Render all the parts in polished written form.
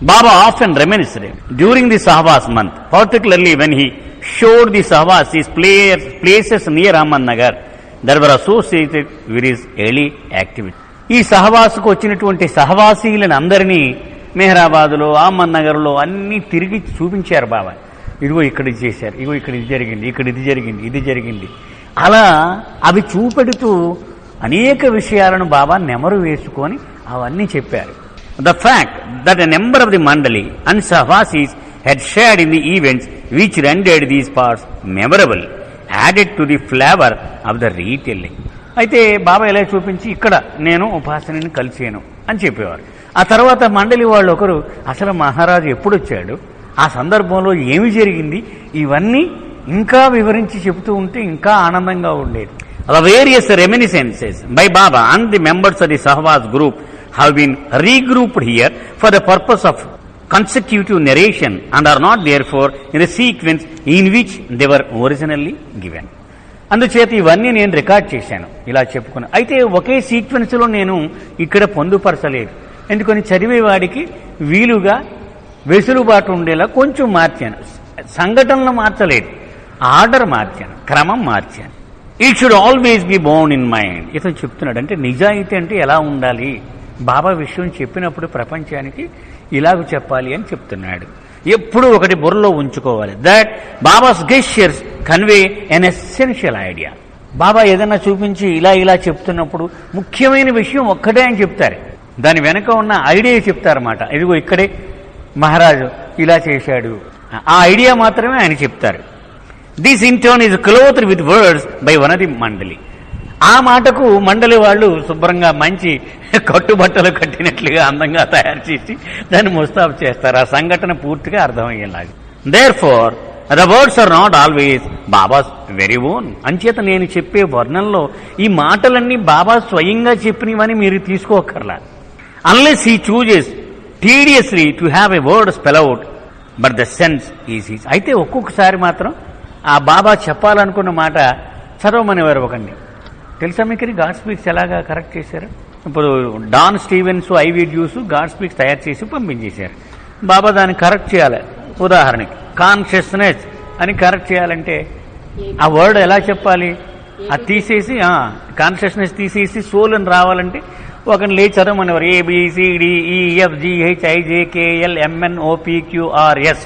Baba often reminisced during the Sahwas month, particularly when he showed the Sahwasis places near Ahmednagar that were associated with his early activity. ఈ సహవాసుకు వచ్చినటువంటి సహవాసీలను అందరినీ మెహరాబాద్లో అహ్మద్నగర్లో అన్నీ తిరిగి చూపించారు బాబా. ఇదిగో ఇక్కడ ఇది చేశారు, ఇదిగో ఇక్కడ ఇది జరిగింది, ఇక్కడ ఇది జరిగింది, ఇది జరిగింది. అలా అవి చూపెడుతూ అనేక విషయాలను బాబా నెమరు వేసుకొని అవన్నీ చెప్పారు. The fact that a number of the Mandali and Sahwasis had shared in the events which rendered these parts memorable added to the flavor of the retelling. అయితే బాబా ఇలా చూపించి ఇక్కడ నేను ఉపాసనని కలిసాను అని చెప్పేవారు. ఆ తర్వాత మండలి వాళ్ళు ఒకరు అసలు మహారాజు ఎప్పుడు వచ్చాడు, ఆ సందర్భంలో ఏమి జరిగింది, ఇవన్నీ ఇంకా వివరించి చెబుతూ ఉంటే ఇంకా ఆనందంగా ఉండేది. The various reminiscences by Baba and the members of the Sahwas group have been regrouped here for the purpose of consecutive narration and are not therefore in the sequence in which they were originally given. అందుచేత ఇవన్నీ నేను record చేశాను ఇలా చెప్పుకున్నాను. అయితే ఒకే సీక్వెన్స్లో నేను ఇక్కడ పొందుపరచలేదు. ఎందుకని చదివేవాడికి వీలుగా వెసులుబాటు ఉండేలా కొంచెం మార్చాను. సంఘటనలు మార్చలేదు, ఆర్డర్ మార్చాను, క్రమం మార్చాను. It should always be born in mind. ఇతను చెప్తున్నాడు అంటే నిజాయితీ అంటే ఎలా ఉండాలి, బాబా విషయం చెప్పినప్పుడు ప్రపంచానికి ఇలాగ చెప్పాలి అని చెప్తున్నాడు. ఎప్పుడూ ఒకటి బుర్రలో ఉంచుకోవాలి. That Baba's gestures convey an essential idea. Baba ఏదన్నా చూపించి ఇలా ఇలా చెప్తున్నప్పుడు ముఖ్యమైన విషయం ఒక్కటే అని చెప్తారు, దాని వెనక ఉన్న ఐడియా చెప్తారన్నమాట. ఇదిగో ఇక్కడే మహారాజు ఇలా చేశాడు, ఆ ఐడియా మాత్రమే ఆయన చెప్తారు. This in turn is clothed with words by one of the mandali. ఆ మాటకు మండలి వాళ్ళు శుభ్రంగా మంచి కట్టుబట్టలు కట్టినట్లుగా అందంగా తయారు చేసి దాన్ని ముస్తాబు చేస్తారు, ఆ సంఘటన పూర్తిగా అర్థమయ్యేలాగా. Therefore the words are not always Baba's very own. అంచేత నేను చెప్పే వర్ణంలో ఈ మాటలన్నీ బాబా స్వయంగా చెప్పినవని మీరు తీసుకోకర్లా. Unless he chooses tediously to have a word spell out but the sense is is. అయితే ఒక్కొక్కసారి మాత్రం ఆ బాబా చెప్పాలనుకున్న మాట చదవమనేవారు ఒకండి. తెలుసా మీకు గాడ్ స్పీక్స్ ఎలాగా కరెక్ట్ చేశారు? ఇప్పుడు Don Stevens Ivy Duce God Speaks తయారు చేసి పంపించేశారు. బాబా దాన్ని కరెక్ట్ చేయాలి. ఉదాహరణకి కాన్షియస్నెస్ అని కరెక్ట్ చేయాలంటే ఆ వర్డ్ ఎలా చెప్పాలి? అది తీసేసి కాన్షియస్నెస్ తీసేసి సోల్ అని రావాలంటే ఒకరిని లేచి చదవమనేవారు. ABCDEFGHIJKLMNOPQRS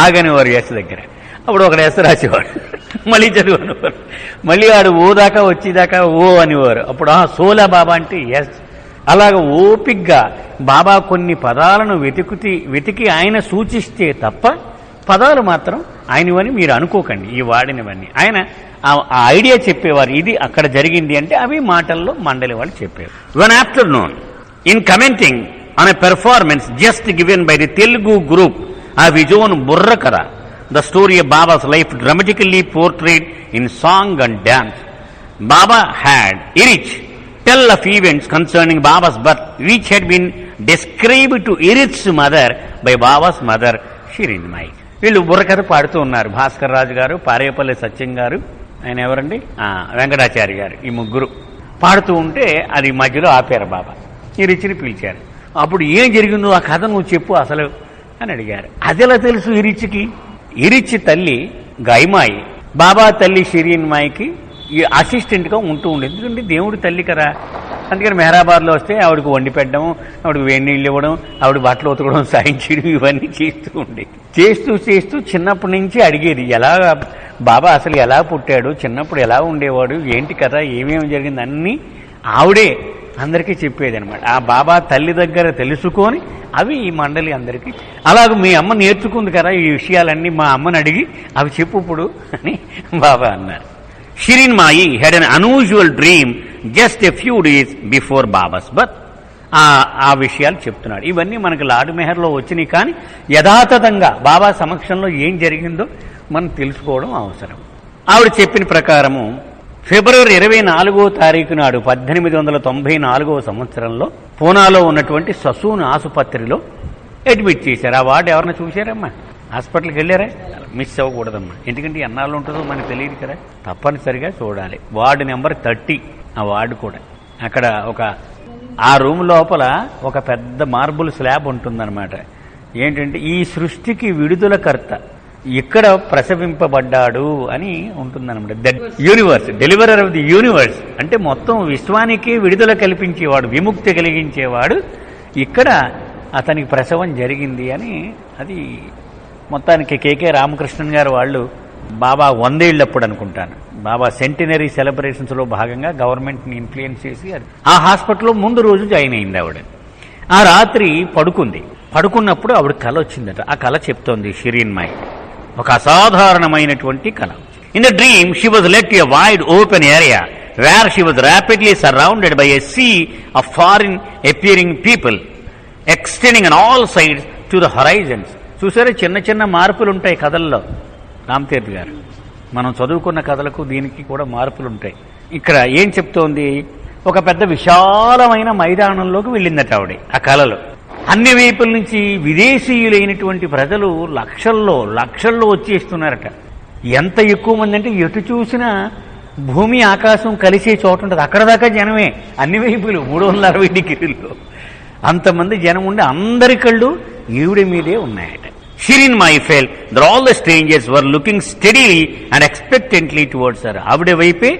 ఆగనివారు ఎస్ దగ్గర. అప్పుడు ఒకడు ఎస్ రాసేవాడు, మళ్ళీ చదువునేవారు. మళ్ళీ ఆడు ఓ దాకా వచ్చేదాకా ఓ అనేవారు. అప్పుడు సోలా బాబా అంటే ఎస్. అలాగ ఓపిగ్గా బాబా కొన్ని పదాలను వెతికి ఆయన సూచిస్తే తప్ప పదాలు మాత్రం ఆయనవని మీరు అనుకోకండి, ఈ వాడినవన్నీ. ఆయన ఆ ఐడియా చెప్పేవారు, ఇది అక్కడ జరిగింది అంటే అవి మాటల్లో మండలి వాళ్ళు చెప్పారు. One afternoon in commenting on a performance just given by the Telugu group ఆ విజోన్ బుర్రకథ, the story of Baba's life dramatically portrayed in song and dance. Baba had Irich tell of events concerning Baba's birth which had been described to Irich's mother by Baba's mother Shirin Mai. వీళ్ళు బుర్రకథ పాడుతూ ఉన్నారు. భాస్కర్ రాజు గారు, పారేపల్లి సత్యం గారు, ఆయన ఎవరండి వెంకటాచారి గారు, ఈ ముగ్గురు పాడుతూ ఉంటే అది మధ్యలో ఆపారు. బాబా ఇరిచిని పిలిచారు. అప్పుడు ఏం జరిగిందో ఆ కథ నువ్వు చెప్పు అసలు అని అడిగారు. అదెలా తెలుసు ఇరిచికి? ఇరిచి తల్లి గైమాయి, బాబా తల్లి షిరీన్ మాయికి అసిస్టెంట్గా ఉంటూ ఉండేది. ఎందుకంటే దేవుడి తల్లి కదా. అందుకని మెహరాబాద్లో వస్తే ఆవిడకు వండి పెట్టడం, ఆవిడకు వేడి నీళ్ళు ఇవ్వడం, ఆవిడ బట్టలు ఉతకడం, సాయం చేయడం, ఇవన్నీ చేస్తూ ఉండేది. చేస్తూ చిన్నప్పటి నుంచి అడిగేది, ఎలా బాబా అసలు ఎలా పుట్టాడు, చిన్నప్పుడు ఎలా ఉండేవాడు, ఏంటి కదా, ఏమేమి జరిగింది అన్నీ ఆవిడే అందరికీ చెప్పేది అనమాట. ఆ బాబా తల్లి దగ్గర తెలుసుకొని అవి ఈ మండలి అందరికీ. అలాగ మీ అమ్మ నేర్చుకుంది కదా ఈ విషయాలన్నీ, మా అమ్మని అడిగి అవి చెప్పు ఇప్పుడు అని బాబా అన్నారు. షిరీన్ మాయి had an unusual dream just a few days before babas birth. ఆ విషయాలు చెప్తున్నాడు. ఇవన్నీ మనకు లాడ్ మెహర్లో వచ్చినాయి, కానీ యథాతథంగా బాబా సమక్షంలో ఏం జరిగిందో మనం తెలుసుకోవడం అవసరం. ఆవిడ చెప్పిన ప్రకారము ఫిబ్రవరి 24వ తారీఖు నాడు 1894వ సంవత్సరంలో పూనాలో ఉన్నటువంటి ససూన్ ఆసుపత్రిలో అడ్మిట్ చేశారు. ఆ వార్డు ఎవరన్నా చూశారమ్మా? హాస్పిటల్కి వెళ్ళారా? మిస్ అవ్వకూడదమ్మా, ఎందుకంటే ఎన్నాళ్ళు ఉంటుందో మనకు తెలియదు కదా, తప్పనిసరిగా చూడాలి. వార్డు నెంబర్ 30 ఆ వార్డు కూడా. అక్కడ ఆ రూమ్ లోపల ఒక పెద్ద మార్బుల్ స్లాబ్ ఉంటుందన్నమాట. ఏంటంటే ఈ సృష్టికి విడుదలకర్త ఇక్కడ ప్రసవింపబడ్డాడు అని ఉంటుందన్నమాట. That universe, deliverer of the universe అంటే మొత్తం విశ్వానికి విడుదల కల్పించేవాడు, విముక్తి కలిగించేవాడు, ఇక్కడ అతనికి ప్రసవం జరిగింది అని. అది మొత్తానికి కేకే రామకృష్ణన్ గారు వాళ్ళు బాబా 100 ఏళ్ళప్పుడు అనుకుంటాను, బాబా సెంటినరీ సెలబ్రేషన్స్లో భాగంగా గవర్నమెంట్ని ఇన్ఫ్లుయెన్స్ చేసి ఆ హాస్పిటల్లో ముందు రోజు జాయిన్ అయింది ఆవిడ. ఆ రాత్రి పడుకున్నప్పుడు ఆవిడ కళ వచ్చిందట. ఆ కళ చెప్తోంది షిరీన్మాయి, ఒక అసాధారణమైనటువంటి కళ. In the dream she was led to a wide open area where she was rapidly surrounded by a sea of foreign appearing people extending on all sides to the horizons. చూసారా, చిన్న చిన్న మార్పులు ఉంటాయి కథల్లో. రామతీర్థ్ గారు మనం చదువుకున్న కథలకు దీనికి కూడా మార్పులు ఉంటాయి. ఇక్కడ ఏం చెప్తోంది, ఒక పెద్ద విశాలమైన మైదానంలోకి వెళ్ళిందట ఆవిడ ఆ కళలో. అన్ని వైపుల నుంచి విదేశీయులైనటువంటి ప్రజలు లక్షల్లో వచ్చేస్తున్నారట. ఎంత ఎక్కువ మంది అంటే ఎటు చూసినా భూమి ఆకాశం కలిసే చోట ఉంటుంది, అక్కడ దాకా జనమే, అన్ని వైపులు 360 డిగ్రీల్లో అంతమంది జనం ఉండి అందరి కళ్ళు ఈవిడ మీదే ఉన్నాయట. షిరీన్మాయి felt that all the strangers were looking steadily and expectantly towards her. ఆవిడ వైపే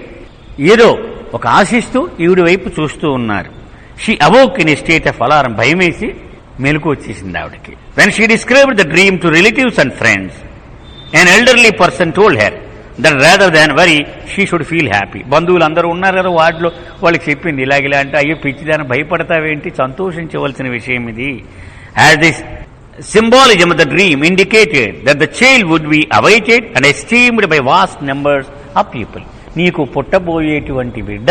ఏదో ఒక ఆశిస్తూ ఈవిడ వైపు చూస్తూ ఉన్నారు. She awoke in a state of alarm. భయమేసి మెలకు వచ్చేసింది ఆవిడకి. When she described the dream to relatives and friends, an elderly person told her that rather than worry she should feel happy. బంధువులు అందరూ ఉన్నారు కదా వార్డులో, వాళ్ళకి చెప్పింది ఇలాగిలా అంటే, అయ్యో పిచ్చిదాన్ని భయపడతావేంటి, సంతోషించవలసిన విషయం ఇది. As this symbolism of the dream indicated that the child would be awaited and esteemed by vast numbers of people. నీకు పుట్టబోయేటువంటి బిడ్డ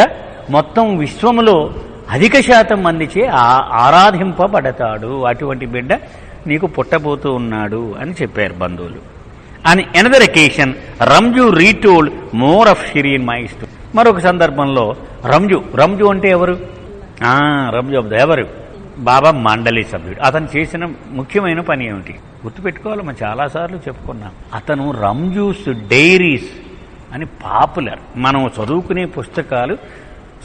మొత్తం విశ్వములో అధిక శాతం మందిచే ఆరాధింపబడతాడు, అటువంటి బిడ్డ నీకు పుట్టబోతూ ఉన్నాడు అని చెప్పారు బంధువులు. And another occasion Ranju retold more of Shirinmai story. మరొక సందర్భంలో రంజు అంటే ఎవరు, రంజు ఎవరు, బాబా మండలి సభ్యుడు. అతను చేసిన ముఖ్యమైన పని ఏమిటి గుర్తుపెట్టుకోవాలి, మనం చాలాసార్లు చెప్పుకున్నాం. అతను రంజూస్ డైరీస్ అని పాపులర్. మనం చదువుకునే పుస్తకాలు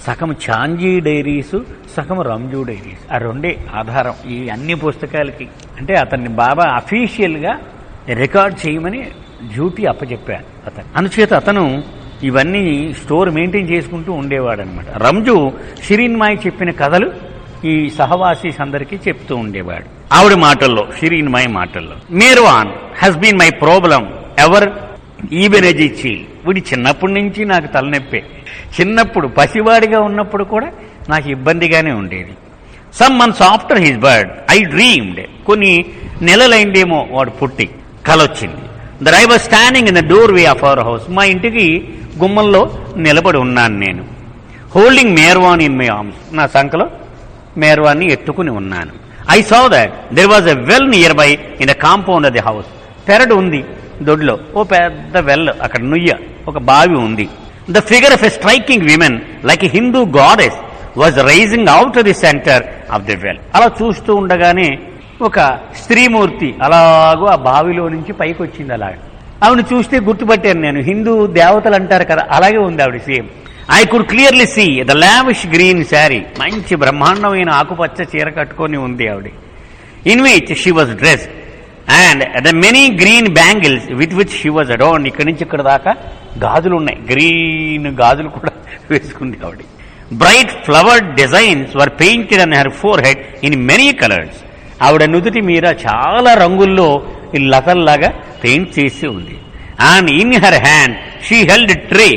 సగం ఛాంజీ డైరీసు, సగం రంజూ డైరీస్, ఆ రెండే ఆధారం ఈ అన్ని పుస్తకాలకి. అంటే అతన్ని బాబా అఫీషియల్గా రికార్డ్ చేయమని డ్యూటీ అప్పచెప్పారు అతను. అందుచేత అతను ఇవన్నీ స్టోర్ మెయింటైన్ చేసుకుంటూ ఉండేవాడు అనమాట. రంజు షిరీన్మాయి చెప్పిన కథలు ఈ సహవాసీస్ అందరికీ చెప్తూ ఉండేవాడు. ఆవిడ మాటల్లో, షిరీన్మాయి మాటల్లో, Merwan has been my problem ever even as a child. వీడి చిన్నప్పటి నుంచి నాకు తలనొప్పే, చిన్నప్పుడు పసివాడిగా ఉన్నప్పుడు కూడా నాకు ఇబ్బందిగానే ఉండేది. Some months after his birth I dreamed, కొన్ని నెలలైందేమో వాడు పుట్టి కలొచ్చింది. That I was standing in the doorway of our house. మా ఇంటికి గుమ్మంలో నిలబడి ఉన్నాను నేను. Holding Merwan in my arms, నా సంకలో మేర్వాన్ని ఎత్తుకుని ఉన్నాను. I saw that there was a well nearby in the compound of the house. పెరడు ఉంది దొడ్లో, ఓ పెద్ద వెల్, అక్కడ నుయ్య, ఒక బావి ఉంది. The figure of a striking women like a Hindu goddess was rising out of the centre of the well. అలా చూస్తూ ఉండగానే ఒక స్త్రీమూర్తి అలాగూ ఆ బావిలో నుంచి పైకి వచ్చింది. అలాగే ఆవిడ చూస్తే గుర్తుపట్టాను నేను, హిందూ దేవతలు అంటారు కదా, అలాగే ఉంది ఆవిడ same. I could clearly see the lavish green saree, మంచి బ్రహ్మాండమైన ఆకుపచ్చ చీర కట్టుకొని ఉంది ఆవిడ, in which she was dressed, and the many green bangles with which she was adorned. ఇక్కడి నుంచి ఇక్కడ దాకా గాజులు ఉన్నాయి, గ్రీన్ గాజులు కూడా వేసుకుంది ఆవిడ. Bright flowered designs were painted on her forehead in many colors. ఆవిడ నుదుటి మీద చాలా రంగుల్లో ఈ లతల్లాగా పెయింట్ చేసి ఉంది. And in her hand she held a tray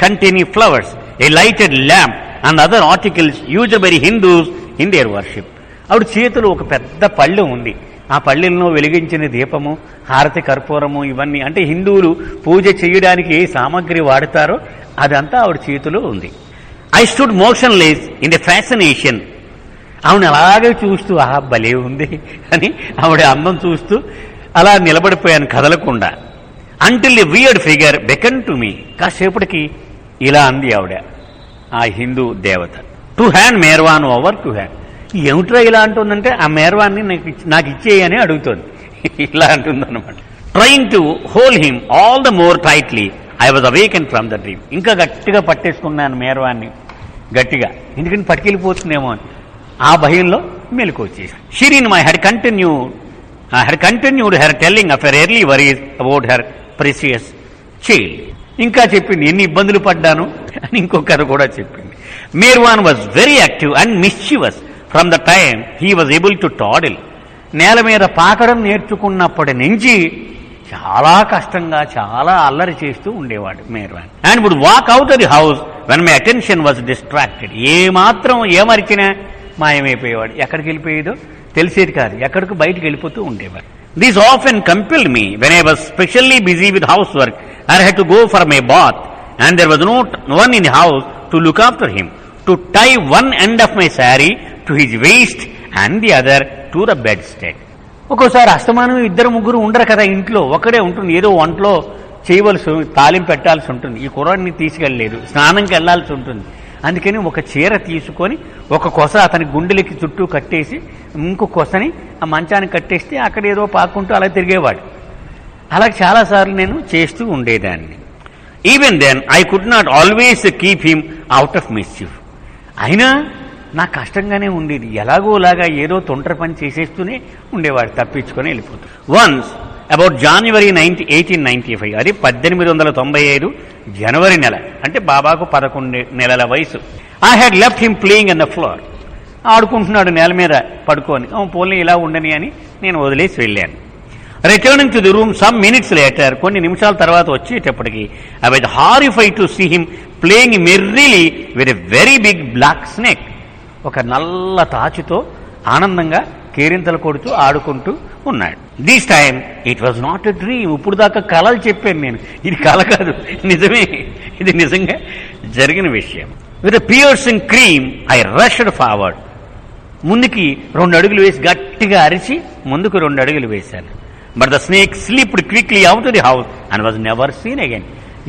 containing flowers, a lighted lamp and other articles used by the Hindus in their worship. ఆవిడ చేతిలో ఒక పెద్ద పళ్ళెం ఉంది, ఆ పళ్ళెంలో వెలిగించిన దీపము, హారతి కర్పూరము, ఇవన్నీ అంటే హిందువులు పూజ చేయడానికి ఏ సామగ్రి వాడతారో అదంతా ఆవిడ చేతిలో ఉంది. I stood motionless in the fascination. ఆవిడ అలాగే చూస్తూ భలే ఉంది అని ఆవిడ అందం చూస్తూ అలా నిలబడిపోయాను కదలకుండా. Until the weird figure beckon to me. కాసేపటికి ఇలా అంది ఆవిడ, ఆ హిందూ దేవత, to hand Merwan over to hand. ఏమిట్రా ఇలా అంటుందంటే, ఆ మేర్వాన్ని నాకు ఇచ్చేయని అడుగుతోంది, ఇలా అంటుందన్నమాట. Trying to hold him all the more tightly I was awaken from the dream. ఇంకా గట్టిగా పట్టేసుకున్నాను మేర్వాన్ని గట్టిగా, ఎందుకంటే పట్టుకెళ్ళిపోతుందేమో అని. ఆ భయంలో మెలకు వచ్చేసి. Shirinmai had continue had continued her telling of her early worries about her precious child. ఇంకా చెప్పింది ఎన్ని ఇబ్బందులు పడ్డాను అని ఇంకొక కథ కూడా చెప్పింది. Merwan was very active and mischievous from the time he was able to toddle. నేల మీద పాకడం నేర్చుకున్నప్పటి నుంచి చాలా కష్టంగా చాలా అల్లరి చేస్తూ ఉండేవాడు Merwan. And would walk out of the house when my attention was distracted. ఏమాత్రం ఏమరిచినా మాయమైపోయేవాడు. ఎక్కడికి వెళ్ళిపోయేదో తెలిసేది కాదు, ఎక్కడికి బయటకు వెళ్ళిపోతూ ఉండేవాడు. This often compelled me when I was specially busy with house work. I had to go for my bath and there was no one in the house to look after him, to tie one end of my saree to his waist and the other to the bedstead. ఒక్కోసారి అస్తమానం ఇద్దరు ముగ్గురు ఉండరు కదా ఇంట్లో, ఒక్కడే ఉంటుంది. ఏదో వంటలో చేయవలసి తాలింపు పెట్టాల్సి ఉంటుంది. ఈ కుర్రాడిని తీసుకెళ్ళలేదు, స్నానంకి వెళ్లాల్సి ఉంటుంది. అందుకని ఒక చీర తీసుకొని ఒక కొస అతని గుండెలకి చుట్టూ కట్టేసి ఇంకో కొసని ఆ మంచానికి కట్టేస్తే అక్కడ ఏదో పాక్కుంటూ అలా తిరిగేవాడు. అలా చాలాసార్లు నేను చేస్తూ ఉండేదాన్ని. Even then I could not always keep him out of mischief. అయినా నాకు కష్టంగానే ఉండేది. ఎలాగోలాగా ఏదో తొంటరి పని చేసేస్తూనే ఉండేవాడు, తప్పించుకొని వెళ్ళిపోతాడు. వన్స్ అబౌట్ January 1895, అది 1895 జనవరి నెల, అంటే బాబాకు 11 నెలల వయసు. I had left him playing in the floor. ఆడుకుంటున్నాడు నేల మీద పడుకొని, పోలీ ఇలా ఉండని అని నేను వదిలేసి వెళ్ళాను. Returning to the room some minutes later, కొన్ని నిమిషాల తర్వాత వచ్చేటప్పటికి I was horrified to see him playing merrily with a very big black snake. ఒక నల్ల తాచుతో ఆనందంగా కేరింతలు కొడుతూ ఆడుకుంటూ ఉన్నాడు. This time it was not a dream. ఇప్పుడు దాకా కలలు చెప్పాను నేను, ఇది కల కాదు, నిజమే, ఇది నిజంగా జరిగిన విషయం. With a piercing cream I rushed forward. ముందుకి 2 అడుగులు వేసి గట్టిగా అరిచి ముందుకు 2 అడుగులు వేశాను. But the snake slipped quickly out of the house and was never seen again.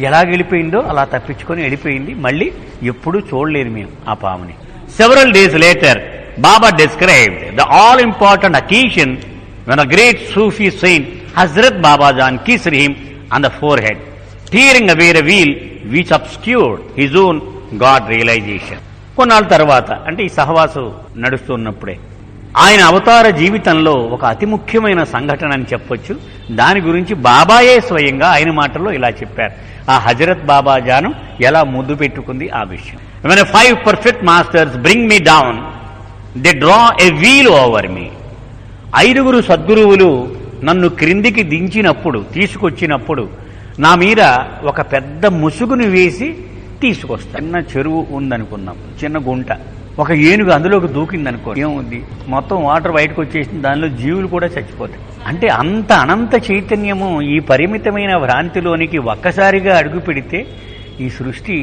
ఎలా వెళ్ళిపోయిందో అలా తప్పించుకొని వెళ్ళిపోయింది. మళ్ళీ ఎప్పుడూ చూడలేదు మేము ఆ పాముని. Several days later Baba described the all important occasion when a great Sufi saint Hazrat Baba Jan kissed him on the forehead, tearing away the veil which obscured his own God realization. కొన్నాళ్ళ తర్వాత, అంటే ఈ సహవాసు నడుస్తున్నప్పుడే, ఆయన అవతార జీవితంలో ఒక అతి ముఖ్యమైన సంఘటన అని చెప్పొచ్చు. దాని గురించి బాబాయే స్వయంగా ఆయన మాటల్లో ఇలా చెప్పారు. ఆ హజరత్ బాబా జాను ఎలా ముద్దు పెట్టుకుంది ఆ విషయం. When 5 perfect masters bring me down, they draw a wheel over me. 5 సద్గురువులు నన్ను క్రిందికి దించినప్పుడు, తీసుకొచ్చినప్పుడు నా మీద ఒక పెద్ద ముసుగును వేసి తీసుకొస్తారు. చిన్న చెరువు ఉందనుకున్నాం, చిన్న గుంట, ఒక ఏనుగు అందులోకి దూకిందనుకో, ఏముంది, మొత్తం వాటర్ బయటకు వచ్చేసింది, దానిలో జీవులు కూడా చచ్చిపోతాయి. అంటే అంత అనంత చైతన్యము ఈ పరిమితమైన భ్రాంతిలోనికి ఒక్కసారిగా అడుగు పెడితే ఈ సృష్టి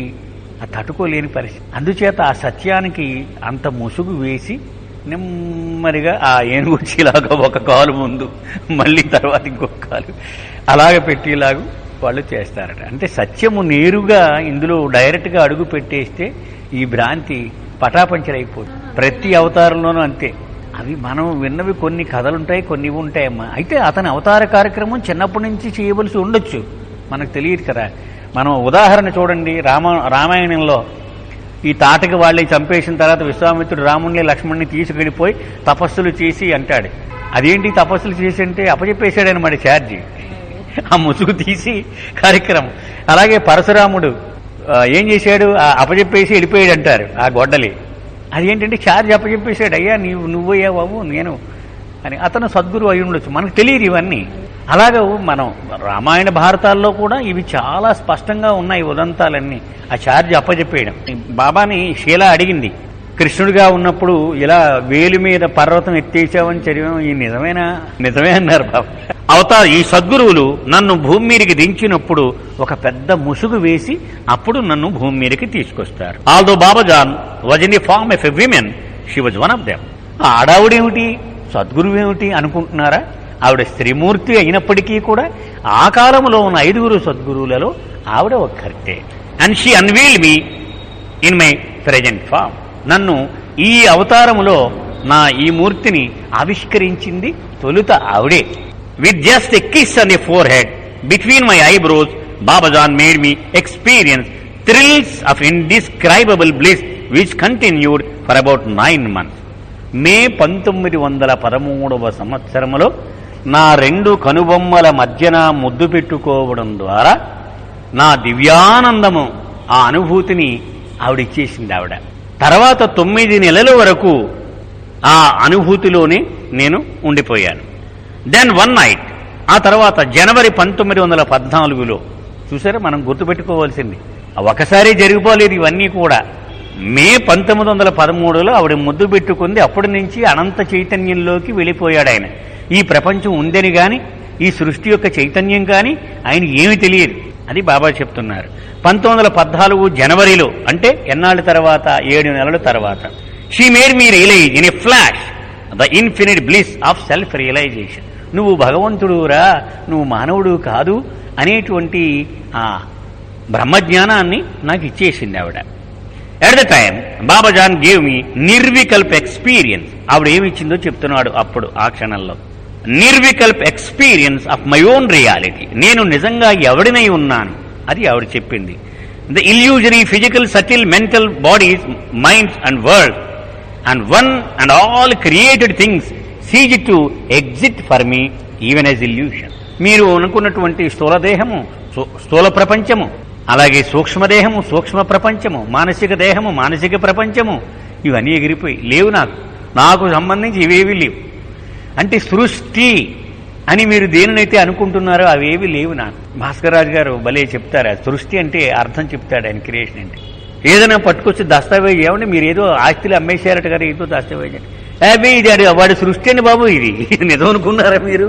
తట్టుకోలేని పరిస్థితి. అందుచేత ఆ సత్యానికి అంత ముసుగు వేసి నెమ్మదిగా ఆ ఏనుగు వచ్చేలాగా ఒక కాలు ముందు, మళ్ళీ తర్వాత ఇంకొక కాలు అలాగ పెట్టేలాగా వాళ్ళు చేస్తారట. అంటే సత్యము నేరుగా ఇందులో డైరెక్ట్గా అడుగు పెట్టేస్తే ఈ భ్రాంతి పటాపంచరైపోతుంది. ప్రతి అవతారంలోనూ అంతే. అవి మనం విన్నవి కొన్ని కథలుంటాయి, కొన్ని ఉంటాయమ్మా. అయితే అతని అవతార కార్యక్రమం చిన్నప్పటి నుంచి చేయవలసి ఉండొచ్చు, మనకు తెలియదు కదా. మనం ఉదాహరణ చూడండి, రామాయణంలో ఈ తాటకి వాళ్ళని చంపేసిన తర్వాత విశ్వామిత్రుడు రాముణ్ణి లక్ష్మణ్ణి తీసుకెళ్ళిపోయి తపస్సులు చేసి అంటాడు. అదేంటి తపస్సులు చేసి అంటే అప్పచెప్పేశాడనమాట ఛార్జీ, ఆ ముసుగు తీసి కార్యక్రమం. అలాగే పరశురాముడు ఏం చేశాడు, అప్పచెప్పేసి వెళ్ళిపోయాడు అంటారు ఆ గొడ్డలి. అదేంటంటే ఛార్జ్ అప్పచెప్పేశాడు, అయ్యా నువ్వయ్యా బాబు నేను అని. అతను సద్గురు అయి ఉండొచ్చు, మనకు తెలియదు ఇవన్నీ. అలాగే మనం రామాయణ భారతాల్లో కూడా ఇవి చాలా స్పష్టంగా ఉన్నాయి ఉదంతాలన్నీ. ఆ ఛార్జ్ అప్పచెప్పేయడం. బాబాని షీలా అడిగింది, కృష్ణుడిగా ఉన్నప్పుడు ఇలా వేలు మీద పర్వతం ఎత్తేసావని చదివాం, ఈ నిజమే అన్నారు బాబా. అవతార్ ఈ సద్గురువులు నన్ను భూమి మీదకి దించినప్పుడు ఒక పెద్ద ముసుగు వేసి అప్పుడు నన్ను భూమి మీదకి తీసుకొస్తారు. Although Babajan was in the form of a women, she was one of them. ఆడావిడేమిటి, సద్గురువు ఏమిటి అనుకుంటున్నారా? ఆవిడ స్త్రీమూర్తి అయినప్పటికీ కూడా ఆ కాలంలో ఉన్న 5 సద్గురువులలో ఆవిడ ఒక్కరితే. And she unveiled me in my present form. నన్ను ఈ అవతారములో నా ఈ మూర్తిని ఆవిష్కరించింది తొలుత ఆవిడే. With just a kiss on the forehead between my eyebrows, Babajan made me experience thrills of indescribable bliss which continued for about 9 months. May 1913 సంవత్సరములో నా 2 కనుబొమ్మల మధ్యన ముద్దు పెట్టుకోవడం ద్వారా నా దివ్యానందము ఆ అనుభూతిని ఆవిడిచ్చేసింది ఆవిడ. తర్వాత 9 నెలల వరకు ఆ అనుభూతిలోనే నేను ఉండిపోయాను. దెన్ వన్ నైట్, ఆ తర్వాత జనవరి 1914లో, చూసారా మనం గుర్తుపెట్టుకోవాల్సింది, ఒకసారి జరిగిపోలేదు ఇవన్నీ కూడా. మే 1913లో ఆవిడ ముద్దు పెట్టుకుంది. అప్పటి నుంచి అనంత చైతన్యంలోకి వెళ్ళిపోయాడు ఆయన. ఈ ప్రపంచం ఉందని గాని, ఈ సృష్టి యొక్క చైతన్యం కానీ ఆయన ఏమీ తెలియదు. అది బాబా చెప్తున్నారు. 1914 జనవరిలో, అంటే ఎన్నాళ్ళ తర్వాత, 7 నెలల తర్వాత, she made me realise in a flash the infinite bliss of self realisation. నువ్వు భగవంతుడురా, నువ్వు మానవుడు కాదు అనేటువంటి ఆ బ్రహ్మజ్ఞానాన్ని నాకు ఇచ్చేసింది ఆవిడ. At the time Babajan gave me nirvikalp experience. ఆవిడ ఏమి ఇచ్చిందో చెప్తున్నాడు అప్పుడు ఆ క్షణంలో. Nirvikalp experience of my own reality. నేను నిజంగా ఎవడినై ఉన్నాను అది ఆవిడ చెప్పింది. The illusory physical subtle mental bodies minds and world and one and all created things cease to exist for me even as illusion. మీరు అనుకున్నటువంటి స్థూలదేహము, స్థూల ప్రపంచము, అలాగే సూక్ష్మదేహము, సూక్ష్మ ప్రపంచము, మానసిక దేహము, మానసిక ప్రపంచము, ఇవన్నీ ఎగిరిపోయి లేవు. నాకు సంబంధించి ఇవేవి లేవు. అంటే సృష్టి అని మీరు దేనినైతే అనుకుంటున్నారో అవేవి లేవు నాకు. భాస్కర్ రాజు గారు భలే చెప్తారు. సృష్టి అంటే అర్థం చెప్తాడు ఆయన. క్రియేషన్ అంటే ఏదైనా పట్టుకొచ్చి దస్తావేజ్ ఏమంటే మీరు ఏదో ఆస్తిలో అమ్మేశారట కదా, ఏదో దస్తావేజ్ అంటే అవి ఇది వాడి సృష్టి అని బాబు, ఇది నిజం అనుకున్నారా మీరు?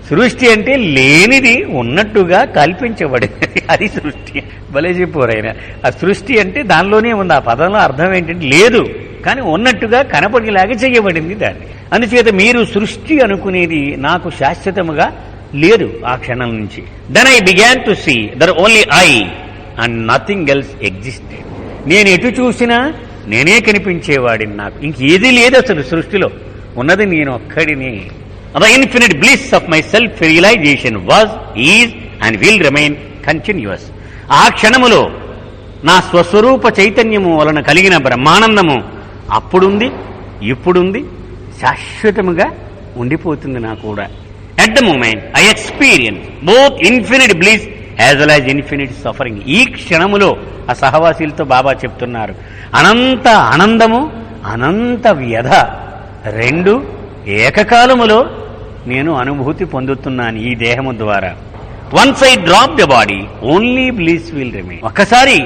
సృష్టి అంటే లేనిది ఉన్నట్టుగా కల్పించబడింది, అది సృష్టి. భలే చెప్పారు ఆయన. ఆ సృష్టి అంటే దానిలోనే ఉంది. ఆ పదంలో అర్థం ఏంటంటే లేదు, కానీ ఉన్నట్టుగా కనపడేలాగా చేయబడింది దాన్ని. అందుచేత మీరు సృష్టి అనుకునేది నాకు శాశ్వతముగా లేదు ఆ క్షణం నుంచి. Then I began to see that only I and nothing else existed. నేను ఎటు చూసినా నేనే కనిపించేవాడిని. నాకు ఇంకేదీ లేదు అసలు సృష్టిలో, ఉన్నది నేను ఒక్కడిని. The infinite bliss of my self realisation was, is and will remain continuous. ఆ క్షణములో నా స్వస్వరూప చైతన్యము వలన కలిగిన బ్రహ్మానందము అప్పుడుంది, ఇప్పుడుంది, శాశ్వతముగా ఉండిపోతుంది నాకు కూడా. At the moment I experience both infinite bliss as well as infinite suffering. ఈ క్షణములో ఆ సహవాసీలతో బాబా చెప్తున్నారు, అనంత ఆనందము, అనంత వ్యధ రెండు ఏకకాలములో నేను అనుభూతి పొందుతున్నాను ఈ దేహము ద్వారా. Once I drop the body only bliss will remain. ఒక్కసారి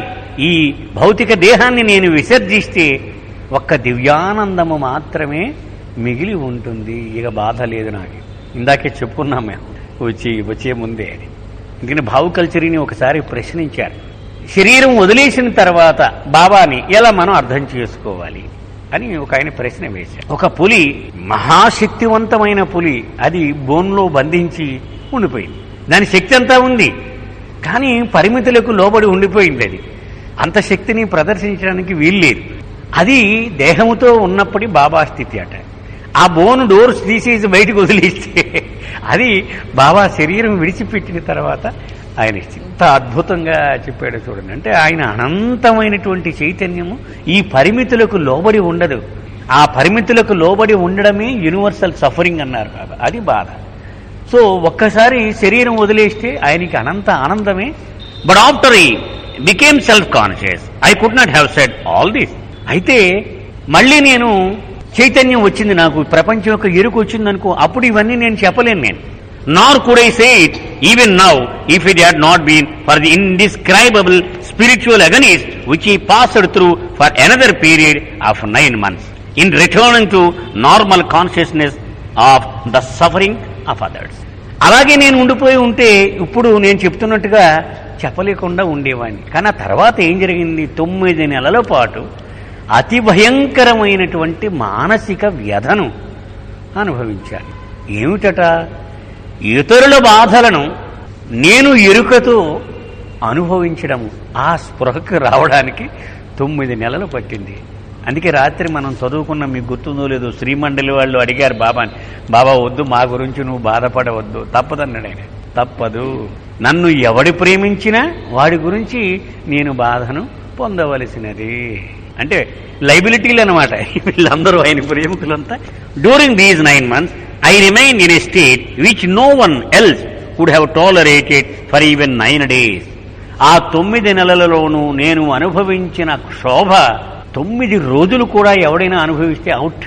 ఈ భౌతిక దేహాన్ని నేను విసర్జిస్తే ఒక్క దివ్యానందము మాత్రమే మిగిలి ఉంటుంది. ఇక బాధ లేదు నాకు. ఇందాకే చెప్పుకున్నాం మేము వచ్చే ముందే. ఎందుకంటే భావు కల్చరీని ఒకసారి ప్రశ్నించారు. శరీరం వదిలేసిన తర్వాత బాబాని ఎలా మనం అర్థం చేసుకోవాలి అని ఒక ఆయన ప్రశ్న వేశారు. ఒక పులి, మహాశక్తివంతమైన పులి, అది బోన్లో బంధించి ఉండిపోయింది. దాని శక్తి అంతా ఉంది, కానీ పరిమితులకు లోబడి ఉండిపోయింది. అది అంత శక్తిని ప్రదర్శించడానికి వీల్లేదు. అది దేహముతో ఉన్నప్పటి బాబా స్థితి అట. ఆ బోను డోర్స్ తీసేసి బయటకు వదిలేస్తే అది బాబా శరీరం విడిచిపెట్టిన తర్వాత ఆయన ఎంత అద్భుతంగా చెప్పాడు చూడండి. అంటే ఆయన అనంతమైనటువంటి చైతన్యము ఈ పరిమితులకు లోబడి ఉండదు. ఆ పరిమితులకు లోబడి ఉండడమే యూనివర్సల్ సఫరింగ్ అన్నారు బాబా. అది బాధ. సో ఒక్కసారి శరీరం వదిలేస్తే ఆయనకి అనంత ఆనందమే. But after he became self conscious I could not have said all this. అయితే మళ్ళీ నేను చైతన్యం వచ్చింది, నాకు ప్రపంచం యొక్క ఎరుకు వచ్చిందనుకో, అప్పుడు ఇవన్నీ నేను చెప్పలేను నేను. Nor could I say it even now if it had not been for the indescribable spiritual agonies which he passed through for another period of 9 months in returning to normal consciousness of the suffering of others. అలాగే నేను ఉండిపోయి ఉంటే ఇప్పుడు నేను చెప్తున్నట్టుగా చెప్పలేకుండా ఉండేవాడిని. కానీ ఆ తర్వాత ఏం జరిగింది? 9 నెలల పాటు అతి భయంకరమైనటువంటి మానసిక వ్యధను అనుభవించాను. ఏమిటట? ఇతరుల బాధలను నేను ఎరుకతో అనుభవించడము. ఆ స్పృహకు రావడానికి 9 నెలలు పట్టింది. అందుకే రాత్రి మనం చదువుకున్న, మీకు గుర్తుందో లేదో, శ్రీమండలి వాళ్ళు అడిగారు బాబాని, బాబా వద్దు, మా గురించి నువ్వు బాధపడవద్దు. తప్పదన్నాడు ఆయన. తప్పదు, నన్ను ఎవడు ప్రేమించినా వాడి గురించి నేను బాధను పొందవలసినది. అంటే లైబిలిటీలు అనమాట వీళ్ళందరూ, ఆయన ప్రేమికులంతా. During these 9 months I remained in a state which no one else could have tolerated for even 9 days. ఆ 9 నెలలలోనూ నేను అనుభవించిన క్షోభ 9 రోజులు కూడా ఎవడైనా అనుభవిస్తే అవుట్.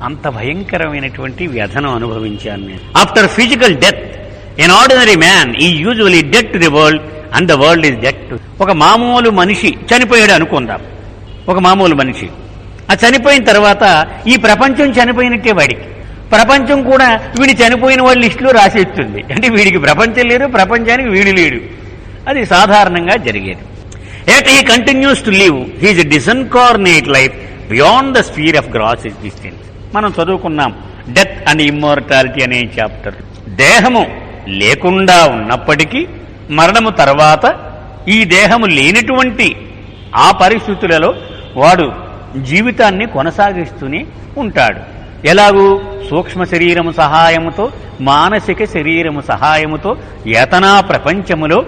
అంత భయంకరమైనటువంటి వ్యధను అనుభవించాను నేను. After physical death an ordinary man is usually dead to the world and the world is dead to. ఒక మామూలు మనిషి చనిపోయాడు అనుకుందాం. ఒక మామూలు మనిషి ఆ చనిపోయిన తర్వాత ఈ ప్రపంచం చనిపోయినట్టే వాడికి. ప్రపంచం కూడా వీడి చనిపోయిన వాళ్ళ లిస్టులో రాసేస్తుంది. అంటే వీడికి ప్రపంచం లేదు, ప్రపంచానికి వీడు లేడు. అది సాధారణంగా జరిగేది. Yet he continues to live his disincarnate life beyond the sphere of gross existence. మనం చదువుకున్నాం డెత్ అండ్ ఇమ్మోర్టాలిటీ అనే చాప్టర్. దేహము లేకుండా ఉన్నప్పటికీ మరణము తర్వాత ఈ దేహము లేనటువంటి ఆ పరిస్థితులలో వాడు జీవితాన్ని కొనసాగిస్తూనే ఉంటాడు. ఎలాగూ సూక్ష్మ శరీరము సహాయముతో, మానసిక శరీరము సహాయముతో యతనా ప్రపంచములో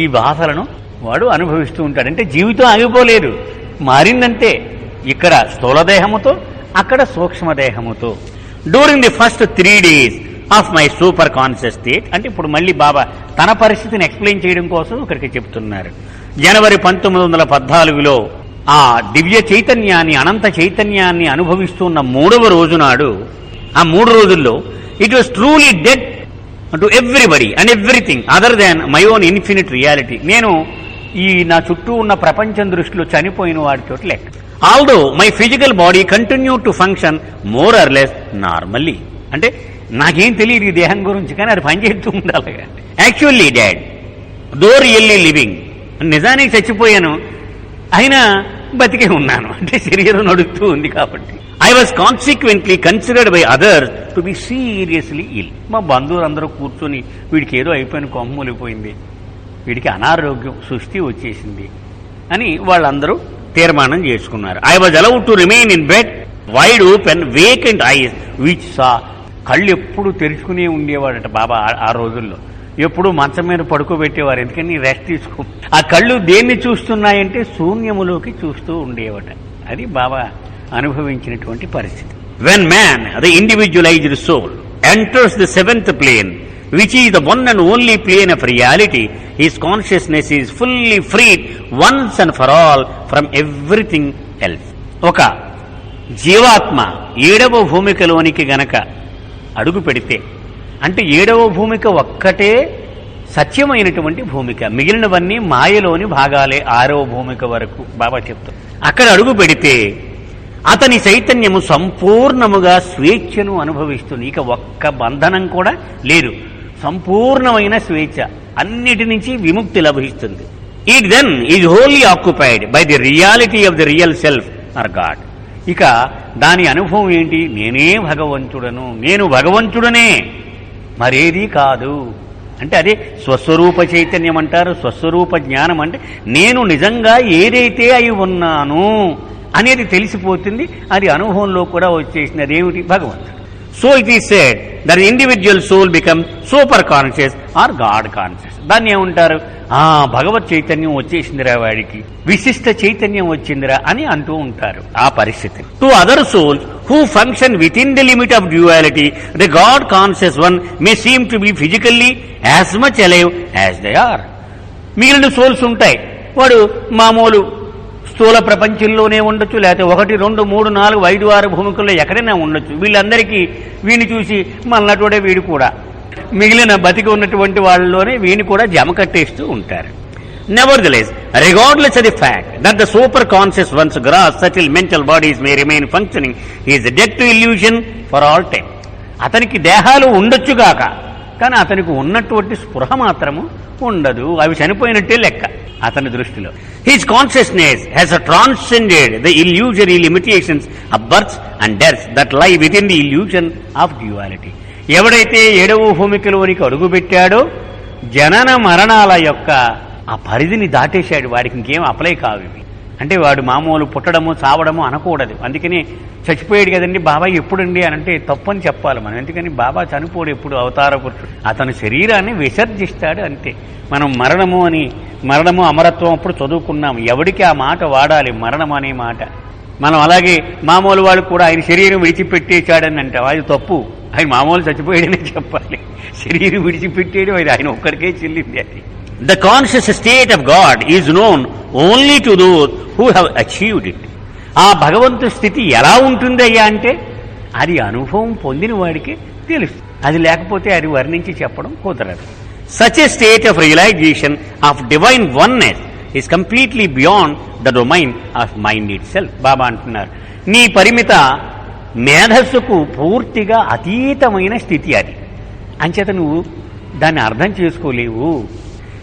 ఈ బాధలను వాడు అనుభవిస్తూ ఉంటాడు. అంటే జీవితం ఆగిపోలేదు, మారిందంటే ఇక్కడ స్థూలదేహముతో, అక్కడ సూక్ష్మదేహముతో. During the first 3 days of my super conscious state, అంటే ఇప్పుడు మళ్ళీ బాబా తన పరిస్థితిని ఎక్స్ప్లెయిన్ చేయడం కోసం ఇక్కడికి చెప్తున్నారు. జనవరి 1914లో ఆ దివ్య చైతన్యాన్ని, అనంత చైతన్యాన్ని అనుభవిస్తున్న 3వ రోజు నాడు, ఆ 3 రోజుల్లో it was truly dead to everybody and everything other than my own infinite reality. నేను ఈ నా చుట్టూ ఉన్న ప్రపంచం దృష్టిలో చనిపోయిన వాడి చోట లెక్క. Although my physical body continue to function more or less normally. అంటే నాకేం తెలియదు ఈ దేహం గురించి, కానీ అది పనిచేస్తూ ఉండాలి. యాక్చువల్లీ డాడ్ దో రియల్లీ లివింగ్, నిజానికి చచ్చిపోయాను అయినా బతికే ఉన్నాను. అంటే శరీరం నడుస్తూ ఉంది కాబట్టి. I was consequently considered by others to be seriously ill. మా బంధువులందరూ కూర్చొని వీడికి ఏదో అయిపోయిన కొమ్మూలిపోయింది, వీడికి అనారోగ్యం సుస్థి వచ్చేసింది అని వాళ్ళందరూ తీర్మానం చేసుకున్నారు. I was allowed to remain in bed wide open vacant eyes which saw. కళ్ళు ఎప్పుడు తెరుచుకునే ఉండేవాడట బాబా ఆ రోజుల్లో. ఎప్పుడు మంచం మీద పడుకోబెట్టేవారు, ఎందుకని రెస్ట్ తీసుకో. ఆ కళ్ళు దేన్ని చూస్తున్నాయంటే శూన్యములోకి చూస్తూ ఉండేవట. అది బాబా అనుభవించినటువంటి పరిస్థితి. When man the individualised soul enters the 7th plane, which is the one and only plane of reality, his consciousness is fully freed once and for all from everything else. ఒక జీవాత్మ 7వ భూమికలోనికి గనక అడుగు పెడితే, అంటే 7వ భూమిక ఒక్కటే సత్యమైనటువంటి భూమిక, మిగిలినవన్నీ మాయలోని భాగాలే 6వ భూమిక వరకు బాబా చెప్తారు. అక్కడ అడుగు పెడితే అతని చైతన్యము సంపూర్ణముగా స్వేచ్ఛను అనుభవిస్తుంది. ఇక ఒక్క బంధనం కూడా లేదు, సంపూర్ణమైన స్వేచ్ఛ, అన్నిటి నుంచి విముక్తి లభిస్తుంది. It then is wholly occupied by the reality of the real self or God. ఇక దాని అనుభవం ఏంటి? నేనే భగవంతుడను, నేను భగవంతుడనే, మరేది కాదు. అంటే అదే స్వస్వరూప చైతన్యం అంటారు. స్వస్వరూప జ్ఞానం అంటే నేను నిజంగా ఏదైతే అయి ఉన్నాను అనేది తెలిసిపోతుంది. అది అనుభవంలో కూడా వచ్చేసింది. అదేమిటి? భగవంతుడు. So it is said that individual soul become super conscious or God conscious. దాన్ని ఏమంటారు? భగవత్ చైతన్యం వచ్చేసిందిరా వాడికి, విశిష్ట చైతన్యం వచ్చిందిరా అని అంటూ ఉంటారు ఆ పరిస్థితి. To other souls who function within the limit of duality, the God conscious one may seem to be physically as much alive as they are. మిగిలిన సోల్స్ ఉంటాయి, వాడు మామూలు స్థూల ప్రపంచంలోనే ఉండొచ్చు, లేకపోతే 1, 2, 3, 4, 5, 6 భూమికల్లో ఎక్కడైనా ఉండొచ్చు. వీళ్ళందరికీ వీడిని చూసి మళ్ళీ వీడు కూడా మిగిలిన బతికి ఉన్నటువంటి వాళ్ళలోనే వీడిని కూడా జమ కట్టేస్తూ ఉంటారు. Nevertheless, regardless of the fact that the superconscious one's gross subtle mental bodies may remain functioning, he is dead to illusion for all time. అతనికి దేహాలు ఉండొచ్చుగాక, కానీ అతనికి ఉన్నటువంటి స్పృహ మాత్రము ఉండదు. అవి చనిపోయినట్టే లెక్క అతని దృష్టిలో. His consciousness has transcended the illusory limitations of births and deaths that లై with in the illusion of duality. ఎవడైతే 7వ భూమికలోనికి అడుగుపెట్టాడో జనన మరణాల యొక్క ఆ పరిధిని దాటేశాడు. వాడికి ఇంకేం అప్లై కావు ఇవి. అంటే వాడు మామూలు పుట్టడము చావడము అనకూడదు. అందుకని చచ్చిపోయాడు కదండి బాబా ఎప్పుడండి అని అంటే తప్పని చెప్పాలి మనం. ఎందుకని బాబా చనిపోడు ఎప్పుడు, అవతార పురుషుడు. అతని శరీరాన్ని విసర్జిస్తాడు అంతే. మనం మరణము అమరత్వం అప్పుడు చదువుకున్నాం. ఎవడికి ఆ మాట వాడాలి, మరణం అనే మాట. మనం అలాగే మామూలు వాళ్ళు కూడా ఆయన శరీరం విడిచిపెట్టేశాడని అంటాం, అది తప్పు. ఆయన మామూలు చచ్చిపోయాడనే చెప్పాలి. శరీరం విడిచిపెట్టేయడం అది ఆయన ఒక్కడికే చెల్లింది. అది the conscious state of God is known only to those who have achieved it. ఆ భగవంతు స్థితి ఎలా ఉంటుందయ్యా అంటే అది అనుభవం పొందిన వాడికి తెలుస్తుంది. అది లేకపోతే అది వర్ణించి చెప్పడం కుదరదు. Such a state of realization of divine oneness is completely beyond the domain of mind itself. Baba అంటున్నారు, నీ పరిమిత మేధస్సుకు పూర్తిగా అతీతమైన స్థితి అది. అంచేత నువ్వు దాన్ని అర్థం చేసుకోలేవు.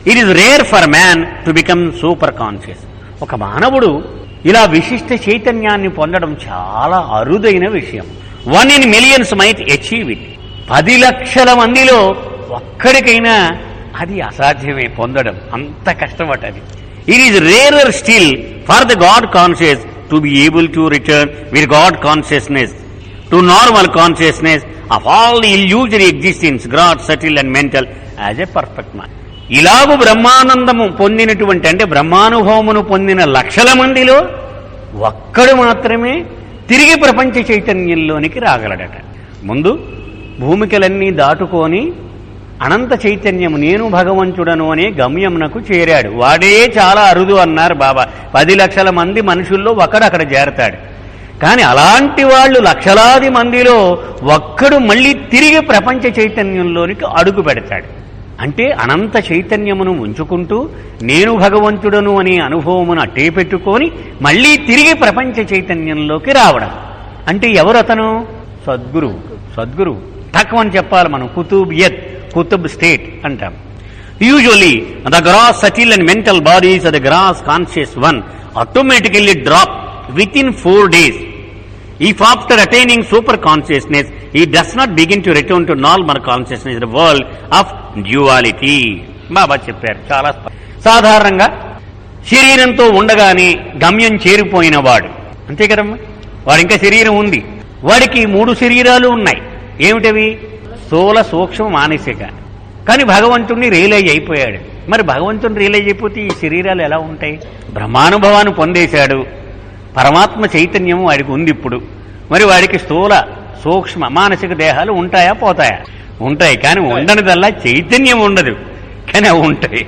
It is rare for man to become super conscious. ఒక మానవుడు ఇలా విశిష్ట చైతన్యాన్ని పొందడం చాలా అరుదైన విషయం. 1 in millions might achieve it. 10 లక్షల మందిలో ఒక్కడికైనా అది అసాధ్యమే పొందడం, అంత కష్టపడ్డది. It is rarer still for the God conscious to be able to return with God consciousness to normal consciousness of all the illusory existence, gross, subtle and mental as a perfect mind. ఇలాగూ బ్రహ్మానందము పొందినటువంటి అంటే బ్రహ్మానుభవమును పొందిన లక్షల మందిలో ఒక్కడు మాత్రమే తిరిగి ప్రపంచ చైతన్యంలోనికి రాగలడట. ముందు భూమికలన్నీ దాటుకొని అనంత చైతన్యము నేను భగవంతుడను అనే గమ్యమునకు చేరాడు. వాడే చాలా అరుదు అన్నారు బాబా. 10 లక్షల మంది మనుషుల్లో ఒకడు అక్కడ చేరతాడు. కానీ అలాంటి వాళ్ళు లక్షలాది మందిలో ఒక్కడు మళ్ళీ తిరిగి ప్రపంచ చైతన్యంలోనికి అడుగు పెడతాడు. అంటే అనంత చైతన్యమును ఉంచుకుంటూ నేను భగవంతుడను అనే అనుభవమును అట్టే పెట్టుకొని మళ్ళీ తిరిగి ప్రపంచ చైతన్యంలోకి రావడం. అంటే ఎవరతను? సద్గురువు. సద్గురువు తక్కువని చెప్పాలి మనం. కుతుబ్ స్టేట్ అంటాం. Usually the gross subtle and mental bodies the gross conscious one automatically drop within 4 days. If after attaining super consciousness, he does not begin to return to normal consciousness, the world of duality. బాబా చెప్పారు చాలా సాధారణంగా శరీరంతో ఉండగానే గమ్యం చేరిపోయిన వాడు అంతే కదమ్మా. వాడు ఇంకా శరీరం ఉంది, వాడికి 3 శరీరాలు ఉన్నాయి. ఏమిటవి? స్థూల, సూక్ష్మ, మానసిక. కానీ భగవంతుణ్ణి రియలైజ్ అయిపోయాడు. మరి భగవంతుని రియలైజ్ అయిపోతే ఈ శరీరాలు ఎలా ఉంటాయి? బ్రహ్మానుభవాన్ని పొందేశాడు. పరమాత్మ చైతన్యం వాడికి ఉంది ఇప్పుడు. మరి వాడికి స్థూల, సూక్ష్మ, మానసిక దేహాలు ఉంటాయా పోతాయా? ఉంటాయి. కానీ ఉండనిదల్లా చైతన్యం ఉండదు, కానీ అవి ఉంటాయి.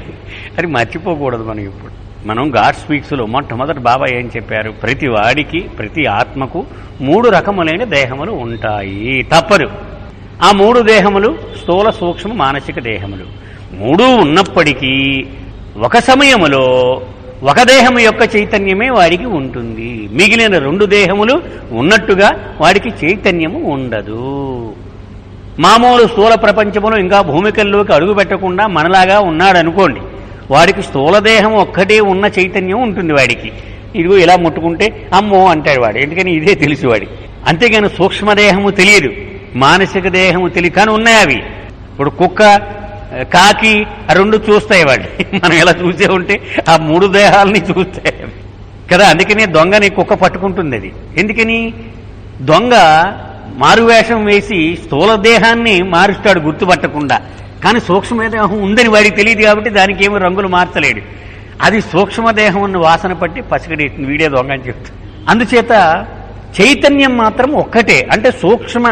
అది మర్చిపోకూడదు మనం. ఇప్పుడు మనం గాడ్ స్పీక్స్లో మొట్టమొదటి బాబా ఏం చెప్పారు? ప్రతి వాడికి, ప్రతి ఆత్మకు 3 రకములైన దేహములు ఉంటాయి, తప్పదు. ఆ 3 దేహములు స్థూల, సూక్ష్మ, మానసిక దేహములు. 3 ఉన్నప్పటికీ ఒక సమయములో ఒక దేహము యొక్క చైతన్యమే వాడికి ఉంటుంది. మిగిలిన 2 దేహములు ఉన్నట్టుగా వాడికి చైతన్యము ఉండదు. మామూలు స్థూల ప్రపంచములో ఇంకా భూమికల్లోకి అడుగు పెట్టకుండా మనలాగా ఉన్నాడనుకోండి, వాడికి స్థూల దేహం ఒక్కటే ఉన్న చైతన్యం ఉంటుంది వాడికి. ఇదిగో ఇలా ముట్టుకుంటే అమ్మో అంటాడు వాడు, ఎందుకని ఇదే తెలుసు వాడికి. అంతేగాని సూక్ష్మదేహము తెలియదు, మానసిక దేహము తెలియదు. కానీ ఉన్నాయి అవి. ఇప్పుడు కుక్క, కాకి ఆ 2 చూస్తాయి వాడిని. మనం ఎలా చూసే ఉంటే ఆ 3 దేహాలని చూస్తాయి కదా. అందుకనే దొంగని కుక్క పట్టుకుంటుంది. అది ఎందుకని? దొంగ మారువేషం వేసి స్థూల దేహాన్ని మారుస్తాడు గుర్తుపట్టకుండా. కానీ సూక్ష్మదేహం ఉందని వాడికి తెలియదు కాబట్టి దానికి ఏమో రంగులు మార్చలేడు. అది సూక్ష్మదేహం ఉన్న వాసన పట్టి పసిగడేస్తుంది, వీడే దొంగ అని చెప్తుంది. అందుచేత చైతన్యం మాత్రం ఒక్కటే. అంటే సూక్ష్మ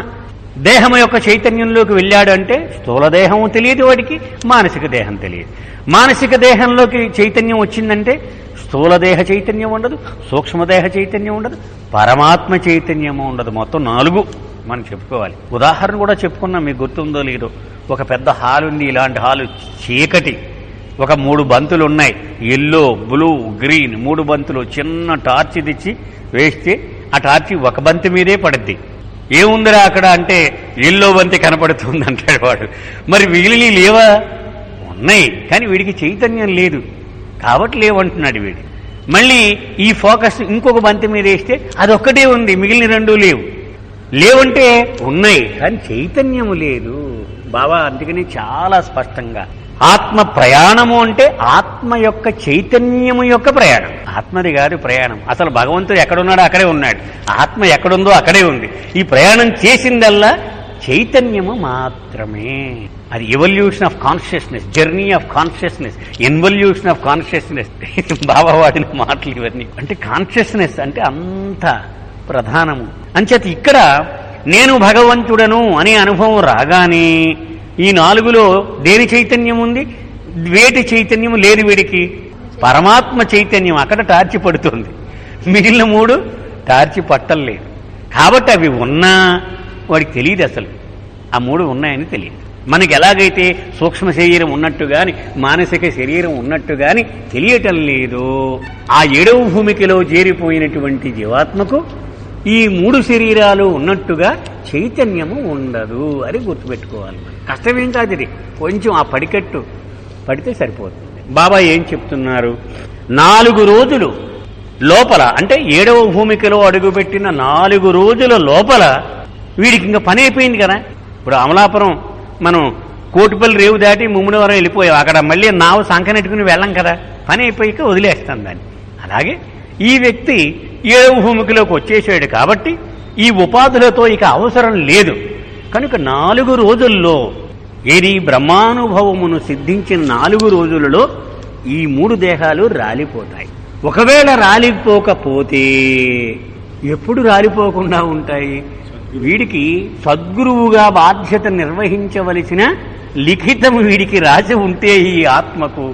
దేహం యొక్క చైతన్యంలోకి వెళ్ళాడు అంటే స్థూల దేహం తెలియదు వాడికి, మానసిక దేహం తెలియదు. మానసిక దేహంలోకి చైతన్యం వచ్చిందంటే స్థూల దేహ చైతన్యం ఉండదు, సూక్ష్మదేహ చైతన్యం ఉండదు, పరమాత్మ చైతన్యము ఉండదు. మొత్తం 4 మనం చెప్పుకోవాలి. ఉదాహరణ కూడా చెప్పుకున్నాం, మీకు గుర్తుందో లేదో. ఒక పెద్ద హాల్ ఉంది. ఇలాంటి హాలు చీకటి. ఒక 3 బంతులు ఉన్నాయి, ఎల్లో, బ్లూ, గ్రీన్. 3 బంతులు. చిన్న టార్చ్ తెచ్చి వేస్తే ఆ టార్చి ఒక బంతి మీదే పడుద్ది. ఏముందిరా అక్కడ అంటే ఎల్లో బంతి కనపడుతుంది అంటాడు వాడు. మరి మిగిలిన లేవా? ఉన్నాయి, కానీ వీడికి చైతన్యం లేదు కాబట్టి లేవంటున్నాడు వీడు. మళ్ళీ ఈ ఫోకస్ ఇంకొక బంతి మీద వేస్తే అదొక్కటే ఉంది, మిగిలిన 2 లేవు. లేవంటే ఉన్నాయి, కానీ చైతన్యము లేదు. బాబా అందుకని చాలా స్పష్టంగా ఆత్మ ప్రయాణము అంటే ఆత్మ యొక్క చైతన్యము యొక్క ప్రయాణం, ఆత్మది కాదు ప్రయాణం. అసలు భగవంతుడు ఎక్కడున్నాడో అక్కడే ఉన్నాడు, ఆత్మ ఎక్కడుందో అక్కడే ఉంది. ఈ ప్రయాణం చేసిందల్లా చైతన్యము మాత్రమే. అది evolution of consciousness, journey of consciousness, involution of consciousness. Baba వాడిన మాటలు ఇవన్నీ. అంటే కాన్షియస్నెస్ అంటే అంత ప్రధానము. అంచేత ఇక్కడ నేను భగవంతుడను అనే అనుభవం రాగానే ఈ 4లో దేని చైతన్యం ఉంది? వేటి చైతన్యం లేదు వీడికి. పరమాత్మ చైతన్యం అక్కడ టార్చి పడుతుంది, మిగిలిన 3 టార్చి పట్టలేదు. కాబట్టి అవి ఉన్నా వాడికి తెలియదు, అసలు ఆ 3 ఉన్నాయని తెలియదు. మనకి ఎలాగైతే సూక్ష్మ శరీరం ఉన్నట్టు గాని మానసిక శరీరం ఉన్నట్టు గాని తెలియటం లేదు, ఆ 7వ భూమికలో చేరిపోయినటువంటి జీవాత్మకు ఈ 3 శరీరాలు ఉన్నట్టుగా చైతన్యము ఉండదు అని గుర్తుపెట్టుకోవాలి. కష్టమేం కాదు ఇది, కొంచెం ఆ పడికట్టు పడితే సరిపోతుంది. బాబా ఏం చెప్తున్నారు? 4 రోజులు లోపల, అంటే 7వ భూమికలో అడుగుపెట్టిన 4 రోజుల లోపల వీడికి ఇంకా పని అయిపోయింది కదా. ఇప్పుడు అమలాపురం మనం కోటిపల్లి రేవు దాటి ముమ్మడివరం వెళ్ళిపోయాం, అక్కడ మళ్ళీ నావు సంకనెట్టుకుని వెళ్ళం కదా, పని అయిపోయాక వదిలేస్తాం దాన్ని. అలాగే ఈ వ్యక్తి 7వ భూమికలోకి వచ్చేసాడు కాబట్టి ఈ ఉపాధులతో ఇక అవసరం లేదు. కనుక 4 రోజుల్లో ఏది బ్రహ్మానుభవమును సిద్ధించిన 4 రోజులలో ఈ 3 దేహాలు రాలిపోతాయి. ఒకవేళ రాలిపోకపోతే ఎప్పుడు రాలిపోకుండా ఉంటాయి? వీడికి సద్గురువుగా బాధ్యత నిర్వహించవలసిన లిఖితం వీడికి రాసి ఉంటే ఈ ఆత్మకు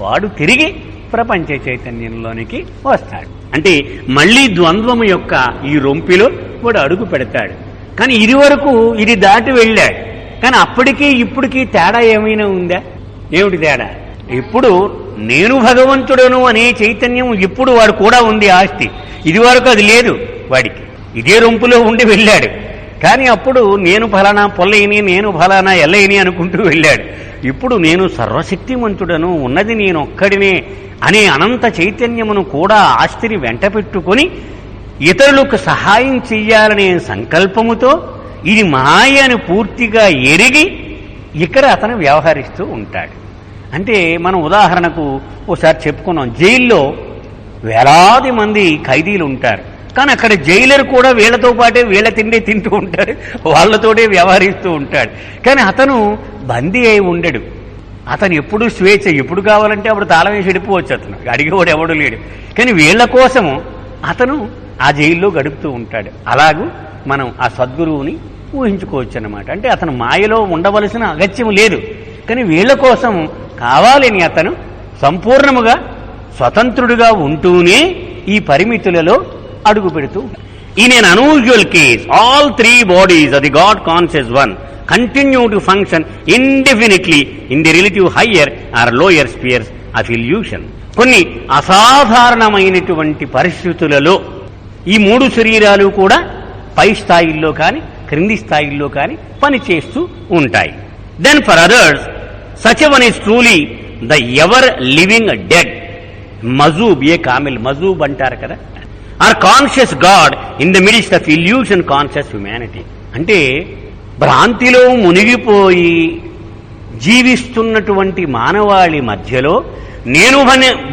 వాడు తిరిగి ప్రపంచ చైతన్యంలోనికి వస్తాడు. అంటే మళ్లీ ద్వంద్వము యొక్క ఈ రొంపిలో వాడు అడుగు పెడతాడు. కానీ ఇది వరకు ఇది దాటి వెళ్ళాడు, కానీ అప్పటికీ ఇప్పటికీ తేడా ఏమైనా ఉందా? ఏమిటి తేడా? ఇప్పుడు నేను భగవంతుడను అనే చైతన్యం ఇప్పుడు వాడు కూడా ఉంది, ఆస్తి. ఇది వరకు అది లేదు వాడికి, ఇదే రొంపులో ఉండి వెళ్ళాడు. కానీ అప్పుడు నేను ఫలానా పొల్లయిని, నేను ఫలానా ఎల్లయిని అనుకుంటూ వెళ్ళాడు. ఇప్పుడు నేను సర్వశక్తిమంతుడను, ఉన్నది నేను ఒక్కడినే అనే అనంత చైతన్యమును కూడా ఆస్తిని వెంట పెట్టుకొని ఇతరులకు సహాయం చెయ్యాలనే సంకల్పముతో ఇది మాయ అని పూర్తిగా ఎరిగి ఇక్కడ అతను వ్యవహరిస్తూ ఉంటాడు. అంటే మనం ఉదాహరణకు ఓసారి చెప్పుకున్నాం, జైల్లో వేలాది మంది ఖైదీలు ఉంటారు, కానీ అక్కడ జైలర్ కూడా వీళ్లతో పాటే వీళ్ల తిండి తింటూ ఉంటాడు, వాళ్లతోటే వ్యవహరిస్తూ ఉంటాడు. కానీ అతను బందీ అయి ఉండడు, అతను ఎప్పుడు స్వేచ్ఛ, ఎప్పుడు కావాలంటే అప్పుడు తాళం వేసి వెళ్ళిపోవచ్చు, అతను అడిగేవాడు ఎవడు లేడు. కానీ వీళ్ల కోసము అతను ఆ జైల్లో గడుపుతూ ఉంటాడు. అలాగూ మనం ఆ సద్గురువుని ఊహించుకోవచ్చు అన్నమాట. అంటే అతను మాయలో ఉండవలసిన అగత్యం లేదు, కానీ వీళ్ల కోసం కావాలని అతను సంపూర్ణముగా స్వతంత్రుడిగా ఉంటూనే ఈ పరిమితులలో అడుగు పెడుతూ. In an unusual case all 3 bodies of the God conscious one continue to function indefinitely in the relative higher or lower spheres of illusion. కొన్ని అసాధారణమైనటువంటి పరిస్థితులలో ఈ 3 శరీరాలు కూడా పై స్థాయిల్లో కానీ క్రింది స్థాయిల్లో కానీ పనిచేస్తూ ఉంటాయి. Then for others such one is truly the ever living dead majzoob, ఏ కామిల్ మజూబ్ అంటారు కదా, or conscious God in the midst of illusion conscious humanity. అంటే భ్రాంతిలో మునిగిపోయి జీవిస్తున్నటువంటి మానవాళి మధ్యలో నేను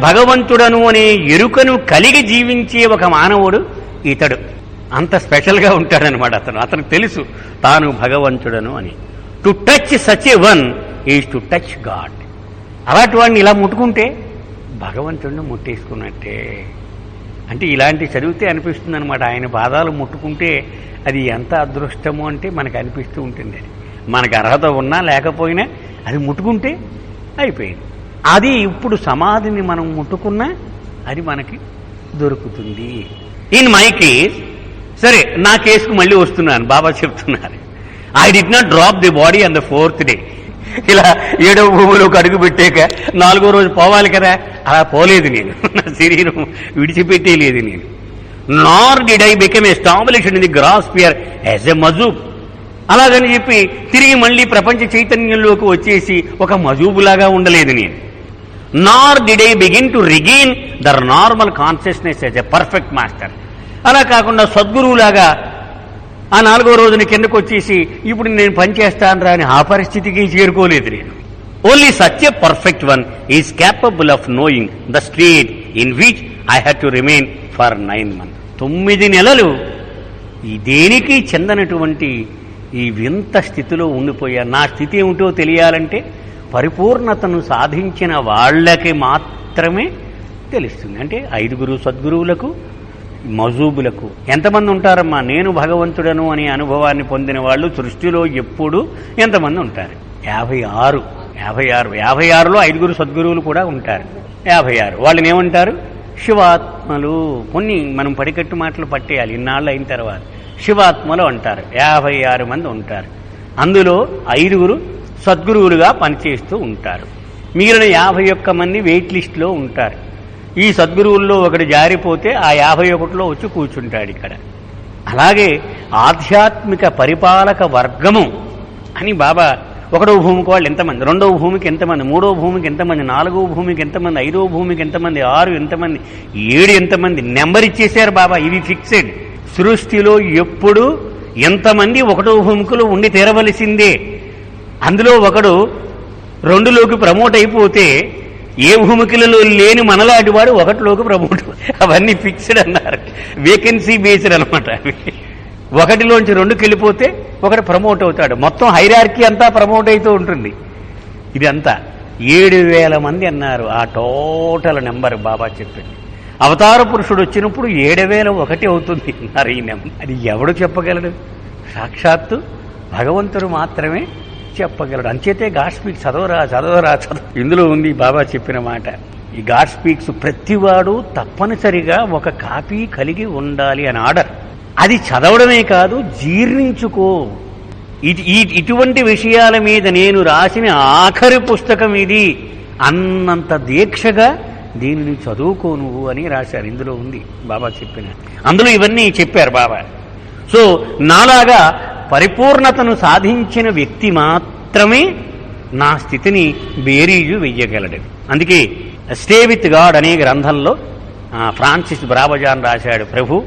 భగవంతుడను అనే ఎరుకను కలిగి జీవించే ఒక మానవుడు ఇతడు. అంత స్పెషల్గా ఉంటాడనమాట అతను తెలుసు తాను భగవంతుడను అని. To touch such a one is to touch God. అలాంటి వాడిని ఇలా ముట్టుకుంటే భగవంతుడిని ముట్టేసుకున్నట్టే. అంటే ఇలాంటి చదివితే అనిపిస్తుంది అనమాట, ఆయన పాదాలు ముట్టుకుంటే అది ఎంత అదృష్టమో అంటే మనకు అనిపిస్తూ ఉంటుంది. అది మనకు అర్హత ఉన్నా లేకపోయినా అది ముట్టుకుంటే అయిపోయింది. అది ఇప్పుడు సమాధిని మనం ముట్టుకున్నా అది మనకి దొరుకుతుంది. ఇన్ మై కేస్, సరే నా కేసుకు మళ్ళీ వస్తున్నాను, బాబా చెప్తున్నారు, I did not drop the body on the 4th day. ఇలా 7వ భూమిలోకి అడుగు పెట్టాక 4వ రోజు పోవాలి కదా, అలా పోలేదు నేను, నా శరీరం విడిచిపెట్టేలేదు నేను. Nor did I become established in the gross sphere as a majzoob. అలాగని చెప్పి తిరిగి మళ్ళీ ప్రపంచ చైతన్యంలోకి వచ్చేసి ఒక మజూబులాగా ఉండలేదు నేను. Nor did I begin to regain the normal consciousness as a perfect master. అలా కాకుండా సద్గురువులాగా ఆ 4వ రోజున కిందకు వచ్చేసి ఇప్పుడు నేను పనిచేస్తాను రా అని ఆ పరిస్థితికి చేరుకోలేదు నేను. Only such a perfect one is capable of knowing the state in which I had to remain for 9 months. 9 నెలలు ఈ దేనికి చెందనటువంటి ఈ వింత స్థితిలో ఉండిపోయాను. నా స్థితి ఏమిటో తెలియాలంటే పరిపూర్ణతను సాధించిన వాళ్ళకి మాత్రమే తెలుస్తుంది. అంటే 5 సద్గురువులకు మజూబులకు ఎంతమంది ఉంటారమ్మా? నేను భగవంతుడను అనే అనుభవాన్ని పొందిన వాళ్ళు సృష్టిలో ఎప్పుడు ఎంతమంది ఉంటారు? 56. 56లో 5 సద్గురువులు కూడా ఉంటారు. 56 వాళ్ళని ఏమంటారు? శివాత్మలు. కొన్ని మనం పడికట్టు మాటలు పట్టేయాలి ఇన్నాళ్ళు అయిన తర్వాత. శివాత్మలు అంటారు. 56 మంది ఉంటారు. అందులో 5 సద్గురువులుగా పనిచేస్తూ ఉంటారు. మిగిలిన 51 మంది వెయిట్ లిస్ట్లో ఉంటారు. ఈ సద్గురువుల్లో ఒకటి జారిపోతే ఆ 51లో వచ్చి కూర్చుంటాడు ఇక్కడ. అలాగే ఆధ్యాత్మిక పరిపాలక వర్గము అని బాబా 1వ భూమికి వాళ్ళు ఎంతమంది, 2వ భూమికి ఎంతమంది, 3వ భూమికి ఎంతమంది, 4వ భూమికి ఎంతమంది, 5వ భూమికి ఎంతమంది, 6 ఎంతమంది, 7 ఎంతమంది నెంబర్ ఇచ్చేశారు బాబా. ఇది ఫిక్సెడ్. సృష్టిలో ఎప్పుడు ఎంతమంది 1వ భూమికలో ఉండి తీరవలసిందే. అందులో ఒకడు 2లోకి ప్రమోట్ అయిపోతే ఏ భూమికలలో లేని మనలాంటి వాడు 1లోకి ప్రమోట్. అవన్నీ ఫిక్స్డ్ అన్నారు. వేకెన్సీ బేస్డ్ అనమాట. 1లోంచి 2కి వెళ్ళిపోతే ఒకటి ప్రమోట్ అవుతాడు. మొత్తం హైరార్కీ అంతా ప్రమోట్ అవుతూ ఉంటుంది. ఇదంతా 7,000 మంది అన్నారు ఆ టోటల్ నెంబర్ బాబా చెప్పింది. అవతార పురుషుడు వచ్చినప్పుడు 7,001 అవుతుంది అన్నారు ఈ నెంబర్. అది ఎవడు చెప్పగలడు? సాక్షాత్తు భగవంతుడు మాత్రమే చెప్పగలడు. అంచేతే గాడ్ స్పీక్స్ చదవరా. ఇందులో ఉంది బాబా చెప్పిన మాట. ఈ గాడ్ స్పీక్స్ ప్రతివాడు తప్పనిసరిగా ఒక కాపీ కలిగి ఉండాలి అని ఆర్డర్. అది చదవడమే కాదు, జీర్ణించుకో. ఇటువంటి విషయాల మీద నేను రాసిన ఆఖరి పుస్తకం ఇది అన్నంత దీక్షగా దీనిని చదువుకో నువ్వు అని రాశారు. ఇందులో ఉంది బాబా చెప్పిన. అందులో ఇవన్నీ చెప్పారు బాబా. సో నాలాగా పరిపూర్ణతను సాధించిన వ్యక్తి మాత్రమే నా స్థితిని బేరీజు వెయ్యగలడు. అందుకే స్టే విత్ గాడ్ అనే గ్రంథంలో ఫ్రాన్సిస్ బ్రాబజాన్ రాశాడు, ప్రభు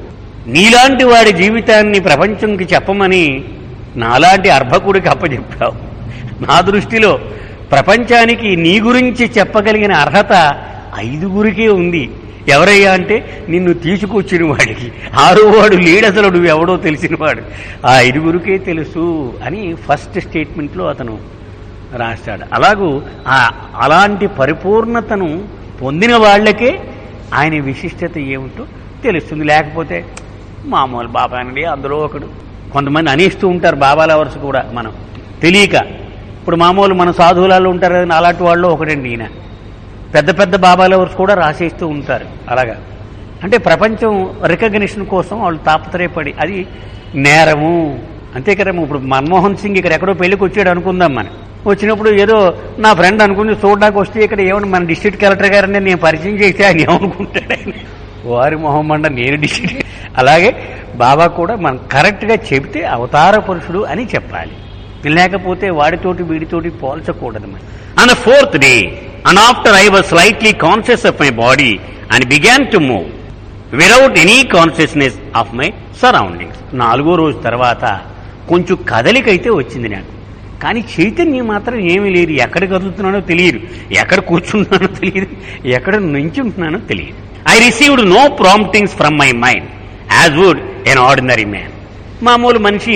నీలాంటి వాడి జీవితాన్ని ప్రపంచంకి చెప్పమని నాలాంటి అర్భకుడికి అప్పచెప్పావు. నా దృష్టిలో ప్రపంచానికి నీ గురించి చెప్పగలిగిన అర్హత 5 ఉంది. ఎవరయ్యా అంటే నిన్ను తీసుకొచ్చిన వాడికి. 6వ వాడు లీడసలు నువ్వు ఎవడో తెలిసినవాడు. ఆ 5 తెలుసు అని ఫస్ట్ స్టేట్మెంట్లో అతను రాస్తాడు. అలాంటి పరిపూర్ణతను పొందిన వాళ్లకే ఆయన విశిష్టత ఏమిటో తెలుస్తుంది. లేకపోతే మామూలు బాబానండి అందులో ఒకడు. కొంతమంది అనేస్తూ ఉంటారు బాబా లవర్స్ కూడా మనం తెలియక. ఇప్పుడు మామూలు మన సాధువులలో ఉంటారు కదా, అలాంటి వాళ్ళు ఒకటండి ఈయన. పెద్ద పెద్ద బాబా లవర్స్ కూడా రాసేస్తూ ఉంటారు. అలాగా అంటే ప్రపంచం రికగ్నిషన్ కోసం వాళ్ళు తాపత్రయపడి, అది నేరము అంతే కదా. ఇప్పుడు మన్మోహన్ సింగ్ ఇక్కడ ఎక్కడో పెళ్లికి వచ్చాడు అనుకుందాం. మనం వచ్చినప్పుడు ఏదో నా ఫ్రెండ్ అనుకుని చూడడానికి వస్తే ఇక్కడ ఏమన్నా మన డిస్ట్రిక్ట్ కలెక్టర్ గారని నేను పరిచయం చేస్తే ఆయన ఏమనుకుంటాడు? ఆయన వారి మొహమ్మండ నేను డిస్ట్రిక్ట్. అలాగే బాబా కూడా మనం కరెక్ట్గా చెబితే అవతార పురుషుడు అని చెప్పాలి. లేకపోతే వాడితోటి వీడితోటి పోల్చకూడదు. On the 4th day, and after I was slightly conscious of my body and began to move without any consciousness of my surroundings. 4వ రోజు తర్వాత కొంచెం కదలికైతే వచ్చింది నాకు, కానీ చైతన్యం మాత్రం ఏమీ లేదు. ఎక్కడ కదులుతున్నానో తెలియదు, ఎక్కడ కూర్చున్నానో తెలియదు, ఎక్కడ నుంచుంటున్నానో తెలియదు. I received no promptings from my mind as would an ordinary man. మామూలు మనిషి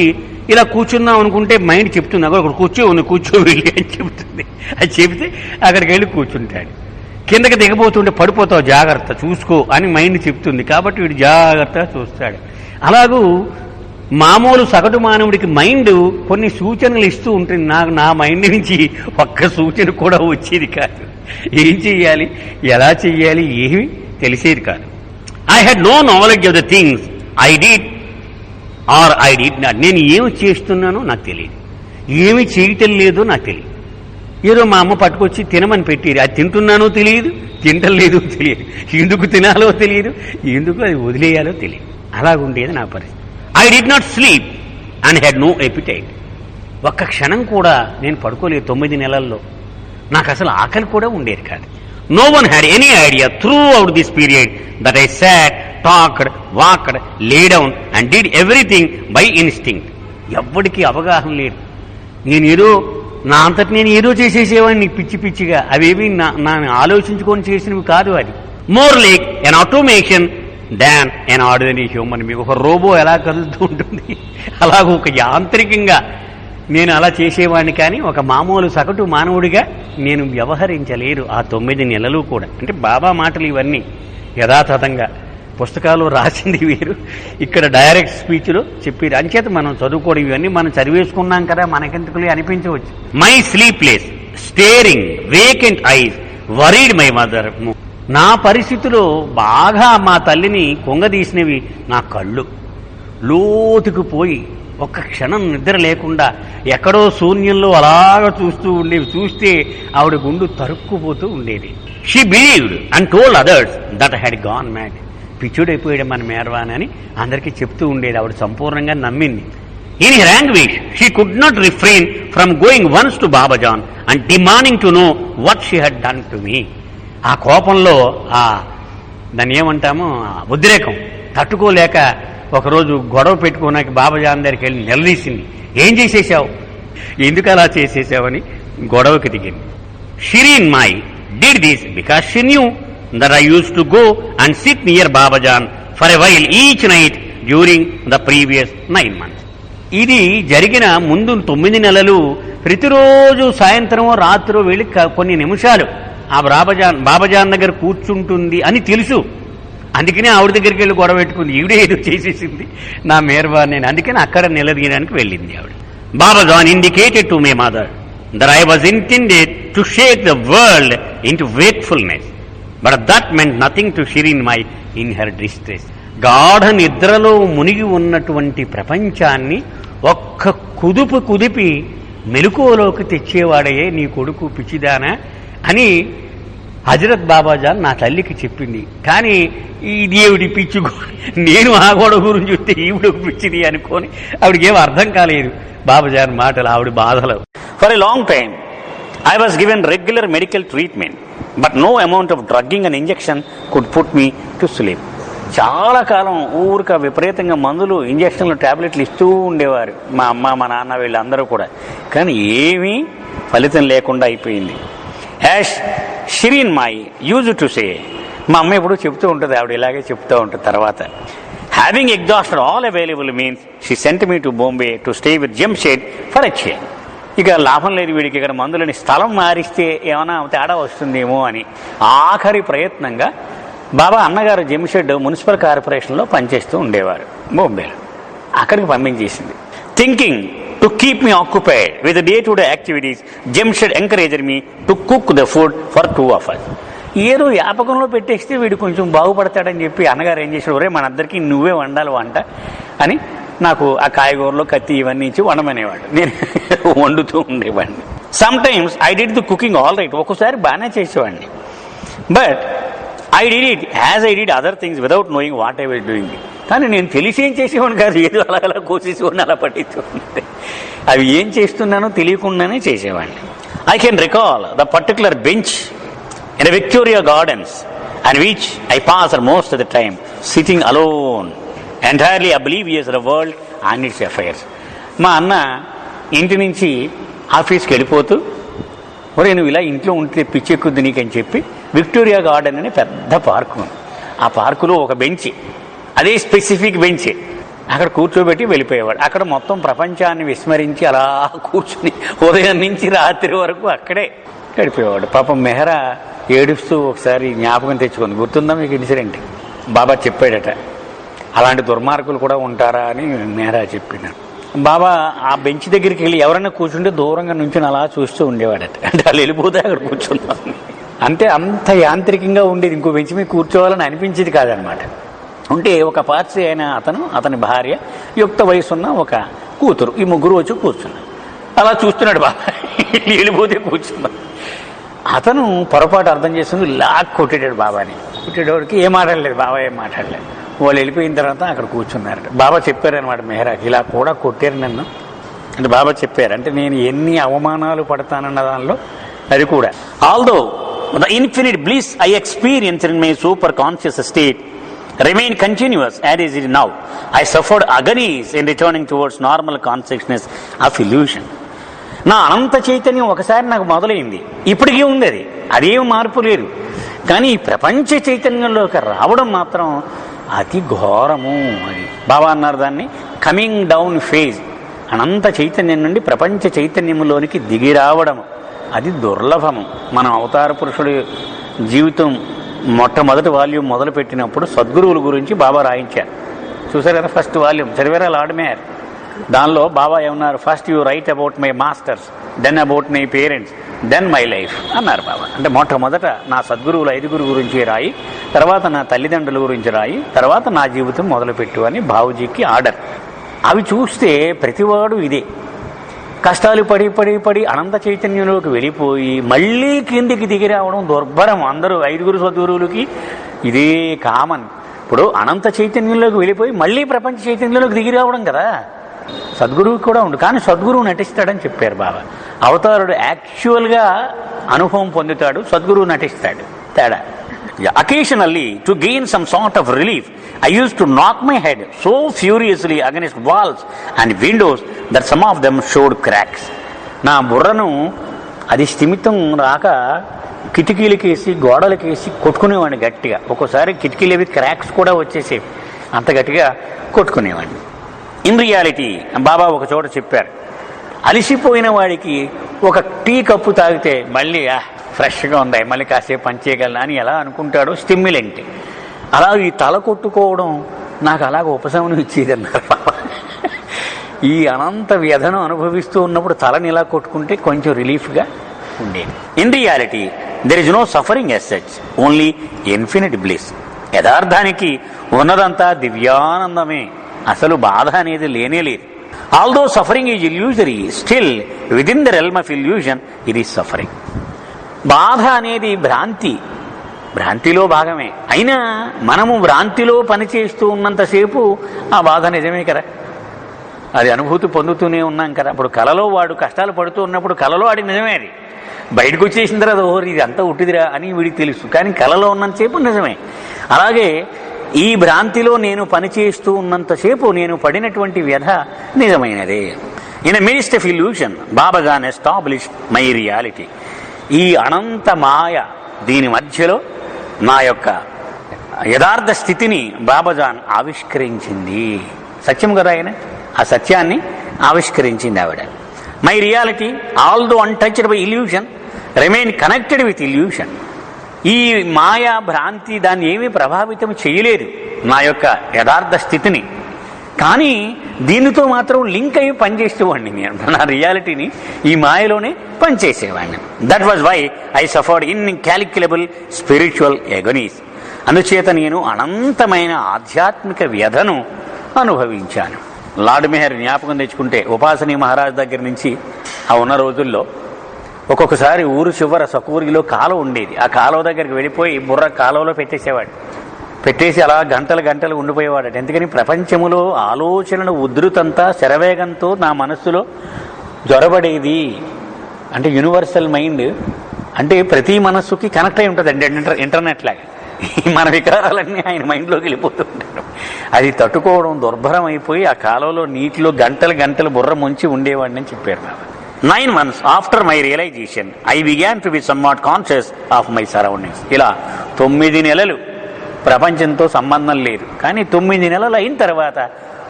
ఇలా కూర్చుందాం అనుకుంటే మైండ్ చెప్తుంది, అక్కడ కూర్చో వెళ్ళి అని చెబుతుంది. అది చెబితే అక్కడికి వెళ్ళి కూర్చుంటాడు. కిందకి దిగబోతుంటే పడిపోతావు జాగ్రత్త చూసుకో అని మైండ్ చెప్తుంది. కాబట్టి వీడు జాగ్రత్తగా చూస్తాడు. అలాగూ మామూలు సగటు మానవుడికి మైండ్ కొన్ని సూచనలు ఇస్తూ ఉంటుంది. నా మైండ్ నుంచి ఒక్క సూచన కూడా వచ్చేది కాదు. ఏం చెయ్యాలి, ఎలా చెయ్యాలి ఏమీ తెలిసేది కాదు. I had no knowledge of the things I did or I did not. నేను ఏమి చేస్తున్నానో నాకు తెలియదు, ఏమి చేయటం లేదో నాకు తెలియదు. ఏదో మా అమ్మ పట్టుకొచ్చి తినమని పెట్టేది, అది తింటున్నానో తెలియదు, తింటలేదో తెలియదు, ఎందుకు తినాలో తెలియదు, ఎందుకు అది వదిలేయాలో తెలియదు. అలాగుండేది నా పరిస్థితి. I did not sleep and had no appetite. ఒక్క క్షణం కూడా నేను పడుకోలేదు 9 నెలల్లో. నాకు అసలు ఆకలి కూడా ఉండేది కాదు. No one had any idea throughout this period that I sat, talked, walked, lay down and did everything by instinct. ఎవ్వడికి అవగాహన లేదు. నేను ఏదో నా అంతటి నేను ఏదో చేసేసేవాడిని పిచ్చి పిచ్చిగా. అవేవి నా ఆలోచించుకొని చేసినవి కాదు. అది more like an automation than an ordinary human. మీకు ఒక రోబో ఎలా కదులుతూ ఉంటుంది అలాగ ఒక యాంత్రికంగా నేను అలా చేసేవాడిని. కానీ ఒక మామూలు సగటు మానవుడిగా నేను వ్యవహరించలేరు ఆ 9 నెలలు కూడా. అంటే బాబా మాటలు ఇవన్నీ యథాతథంగా పుస్తకాలు రాసింది వేరు, ఇక్కడ డైరెక్ట్ స్పీచ్లో చెప్పారు. అంచేత మనం చదువుకోవడం ఇవన్నీ మనం చదివేసుకున్నాం కదా, మనకెందుకులే అనిపించవచ్చు. My sleepless staring vacant eyes worried my mother. నా పరిస్థితిలో బాగా మా తల్లిని కొంగదీసినవి నా కళ్ళు. లోతుకు పోయి ఒక్క క్షణం నిద్ర లేకుండా ఎక్కడో శూన్యంలో అలాగ చూస్తూ ఉండేవి. చూస్తే ఆవిడ గుండు తరుక్కుపోతూ ఉండేది. She believed and told others that had gone mad. పిచ్చుడైపోయాడు మన మేర్వాన్ అని అందరికీ చెప్తూ ఉండేది. ఆవిడ సంపూర్ణంగా నమ్మింది. In her anguish she could not refrain from going once to Babajan and demanding to know what she had done to me. ఆ కోపంలో దాన్ని ఏమంటాము, ఉద్రేకం తట్టుకోలేక ఒకరోజు గొడవ పెట్టుకోనాక బాబాజాన్ దగ్గరికి వెళ్ళి నిలదీసింది. ఏం చేసేసావు, ఎందుకు అలా చేసేసావని గొడవకి దిగింది. Shirinmai did this because she knew that I used to go and sit near Babajan for a while each night during the previous 9 months. ఇది జరిగిన ముందు 9 నెలలు ప్రతిరోజు సాయంత్రం రాత్రి వెళ్ళి కొన్ని నిమిషాలు ఆ బాబాజాన్ దగ్గర కూర్చుంటుంది అని తెలుసు. అందుకనే ఆవిడ దగ్గరికి వెళ్ళి గొడవ పెట్టుకుంది. ఈవిడే ఏదో చేసేసింది నా మేర్వాన్ నేను, అందుకని అక్కడ నిలదీయడానికి వెళ్ళింది ఆవిడ. Babajan indicated to my mother that I was intended to shake the world into wakefulness. But that meant nothing to Shireen Mai in her distress. గాఢ నిద్రలో మునిగి ఉన్నటువంటి ప్రపంచాన్ని ఒక్క కుదిపి మెలకువలోకి తెచ్చేవాడయే నీ కొడుకు పిచ్చిదానా అని హజరత్ బాబాజాన్ నా తల్లికి చెప్పింది. కానీ ఇది ఏమిటి పిచ్చి, నేను ఆ గొడవ గురించి చూస్తే ఈవిడ పిచ్చిది అనుకోని ఆవిడకేం అర్థం కాలేదు బాబాజాన్ మాటలు, ఆవిడ బాధలు. For a long time I was given regular medical treatment, but no amount of drugging and injection could put me to sleep. చాలా కాలం ఊరిక విపరీతంగా మందులు, ఇంజక్షన్లు, టాబ్లెట్లు ఇస్తూ ఉండేవారు మా అమ్మ, మా నాన్న, వీళ్ళందరూ కూడా. కానీ ఏమీ ఫలితం లేకుండా అయిపోయింది. యాష్ షిరీన్ మాయి యూజ్ టు సే, మా అమ్మ ఎప్పుడు చెప్తూ ఉంటుంది, ఆవిడ ఇలాగే చెప్తూ ఉంటుంది. తర్వాత having exhausted all available means she sent me to Bombay to stay with Jamshed for a change. ఇక లాభం లేదు వీడికి ఇక్కడ మందులని, స్థలం మారిస్తే ఏమైనా తేడా వస్తుందేమో అని ఆఖరి ప్రయత్నంగా బాబా అన్నగారు జంషెడ్ మున్సిపల్ కార్పొరేషన్లో పనిచేస్తూ ఉండేవారు బాంబేలో. అక్కడికి పంపించేసింది. Thinking to keep me occupied with day to day activities Jamshed encouraged me to cook the food for 2 of us. ఏదో వ్యాపకంలో పెట్టేస్తే వీడు కొంచెం బాగుపడతాడని చెప్పి అన్నగారు ఏం చేశాడు, ఒరే మనందరికీ నువ్వే వండాలి వంట అని నాకు ఆ కాయగూరలో కత్తి ఇవన్నీ ఇచ్చి వండమనేవాడు. నేను వండుతూ ఉండేవాడిని. Some times I did the cooking all right, ఒక్కోసారి బాగానే చేసేవాడిని. But I did it as I did other things without knowing what I was doing. కానీ నేను తెలిసి ఏం చేసేవాడిని కాదు, ఏదో అలా కోసేసేవాడిని, అలా పట్టించేవాడిని. అవి ఏం చేస్తున్నానో తెలియకుండానే చేసేవాడిని. I can recall the particular bench in Victoria Gardens and which I pass most of the time sitting alone entirely oblivious the world and its affairs. మా అన్న ఇంటి నుంచి ఆఫీస్కి వెళ్ళిపోతూ, ఒరే నువ్వు ఇలా ఇంట్లో ఉంటే పిచ్చెక్కుద్ది నీకని చెప్పి విక్టోరియా గార్డెన్ అనే పెద్ద పార్కు, ఆ పార్కులో ఒక బెంచ్, అదే స్పెసిఫిక్ బెంచ్, అక్కడ కూర్చోబెట్టి వెళ్ళిపోయేవాడు. అక్కడ మొత్తం ప్రపంచాన్ని విస్మరించి అలా కూర్చుని ఉదయం నుంచి రాత్రి వరకు అక్కడే గడిపేవాడు. పాపం మెహరా ఏడుస్తూ ఒకసారి జ్ఞాపకం తెచ్చుకుంది. గుర్తుందా మీకు ఇన్సిడెంట్? బాబా చెప్పాడట, అలాంటి దుర్మార్గులు కూడా ఉంటారా అని మెహరా చెప్పినాడు. బాబా ఆ బెంచ్ దగ్గరికి వెళ్ళి ఎవరైనా కూర్చుంటే దూరంగా నుంచి అలా చూస్తూ ఉండేవాడట. అంటే వాళ్ళు వెళ్ళిపోతే అక్కడ కూర్చున్నాం అంటే అంత యాంత్రికంగా ఉండేది. ఇంకో బెంచ్ మీద కూర్చోవాలని అనిపించేది కాదనమాట. ఉంటే ఒక పార్సీ అయిన అతను, అతని భార్య, యుక్త వయసున్న ఒక కూతురు, ఈ ముగ్గురు వచ్చి కూర్చున్నారు. అలా చూస్తున్నాడు బాబా, వెళ్ళిపోతే కూర్చున్నాం. అతను పొరపాటు అర్థం చేస్తుంది, లాక్ కొట్టేటాడు బాబాని. కొట్టేటోడికి ఏం మాట్లాడలేదు, బాబా ఏం మాట్లాడలేదు. వాళ్ళు వెళ్ళిపోయిన తర్వాత అక్కడ కూర్చున్నారట. బాబా చెప్పారనమాట మెహరాకి, ఇలా కూడా కొట్టారు నన్ను అంటే బాబా చెప్పారు. అంటే నేను ఎన్ని అవమానాలు పడతానన్న దానిలో అది కూడా. Although the infinite bliss I experience in my super conscious state remain continuous as it is now, I suffered agonies in returning towards normal consciousness of illusion. నా అనంత చైతన్యం ఒకసారి నాకు మొదలైంది, ఇప్పటికీ ఉంది, అదేం మార్పు లేదు. కానీ ఈ ప్రపంచ చైతన్యంలోకి రావడం మాత్రం అతి ఘోరము అని బాబా అన్నారు. దాన్ని కమింగ్ డౌన్ ఫేజ్. అనంత చైతన్యం నుండి ప్రపంచ చైతన్యంలోనికి దిగి రావడం అది దుర్లభము. మనం అవతార పురుషుడి జీవితం మొట్టమొదటి వాల్యూమ్ మొదలుపెట్టినప్పుడు సద్గురువుల గురించి బాబా రాయించారు. చూసారు కదా, ఫస్ట్ వాల్యూమ్ చదివారా లార్డ్ మేయర్? దానిలో బాబా ఏమన్నారు, first you write about my masters, then about my parents, then my life అన్నారు బాబా. అంటే మొట్టమొదట నా సద్గురువుల 5గురు గురించి రాయి, తర్వాత నా తల్లిదండ్రుల గురించి రాయి, తర్వాత నా జీవితం మొదలుపెట్టు అని బాబుజీకి ఆర్డర్. అవి చూస్తే ప్రతివాడు ఇదే కష్టాలు పడి పడి పడి అనంత చైతన్యంలోకి వెళ్ళిపోయి మళ్ళీ కిందికి దిగి రావడం దుర్భరం. అందరూ 5గురు సద్గురువులకి ఇదే కామన్. ఇప్పుడు అనంత చైతన్యంలోకి వెళ్ళిపోయి మళ్ళీ ప్రపంచ చైతన్యంలోకి దిగి రావడం కదా. సద్గురువుకి కూడా ఉంది, కానీ సద్గురువు నటిస్తాడని చెప్పారు బాబా. అవతారుడు యాక్చువల్గా అనుభవం పొందుతాడు, సద్గురువు నటిస్తాడు. తేడా. Occasionally, to gain some sort of relief, I used to knock my head so furiously against walls and windows that some of them showed cracks. నా బుర్రను అది స్థిమితం రాక కిటికీలకేసి గోడలకేసి కొట్టుకునేవాడిని గట్టిగా. ఒక్కోసారి కిటికీలవి క్రాక్స్ కూడా వచ్చేసేవి, అంత గట్టిగా కొట్టుకునేవాడిని. ఇన్ రియాలిటీ బాబా ఒక చోట చెప్పారు, అలిసిపోయిన వాడికి ఒక టీ కప్పు తాగితే మళ్ళీ ఫ్రెష్గా ఉంది, మళ్ళీ కాసేపు పనిచేయగలను అని ఎలా అనుకుంటాడో స్టిమ్యులెంట్, అలా ఈ తల కొట్టుకోవడం నాకు అలాగ ఉపశమనం ఇచ్చేది అన్నారు బాబా. ఈ అనంత వ్యధను అనుభవిస్తూ ఉన్నప్పుడు తలని ఇలా కొట్టుకుంటే కొంచెం రిలీఫ్గా ఉండేది. In reality there is no suffering as such, only infinite bliss. యథార్థానికి ఉన్నదంతా దివ్యానందమే, అసలు బాధ అనేది లేనే లేదు. Although suffering is illusory, still within the realm of illusion it is suffering. బాధ అనేది భ్రాంతిలో భాగమే. అయినా మనము భ్రాంతిలో పనిచేస్తూ ఉన్నంతసేపు ఆ బాధ నిజమే కదా, అది అనుభూతి పొందుతూనే ఉన్నాం కదా. ఇప్పుడు కలలో వాడు కష్టాలు పడుతూ ఉన్నప్పుడు కలలో వాడికి నిజమే, అది బయటకు వచ్చేసిన తర్వాత ఓహో ఇది అంతా ఉట్టిదిరా అని వీడికి తెలుసు, కానీ కలలో ఉన్నంతసేపు నిజమే. అలాగే ఈ భ్రాంతిలో నేను పనిచేస్తూ ఉన్నంతసేపు నేను పడినటువంటి వ్యధ నిజమైనదే. In a midst of illusion Babajan establish my reality. ఈ అనంత మాయ దీని మధ్యలో నా యొక్క యథార్థ స్థితిని బాబాజాన్ ఆవిష్కరించింది. సత్యం కదా ఆయన, ఆ సత్యాన్ని ఆవిష్కరించింది ఆవిడ. My reality although untouched by illusion remain connected with illusion. ఈ మాయా భ్రాంతి దాన్ని ఏమీ ప్రభావితం చేయలేదు నా యొక్క యథార్థ స్థితిని, కానీ దీనితో మాత్రం లింక్ అయ్యి పనిచేసేవాడిని నేను. నా రియాలిటీని ఈ మాయలోనే పనిచేసేవాడిని. That was why I suffered incalculable spiritual agonies. అందుచేత నేను అనంతమైన ఆధ్యాత్మిక వ్యధను అనుభవించాను. లార్డ్ మెహర్ జ్ఞాపకం తెచ్చుకుంటే ఉపాసనీ మహారాజ్ దగ్గర నుంచి ఆ ఉన్న రోజుల్లో ఒక్కొక్కసారి ఊరు చివర సకూరిలో కాలువ ఉండేది, ఆ కాలువ దగ్గరికి వెళ్ళిపోయి బుర్ర కాలువలో పెట్టేసేవాడు. పెట్టేసి అలా గంటలు గంటలు ఉండిపోయేవాడు. ఎందుకని ప్రపంచములో ఆలోచనల ఉధృతంతా శరవేగంతో నా మనస్సులో జ్వరబడేది. అంటే యూనివర్సల్ మైండ్ అంటే ప్రతి మనస్సుకి కనెక్ట్ అయి ఉంటుంది అండి, ఇంటర్నెట్ లాగా. మన వికారాలన్నీ ఆయన మైండ్లోకి వెళ్ళిపోతూ ఉంటారు. అది తట్టుకోవడం దుర్భరం అయిపోయి ఆ కాలంలో నీటిలో గంటలు గంటలు బుర్ర ముంచి ఉండేవాడిని అని చెప్పారు నాకు. 9 months after my realization, I began to be somewhat conscious of my surroundings. ఇలా 9 నెలలు ప్రపంచంతో సంబంధం లేదు, కానీ 9 నెలలు అయిన తర్వాత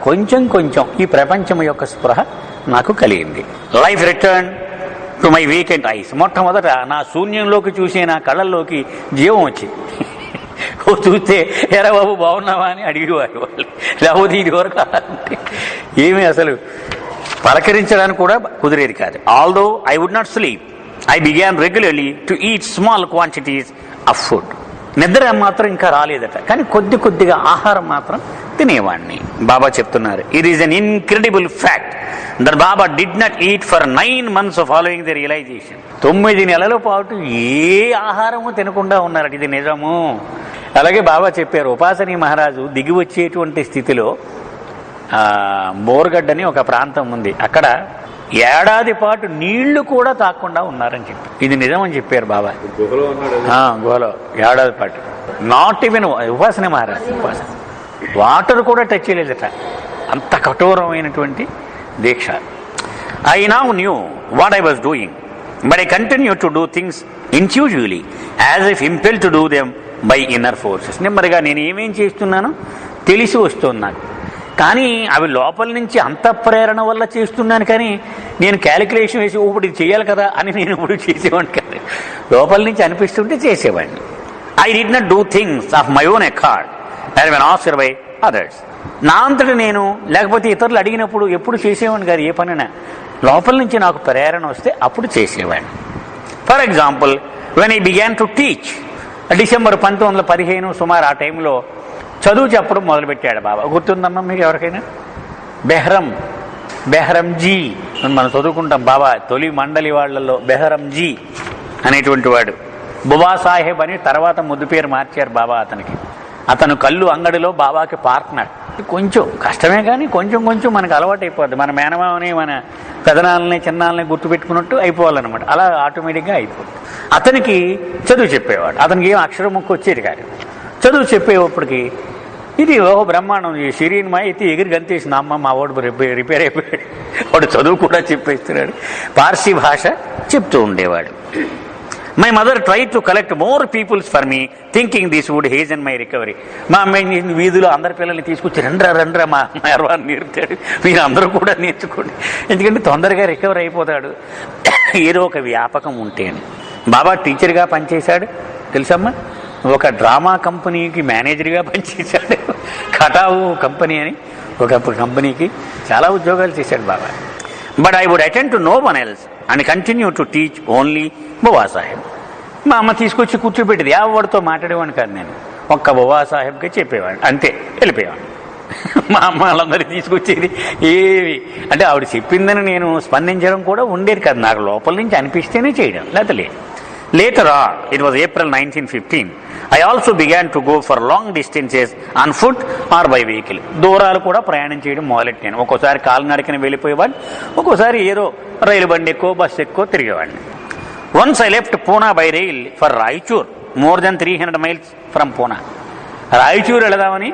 కొంచెం కొంచెం ఈ ప్రపంచం యొక్క స్పృహ నాకు కలిగింది. Life return to my weekend ice. మొట్టమొదట నా శూన్యంలోకి చూసే నా కళ్ళల్లోకి జీవం వచ్చింది. చూస్తే ఎరా బాబు బాగున్నావా అని అడిగేవారు వాళ్ళు, లేకపోతే ఇది వరకు అంటే ఏమీ అసలు పలకరించడానికి కూడా కుదిరేది కాదు. Although I would not sleep, I began regularly to eat small quantities of food. నిద్ర మాత్రం ఇంకా రాలేదట, కానీ కొద్ది కొద్దిగా ఆహారం మాత్రం తినేవాడిని. బాబా చెప్తున్నారు, it is an incredible fact that Baba did not eat for 9 months following the realisation. 9 నెలల పాటు ఏ ఆహారము తినకుండా ఉన్నారట, ఇది నిజము. అలాగే బాబా చెప్పారు, ఉపాసనీ మహారాజు దిగి వచ్చేటువంటి స్థితిలో బోర్గడ్డ అని ఒక ప్రాంతం ఉంది, అక్కడ ఏడాది పాటు నీళ్లు కూడా తాకుండా ఉన్నారని చెప్పి, ఇది నిజమని చెప్పారు బాబా. గుహలో ఏడాది పాటు నాట్ ఈవెన్ ఉపాసనీ మహారాజు ఉపాసన వాటర్ కూడా టచ్ చేయలేదట, అంత కఠోరమైనటువంటి దీక్ష. I now knew what I was doing, but I continue to do things intuitively as if impel to do them by inner forces. నెమ్మదిగా నేను ఏమేం చేస్తున్నానో తెలిసి వస్తుంది నాకు, కానీ అవి లోపల నుంచి అంతఃప్రేరణ వల్ల చేస్తున్నాను. కానీ నేను క్యాలిక్యులేషన్ వేసి ఇప్పుడు ఇది చేయాలి కదా అని నేను ఇప్పుడు చేసేవాడిని కాదు, లోపల నుంచి అనిపిస్తుంటే చేసేవాడిని. I did not do things of my own accord and when asked by others. నా అంతటి నేను, లేకపోతే ఇతరులు అడిగినప్పుడు ఎప్పుడు చేసేవాడిని కాదు ఏ పనినా, లోపల నుంచి నాకు ప్రేరణ వస్తే అప్పుడు చేసేవాడిని. For example, when I began to teach, December 1915 సుమారు ఆ టైంలో చదువు చెప్పడం మొదలుపెట్టాడు బాబా. గుర్తుందమ్మా మీకు ఎవరికైనా? బెహరంజీ మనం చదువుకుంటాం. బాబా తొలి మండలి వాళ్లలో బెహరంజీ అనేటువంటి వాడు. బుబా సాహెబ్ అని తర్వాత ముద్దు పేరు మార్చారు బాబా అతనికి. అతను కళ్ళు అంగడిలో బాబాకి పార్ట్నర్. కొంచెం కష్టమే కానీ కొంచెం కొంచెం మనకు అలవాటు అయిపోద్ది. మన మేనమావని మన పెదనాలని చిన్నాలని గుర్తుపెట్టుకున్నట్టు అయిపోవాలన్నమాట. అలా ఆటోమేటిక్గా అయిపోద్ది. అతనికి చదువు చెప్పేవాడు. అతనికి ఏం అక్షరం ముక్కు వచ్చేది కాదు. చదువు చెప్పేటప్పటికి ఇది ఓహో బ్రహ్మాండం, ఈ షిరీన్ మా అయితే ఎగిరి గంతేసింది. అమ్మ మా వాడు రిపేర్ అయిపోయాడు, వాడు చదువు కూడా చెప్పేస్తున్నాడు. పార్సీ భాష చెప్తూ ఉండేవాడు. My mother try to collect more peoples for me thinking this would hasten my recovery. మా అమ్మాయి వీధిలో అందరి పిల్లల్ని తీసుకొచ్చి రండ్రా మా అర్వాన్ని నేర్పుతాడు, మీరు అందరూ కూడా నేర్చుకోండి, ఎందుకంటే తొందరగా రికవర్ అయిపోతాడు. ఏదో ఒక వ్యాపకం ఉంటే అని. బాబా టీచర్గా పనిచేశాడు తెలుసమ్మా. ఒక డ్రామా కంపెనీకి మేనేజర్గా పనిచేశాడు. కటావు కంపెనీ అని ఒక కంపెనీకి చాలా ఉద్యోగాలు చేశాడు Baba. But I would attend to no one else and continue to teach only బుబా సాహెబ్. మా అమ్మ తీసుకొచ్చి కూర్చోబెట్టేది. ఎవరితో మాట్లాడేవాడిని కాదు నేను, ఒక్క బుబా సాహెబ్కి చెప్పేవాడిని, అంతే, వెళ్ళిపోయేవాడిని. మా అమ్మ వాళ్ళందరినీ తీసుకొచ్చేది ఏవి అంటే ఆవిడ చెప్పిందని నేను స్పందించడం కూడా ఉండేది కాదు. నాకు లోపల నుంచి అనిపిస్తేనే చేయడం, లేకపోతే లేదు. Later on, it was April 1915, I also began to go for long distances on foot or by vehicle. దూరాలు కూడా ప్రయాణం చేయడం మొదలెట్టాను. ఒక్కోసారి కాలినడకని వెళ్ళిపోయేవాడిని, ఒక్కోసారి ఏదో రైలు బండి ఎక్కువ బస్సు ఎక్కువ తిరిగేవాడిని. Once I left Pune by rail for Raichur, more than 300 miles from Pune. Raichur వెళదామని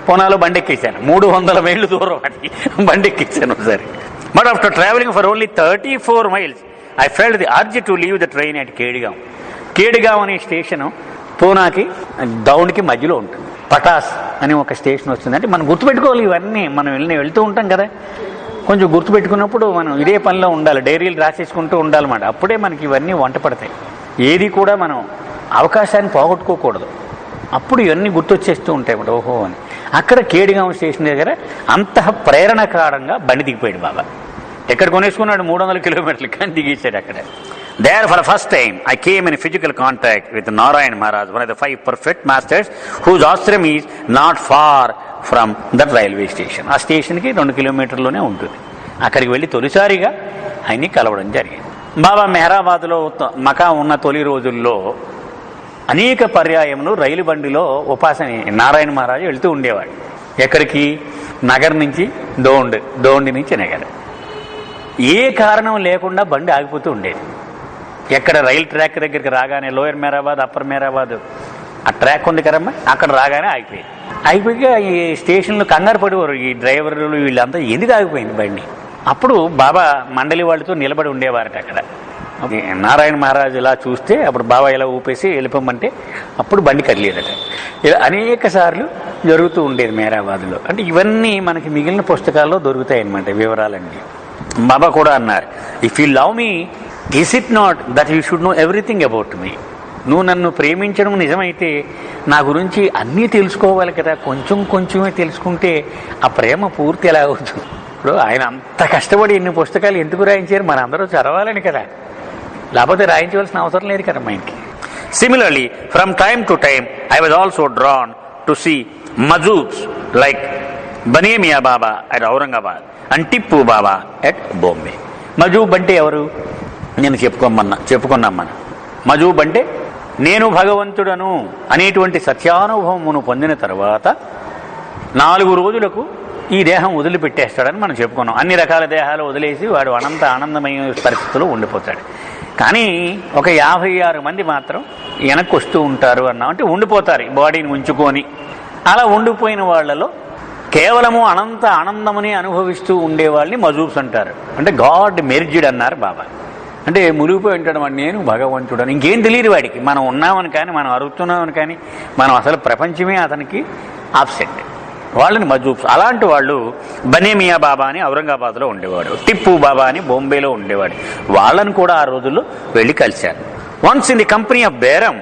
పూనాలో బండెక్కేశాను. 300 మైళ్ళు దూరం అని బండెక్కేశాను ఒకసారి. But after traveling for only 34 miles, I felt the urge to leave the train at కేడిగాం. కేడిగాం అనే స్టేషను పూనాకి దౌండ్కి మధ్యలో ఉంటుంది. పటాస్ అని ఒక స్టేషన్ వస్తుంది. అంటే మనం గుర్తుపెట్టుకోవాలి ఇవన్నీ. మనం వెళ్తూ ఉంటాం కదా, కొంచెం గుర్తుపెట్టుకున్నప్పుడు మనం ఇదే పనిలో ఉండాలి, డైరీలు రాసేసుకుంటూ ఉండాలన్నమాట. అప్పుడే మనకి ఇవన్నీ వంట పడతాయి. ఏది కూడా మనం అవకాశాన్ని పోగొట్టుకోకూడదు. అప్పుడు ఇవన్నీ గుర్తొచ్చేస్తూ ఉంటాయి అన్నమాట. ఓహో అని. అక్కడ కేడిగాం స్టేషన్ దగ్గర అంతః ప్రేరణకారంగా బండి దిగిపోయాడు బాబా. ఎక్కడ కొనేసుకున్నాడు? 300 కిలోమీటర్లు కానీ దిగేశాడు అక్కడ. There for the first time I came in physical contact with Narayan Maharaj, one of the 5 perfect masters whose ashram is not far from that railway station. ఆ స్టేషన్కి 2 కిలోమీటర్లోనే ఉంటుంది. అక్కడికి వెళ్ళి తొలిసారిగా ఆయన్ని కలవడం జరిగింది. బాబా మెహరాబాద్లో మకా ఉన్న తొలి రోజుల్లో అనేక పర్యాయములు రైలు బండిలో ఉపాసన నారాయణ మహారాజు వెళ్తూ ఉండేవాడు. ఎక్కడికి? నగర్ నుంచి దోండి నుంచి నగర్. ఏ కారణం లేకుండా బండి ఆగిపోతూ ఉండేది. ఎక్కడ రైలు ట్రాక్ దగ్గరికి రాగానే లోయర్ మేరాబాద్ అప్పర్ మేరాబాద్ ఆ ట్రాక్ ఉంది కదమ్మా, అక్కడ రాగానే ఆగిపోయి ఈ స్టేషన్లో కంగారు పడేవారు ఈ డ్రైవర్లు వీళ్ళంతా. ఎందుకు ఆగిపోయింది బండి? అప్పుడు బాబా మండలి వాళ్ళతో నిలబడి ఉండేవారట అక్కడ. నారాయణ మహారాజు ఇలా చూస్తే అప్పుడు బాబా ఇలా ఊపేసి వెళ్ళిపోమంటే అప్పుడు బండి కదిలేదట. ఇలా అనేక సార్లు జరుగుతూ ఉండేది మేరాబాద్లో. అంటే ఇవన్నీ మనకి మిగిలిన పుస్తకాల్లో దొరుకుతాయి అన్నమాట వివరాలన్నీ. బాబా కూడా అన్నారు, if you love me is it not that you should know everything about me. నువ్వు నన్ను ప్రేమించడం నిజమైతే నా గురించి అన్నీ తెలుసుకోవాలి కదా. కొంచెమే తెలుసుకుంటే ఆ ప్రేమ పూర్తి ఎలా అవుతుంది? ఇప్పుడు ఆయన అంత కష్టపడి ఎన్ని పుస్తకాలు ఎందుకు రాయించారు? మన అందరూ చదవాలని కదా, లేకపోతే రాయించవలసిన అవసరం లేదు కదా మైండ్కి. Similarly from time to time I was also drawn to see majzoobs like Bane Mian Baba at Aurangabad and Tippu Baba at Bombay. మజూబ్ అంటే ఎవరు? నేను చెప్పుకున్నాం మనం. మజూబ్ అంటే నేను భగవంతుడను అనేటువంటి సత్యానుభవమును పొందిన తర్వాత 4 రోజులకు ఈ దేహం వదిలిపెట్టేస్తాడని మనం చెప్పుకున్నాం. అన్ని రకాల దేహాలు వదిలేసి వాడు అనంత ఆనందమయ పరిస్థితుల్లో ఉండిపోతాడు. కానీ ఒక 56 మంది మాత్రం వెనక్కి వస్తూ ఉంటారు అన్నాం. అంటే ఉండిపోతారు బాడీని ఉంచుకొని. అలా ఉండిపోయిన వాళ్ళలో కేవలము అనంత ఆనందమని అనుభవిస్తూ ఉండేవాళ్ళని మజూబ్స్ అంటారు. అంటే గాడ్ మెర్జిడ్ అన్నారు బాబా. అంటే మునిగిపోయి ఉంటాడు వాడు, నేను భగవంతుడని. ఇంకేం తెలియదు వాడికి మనం ఉన్నామని కానీ, మనం అరుగుతున్నామని కానీ, మనం అసలు ప్రపంచమే అతనికి ఆబ్సెంట్. వాళ్ళని మజూబ్స్. అలాంటి వాళ్ళు బనే మియా బాబా అని ఔరంగాబాద్లో ఉండేవాడు, టిప్పు బాబా అని బాంబేలో ఉండేవాడు. వాళ్ళని కూడా ఆ రోజుల్లో వెళ్ళి కలిశారు. Once in the company of బేరం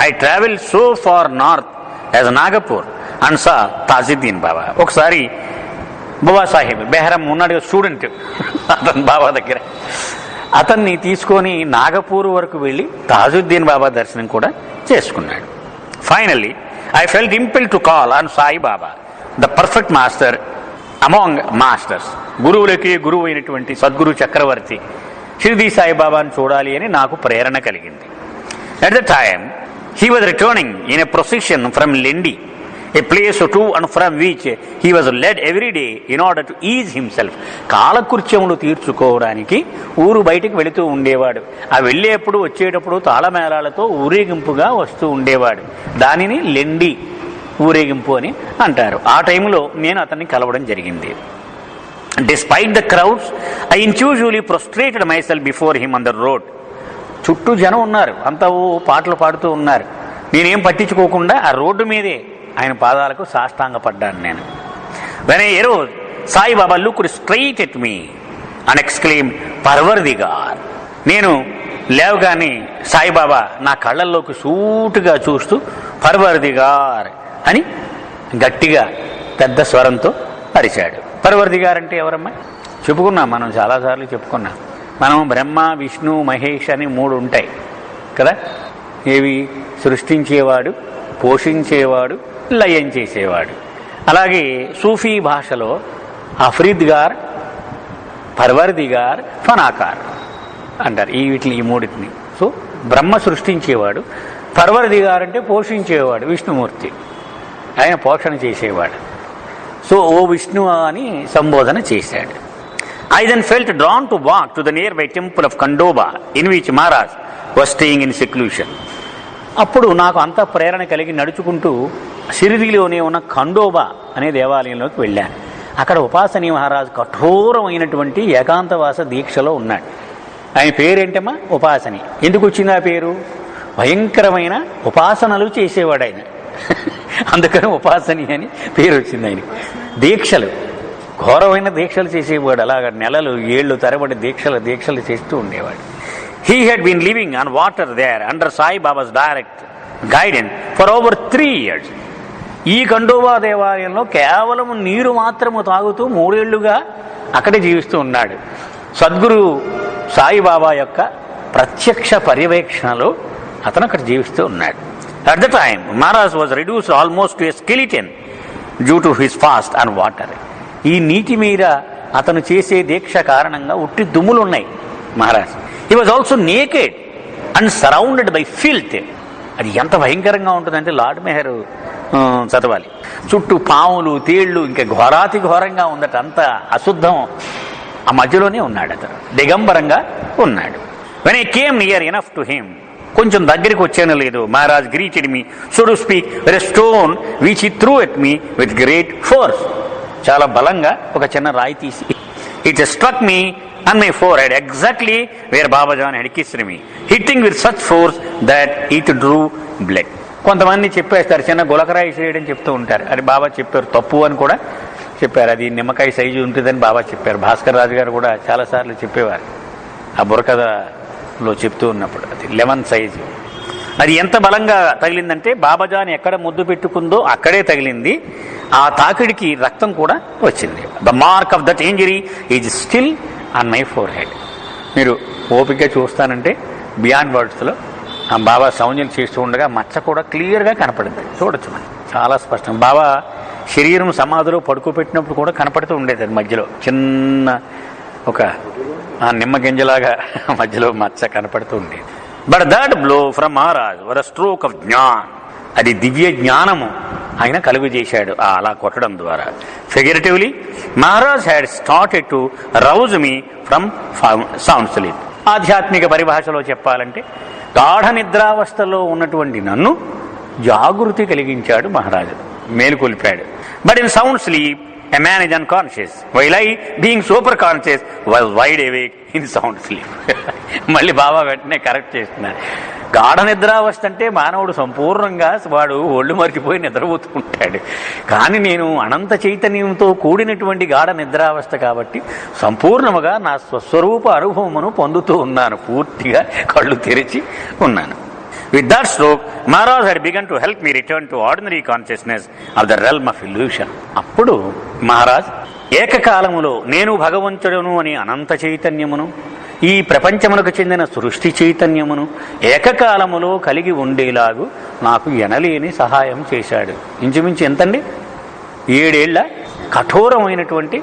I travelled so far north as Nagapur and saw Tajuddin Baba. ఒకసారి బాబా సాహెబ్ బెహరం ఉన్నాడు స్టూడెంట్ అతను బాబా దగ్గర, అతన్ని తీసుకొని నాగపూర్ వరకు వెళ్ళి తాజుద్దీన్ బాబా దర్శనం కూడా చేసుకున్నాడు. Finally I felt impale to call on Sai Baba, the perfect master among masters. గురువులకి గురువు అయినటువంటి సద్గురు చక్రవర్తి షిరిడి సాయిబాబాను చూడాలి అని నాకు ప్రేరణ కలిగింది. At the time he was returning in a procession from లెండి, a place to and from which he was led every day in order to ease himself. కాలకృత్యములు తీర్చుకోవడానికి ఊరు బయటికి వెళుతూ ఉండేవాడు. ఆ వెళ్ళేప్పుడు వచ్చేటప్పుడు తాళమేళాలతో ఊరేగింపుగా వస్తూ ఉండేవాడు. దానిని లెండి ఊరేగింపు అని అంటారు. ఆ టైంలో నేను అతన్ని కలవడం జరిగింది. Despite the crowds I intuitively prostrated myself before him on the road. చుట్టూ జనం ఉన్నారు, అంతా పాటలు పాడుతూ ఉన్నారు. నేనేం పట్టించుకోకుండా ఆ రోడ్డు మీదే ఆయన పాదాలకు సాష్టాంగపడ్డాను నేను. When I arose Saibaba looked straight at me and exclaimed Parvardigar. నేను లేవగానే సాయిబాబా నా కళ్ళల్లోకి సూటుగా చూస్తూ పర్వర్దిగార్ అని గట్టిగా పెద్ద స్వరంతో అరిచాడు. పర్వర్దిగార్ అంటే ఎవరమ్మా? చెప్పుకున్నాం మనం, చాలాసార్లు చెప్పుకున్నాం. మనం బ్రహ్మ విష్ణు మహేష్ అని 3 ఉంటాయి కదా. ఏవి? సృష్టించేవాడు, పోషించేవాడు, లయం చేసేవాడు. అలాగే సూఫీ భాషలో అఫ్రీద్గార్, పర్వర్దిగార్, ఫనాకార్ అంటారు ఈ 3. సో బ్రహ్మ సృష్టించేవాడు, పర్వర్దిగార్ అంటే పోషించేవాడు, విష్ణుమూర్తి ఆయన పోషణ చేసేవాడు. సో ఓ విష్ణు అని సంబోధన చేశాడు. I then felt drawn to walk to the nearby temple of Khandoba in which Maharaj was staying in seclusion. అప్పుడు నాకు అంత ప్రేరణ కలిగి నడుచుకుంటూ షిరిడీలోనే ఉన్న ఖండోబా అనే దేవాలయంలోకి వెళ్ళాను. అక్కడ ఉపాసనీ మహారాజు కఠోరమైనటువంటి ఏకాంతవాస దీక్షలో ఉన్నాడు. ఆయన పేరేంటమ్మా? ఉపాసని. ఎందుకు వచ్చింది ఆ పేరు? భయంకరమైన ఉపాసనలు చేసేవాడు ఆయన, అందుకని ఉపాసని అని పేరు వచ్చింది ఆయన. దీక్షలు, ఘోరమైన దీక్షలు చేసేవాడు. అలాగ నెలలు ఏళ్ళు తరబడి దీక్షలు చేస్తూ ఉండేవాడు. He had been living on water there under Sai Baba's direct guidance for over 3 years. ఈ ఖండోబా దేవాలయంలో కేవలం నీరు మాత్రము తాగుతూ 3 ఏళ్లుగా అక్కడే జీవిస్తూ ఉన్నాడు. సద్గురు సాయిబాబా యొక్క ప్రత్యక్ష పర్యవేక్షణలో అతను అక్కడ జీవిస్తూ ఉన్నాడు. At the time Maharaj was reduced almost to a skeleton due to his fast and water. ఈ నీటి మీద అతను చేసే దీక్ష కారణంగా ఉట్టి దుమ్ములు ఉన్నాయి Maharaj. He was also naked and surrounded by filth. అది ఎంత భయంకరంగా ఉంటుందంటే లార్డ్ మెహర్ చదవాలి. చుట్టూ పాములు, తేళ్లు, ఇంకా ఘోరాతి ఘోరంగా ఉందట, అంత అశుద్ధం. ఆ మధ్యలోనే ఉన్నాడు అతను, దిగంబరంగా ఉన్నాడు. When I came near enough to him, కొంచెం దగ్గరికి వచ్చాను లేదు, Maharaj greeted me, so to speak, with a stone which he threw at me with great force. చాలా బలంగా ఒక చిన్న రాయి తీసి, it struck me on my forehead exactly where Babajan had kissed me, hitting with such force that it drew blood. కొంతమంది చెప్పేస్తారు చిన్న గులకరాయి చేయడం చెప్తూ ఉంటారు. అది బాబా చెప్పారు, తప్పు అని కూడా చెప్పారు. అది నిమ్మకాయ సైజు ఉంటుందని బాబా చెప్పారు. భాస్కర్ రాజు గారు కూడా చాలాసార్లు చెప్పేవారు ఆ బుర్రకథలో చెప్తూ ఉన్నప్పుడు. అది 11 సైజు. అది ఎంత బలంగా తగిలిందంటే బాబాజాన్ ఎక్కడ ముద్దు పెట్టుకుందో అక్కడే తగిలింది. ఆ తాకిడికి రక్తం కూడా వచ్చింది. The mark of that injury is still on my four head. మీరు ఓపికగా చూస్తానంటే బియాండ్ వర్డ్స్లో ఆ బాబా సౌంజ్యం చేస్తూ ఉండగా మచ్చ కూడా క్లియర్గా కనపడింది, చూడొచ్చు మనం చాలా స్పష్టం. బాబా శరీరం సమాధిలో పడుకోబెట్టినప్పుడు కూడా కనపడుతూ ఉండేది. అది మధ్యలో చిన్న ఒక నిమ్మ గింజలాగా మధ్యలో మచ్చ కనపడుతూ ఉండేది. But that blow from Maharaj were a stroke of Gyan. అది దివ్య జ్ఞానము ఆయన కలుగు చేశాడు అలా కొట్టడం ద్వారా. Figuratively Maharaj had started to Rouse me from sound sleep. ఆధ్యాత్మిక పరిభాషలో చెప్పాలంటే గాఢ నిద్రావస్థలో ఉన్నటువంటి నన్ను జాగృతి కలిగించాడు మహారాజు, మేలుకొల్పాడు. But in sound sleep a man is unconscious, while I, being super conscious, was wide awake in sound sleep. మళ్ళీ బాబా వెంటనే కరెక్ట్ చేస్తున్నారు. గాఢ నిద్రావస్థ అంటే మానవుడు సంపూర్ణంగా వాడు ఒళ్ళు మరిచిపోయి నిద్రపోతూ ఉంటాడు. కానీ నేను అనంత చైతన్యంతో కూడినటువంటి గాఢ నిద్రావస్థ కాబట్టి సంపూర్ణముగా నా స్వస్వరూప అనుభవమును పొందుతూ ఉన్నాను. పూర్తిగా కళ్ళు తెరిచి ఉన్నాను. With that stroke, Maharaj had begun to help me return to ordinary consciousness of the realm of illusion. అప్పుడు మహారాజ్ ఏకకాలములో నేను భగవంతుడను అని అనంత చైతన్యమును, ఈ ప్రపంచమునకు చెందిన సృష్టి చైతన్యమును ఏకకాలములో కలిగి ఉండేలాగు నాకు ఎనలేని సహాయం చేశాడు. ఇంచుమించు ఎంతండి? 7 ఏళ్ల కఠోరమైనటువంటి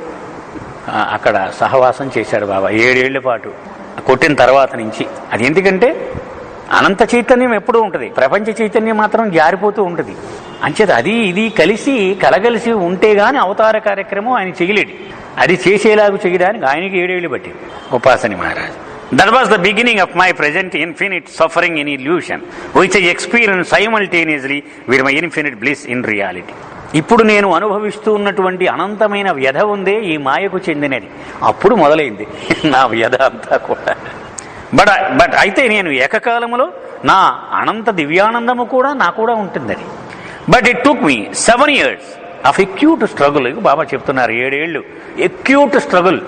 అక్కడ సహవాసం చేశాడు బాబా. 7 ఏళ్ల పాటు కొట్టిన తర్వాత నుంచి. అది ఎందుకంటే అనంత చైతన్యం ఎప్పుడూ ఉంటుంది, ప్రపంచ చైతన్యం మాత్రం జారిపోతూ ఉంటుంది. అంచేత అది ఇది కలిసి కలగలిసి ఉంటే గాని అవతార కార్యక్రమం ఆయన చేయలేడు. అది చేసేలాగా చేయడానికి ఆయనకి 7 ఏళ్ళు పట్టింది ఉపాసని Maharaj. That was the beginning of my present infinite suffering in illusion, which I experienced simultaneously with my infinite bliss in reality. ఇప్పుడు నేను అనుభవిస్తూ ఉన్నటువంటి అనంతమైన వ్యధ ఉందే ఈ మాయకు చెందినది. అప్పుడు మొదలైంది నా వ్యధ అంతా కూడా. బట్ అయితే నేను ఏకకాలంలో నా అనంత దివ్యానందము కూడా నా కూడా ఉంటుందని. But it took me 7 years of acute struggle. Baba చెప్తున్నారు 7 ఏళ్ళు ఎక్యూట్ స్ట్రగుల్,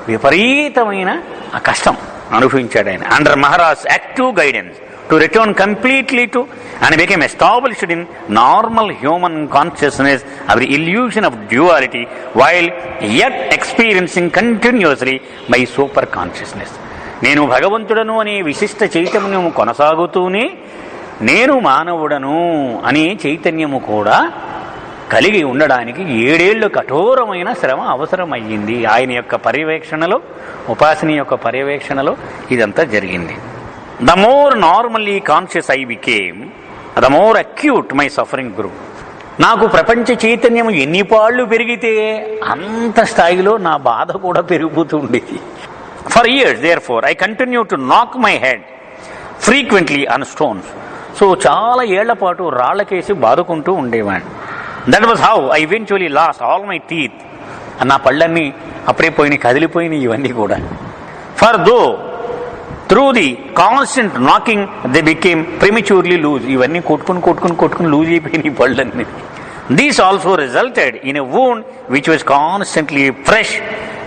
విపరీతమైన కష్టం అనుభవించాడు ఆయన. Under Maharaj active guidance to return completely to and became established in normal human consciousness of the illusion of duality while yet experiencing continuously my super consciousness. నేను భగవంతుడను అనే విశిష్ట చైతన్యము కొనసాగుతూనే నేను మానవుడను అనే చైతన్యము కూడా కలిగి ఉండడానికి 7 ఏళ్ళు కఠోరమైన శ్రమ అవసరమయ్యింది. ఆయన యొక్క పర్యవేక్షణలో, ఉపాసని యొక్క పర్యవేక్షణలో ఇదంతా జరిగింది. The more normally conscious I became, the more acute my suffering grew. నాకు ప్రపంచ చైతన్యం ఎన్ని పాళ్ళు పెరిగితే అంత స్థాయిలో నా బాధ కూడా పెరిగిపోతూ ఉండేది. For years, therefore, I continued to knock my head frequently on stones. So చాలా ఏళ్ల పాటు రాళ్లకేసి బాదుకుంటూ ఉండేవాడిని. That was how I eventually lost all my teeth. నా పళ్ళన్నీ అప్పుడే పోయినాయి, కదిలిపోయినాయి ఇవన్నీ కూడా. For though through the constant knocking they became prematurely loose. ఇవన్నీ కొట్టుకుని లూజ్ అయిపోయినాయి పళ్ళన్నీ. This also resulted in a wound which was constantly fresh,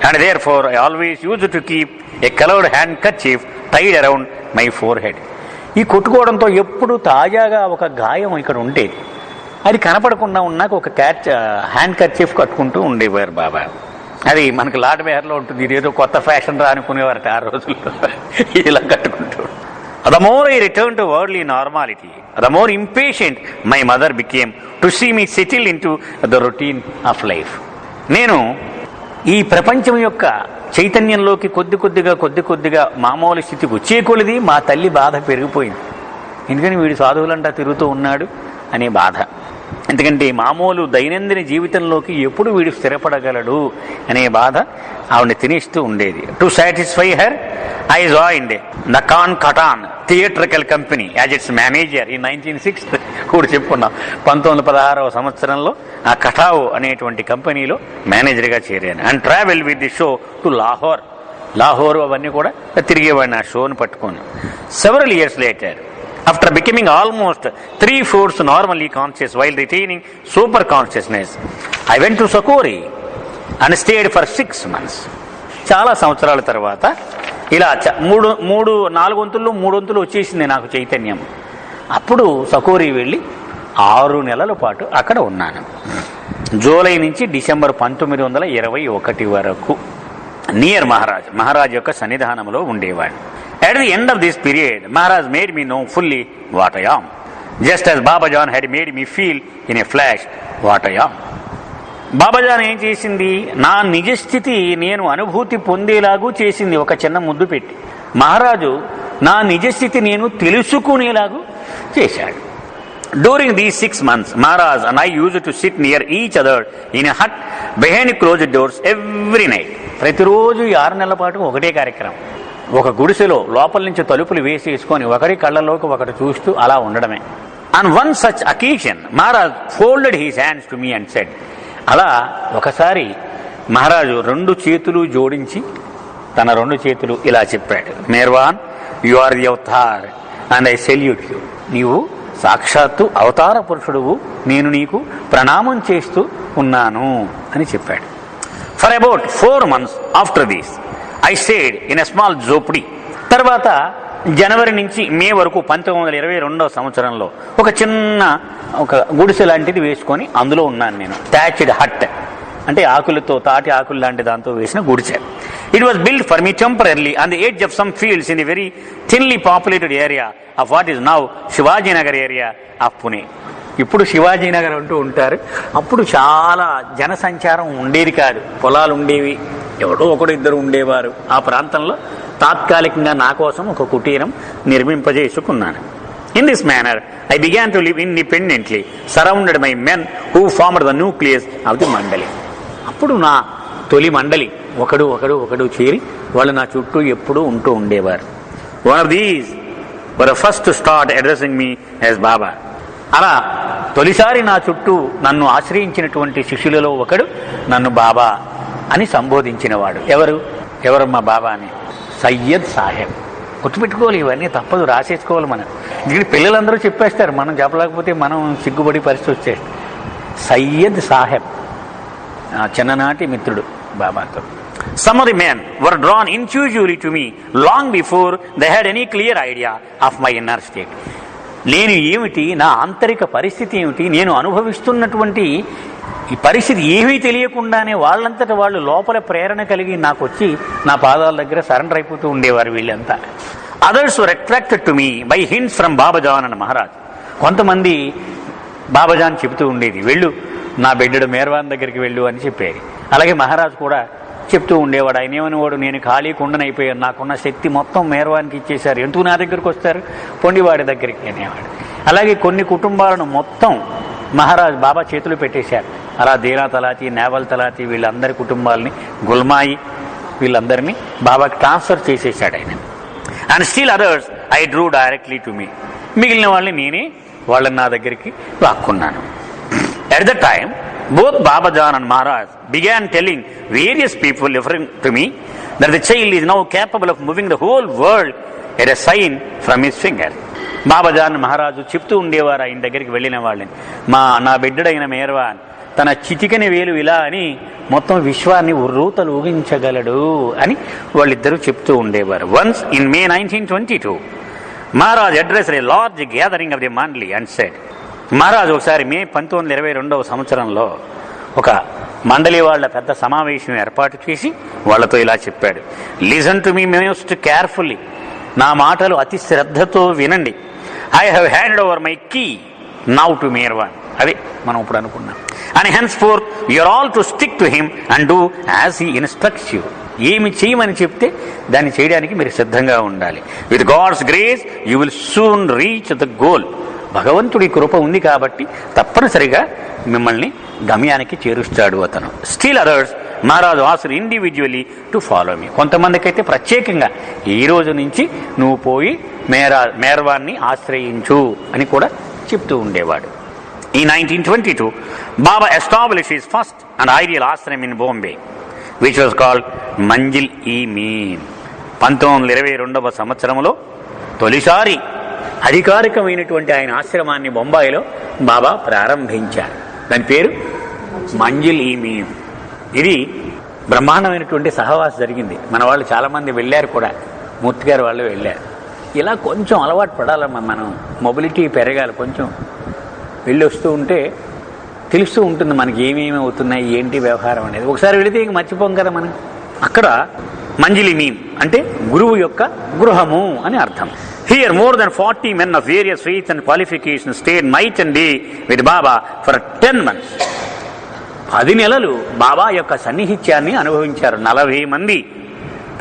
and therefore I always used to keep a colored handkerchief tied around my forehead. ఈ కొట్టుకోవడంతో ఎప్పుడు తాజాగా ఒక గాయం ఇక్కడ ఉండేది, అది కనపడకుండా ఉన్నాక ఒక హ్యాండ్ కర్చీఫ్ కట్టుకుంటూ ఉండేవారు బాబా. అది మనకు లాడ్ బేర్లో ఉంటుంది, ఇదేదో కొత్త ఫ్యాషన్ రా అనుకునేవారట ఆ రోజుల్లో, ఇలా కట్టుకుంటూ. The more I returned to worldly normality, the more impatient my mother became to see me settle into the routine of life. నేను ఈ ప్రపంచం యొక్క చైతన్యంలోకి కొద్ది కొద్దిగా మామూలు స్థితికి వచ్చే కొలిది మా తల్లి బాధ పెరిగిపోయింది. ఎందుకని వీడు సాధువులంటా తిరుగుతూ ఉన్నాడు అనే బాధ. ఎందుకంటే మామూలు దైనందిన జీవితంలోకి ఎప్పుడు వీడు స్థిరపడగలడు అనే బాధ ఆవిడని తినేస్తూ ఉండేది. To satisfy her I joined the cotton theatrical company as it's manager in 1960. కూడా చెప్పుకున్నాం 1916వ సంవత్సరంలో ఆ కటావు అనేటువంటి కంపెనీలో మేనేజర్గా చేరాను. And travel with the show to Lahore అవన్నీ కూడా తిరిగేవాడిని ఆ షోను పట్టుకొని. Several years later, after becoming almost 3/4 normally conscious while retaining super consciousness, I went to Sakori and stayed for 6 months. చాలా సంవత్సరాల తర్వాత ఇలా 4 వంతుల్లో 3 వంతులు వచ్చేసింది నాకు చైతన్యం. అప్పుడు సకోరి వెళ్ళి 6 నెలల పాటు అక్కడ ఉన్నాను. జూలై నుంచి డిసెంబర్ 1921 వరకు నియర్ మహారాజ్ యొక్క సన్నిధానంలో ఉండేవాడు. At the end of this period, Maharaj made me know fully what I am, just as Babajan had made me feel in a flash what I am. Babajan ఏం చేసింది, నా నిజస్థితి నేను అనుభూతి పొందేలాగూ చేసింది ఒక చిన్న ముద్దు పెట్టి. మహారాజు నా నిజస్థితి నేను తెలుసుకునేలాగూ చేశాడు. During these 6 months, Maharaj and I used to sit near each other in a hut behind closed doors every night. ప్రతిరోజు 6 నెలల పాటు ఒకటే కార్యక్రమం. ఒక గుడిసెలో లోపల నుంచి తలుపులు వేసేసుకొని ఒకరి కళ్ళలోకి ఒకటి చూస్తూ అలా ఉండడమే. On one such occasion, Maharaj folded his hands to me and said, అలా ఒకసారి మహారాజు 2 చేతులు జోడించి తన 2 చేతులు ఇలా చెప్పాడు, Merwan, you are the avatar and I salute you. నీవు సాక్షాత్తు అవతార పురుషుడువు, నేను నీకు ప్రణామం చేస్తూ ఉన్నాను అని చెప్పాడు. For about 4 months after this I stayed in a small zopdi. తర్వాత జనవరి నుంచి మే వరకు 1922 సంవత్సరంలో ఒక చిన్న గుడిసె లాంటిది వేసుకొని అందులో ఉన్నాను నేను. థ్యాచ్డ్ హట్ అంటే ఆకులతో, తాటి ఆకులు లాంటి దాంతో వేసిన గుడిసె. It was build for me temporarily on the edge of some fields in the very thinly populated area of what is now Shivaji Nagar area of Pune. ఇప్పుడు శివాజీనగర్ అంటూ ఉంటారు. అప్పుడు చాలా జనసంచారం ఉండేది కాదు, పొలాలు ఉండేవి, ఎవడో ఒకడు ఇద్దరు ఉండేవారు. ఆ ప్రాంతంలో తాత్కాలికంగా నా కోసం ఒక కుటీరం నిర్మింపజేసుకున్నాను. In this manner I began to live independently surrounded by men who formed the nucleus of the mandali. అప్పుడు నా తొలి మండలి ఒకడు చేరి వాళ్ళు నా చుట్టూ ఎప్పుడూ ఉంటూ ఉండేవారు. One of these were first to start addressing me as Baba. అలా తొలిసారి నా చుట్టూ నన్ను ఆశ్రయించినటువంటి శిష్యులలో ఒకడు నన్ను బాబా అని సంబోధించినవాడు. ఎవరు మా బాబా అని? సయ్యద్ సాహెబ్. గుర్తుపెట్టుకోవాలి, ఇవన్నీ తప్పదు, రాసేసుకోవాలి మనం. దీనికి పిల్లలందరూ చెప్పేస్తారు, మనం చెప్పలేకపోతే మనం సిగ్గుపడి పరిస్థితి వచ్చేది. సయ్యద్ సాహెబ్ చిన్ననాటి మిత్రుడు బాబాతో. Some of the men were drawn intuitively to me long before they had any clear idea of my inner state. నేను ఏమిటి, నా ఆంతరిక పరిస్థితి ఏమిటి, నేను అనుభవిస్తున్నటువంటి ఈ పరిస్థితి ఏమీ తెలియకుండానే వాళ్ళంతట వాళ్ళు లోపల ప్రేరణ కలిగి నాకు వచ్చి నా పాదాల దగ్గర సరెండర్ అయిపోతూ ఉండేవారు వీళ్ళంతా. Others were attracted to me by hints from Babajan and Maharaj. కొంతమంది బాబాజాన్ చెబుతూ ఉండేది, వెళ్ళు నా బిడ్డడు మేర్వాన్ దగ్గరికి వెళ్ళు అని చెప్పేది. అలాగే మహారాజ్ కూడా చెప్తూ ఉండేవాడు. ఆయన ఏమనేవాడు, నేను ఖాళీ కుండనైపోయాను, నాకున్న శక్తి మొత్తం మేర్వానికి ఇచ్చేశారు, ఎందుకు నా దగ్గరికి వస్తారు, పొండివాడి దగ్గరికి అనేవాడు. అలాగే కొన్ని కుటుంబాలను మొత్తం మహారాజ్ బాబా చేతులు పెట్టేశారు. అలా దేనా తలాతి, నేవల్ తలాతి వీళ్ళందరి కుటుంబాలని, గుల్మాయి వీళ్ళందరినీ బాబాకి ట్రాన్స్ఫర్ చేసేసాడు ఆయన. And still others I drew directly to me. మిగిలిన వాళ్ళని వాళ్ళని నా దగ్గరికి లాక్కున్నాను. At that time, both Babajan and Maharaj began telling various people referring to me that the child is now capable of moving the whole world at a sign from his finger. Babajan మహారాజు చెప్తూ ఉండేవారు ఆయన దగ్గరికి వెళ్ళిన వాళ్ళని, నా బిడ్డడైన మేర్వాన్ తన చిటికని వేలు ఇలా అని మొత్తం విశ్వాన్ని ఉర్రూతలు ఊగించగలడు అని వాళ్ళిద్దరూ చెప్తూ ఉండేవారు. Once in May 1922, Maharaj addressed a large gathering of the మండలి అండ్ సెడ్. మహారాజు ఒకసారి మే 1922 సంవత్సరంలో ఒక మండలి వాళ్ళ పెద్ద సమావేశం ఏర్పాటు చేసి వాళ్ళతో ఇలా చెప్పాడు, listen to me most carefully. నా మాటలు అతి శ్రద్ధతో వినండి. I have handed over my key now to Merwan. అదే మనం ఇప్పుడు అనుకున్నాం. And henceforth you're all to stick to him and do as he instructs you. ఏమి చేయమని చెప్తే దాన్ని చేయడానికి మీరు సిద్ధంగా ఉండాలి. With God's grace you will soon reach the goal. భగవంతుడి కృప ఉంది కాబట్టి తప్పనిసరిగా మిమ్మల్ని గమ్యానికి చేరుస్తాడు అతను. స్టిల్ అదర్స్ మహారాజు asked individually to follow me. కొంతమందికి అయితే ప్రత్యేకంగా ఈ రోజు నుంచి నువ్వు పోయి మేర్వాన్ని ఆశ్రయించు అని కూడా చెప్తూ ఉండేవాడు. ఈ 1922 Baba establish his first and ideal ఆశ్రయం in Bombay which was called Manzil e Meem. 1922 సంవత్సరంలో తొలిసారి అధికారికమైనటువంటి ఆయన ఆశ్రమాన్ని బొంబాయిలో బాబా ప్రారంభించారు. దాని పేరు మంజిల్ ఈ మీన్. ఇది బ్రహ్మాండమైనటువంటి సహవాసం జరిగింది. మన వాళ్ళు చాలామంది వెళ్ళారు కూడా, మూర్తి గారు వాళ్ళు వెళ్ళారు. ఇలా కొంచెం అలవాటు పడాలమ్మా, మనం మొబిలిటీ పెరగాలి. కొంచెం వెళ్ళి వస్తూ ఉంటే తెలుస్తూ ఉంటుంది మనకి ఏమేమి అవుతున్నాయి, ఏంటి వ్యవహారం అనేది. ఒకసారి వెళితే ఇంక మర్చిపోం కదా మనం. అక్కడ మంజిలి మీన్ అంటే గురువు యొక్క గృహము అని అర్థం. Here more than 40 men of various faiths and qualifications stayed night and day with Baba for 10 months. 10 నెలలు బాబా యొక్క సన్నిహిత్యాన్ని అనుభవించారు. 40 మంది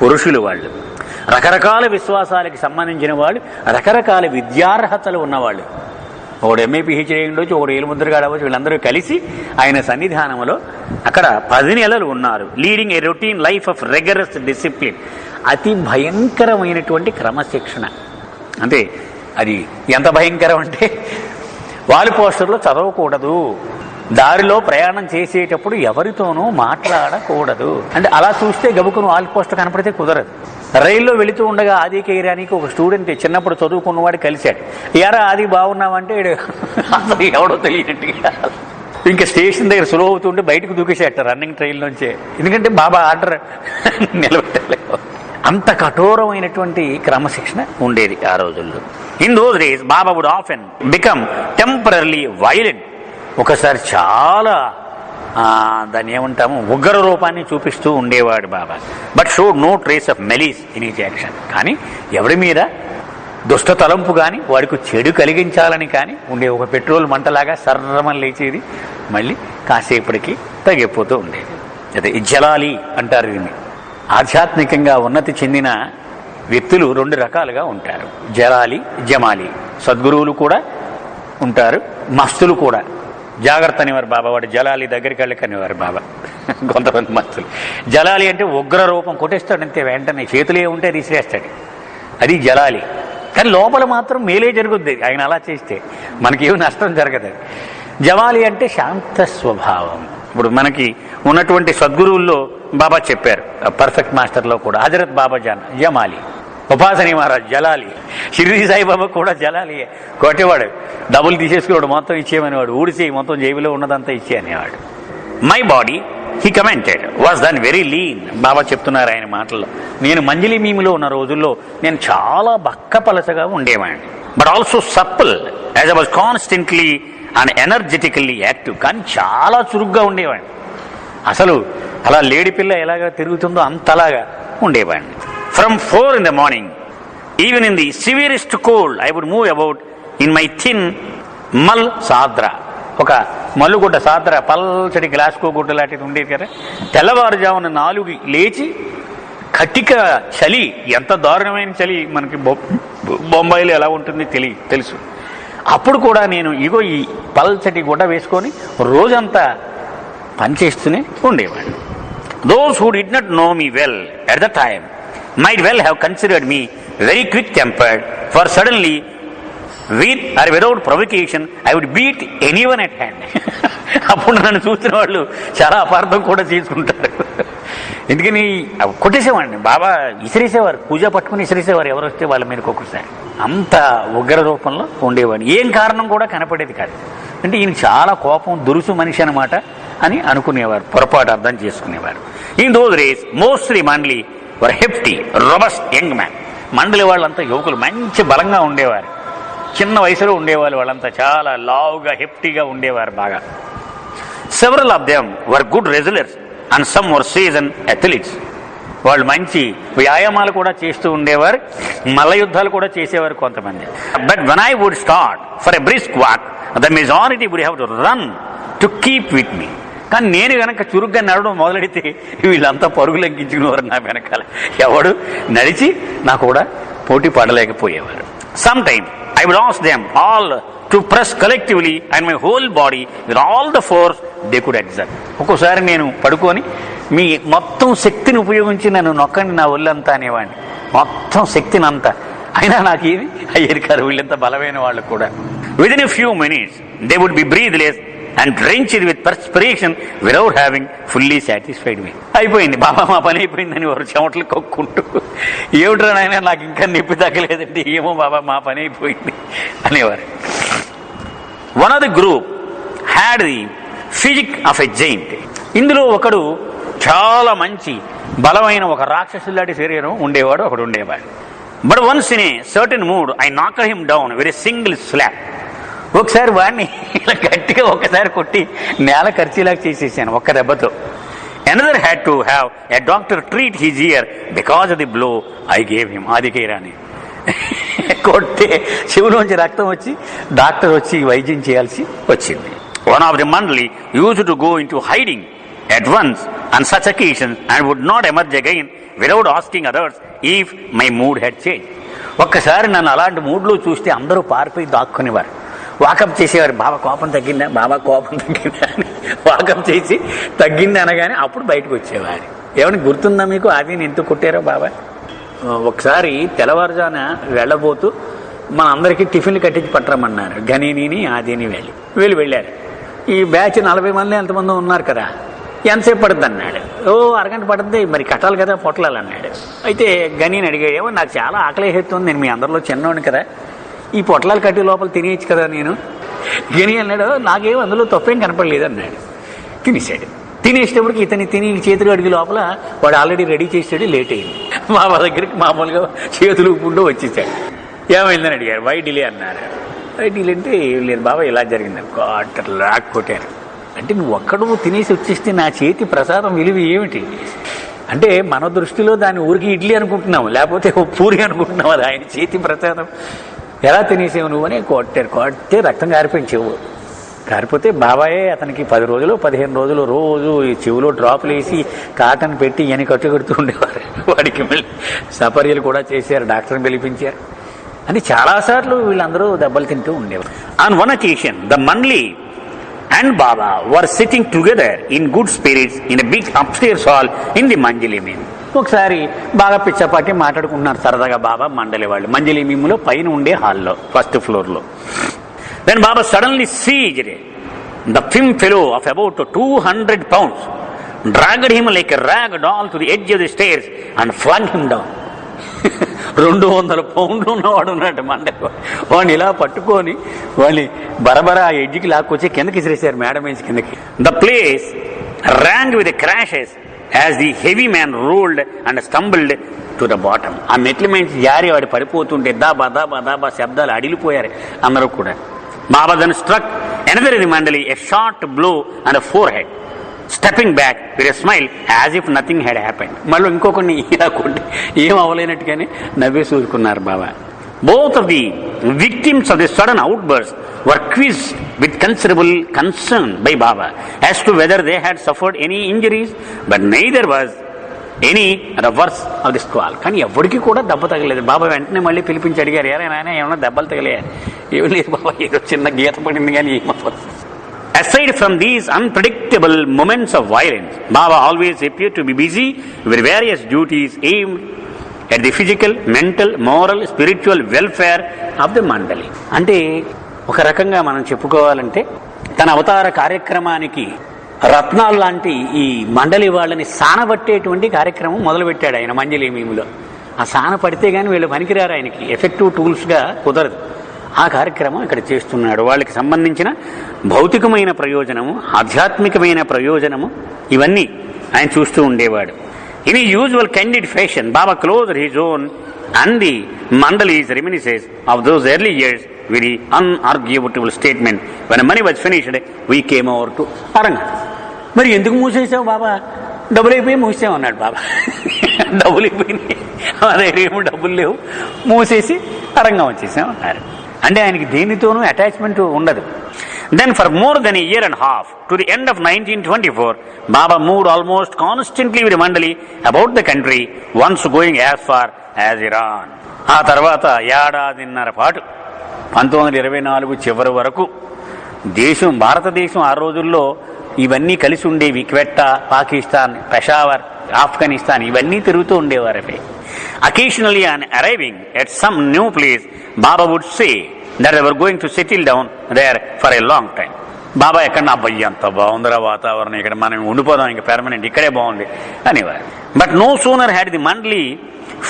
పురుషులు, వాళ్ళు రకరకాల విశ్వాసాలకు సంబంధించిన వాళ్ళు, రకరకాల విద్యార్హతలు ఉన్నవాళ్ళు. ఒకడు ఎంఏ పిహెచ్డీ ఉండొచ్చు, ఒకడు ఏలుముద్ర కాడవచ్చు. వీళ్ళందరూ కలిసి ఆయన సన్నిధానంలో అక్కడ 10 నెలలు ఉన్నారు. Leading a routine life of rigorous discipline. అతి భయంకరమైనటువంటి క్రమశిక్షణ. అంటే అది ఎంత భయంకరం అంటే, వాల్ పోస్టర్లో చదవకూడదు, దారిలో ప్రయాణం చేసేటప్పుడు ఎవరితోనూ మాట్లాడకూడదు. అంటే అలా చూస్తే గబుకును వాల్ పోస్టర్ కనపడితే కుదరదు. రైల్లో వెళుతూ ఉండగా ఆది కేరానికి ఒక స్టూడెంట్ చిన్నప్పుడు చదువుకున్నవాడు కలిశాడు. ఎరా ఆది బాగున్నావంటే అసలు ఎవడో తెలియనట్టుగా ఇంకా స్టేషన్ దగ్గర సులువు అవుతుంటే బయటకు దూకేసేట రన్నింగ్ ట్రైన్ నుంచే. ఎందుకంటే బాబా ఆర్డర్ నిలబెట్టలేదు. అంత కఠోరమైనటువంటి క్రమశిక్షణ ఉండేది ఆ రోజుల్లో. In those days Baba would often become temporarily violent. ఒకసారి చాలా దాన్ని ఏమంటాము ఉగ్ర రూపాన్ని చూపిస్తూ ఉండేవాడు Baba. But showed no trace of malice in his action. కానీ ఎవరి మీద దుష్ట తలంపు కానీ వాడికి చెడు కలిగించాలని కానీ ఉండే ఒక పెట్రోల్ మంటలాగా సర్రమని లేచేది, మళ్ళీ కాసేపటికి తగ్గిపోతూ ఉండేది. అదే జలాలి అంటారు దీన్ని. ఆధ్యాత్మికంగా ఉన్నతి చెందిన వ్యక్తులు రెండు రకాలుగా ఉంటారు, జలాలి, జమాలి. సద్గురువులు కూడా ఉంటారు, మస్తులు కూడా. జాగ్రత్త అనేవారు బాబా, వాడు జలాలి దగ్గరికి వెళ్ళక అనేవారు బాబా. కొంతమంది మస్తులు జలాలి అంటే ఉగ్ర రూపం, కొట్టేస్తాడు అంతే, వెంటనే చేతులు ఏముంటే తీసిరేస్తాడు, అది జలాలి. కానీ లోపల మాత్రం మేలే జరుగుద్ది ఆయన అలా చేస్తే, మనకేమి నష్టం జరగదు. జమాలి అంటే శాంత స్వభావం. ఇప్పుడు మనకి ఉన్నటువంటి సద్గురువుల్లో బాబా చెప్పారు, పర్ఫెక్ట్ మాస్టర్లో కూడా హజరత్ బాబా జమాలి, ఉపాసని మహారాజ్ జలాలి, షిరిడి సాయిబాబా కూడా జలాలి. కొట్టేవాడు, డబ్బులు తీసేసుకునేవాడు, మొత్తం ఇచ్చేయమనేవాడు, ఊడిసేయి మొత్తం జేబులో ఉన్నదంతా ఇచ్చే అనేవాడు. My body he commented was then very lean. Baba చెప్తున్నారు ఆయన మాటల్లో, నేను మంజిలి మీములో ఉన్న రోజుల్లో నేను చాలా బక్కపలసగా ఉండేవాడిని. But also supple as I was constantly and energetically active. కానీ చాలా చురుగ్గా ఉండేవాడిని, అసలు అలా లేడి పిల్ల ఎలాగా తిరుగుతుందో అంతలాగా ఉండేవాడిని. From 4 in the morning, even in the severest cold, I would move about in my thin మల్ సాద్ర. ఒక మల్లుగుడ్డ సాద్ర, పల్చడి గ్లాస్కో గుడ్డ లాంటిది ఉండేది కదా. తెల్లవారుజామున 4 లేచి, కటిక చలి, ఎంత దారుణమైన చలి మనకి బొంబాయిలో ఎలా ఉంటుంది తెలుసు. అప్పుడు కూడా నేను ఇగో ఈ పల్చటి గుడ్డ వేసుకొని రోజంతా పనిచేస్తూనే ఉండేవాడిని. Those who did not know me well at the time might well have considered me very quick-tempered, for suddenly, with or without provocation, I would beat anyone at hand. అప్పుడు నన్ను చూసిన వాళ్ళు చాలా అపార్థం కూడా చేసుకుంటారు. ఎందుకని కొట్టేసేవాడిని, బాబా విసిరేసేవారు, పూజ పట్టుకుని విసిరేసేవారు ఎవరు వస్తే వాళ్ళ మీదకి. ఒక్కొక్కసారి అంత ఉగ్ర రూపంలో ఉండేవాడిని. ఏం కారణం కూడా కనపడేది కాదు. అంటే ఈయన చాలా కోపం, దురుసు మనిషి అనమాట అని అనుకునేవారు, పొరపాటు అర్థం చేసుకునేవారు. ఇన్ దోస్ డేస్ మోస్ట్లీ మండలి వర్ హెఫ్టీ రొబస్ట్ యంగ్ మ్యాన్. మండలి వాళ్ళంతా యువకులు, మంచి బలంగా ఉండేవారు, చిన్న వయసులో ఉండేవాళ్ళు, వాళ్ళంతా చాలా లావుగా హెఫ్టీగా ఉండేవారు బాగా. Several of them were good wrestlers and some were season athletes. వాళ్ళు మంచి వ్యాయామాలు కూడా చేస్తూ ఉండేవారు, మల్ల యుద్ధాలు కూడా చేసేవారు కొంతమంది. But when I would start for a brisk walk, the majority would have to run to keep with me. కానీ నేను కనుక చురుగ్గా నడవడం మొదలెడితే వీళ్ళంతా పరుగులు ఎక్కించుకునేవారు నా వెనకాల. ఎవడు నడిచి నా కూడా పోటీ పడలేకపోయేవారు. Some time I would ask them all to press collectively and my whole body with all the force they could exert. ఒక్కోసారి నేను పడుకొని మీ మొత్తం శక్తిని ఉపయోగించి నన్ను నొక్కండి నా ఒళ్ళంతా అనేవాడిని, మొత్తం శక్తిని అంతా. అయినా నాకేమి అయ్యేది కాదు, వీళ్ళంతా బలమైన వాళ్ళు కూడా. Within a few minutes they would be breathless and drenched with perspiration without having fully satisfied me. అయిపోయింది బాబా, మా పని అయిపోయిందని వారు చెమటలు కొక్కుంటూ, ఏమిట్రా నాయన నాకు ఇంకా నొప్పి తగ్గలేదండి, ఏమో బాబా మా పని అయిపోయింది అనేవారు. One of the group had the physique of a giant. ఇందులో ఒకడు చాలా మంచి బలమైన ఒక రాక్షసులాంటి శరీరం ఉండేవాడు, ఒకడు ఉండేవాడు. But once in a certain mood I knocked him down with a single slap. ఒకసారి వాడిని ఇలా గట్టిగా ఒక్కసారి కొట్టి నేల ఖర్చీలాగా చేసేసాను ఒక్క దెబ్బతో. Another had to have a doctor treat his ear because of the blow I gave him. ఆదికేరాని కొట్టే చెవులోంచి రక్తం వచ్చి డాక్టర్ వచ్చి వైద్యం చేయాల్సి వచ్చింది. One of the mandali used to go into hiding at once on such occasions and would not emerge again without asking others if my mood had changed. ఒక్కసారి నన్ను అలాంటి మూడ్లో చూస్తే అందరూ పారిపోయి దాక్కునేవారు, వాకప్ చేసేవారు. బాబా కోపం తగ్గిందా, బాబా కోపం తగ్గిందా అని వాకప్ చేసి తగ్గింది అనగానే అప్పుడు బయటకు వచ్చేవారు. ఏమని గుర్తుందా మీకు, అది ఎందుకు కొట్టారో బాబా? ఒకసారి తెల్లవారుజాన వెళ్ళబోతూ మన అందరికీ టిఫిన్లు కట్టించి పట్టరమన్నారు. గనీని ఆదిని వెళ్ళారు. ఈ బ్యాచ్ 40 మంది ఎంతమంది ఉన్నారు కదా, ఎంతసేపు పడుతుంది అన్నాడు. అరగంట పడుతుంది, మరి కట్టాలి కదా పొట్లాలు అన్నాడు. అయితే గనీని అడిగాడు, ఏమో నాకు చాలా ఆకలి వేస్తుంది, నేను మీ అందరిలో చిన్నవాడిని కదా, ఈ పొట్లాలు కట్టి లోపల తినేయచ్చు కదా నేను. గని అన్నాడు, నాకేమో అందులో తప్పేం కనపడలేదు అన్నాడు. తినేసాడు. తినేసేటప్పటికి ఇతని తిని చేతులు అడిగి లోపల వాడు ఆల్రెడీ రెడీ చేసాడు, లేట్ అయింది. బాబా దగ్గరికి మామూలుగా చేతులు ఊపుకుంటూ వచ్చేసాడు. ఏమైందని అడిగారు. వై డిలే అన్నారు. వై డిలే అంటే ఏం లేదు బాబా, ఇలా జరిగింది. లాక్ కొట్టారు. అంటే నువ్వు ఒక్కడు తినేసి వచ్చేస్తే నా చేతి ప్రసాదం విలువ ఏమిటి అంటే, మన దృష్టిలో దాన్ని ఊరికి ఇడ్లీ అనుకుంటున్నావు, లేకపోతే పూరి అనుకుంటున్నావు. అది ఆయన చేతి ప్రసాదం. ఎలా తినేసేవు నువ్వు అని కొట్టారు. కొట్టే రక్తం కారిపోయింది చెవు. కారిపోతే బాబాయే అతనికి 10 రోజులు 15 రోజులు రోజు ఈ చెవులో డ్రాపులు వేసి కాటన్ పెట్టి ఇవన్నీ కట్టుకడుతూ ఉండేవారు. వాడికి మళ్ళీ సపర్యలు కూడా చేశారు, డాక్టర్ని పిలిపించారు అని చాలాసార్లు వీళ్ళందరూ దెబ్బలు తింటూ ఉండేవారు. On one occasion the mandali and Baba were sitting together in good spirits in a big upstairs hall in the Manjali Meem. ఒకసారి బాగా పిచ్చపాటి మాట్లాడుకుంటున్నారు సరదాగా బాబా మండలి వాళ్ళు మంజలి మీములో పైన ఉండే హాల్లో ఫస్ట్ ఫ్లోర్లో. Then Baba suddenly seized the thin fellow of about 200 pounds, dragged him like a rag doll to the edge of the stairs and flung him down. 200 పౌండ్లు ఉన్నవాడు ఉన్నట్టు మండలి. వాడిని ఇలా పట్టుకొని వాడిని బరబర ఆ ఎడ్జికి లాక్కొచ్చి కిందకి విసిరేశారు, మేడం నుంచి కిందకి. The place rang with the crashes as the heavy man rolled and stumbled to the bottom. ఆ మెట్ల నుంచి జారి వాడి పడిపోతుంటే దాబా దాబా దాబా శబ్దాలు అడిలిపోయారు అందరూ కూడా. బాబా then struck another in the mandali a short blow on the forehead, stepping back with a smile as if nothing had happened. మళ్ళీ ఇంకొకరిని ఇలా కొట్టి ఏం అవ్వలేనట్టుగానే నవ్వే చూసుకున్నారు బాబా. Both of the victims of the sudden outburst were quizzed with considerable concern by Baba as to whether they had suffered any injuries, but neither was any the worse of the squall. కానీ ఎవరికి కూడా దెబ్బ తగలేదు. బాబా వెంటనే మళ్ళీ పిలిపించి అడిగారు, ఏరా నాయన ఏమన్నా దెబ్బలు తగలే? ఏం లేదు బాబా, ఏదో చిన్న గీత పడింది కానీ ఏమవ్వదు. Aside from these unpredictable moments of violence, Baba always appeared to be busy with various duties aimed at the physical, mental, moral, spiritual welfare of the mandali. అంటే ఒక రకంగా మనం చెప్పుకోవాలంటే తన అవతార కార్యక్రమానికి రత్నాలు లాంటి ఈ మండలి వాళ్ళని సానబట్టేటువంటి కార్యక్రమం మొదలుపెట్టాడు ఆయన మంజలి మీములో. ఆ సాన పడితే కానీ వీళ్ళు పనికిరారు, ఆయనకి ఎఫెక్టివ్ టూల్స్గా కుదరదు. ఆ కార్యక్రమం ఇక్కడ చేస్తున్నాడు. వాళ్ళకి సంబంధించిన భౌతికమైన ప్రయోజనము, ఆధ్యాత్మికమైన ప్రయోజనము ఇవన్నీ ఆయన చూస్తూ ఉండేవాడు. In usual candid fashion, Baba closed his own and the Mandali's reminiscences of those early years with the unarguable statement, when money was finished, we came over to Aranga. మరి ఎందుకు మూసేసావు బాబా? డబ్బులు అయిపోయి మూసావు అన్నాడు బాబా. డబ్బులు అయిపోయినాయి, అదేమో డబ్బులు లేవు, మూసేసి అరంగం వచ్చేసాం అన్నారు. అంటే ఆయనకి దేనితోనూ అటాచ్మెంట్ ఉండదు. Then for more than a year and a half, to the end of 1924, Baba moved almost constantly with Mandali about the country, once going as far as Iran. ఆ తర్వాత ఏడాదిన్నర పాటు 1924 చివరి వరకు దేశం, భారతదేశం ఆ రోజుల్లో ఇవన్నీ కలిసి ఉండేవి. క్వెట్టా, పాకిస్తాన్, పెషావర్, ఆఫ్ఘనిస్తాన్ ఇవన్నీ తిరుగుతూ ఉండేవారు. Occasionally on arriving at some new place, Baba would say that they were going to settle down there for a long time. బాబా ఎక్కడ అబ్బాయి అంత బాగుందిరా వాతావరణం, ఇక్కడ మనం ఉండిపోదాం, ఇంకా పెర్మనెంట్ ఇక్కడే బాగుంది అనేవారు. But no sooner had the mandali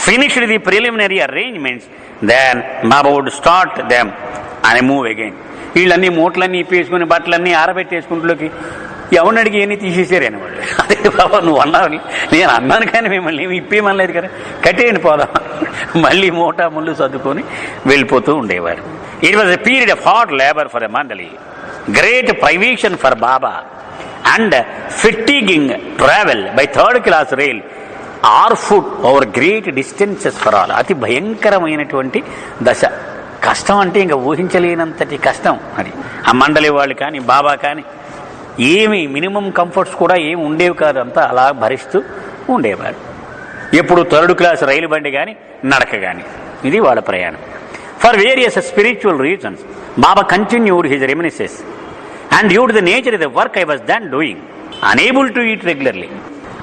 finished the preliminary arrangements then Baba would start them and move again. వీళ్ళన్నీ మూటలన్నీ ఇప్పేసుకుని బట్టలన్నీ ఆరబెట్టేసుకుంటులోకి ఎవరిని అడిగి ఏమీ తీసేసారు అని వాళ్ళు. అదే బాబా నువ్వు అన్నావు, నేను అన్నాను కానీ మిమ్మల్ని ఏమి ఇప్పేయమనలేదు కదా, కట్టేయండి పోదాం. మళ్ళీ మూటా ముళ్ళు సర్దుకొని వెళ్ళిపోతూ ఉండేవారు. It was a period of hard labour for a మండలి, great privation for Baba, and fatiguing travel by third class rail or foot over great distances for all. అతి భయంకరమైనటువంటి దశ. కష్టం అంటే ఇంకా ఊహించలేనంతటి కష్టం అది. ఆ మండలి వాళ్ళు కానీ బాబా కానీ ఏమి మినిమం కంఫర్ట్స్ కూడా ఏమి ఉండేవి కాదు, అంతా అలా భరిస్తూ ఉండేవారు. ఎప్పుడు థర్డ్ క్లాస్ రైలు బండి కానీ నడక కానీ, ఇది వాళ్ళ ప్రయాణం. For various spiritual reasons Baba continued his reminiscences, and due to the nature of the work I was then doing, unable to eat regularly.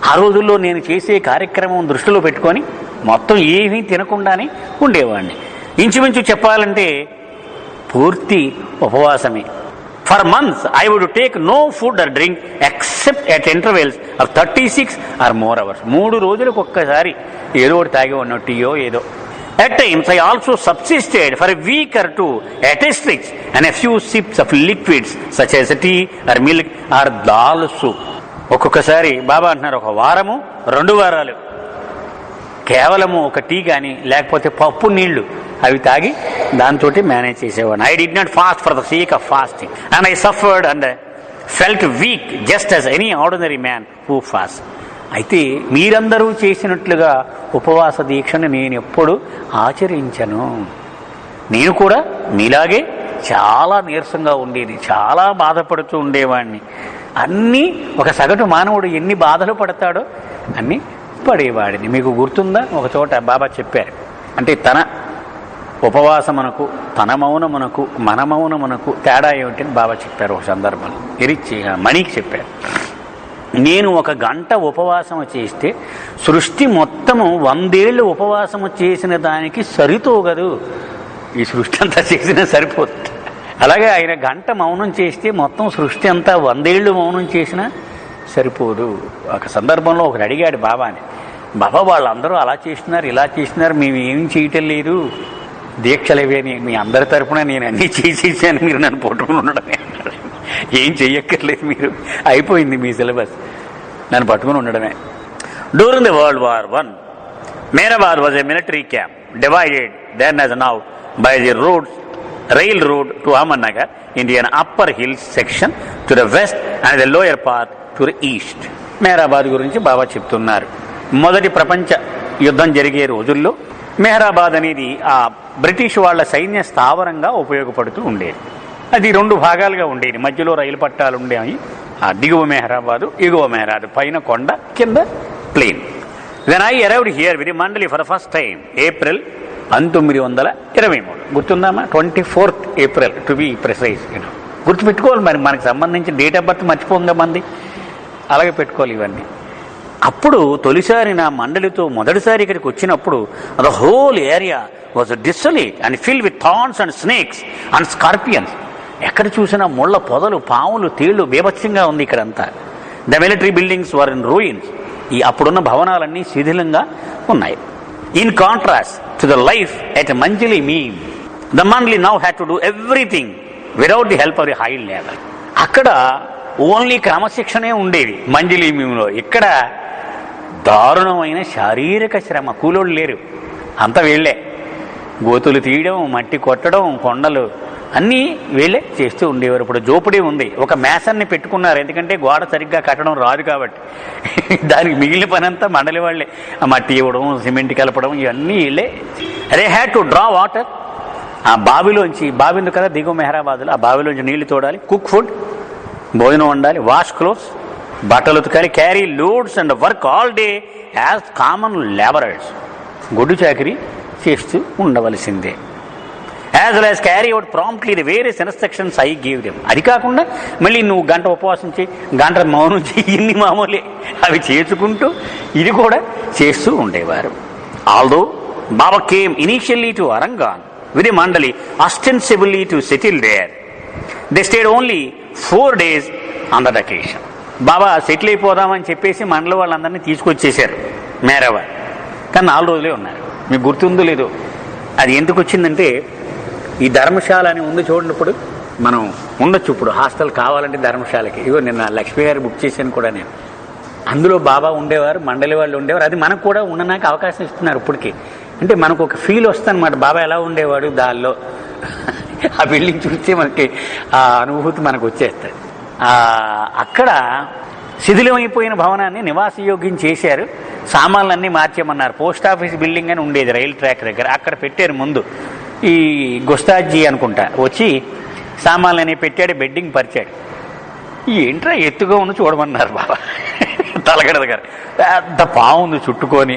ఆ రోజుల్లో నేను చేసే కార్యక్రమం దృష్టిలో పెట్టుకొని మొత్తం ఏమీ తినకుండానే ఉండేవాడిని. ఇంచుమించు చెప్పాలంటే పూర్తి ఉపవాసమే. For months I would take no food or drink except at intervals of 36 or more hours. 3 రోజులకు ఒక్కసారి ఏదో ఒకటి తాగి ఉన్న టీయో ఏదో. At times I also subsisted for a week or two at a stretch and a few sips of liquids such as tea or milk or dal soup. ఒక్కొక్కసారి బాబా అంటున్నారు, ఒక వారము 2 వారాలు కేవలము ఒక టీ కానీ లేకపోతే పప్పు నీళ్లు అవి తాగి దాంతో మేనేజ్ చేసేవాడిని. I did not fast for the sake of fasting and I suffered and felt week just as any ordinary man who fast. అయితే మీరందరూ చేసినట్లుగా ఉపవాస దీక్షను నేను ఎప్పుడు ఆచరించను. నేను కూడా మీలాగే చాలా నీరసంగా ఉండేది, చాలా బాధపడుతూ ఉండేవాడిని. అన్నీ ఒక సగటు మానవుడు ఎన్ని బాధలు పడతాడో అన్నీ పడేవాడిని. మీకు గుర్తుందా, ఒక చోట బాబా చెప్పారు, అంటే తన ఉపవాసమునకు తన మౌనమునకు మన మౌనమునకు తేడా ఏమిటని బాబా చెప్పారు ఒక సందర్భంలో. ఇరిచి మణికి చెప్పారు, నేను 1 గంట ఉపవాసము చేస్తే సృష్టి మొత్తము 100 ఏళ్ళు ఉపవాసము చేసిన దానికి సరితోగదు. ఈ సృష్టి అంతా చేసినా సరిపోతుంది. అలాగే ఆయన గంట మౌనం చేస్తే మొత్తం సృష్టి అంతా 100 ఏళ్ళు మౌనం చేసినా సరిపోదు. ఒక సందర్భంలో ఒకరు అడిగాడు బాబాని, బాబా వాళ్ళందరూ అలా చేస్తున్నారు ఇలా చేస్తున్నారు, మేము ఏం చేయటం లేదు, దీక్షలేవేని మీ అందరి తరఫున నేను అన్నీ చేసేసాను, మీరు నన్ను పట్టుకుని ఉండడమే. ఏం చెయ్యక్కర్లేదు, మీరు అయిపోయింది మీ సిలబస్, నన్ను పట్టుకుని ఉండడమే. During the World War I, Mehrabad was a military camp divided then as now by the railroad to Ahmednagar in the upper hills section to the west and the lower part to the east. Mehrabad గురించి బాబా చెప్తున్నారు. మొదటి ప్రపంచ యుద్ధం జరిగే రోజుల్లో మెహరాబాద్ అనేది ఆ British వాళ్ళ సైన్య స్థావరంగా ఉపయోగపడుతూ ఉండేది. అది 2 భాగాలుగా ఉండేది. మధ్యలో రైలు పట్టాలు ఉండేవి. ఆ దిగువ మెహరాబాదు, ఎగువ మెహరాబాద్, పైన కొండ, కింద plain. When I arrived here with mandali for the first time April 1923. గుర్తుందామా? 24th April to be precise. గుర్తుపెట్టుకోవాలి, మరి మనకు సంబంధించిన డేట్ ఆఫ్ బర్త్ మర్చిపోంగా మంది, అలాగే పెట్టుకోవాలి ఇవన్నీ. అప్పుడు తొలిసారి నా మండలితో మొదటిసారి ఇక్కడికి వచ్చినప్పుడు the whole area was desolate and fill with thorns and snakes and scorpions. ఎక్కడ చూసినా ముళ్ళ పొదలు, పాములు, తేళ్లు, బీభత్సంగా ఉంది ఇక్కడంతా. The military buildings were in ruins. ఈ అప్పుడున్న భవనాలన్నీ శిథిలంగా ఉన్నాయి. In contrast to the life at Manzil Meem, the mandali now had to do everything without the help of the high level. అక్కడ ఓన్లీ క్రమశిక్షణే ఉండేది మంజలి మీమ్లో. ఇక్కడ దారుణమైన శారీరక శ్రమ, కూలోళ్ళు లేరు, అంతా వీళ్ళే. గోతులు తీయడం, మట్టి కొట్టడం, కొండలు అన్నీ వీళ్ళే చేస్తూ ఉండేవారు. ఇప్పుడు జోపుడే ఉంది, ఒక మేసన్ని పెట్టుకున్నారు, ఎందుకంటే గోడ సరిగ్గా కట్టడం రాదు కాబట్టి. దానికి మిగిలిన పని అంతా మండలి వాళ్ళే, ఆ మట్టి ఇవ్వడం, సిమెంట్ కలపడం, ఇవన్నీ వీళ్ళే. They had to draw water. ఆ బావిలోంచి, బావి ఉంది కదా దిగువ మెహరాబాద్లో, ఆ బావిలోంచి నీళ్లు తోడాలి, కుక్ ఫుడ్, భోజనం వండాలి, వాష్ క్లోత్స్, బట్టలు ఉతకాలి, carry loads and work all day as common labourers. గొడ్డు చాకరీ చేస్తూ ఉండవలసిందే. As well as carry out promptly the various instructions I give them. అది కాకుండా మళ్ళీ నువ్వు గంట ఉపవాసం చేయి, గంట మౌనం చేయి, ఇన్ని మామూలే అవి చేసుకుంటూ ఇది కూడా చేస్తూ ఉండేవారు. Although Baba came initially to Arangaon with a mandali ostensibly to settle there. They stayed only 4 days on that occasion. Baba settle అయిపోదామని చెప్పేసి మండలి వాళ్ళందరినీ తీసుకొచ్చేశారు మేరాబాద్. కానీ 4 రోజులే ఉన్నారు. మీకు గుర్తుందో లేదో, అది ఎందుకు వచ్చిందంటే ఈ ధర్మశాల అని ఉంది చూడండి, ఇప్పుడు మనం ఉండొచ్చు, ఇప్పుడు హాస్టల్ కావాలంటే ధర్మశాలకి. ఇగో నిన్న లక్ష్మి గారు బుక్ చేశాను కూడా నేను. అందులో బాబా ఉండేవారు, మండలి వాళ్ళు ఉండేవారు. అది మనకు కూడా ఉండడానికి అవకాశం ఇస్తున్నారు ఇప్పటికీ. అంటే మనకు ఒక ఫీల్ వస్తుందన్నమాట, బాబా ఎలా ఉండేవాడు దానిలో. ఆ బిల్డింగ్ చూస్తే మనకి ఆ అనుభూతి మనకు వచ్చేస్తుంది. అక్కడ శిథిలమైపోయిన భవనాన్ని నివాసయోగ్యం చేశారు. సామాన్లన్నీ మార్చేయమన్నారు. పోస్ట్ ఆఫీస్ బిల్డింగ్ అని ఉండేది రైల్ ట్రాక్ దగ్గర, అక్కడ పెట్టారు ముందు. ఈ గుస్తాజీ అనుకుంటా వచ్చి సామాన్లన్నీ పెట్టాడు, బెడ్డింగ్ పరిచాడు. ఏంట్రా ఎత్తుగా ఉన్న చూడమన్నారు బాబా. తలగడ దగ్గర పెద్ద పాము ఉంది చుట్టుకొని.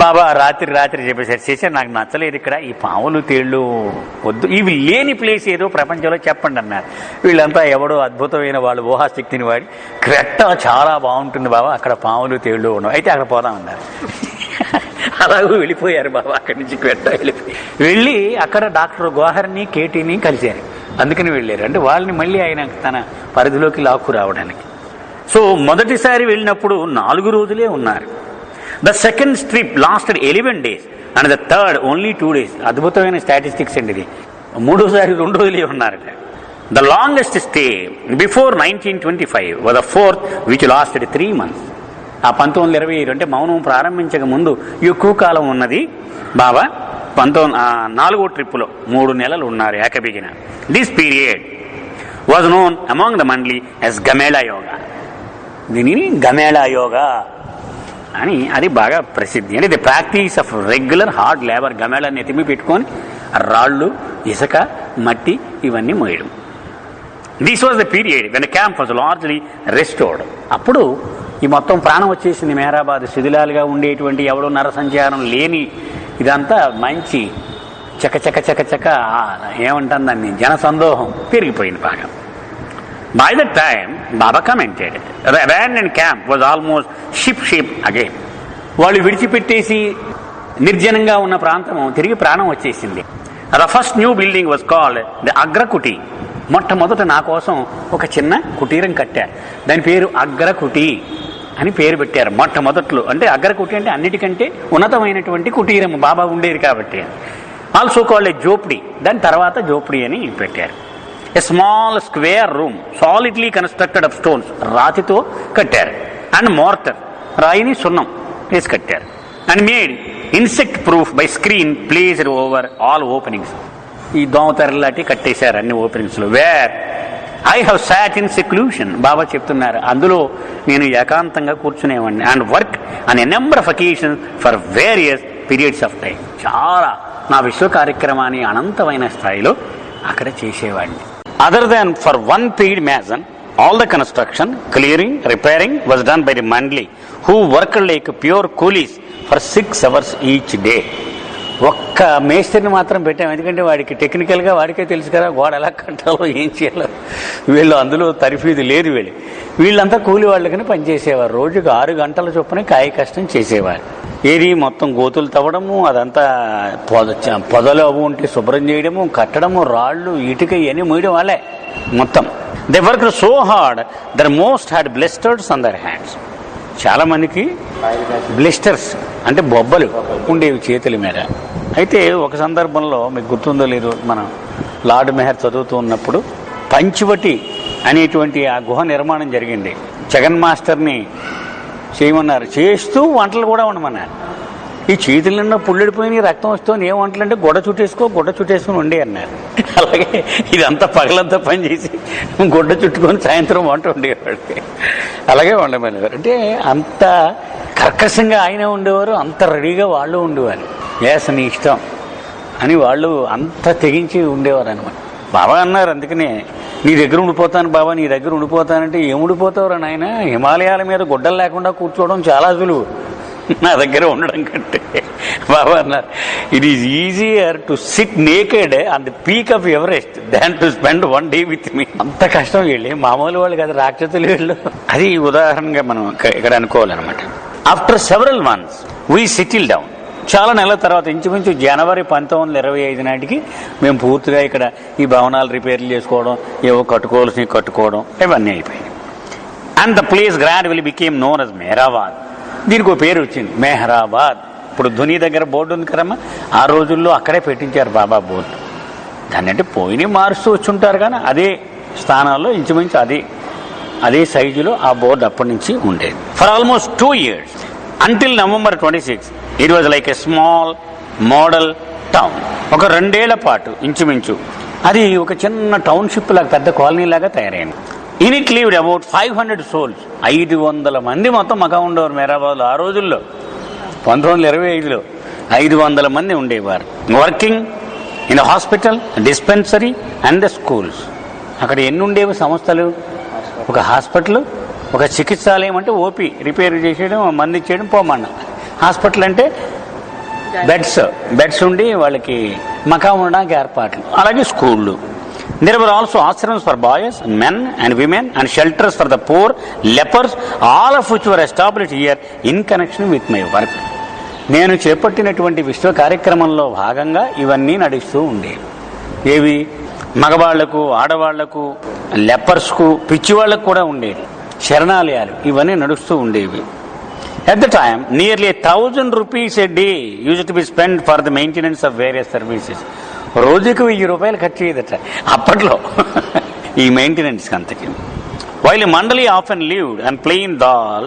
బాబా రాత్రి చెప్పేశారు, చేసే నాకు నచ్చలేదు ఇక్కడ, ఈ పాములు తేళ్ళు వద్దు, ఇవి లేని ప్లేస్ ఏదో ప్రపంచంలో చెప్పండి అన్నారు. వీళ్ళంతా ఎవడో అద్భుతమైన వాళ్ళు ఊహాశక్తిని వాడి, క్వెట్ట చాలా బాగుంటుంది బాబా, అక్కడ పాములు తేళ్ళు ఉండవు, అయితే అక్కడ పోదామన్నారు. అలాగూ వెళ్ళిపోయారు బాబా. అక్కడి నుంచి క్వెట్ట వెళ్ళి అక్కడ డాక్టర్ గోహర్ని, కేటీని కలిశారు. అందుకని వెళ్ళారు, అంటే వాళ్ళని మళ్ళీ ఆయన తన పరిధిలోకి లాక్కు రావడానికి. సో మొదటిసారి వెళ్ళినప్పుడు 4 రోజులే ఉన్నారు. The second trip lasted 11 days and the third only 2 days. అద్భుతమైన స్టాటిస్టిక్స్ అండి ఇది. 3వ సారి 2 రోజులే ఉన్నారు. The longest stay before 1925 was the 4th which lasted 3 months. ఆ 1927 అంటే మౌనం ప్రారంభించక ముందు ఎక్కువ కాలం ఉన్నది బాబా 4వ ట్రిప్పులో 3 నెలలు ఉన్నారు ఏకబిగిన. This period was known among the mandali as gamela yoga. దీనిని గమేళా యోగా అని అది బాగా ప్రసిద్ధి. అంటే the practice of regular hard labour. గమేళాన్ని ఎతిమి పెట్టుకొని రాళ్ళు, ఇసుక, మట్టి ఇవన్నీ మోయడం. This was the period when the camp was largely restored. అప్పుడు ఈ మొత్తం ప్రాణం వచ్చేసింది. మెహరాబాద్ శిథిలాలుగా ఉండేటువంటి ఎవడో నరసంచారం లేని ఇదంతా మంచి చక ఏమంటాను దాన్ని, జనసందోహం పెరిగిపోయింది బాగా. By the time Baba commented the abandoned camp was almost ship again. వాళ్ళు విడిచిపెట్టేసి నిర్జనంగా ఉన్న ప్రాంతము తిరిగి ప్రాణం వచ్చేసింది. The first new building was called the Agrakuti. మొట్టమొదట నా కోసం ఒక చిన్న కుటీరం కట్టారు. దాని పేరు అగ్రకుటి అని పేరు పెట్టారు మొట్టమొదట్లో. అంటే అగ్రకుటి అంటే అన్నిటికంటే ఉన్నతమైనటువంటి కుటీరం బాబా ఉండేది కాబట్టి. Also called a Jhopdi. దాని తర్వాత జోప్డి అని పెట్టారు. A small square room solidly constructed of stones. రాతితో కట్టారు. అండ్ మోర్టర్, రాయిని సున్నం వేసి కట్టారు. And made insect proof by screen placed over all openings. ఈ దోమతెరలాంటి కట్టేశారు అన్ని ఓపెనింగ్స్లో. Where I have sat in seclusion. Baba చెప్తున్నారు అందులో నేను ఏకాంతంగా కూర్చునేవాడిని. And work on a number of occasions for various periods of time. చాలా నా విశ్వ కార్యక్రమాన్ని అనంతమైన స్థాయిలో అక్కడ చేసేవాడిని. Other than for one paid Mason, all the construction, clearing, repairing was done by the mandli who worked like pure coolies for 6 hours each day. ఒక్క మేస్త్రిని మాత్రం పెట్టాం. ఎందుకంటే వాడికి టెక్నికల్గా వాడికే తెలుసు కదా గోడ ఎలా కట్టాలో ఏం చేయాలో. వీళ్ళు అందులో తరిఫీదు లేదు. వీళ్ళంతా కూలి వాళ్ళకని పనిచేసేవారు. రోజుకు 6 గంటల చొప్పున కాయ కష్టం చేసేవారు. ఏది మొత్తం గోతులు తవ్వడము, అదంతా పొదలు అవ్వు ఉంటే శుభ్రం చేయడము, కట్టడము, రాళ్ళు, ఇటుక ఇవన్నీ మోయడం వాళ్ళే మొత్తం. They work so hard their most had blisters on their hands. చాలా మందికి బ్లిస్టర్స్ అంటే బొబ్బలు ఉండేవి చేతుల మీద. అయితే ఒక సందర్భంలో మీకు గుర్తుందో లేదు, మనం లార్డ్ మెహర్ చదువుతూ ఉన్నప్పుడు పంచవటి అనేటువంటి ఆ గుహ నిర్మాణం జరిగింది. జగన్ మాస్టర్ని చేయమన్నారు. చేస్తూ వంటలు కూడా ఉండమన్నారు. ఈ చేతుల నిండా పుల్లెడిపోయి రక్తం వస్తుంది. ఏం వంటలు అంటే గుడ్డ చుట్టేసుకుని ఉండే అన్నారు. అలాగే ఇదంతా పగలంతా పనిచేసి గుడ్డ చుట్టుకొని సాయంత్రం వంట ఉండేవాడికి. అలాగే వండమనేవారు. అంటే అంత కర్కశంగా ఆయన ఉండేవారు, అంత రెడీగా వాళ్ళు ఉండేవారు. నీ ఇష్టం అని వాళ్ళు అంత తెగించి ఉండేవారు అనమాట. బాబా అన్నారు అందుకనే నీ దగ్గర ఉండిపోతాను బాబా, నీ దగ్గర ఉండిపోతానంటే ఏం ఉండిపోతావురా నాయన, హిమాలయాల మీద గుడ్డలు లేకుండా కూర్చోవడం చాలా సులువు నా దగ్గర ఉండడం కంటే. బాబా అన్నారు it is easier to sit naked on the peak of Everest than to spend 1 day with me. అంత కష్టం వీళ్ళు మామూలు వాళ్ళు కదా, రాక్షసులు వీళ్ళు. అది ఉదాహరణగా మనం ఇక్కడ అనుకోవాలన్నమాట. After several months we settle down. చాలా నెలల తర్వాత ఇంచుమించు జనవరి 1925 నాటికి మేము పూర్తిగా ఇక్కడ ఈ భవనాలు రిపేర్లు చేసుకోవడం, ఏవో కట్టుకోవాల్సినవి కట్టుకోవడం ఇవన్నీ అయిపోయాయి. And the place gradually became known as Mehrabad. దీనికి ఒక పేరు వచ్చింది మెహరాబాద్. ఇప్పుడు ధుని దగ్గర బోర్డు ఉంది కదమ్మా, ఆ రోజుల్లో అక్కడే పెట్టించారు బాబా బోర్డు. దాన్ని అంటే పోయినా మారుస్తూ వచ్చి ఉంటారు కానీ అదే స్థానాల్లో ఇంచుమించు అదే సైజులో ఆ బోర్డు అప్పటి నుంచి ఉండేది. For almost 2 years until November 26 it was like a small model town. ఒక 2 ఏళ్ల పాటు ఇంచుమించు అది ఒక చిన్న టౌన్షిప్ లాగా, పెద్ద కాలనీ లాగా తయారైంది. In it lived about 500 souls. 500 మంది మొత్తం మకా ఉండేవారు మెహరాబాద్లో. ఆ రోజుల్లో 1925లో 500 మంది ఉండేవారు. Working in the hospital, dispensary and the schools. అక్కడ ఎన్ని ఉండేవి సంస్థలు? ఒక హాస్పిటల్, ఒక చికిత్సాలయం అంటే ఓపీ రిపేర్ చేసేయడం, మంది ఇచ్చేయడం, పోమన్నా. హాస్పిటల్ అంటే బెడ్స్ ఉండి వాళ్ళకి మకా ఉండడానికి ఏర్పాట్లు. అలాగే స్కూళ్ళు. There were also ashrams for boys, men and women and shelters for the poor, lepers, all of which were established here in connection with my work. నేను చేపట్టినటువంటి విశ్వ కార్యక్రమంలో భాగంగా ఇవన్నీ నడుస్తూ ఉండేవి. ఏవి? మగవాళ్లకు, ఆడవాళ్లకు, లెపర్స్కు, పిచ్చివాళ్లకు కూడా ఉండేవి శరణాలయాలు. ఇవన్నీ నడుస్తూ ఉండేవి. At the time, nearly 1,000 rupees a day used to be spent for the maintenance of various services. రోజుకు 1000 రూపాయలు ఖర్చు అయ్యేదట అప్పట్లో ఈ మెయింటెనెన్స్కి అంతకి. While a mandali often lived and played dal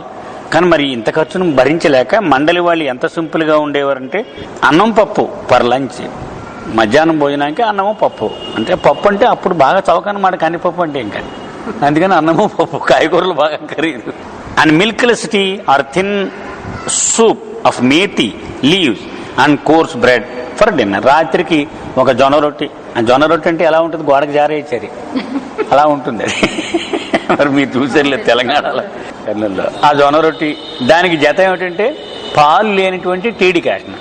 కానీ మరి ఇంత ఖర్చును భరించలేక మండలి వాళ్ళు ఎంత సింపుల్గా ఉండేవారంటే అన్నం పప్పు పర్ లంచ్, మధ్యాహ్నం భోజనానికి అన్నము పప్పు. అంటే పప్పు అంటే అప్పుడు బాగా చౌకనమాట కందిపప్పు అంటే, ఇంకా అందుకని అన్నము పప్పు, కాయగూరలు బాగా ఖరీదు. And milkless tea or thin soup of methi leaves and coarse bread for dinner. రాత్రికి ఒక జొన్న రొట్టి. జొన్న రొట్టి అంటే ఎలా ఉంటుంది, గోడకు జారేచ్చారు అలా ఉంటుంది అది. మరి మీరు చూసారులేదు తెలంగాణలో కర్నూలులో ఆ జొన్న రొట్టి. దానికి జత ఏమిటంటే పాలు లేనటువంటి టీడి క్యాషన్,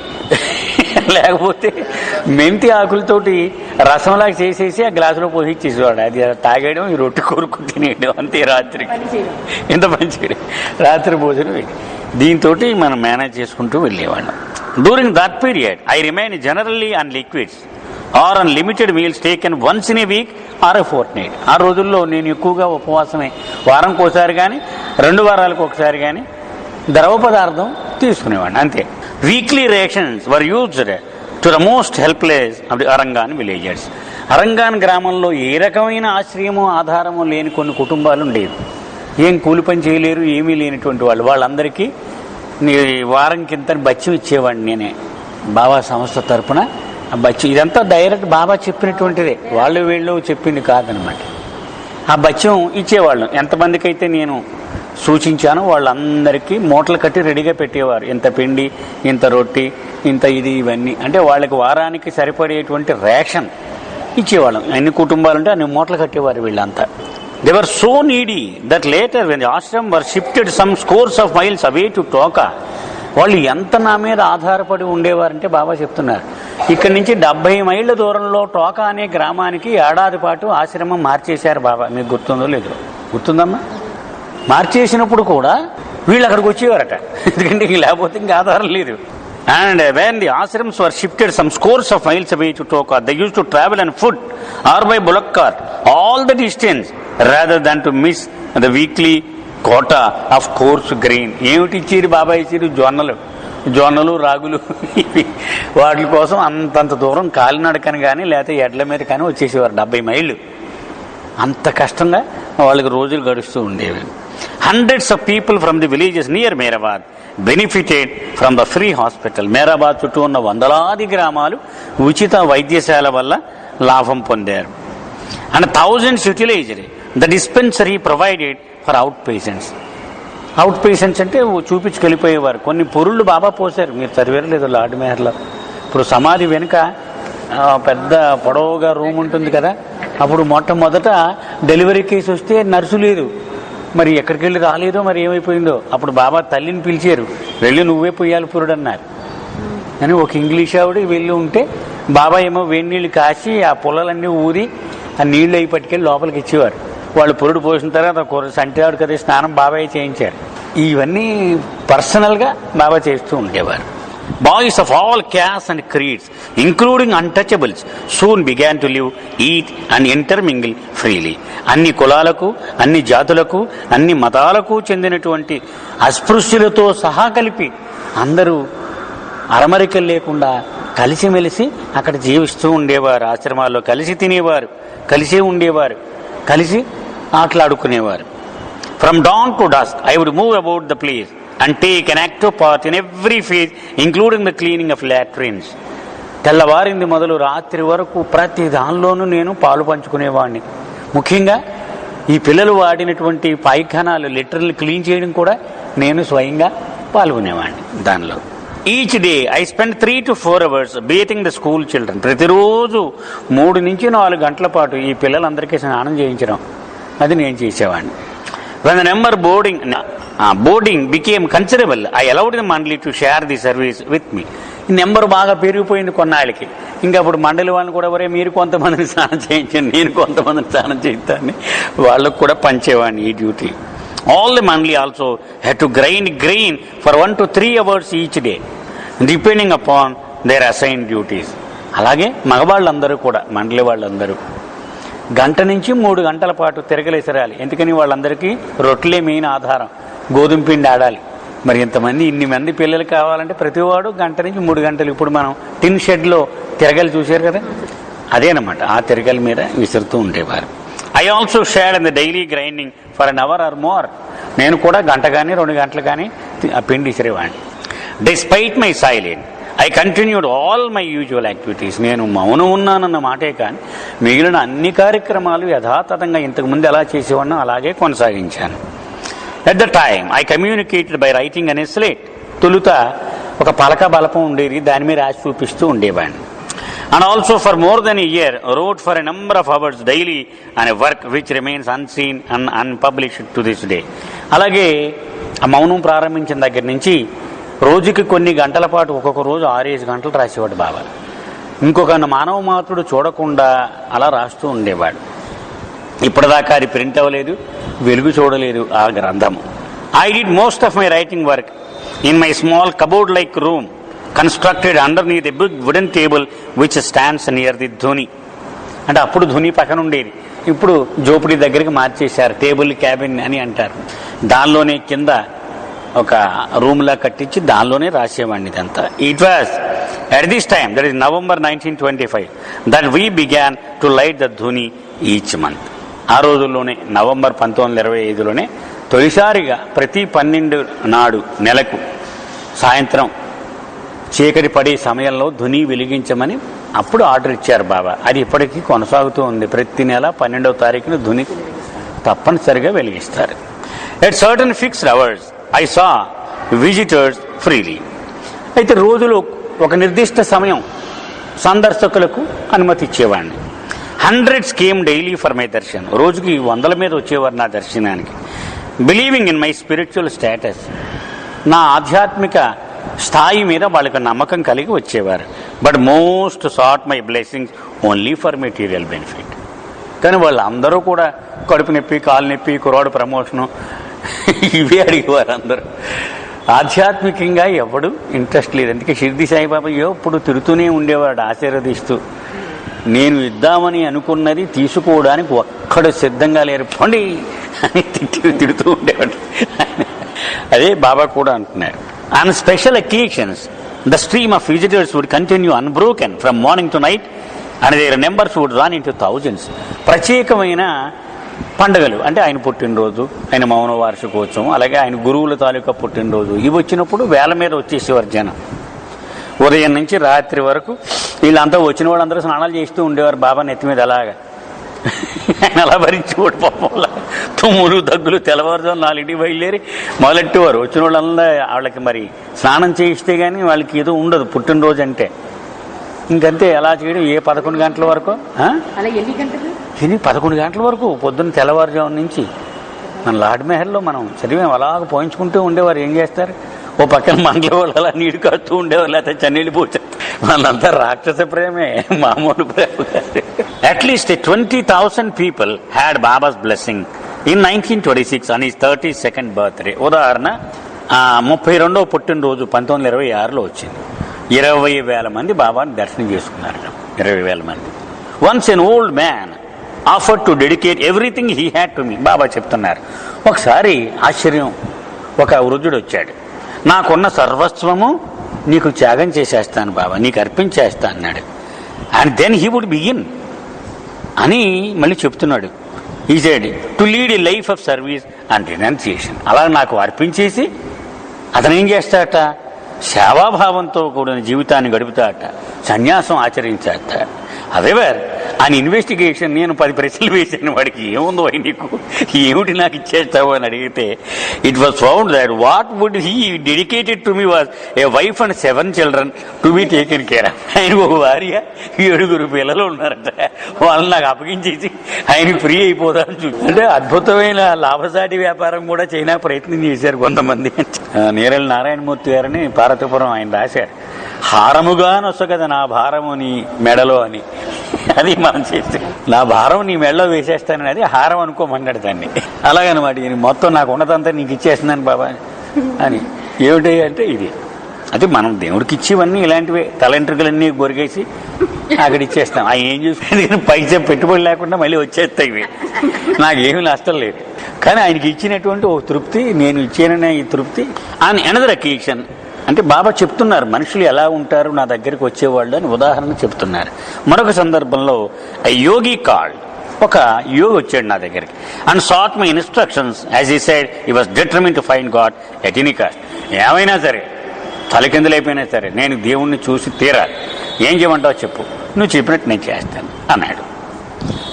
లేకపోతే మెంతి ఆకులతోటి రసంలాగా చేసేసి ఆ గ్లాసులో పోసి ఇచ్చేసేవాడు. అది తాగేయడం, ఈ రొట్టె కొరుకు తినేయడం, అంతే. రాత్రికి ఎంత మంచి రాత్రి భోజనం. దీంతో మనం మేనేజ్ చేసుకుంటూ వెళ్ళేవాళ్ళం. During that period I remain generally on liquids or on limited meals taken once in a week or a fortnight. ఆ రోజుల్లో నేను ఎక్కువగా ఉపవాసమే, వారంకి ఒకసారి కానీ 2 వారాలకు ఒకసారి కానీ ద్రవ పదార్థం తీసుకునేవాడిని, అంతే. Weekly rations were used to the most helpless of the Arangaon villagers. Arangaon గ్రామంలో ఏ రకమైన ఆశ్రయమో ఆధారమో లేని కొన్ని కుటుంబాలు ఉండేవి. ఏం కూలి పని చేయలేరు, ఏమీ లేనటువంటి వాళ్ళు. వాళ్ళందరికీ వారం కింద బత్యం ఇచ్చేవాడిని నేనే, బాబా సంస్థ తరఫున ఆ బత్యం. ఇదంతా డైరెక్ట్ బాబా చెప్పినటువంటిదే, వాళ్ళు వీళ్ళు చెప్పింది కాదనమాట. ఆ బత్యం ఇచ్చేవాళ్ళం. ఎంతమందికి అయితే నేను సూచించానో వాళ్ళందరికీ మూటలు కట్టి రెడీగా పెట్టేవారు. ఇంత పిండి, ఇంత రొట్టి, ఇంత ఇది, ఇవన్నీ. అంటే వాళ్ళకి వారానికి సరిపడేటువంటి రేషన్ ఇచ్చేవాళ్ళం. ఎన్ని కుటుంబాలు ఉంటే అన్ని మూటలు కట్టేవారు వీళ్ళంతా. They were so needy that later when the ashram were shifted some scores of miles away to Toka, వాళ్ళు ఎంత నా మీద ఆధారపడి ఉండేవారంటే బాబా చెప్తున్నారు, ఇక్కడి నుంచి 70 మైళ్ళ దూరంలో టోకా అనే గ్రామానికి ఏడాది పాటు ఆశ్రమం మార్చేశారు బాబా. మీకు గుర్తుందో లేదో? గుర్తుందమ్మా? మార్చేసినప్పుడు కూడా వీళ్ళు అక్కడికి వచ్చేవారట, ఎందుకంటే లేకపోతే ఇంకా ఆధారం లేదు. And when the ashrams were shifted some scores of miles away to Toka, they used to travel on foot or by bullock cart all the distance rather than to miss the weekly quota of coarse grain. ఏమిటి ఇచ్చారు బాబా? ఇచ్చారు జొన్నలు రాగులు. వాటి కోసం అంతంత దూరం కాలినడకని కానీ లేకపోతే ఎడ్ల మీద కానీ వచ్చేసేవారు. 70 మైళ్ళు అంత కష్టంగా వాళ్ళకి రోజులు గడుస్తూ ఉండేవి. Hundreds of people from the villages near Mehrabad benefited from the free hospital. Meherabad చుట్టూ ఉన్న వందలాది గ్రామాలు ఉచిత వైద్యశాల వల్ల లాభం పొందారు. And thousands utilized the dispensary provided for outpatients. Out patients అంటే చూపించి వెళ్ళిపోయేవారు. కొన్ని పొరుళ్ళు బాబా పోసారు, మీరు చదివారు లేదు లార్డ్ మేహర్లో. ఇప్పుడు సమాధి వెనుక పెద్ద పొడవుగా రూమ్ ఉంటుంది కదా, అప్పుడు మొట్టమొదట డెలివరీ కేసు వస్తే నర్సు లేదు, మరి ఎక్కడికి వెళ్ళి రాలేదో, మరి ఏమైపోయిందో. అప్పుడు బాబా తల్లిని పిలిచారు, వెళ్ళి నువ్వే పొయ్యాలి పురుడు అన్నారు. అని ఒక ఇంగ్లీష్ ఆవిడ వెళ్ళి ఉంటే బాబా ఏమో వేడి నీళ్ళు కాసి ఆ పుల్లలన్నీ ఊరి ఆ నీళ్ళు అవి పట్టుకెళ్ళి లోపలికి ఇచ్చేవారు. వాళ్ళు పురుడు పోసిన తర్వాత సంటివాడు కదా స్నానం బాబాయ్ చేయించారు. ఇవన్నీ పర్సనల్గా బాబా చేస్తూ ఉండేవారు. Boys of all castes and creeds, including untouchables, soon began to live, eat and intermingle freely. అన్ని కులాలకు, అన్ని జాతులకు, అన్ని మతాలకు చెందినటువంటి అస్పృశ్యులతో సహా కలిపి అందరూ అరమరికలు లేకుండా కలిసిమెలిసి అక్కడ జీవిస్తూ ఉండేవారు. ఆశ్రమాల్లో కలిసి తినేవారు, కలిసే ఉండేవారు, కలిసి ఆటలాడుకునేవారు. From dawn to dusk, I would move about the place and take an active part in every phase, including the cleaning of latrines. తెల్లవారింది మొదలు రాత్రి వరకు ప్రతి దానిలోనూ నేను పాలు పంచుకునేవాడిని. ముఖ్యంగా ఈ పిల్లలు వాడినటువంటి పాయిఖానాలు లిటరల్ క్లీన్ చేయడం కూడా నేను స్వయంగా పాల్గొనేవాడిని దానిలో. Each day I spend 3 to 4 hours bathing the school children. ప్రతిరోజు 3 నుంచి 4 గంటల పాటు ఈ పిల్లలందరికీ స్నానం చేయించడం అది నేను చేసేవాడిని. When the number boarding became considerable, I allowed the mandali to share the service with me. ఈ నెంబర్ బాగా పెరిగిపోయింది కొన్నాళ్ళకి. ఇంకా అప్పుడు మండలి వాళ్ళని కూడా వరే మీరు కొంతమందిని స్నానం చేయించండి, నేను కొంతమందిని స్నానం చేయిస్తాను, వాళ్ళకు కూడా పంచేవాడిని ఈ duty. All the mandali also had to grind grain for 1 to 3 hours each day, depending upon their assigned duties. అలాగే మగవాళ్ళందరూ కూడా మండలి వాళ్ళందరూ 1 గంట నుంచి 3 గంటల పాటు తిరగలేసరాలి. ఎందుకని వాళ్ళందరికీ రొట్టెలే మెయిన్ ఆధారం, గోధుమ పిండి ఆడాలి. మరి ఇంతమంది ఇన్ని మంది పిల్లలు కావాలంటే ప్రతివాడు 1 గంట నుంచి 3 గంటలు. ఇప్పుడు మనం టిన్ షెడ్లో తిరగలు చూశారు కదా, అదేనమాట. ఆ తిరగల మీద విసురుతూ ఉండేవారు. I also shared in the daily grinding for an hour or more నేను కూడా గంట కానీ 2 గంటలు కానీ ఆ పిండి ఇసిరేవాడిని. Despite my silent I continued all my usual activities. నేను మౌనం ఉన్నానన్న మాటే కానీ మిగిలిన అన్ని కార్యక్రమాలు యథాతథంగా ఇంతకుముందు ఎలా చేసేవాడినో అలాగే కొనసాగించాను. At the time I communicated by writing on a slate. తొలుత ఒక పలక బలపం ఉండేది, దాని మీద రాసి చూపిస్తూ ఉండేవాడిని. And also for more than a year wrote for a number of hours daily on a work which remains unseen and unpublished to this day. అలాగే ఆ మౌనం ప్రారంభించిన దగ్గర నుంచి రోజుకి కొన్ని గంటల పాటు ఒక్కొక్క రోజు 6-7 గంటలు రాసేవాడు బాబా. ఇంకొక మానవ మాత్రుడు చూడకుండా అలా రాస్తూ ఉండేవాడు. ఇప్పటిదాకా అది ప్రింట్ అవ్వలేదు, వెలుగు చూడలేదు ఆ గ్రంథము. I did most of my writing work in my small cupboard like room constructed underneath a big wooden table which stands near the dhuni. అంటే అప్పుడు ధోని పక్కన ఉండేది, ఇప్పుడు జోపిడి దగ్గరికి మార్చేశారు, టేబుల్ క్యాబిన్ అని అంటారు. దానిలోనే కింద ఒక రూమ్లా కట్టించి దానిలోనే రాసేవాడిని ఇదంతా. It was at this time, that is November 1925, that we began to light the Dhoni each month. ఆ రోజుల్లోనే నవంబర్ 1925లోనే తొలిసారిగా ప్రతి 12 నాడు నెలకు సాయంత్రం చీకటి పడే సమయంలో ధుని వెలిగించమని అప్పుడు ఆర్డర్ ఇచ్చారు బాబా. అది ఇప్పటికీ కొనసాగుతూ ఉంది. ప్రతి నెల 12వ తారీఖున ధుని తప్పనిసరిగా వెలిగిస్తారు. At certain fixed hours I saw visitors freely. అయితే రోజులో ఒక నిర్దిష్ట సమయం సందర్శకులకు అనుమతి ఇచ్చేవాడిని. Hundreds came daily for my darshan. రోజుకి 100ల మీద వచ్చేవారు నా దర్శనానికి. Believing in my spiritual status, నా ఆధ్యాత్మిక స్థాయి మీద వాళ్ళకి నమ్మకం కలిగి వచ్చేవారు. But most sought my blessings only for material benefit. కానీ వాళ్ళందరూ కూడా కడుపు నొప్పి, కాలు నొప్పి, కుర్రాడు ప్రమోషను ఇవే అడిగేవారు అందరూ. ఆధ్యాత్మికంగా ఎవడు ఇంట్రెస్ట్ లేదు. అందుకే షిర్ది సాయిబాబా ఎప్పుడు తిరుగుతూనే ఉండేవాడు ఆశీర్వదిస్తూ. నేను ఇద్దామని అనుకున్నది తీసుకోవడానికి ఒక్కడు సిద్ధంగా లేరు, పండి అని తిడుతూ ఉండేవాడు. అదే బాబా కూడా అంటున్నారు. On special occasions, the stream of visitors would continue unbroken from morning to night and their numbers would run into thousands. ప్రత్యేకమైన పండుగలు అంటే ఆయన పుట్టినరోజు, ఆయన మౌన వార్షికోత్సవం, అలాగే ఆయన గురువుల తాలూకా పుట్టినరోజు, ఇవి వచ్చినప్పుడు వేల మీద వచ్చేసేవారు జనం. ఉదయం నుంచి రాత్రి వరకు వీళ్ళంతా వచ్చిన వాళ్ళందరూ స్నానాలు చేస్తూ ఉండేవారు బాబా నెత్తి మీద. అలాగా ఆయన అలా భరించి కూడా పాపం తుమ్ములు దగ్గులు తెల్లవారుజాము 4ంటికి బయలుదేరి మొదలెట్టేవారు. వచ్చిన వాళ్ళందరూ వాళ్ళకి మరి స్నానం చేయిస్తే కానీ వాళ్ళకి ఏదో ఉండదు పుట్టినరోజు అంటే. ఇంకంతే ఎలా చేయడం, ఏ 11 గంటల వరకు, 11 గంటల వరకు పొద్దున్న తెల్లవారుజాము నుంచి మన లార్డ్ మెహర్లో మనం చదివాం. అలాగ పోయించుకుంటూ ఉండేవారు. ఏం చేస్తారు, ఓ పక్కన మంటల వాళ్ళు అలా నీరు కాస్తూ ఉండేవారు, లేకపోతే చన్నీళ్ళు పోతారు. వాళ్ళంతా రాక్షస ప్రేమే, మామూలు ప్రేమ. At least 20,000 people had Baba's blessing in 1926 on his 32nd birthday. ఉదాహరణ, 32వ పుట్టినరోజు 1926లో వచ్చింది. 20,000 మంది బాబాని దర్శనం చేసుకున్నారు. 20,000 మంది. Once an old man offered to dedicate everything he had to me. Baba చెప్తున్నారు, ఒకసారి ఆశ్చర్యం, ఒక వృద్ధుడు వచ్చాడు, నాకున్న సర్వస్వము నీకు త్యాగం చేసేస్తాను బాబా, నీకు అర్పించేస్తా అన్నాడు. And then he would begin అని మళ్ళీ చెప్తున్నాడు. Decide to lead a life of service and renunciation. అలా నాకు అర్పించేసి అతను ఏం చేస్తాడట, సేవాభావంతో కూడిన జీవితాన్ని గడుపుతాడట, సన్యాసం ఆచరించాడట. అదేవర్ ఆయన ఇన్వెస్టిగేషన్, నేను 10 ప్రశ్నలు వేసాను వాడికి, ఏముందో నీకు, ఏమిటి నాకు ఇచ్చేస్తావు అని అడిగితే, it was found that what would he dedicated to me was a wife and 7 children to be taken care of. ఆయనకు ఒక భార్య, 7 పిల్లలు ఉన్నారట. వాళ్ళని నాకు అప్పగించేసి ఆయనకు ఫ్రీ అయిపోతాను చూసి. అంటే అద్భుతమైన లాభసాటి వ్యాపారం కూడా చేయడానికి ప్రయత్నం చేశారు కొంతమంది. నేరెళ్ళ నారాయణమూర్తి గారని పార్వతీపురం ఆయన రాశారు, హారముగా నొసగద నా భారము నీ మెడలో అని. అది మనం చేస్తే నా భారం నీ మెడలో వేసేస్తానని, అది హారం అనుకోమన్నాడు దాన్ని. అలాగనమాట, మొత్తం నాకు ఉన్నదంతా నీకు ఇచ్చేస్తున్నాను బాబా అని. ఏమిటి అంటే ఇది, అది మనం దేవుడికి ఇచ్చేవన్నీ ఇలాంటివే. తలంట్రుకలన్నీ గొరిగేసి అక్కడ ఇచ్చేస్తాం. ఆయన ఏం చూసుకుంటే పైసా పెట్టుబడి లేకుండా మళ్ళీ వచ్చేస్తాయి ఇవి. నాకేమీ నష్టం లేదు. కానీ ఆయనకి ఇచ్చినటువంటి ఓ తృప్తి, నేను ఇచ్చాననే ఈ తృప్తి. ఆన్ అనదర్ అకేషన్, అంటే బాబా చెప్తున్నారు మనుషులు ఎలా ఉంటారు నా దగ్గరికి వచ్చేవాళ్ళు అని ఉదాహరణ చెప్తున్నారు. మరొక సందర్భంలో యోగి కాల్డ్ ఒక యోగి వచ్చాడు నా దగ్గరికి. And sought my instructions as he said he was determined to find God at any cost. ఏమైనా సరే తలకిందులైపోయినా సరే నేను దేవుణ్ణి చూసి తీరాలి, ఏం చేయమంటావు చెప్పు, నువ్వు చెప్పినట్టు నేను చేస్తాను అన్నాడు.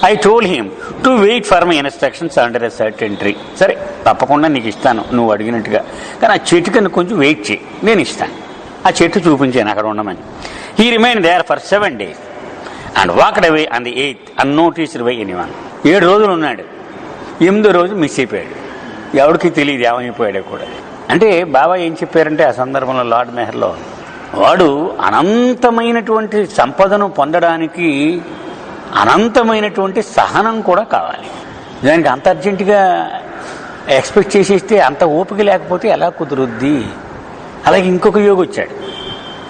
I told him to wait for my instructions under a certain tree. సరే తప్పకుండా నీకు ఇస్తాను నువ్వు అడిగినట్టుగా, కానీ ఆ చెట్టు కింద కొంచెం వెయిట్ చేయి, నేను ఇస్తాను. ఆ చెట్టు చూపించాను అక్కడ ఉండమని. He remain there for 7 days and walked away on the 8th unnoticed by anyone. 7 రోజులు ఉన్నాడు, 8వ రోజు మిస్ అయిపోయాడు. ఎవరికి తెలియదు ఏమైపోయాడో కూడా. అంటే బాబా ఏం చెప్పారంటే ఆ సందర్భంలో లార్డ్ మెహర్లో, వాడు అనంతమైనటువంటి సంపదను పొందడానికి అనంతమైనటువంటి సహనం కూడా కావాలి. దానికి అంత అర్జెంటుగా ఎక్స్పెక్ట్ చేసేస్తే అంత ఓపిక లేకపోతే ఎలా కుదురుద్ది. అలాగే ఇంకొక యోగి వచ్చాడు,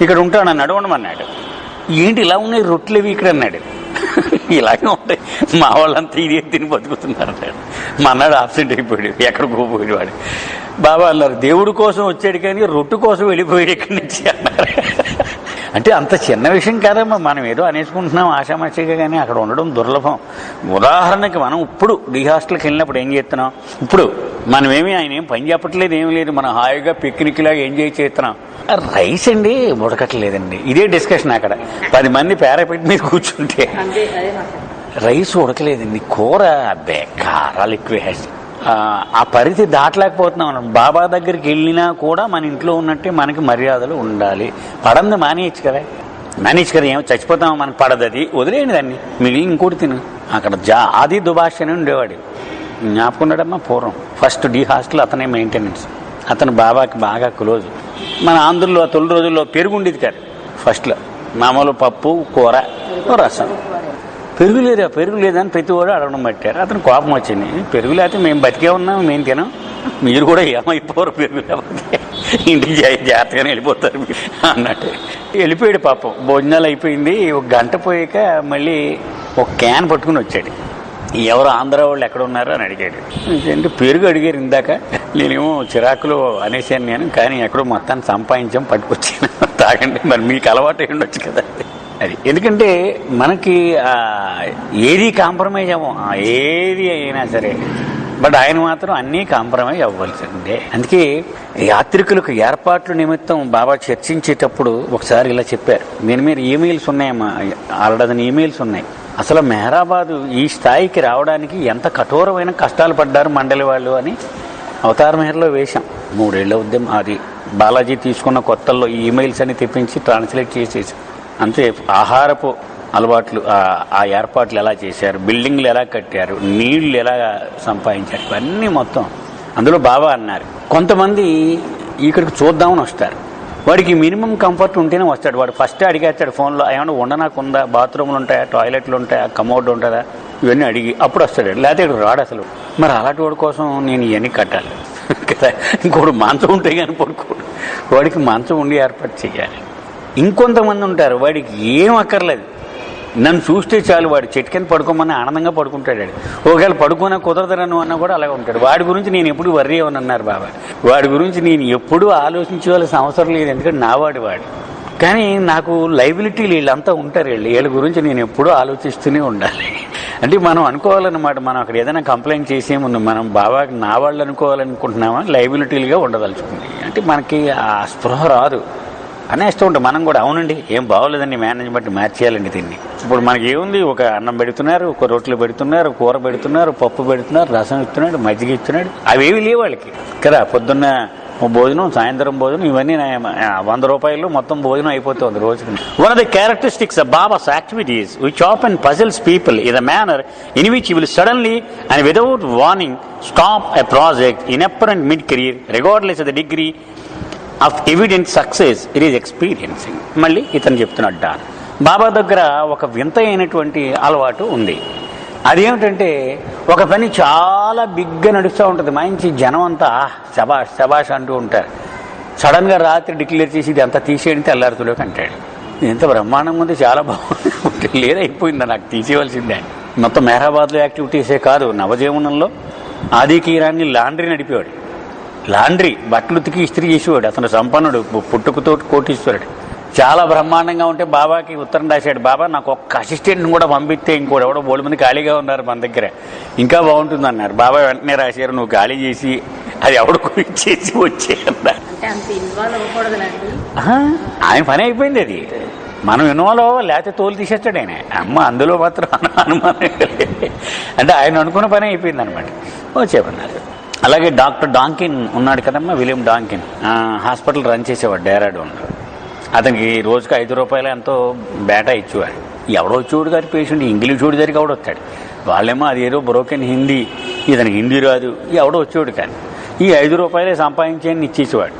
ఇక్కడ ఉంటాడు ఉండమన్నాడు. ఏంటి ఇలా ఉన్నాయి రొట్టెలు ఇవి ఇక్కడ అన్నాడు. ఇలాగే ఉంటాయి మా వాళ్ళంతా ఇదే తిని బతుకుతున్నారు అన్నాడు. మా అన్నాడు ఆబ్సెంట్ అయిపోయాడు, ఎక్కడికో పోయాడు వాడు. బాబా అన్నారు దేవుడి కోసం వచ్చాడు కానీ రొట్టు కోసం వెళ్ళిపోయాడు ఇక్కడి నుంచి అన్నారు. అంటే అంత చిన్న విషయం కాదమ్మా, మనం ఏదో అనేసుకుంటున్నాం ఆషామాషిగా, కానీ అక్కడ ఉండడం దుర్లభం. ఉదాహరణకి మనం ఇప్పుడు డీ హాస్టల్కి వెళ్ళినప్పుడు ఏం చేస్తున్నాం, ఇప్పుడు మనమేమి ఆయన ఏం పని చెప్పట్లేదు, ఏమి లేదు, మనం హాయిగా పిక్నిక్ లాగా ఎంజాయ్ చేస్తున్నాం. రైస్ అండి ఉడకట్లేదండి, ఇదే డిస్కషన్. అక్కడ 10 మంది పేరాపెట్టి మీద కూర్చుంటే రైస్ ఉడకలేదండి, కూర అబ్బే కారాలు ఎక్కువ వేసి ఆ పరిధి దాటలేకపోతున్నాం. మనం బాబా దగ్గరికి వెళ్ళినా కూడా మన ఇంట్లో ఉన్నట్టే మనకి మర్యాదలు ఉండాలి. పడంది మానేయచ్చు కదా, ఏమో చచ్చిపోతామో మనకు పడదు, అది వదిలేయండి దాన్ని, మిగిలిన ఇంకోటి తిను. అక్కడ ఆది దుబాష్ అని ఉండేవాడు, జ్ఞాపకున్నాడమ్మా పూర్వం. ఫస్ట్ డీ హాస్టల్ అతనే మెయింటెనెన్స్, అతను బాబాకి బాగా క్లోజ్. మన ఆంధ్రలో తొలి రోజుల్లో పెరుగు ఉండేది కాదు, ఫస్ట్లో మామూలు పప్పు కూర రసం. పెరుగు లేదని ప్రతివాడు అడగడం పట్టారు. అతను కోపం వచ్చింది, పెరుగు లేకపోతే మేము బతికే ఉన్నాం, మేము తినాం, మీరు కూడా ఏమైపోరు పెరుగు లేకపోతే, ఇంటికి జాగ్రత్తగానే వెళ్ళిపోతారు అన్నట్టు వెళ్ళిపోయాడు. పాపం భోజనాలు అయిపోయింది, 1 గంట పోయాక మళ్ళీ ఒక క్యాన్ పట్టుకుని వచ్చాడు. ఎవరు ఆంధ్ర వాళ్ళు ఎక్కడ ఉన్నారు అని అడిగాడు. అంటే పెరుగు అడిగారు ఇందాక, నేనేమో చిరాకులో అనేసాను నేను, కానీ ఎక్కడో మొత్తాన్ని సంపాదించాం పట్టుకొచ్చాను, తాగండి, మరి మీకు అలవాటు ఉండొచ్చు కదా అది. ఎందుకంటే మనకి ఏది కాంప్రమైజ్ అవ్వం, ఏది అయినా సరే, బట్ ఆయన మాత్రం అన్నీ కాంప్రమైజ్ అవ్వాల్సిందే. అందుకే యాత్రికులకు ఏర్పాట్ల నిమిత్తం బాబా చర్చించేటప్పుడు ఒకసారి ఇలా చెప్పారు. దీని మీద ఈమెయిల్స్ ఉన్నాయమ్మా, 6 ఈమెయిల్స్ ఉన్నాయి. అసలు మెహరాబాదు ఈ స్థాయికి రావడానికి ఎంత కఠోరమైన కష్టాలు పడ్డారు మండలి వాళ్ళు అని అవతార్ మెహర్లో వేశాం. 3 ఏళ్ల ఉద్యమం అది. బాలాజీ తీసుకున్న కొత్తల్లో ఈ ఈమెయిల్స్ అని తెప్పించి ట్రాన్స్లేట్ చేసేసి, అంతే ఆహారపు అలవాట్లు, ఆ ఏర్పాట్లు ఎలా చేశారు, బిల్డింగ్లు ఎలా కట్టారు, నీళ్లు ఎలా సంపాదించారు, ఇవన్నీ మొత్తం అందులో బాబా అన్నారు. కొంతమంది ఇక్కడికి చూద్దామని వస్తారు, వాడికి మినిమం కంఫర్ట్ ఉంటేనే వస్తాడు. వాడు ఫస్ట్ అడిగేస్తాడు ఫోన్లో, ఏమన్నా ఉండనాకుందా, బాత్రూమ్లు ఉంటాయా, టాయిలెట్లు ఉంటాయా, కమోడ్ ఉంటుందా, ఇవన్నీ అడిగి అప్పుడు వస్తాడు. లేకపోతే ఇక్కడ రాడు అసలు. మరి అలాంటి వాడి కోసం నేను ఇవన్నీ కట్టాలి కదా. ఇంకోటి మంచం ఉంటే కానీ పడుకోడు, వాడికి మంచం ఉండి ఏర్పాటు చేయాలి. ఇంకొంతమంది ఉంటారు వాడికి ఏం అక్కర్లేదు, నన్ను చూస్తే చాలు, వాడు చెట్టు కింద పడుకోమని ఆనందంగా పడుకుంటాడు. ఒకవేళ పడుకున్నా కుదరదరను అన్నా కూడా అలాగే ఉంటాడు. వాడి గురించి నేను ఎప్పుడు వర్రీ అవని అన్నారు బాబా. వాడి గురించి నేను ఎప్పుడూ ఆలోచించవలసిన అవసరం లేదు, ఎందుకంటే నావాడు వాడు. కానీ నాకు లైబిలిటీలు వీళ్ళంతా ఉంటారు, వీళ్ళ గురించి నేను ఎప్పుడూ ఆలోచిస్తూనే ఉండాలి. అంటే మనం అనుకోవాలన్నమాట, మనం అక్కడ ఏదైనా కంప్లైంట్ చేసే ముందు మనం బాబాకి నా వాళ్ళు అనుకోవాలనుకుంటున్నామా, లైబిలిటీలుగా ఉండదలుచుకుంది. అంటే మనకి ఆ స్పృహ రాదు, అనేస్తూ ఉంటాం మనం కూడా. అవునండి ఏం బాగోలేదండి, మేనేజ్మెంట్ మార్చేయాలండి దీన్ని. ఇప్పుడు మనకి ఏముంది, ఒక అన్నం పెడుతున్నారు, ఒక రొట్టెలు పెడుతున్నారు, కూర పెడుతున్నారు, పప్పు పెడుతున్నారు, రసం ఇస్తున్నాడు, మజ్జిగ ఇస్తున్నాడు, అవేవి లేవు వాళ్ళకి కదా. పొద్దున్న భోజనం, సాయంత్రం భోజనం, ఇవన్నీ 100 రూపాయలు మొత్తం భోజనం అయిపోతుంది రోజుకి. One of the characteristics of Baba's activities which often puzzles people in the manner in which you will suddenly and without warning stop a project in apparent mid career regardless of the degree of evident success it is experiencing. మళ్ళీ ఇతను చెప్తున్నట్ట బాబా దగ్గర ఒక వింత అయినటువంటి అలవాటు ఉంది. అదేమిటంటే ఒక పని చాలా బిగ్గా నడుస్తూ ఉంటుంది, మంచి జనం అంతా శబాష్ శబాష్ అంటూ ఉంటారు. సడన్గా రాత్రి డిక్లేర్ చేసి ఇది అంతా తీసేయండి తెల్లారుతులోకి అంటాడు. ఎంత బ్రహ్మాండంగా ఉంది, చాలా బాగుంది, లేదైపోయిందా నాకు తీసేయవలసిందే. మొత్తం మెహరాబాద్లో యాక్టివిటీసే కాదు, నవజీవనంలో ఆది కీరాన్ని లాండ్రీ నడిపేవాడు. లాండ్రీ బట్టలు ఉతికి ఇస్త్రీ చేసేవాడు. అతను సంపన్నుడు, పుట్టుకతో కోటీశ్వరుడు. చాలా బ్రహ్మాండంగా ఉంటే బాబాకి ఉత్తరం రాశాడు, బాబా నాకు ఒక్క అసిస్టెంట్ని కూడా పంపిస్తే ఇంకోటి ఎవడో 3 మంది ఖాళీగా ఉన్నారు మన దగ్గర, ఇంకా బాగుంటుంది అన్నారు. బాబా వెంటనే రాశారు, నువ్వు ఖాళీ చేసి అది ఎవడికో ఇచ్చేసి వచ్చే అన్నారు. ఆయన పని అయిపోయింది, అది మనం ఇన్వాల్వ్ అవ్వాలి, లేకపోతే తోలు తీసేస్తాడు ఆయన. అమ్మ అందులో మాత్రం అనుమానం అంటే ఆయన అనుకున్న పని అయిపోయింది అనమాట. వచ్చేమన్నారు. అలాగే డాక్టర్ డాంకిన్ ఉన్నాడు కదమ్మా, విలియం డాంకిన్, హాస్పిటల్ రన్ చేసేవాడు డెహ్రాడూన్లో. అతనికి రోజుకి 5 రూపాయలు ఎంతో బేటా ఇచ్చేవాడు. ఎవడో వచ్చేవాడు గారి పేషెంట్ ఇంగ్లీష్ చూడు దగ్గరికి ఎవడో వస్తాడు, వాళ్ళేమో అది ఏదో బ్రోకెన్ హిందీ, ఇతనికి హిందీ రాదు, ఎవడో వచ్చేవాడు. కానీ ఈ 5 రూపాయలే సంపాదించేయని ఇచ్చేసేవాడు.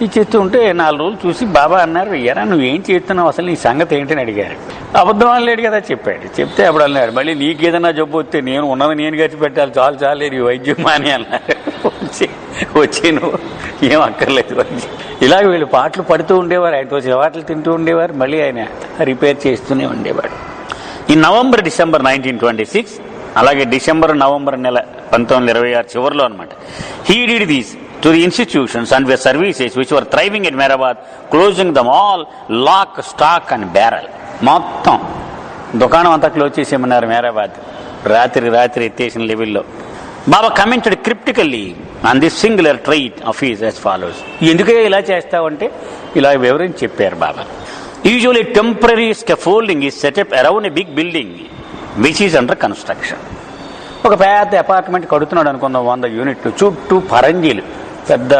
ఇచ్చేస్తూ ఉంటే 4 రోజులు చూసి బాబా అన్నారు, ఎరా నువ్వేం చేస్తున్నావు, అసలు నీ సంగతి ఏంటని అడిగారు. అబద్ధం అనలేడు కదా చెప్పాడు. చెప్తే అప్పుడు అన్నారు, మళ్ళీ నీకేదన్నా జబ్బు వస్తే నేను ఉన్నది నేను ఖర్చు పెట్టాలి, చాలు చాలేదు ఈ వైద్యం మాని అన్నారు. వచ్చి నువ్వు ఏం అక్కర్లేదు వైద్యం. ఇలాగ వీళ్ళు పాటలు పడుతూ ఉండేవారు, ఆయనతో చివాట్లు తింటూ ఉండేవారు, మళ్ళీ ఆయన రిపేర్ చేస్తూనే ఉండేవాడు. ఈ November-December 1926, అలాగే December-November నెల 1926 చివరిలో అనమాట, he did these to the institutions and their services which were thriving in Mehrabad, closing them all lock, stock and barrel. మొత్తం దుకాణం అంతా క్లోజ్ చేసేయమన్నారు మెహరాబాద్, రాత్రి ఎత్తేసిన లెవెల్లో. Baba commented cryptically on this singular trait of his as follows. ఎందుకే ఇలా చేస్తావంటే ఇలా వివరించి చెప్పారు Baba. Usually temporary scaffolding is set up around a big building which is under construction. ఒక పెద్ద అపార్ట్మెంట్ కడుతున్నాడు అనుకుందాం, 100 యూనిట్లు, చుట్టూ పరంజీలు పెద్ద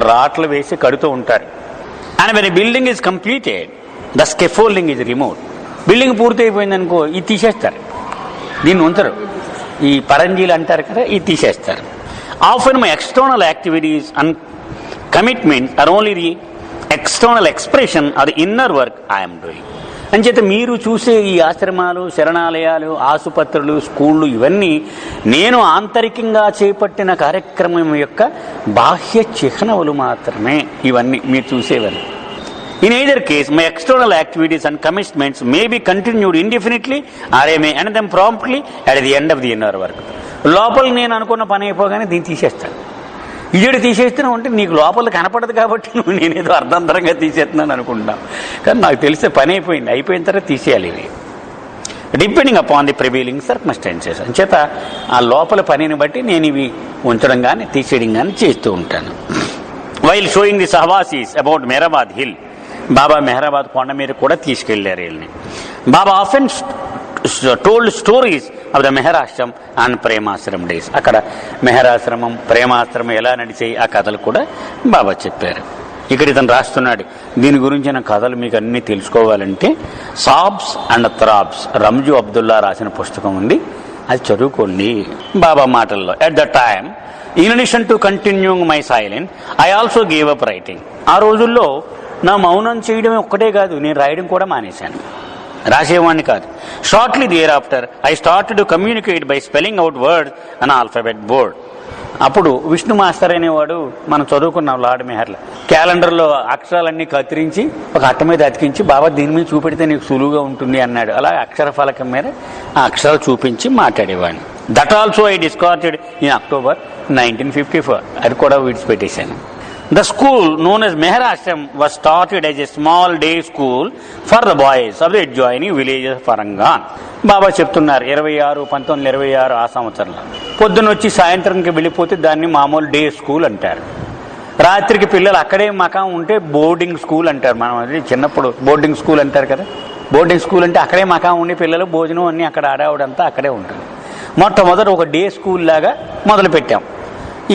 రాట్లు వేసి కడుతూ ఉంటారు. And when building is completed the scaffolding is removed. Building పూర్తి అయిపోయిందనుకో ఇది తీసేస్తారు, దీన్ని ఉంచరు, ఈ పరంజీలు అంటారు కదా, ఇది తీసేస్తారు. Often my external activities and commitments are only the external expression or the inner work I'm doing. అంచేత మీరు చూసే ఈ ఆశ్రమాలు, శరణాలయాలు, ఆసుపత్రులు, స్కూళ్ళు ఇవన్నీ నేను ఆంతరికంగా చేపట్టిన కార్యక్రమం యొక్క బాహ్య చిహ్నములు మాత్రమే. ఇవన్నీ మీరు చూసేవన్నీ. In either case, my external activities and commitments may be continued indefinitely or I may end them promptly at the end of the inner work. లోపల నేను అనుకున్న పని అయిపోగానే దీన్ని తీసేస్తాను. ఇజడు తీసేస్తున్నావు అంటే నీకు లోపల కనపడదు కాబట్టి నువ్వు నేనేదో అర్ధంతరంగా తీసేస్తున్నాను అనుకుంటున్నావు. కానీ నాకు తెలిసే పని అయిపోయింది, అయిపోయిన తర్వాత తీసేయాలి ఇవి, depending upon the prevailing circumstances. అంచేత ఆ లోపల పనిని బట్టి నేను ఇవి ఉంచడం కానీ తీసేయడం కానీ చేస్తూ ఉంటాను. While showing the sahavasis about Meherabad hill, Baba Meherabad కొండ మీద కూడా తీసుకెళ్లారు వీళ్ళని. Baba often told stories of the Meherashram and Premashram days. అక్కడ మెహరాశ్రమం, ప్రేమాశ్రమం ఎలా నడిచాయి ఆ కథలు కూడా బాబా చెప్పారు. ఇక్కడ ఇతను రాస్తున్నాడు, దీని గురించిన కథలు మీకు అన్నీ తెలుసుకోవాలంటే సాబ్స్ అండ్ థ్రాబ్స్ రంజు అబ్దుల్లా రాసిన పుస్తకం ఉంది, అది చదువుకోండి. బాబా మాటల్లో, at the time in addition to continuing my silent I also gave up writing. ఆ రోజుల్లో నా మౌనం చేయడమే ఒక్కటే కాదు, నేను రాయడం కూడా మానేశాను, రాసేవాడిని కాదు. Shortly thereafter I started to communicate by spelling out words on alphabet board. అప్పుడు విష్ణు మాస్టర్ అనేవాడు మనం చదువుకున్నాం లార్డ్ మెహర్లో, క్యాలెండర్లో అక్షరాలన్నీ కత్తిరించి ఒక అట్ట మీద అతికించి బాబా దీని మీద చూపెడితే నీకు సులువుగా ఉంటుంది అన్నాడు. అలా అక్షర ఫలకం మీద ఆ అక్షరాలు చూపించి మాట్లాడేవాడిని. That also I discarded in October 1954. అది కూడా విడిచిపెట్టేశాను. The school known as Mehra Ashram was started as a small day school for the boys of the adjoining villages of Farangan. బాబా చెప్తున్నారు 1926 ఆ సంవత్సరంలో పొద్దునొచ్చి సాయంత్రంకి వెళ్ళిపోతే దాన్ని మామూలు డే స్కూల్ అంటారు. రాత్రికి పిల్లలు అక్కడే మకాం ఉంటే బోర్డింగ్ స్కూల్ అంటారు. మనం అది చిన్నప్పుడు బోర్డింగ్ స్కూల్ అంటారు కదా, బోర్డింగ్ స్కూల్ అంటే అక్కడే మకాం ఉండి పిల్లలు భోజనం అన్నీ అక్కడ ఆడావుడంతా అక్కడే ఉంటుంది. మొట్టమొదటి ఒక డే స్కూల్ లాగా మొదలు పెట్టాం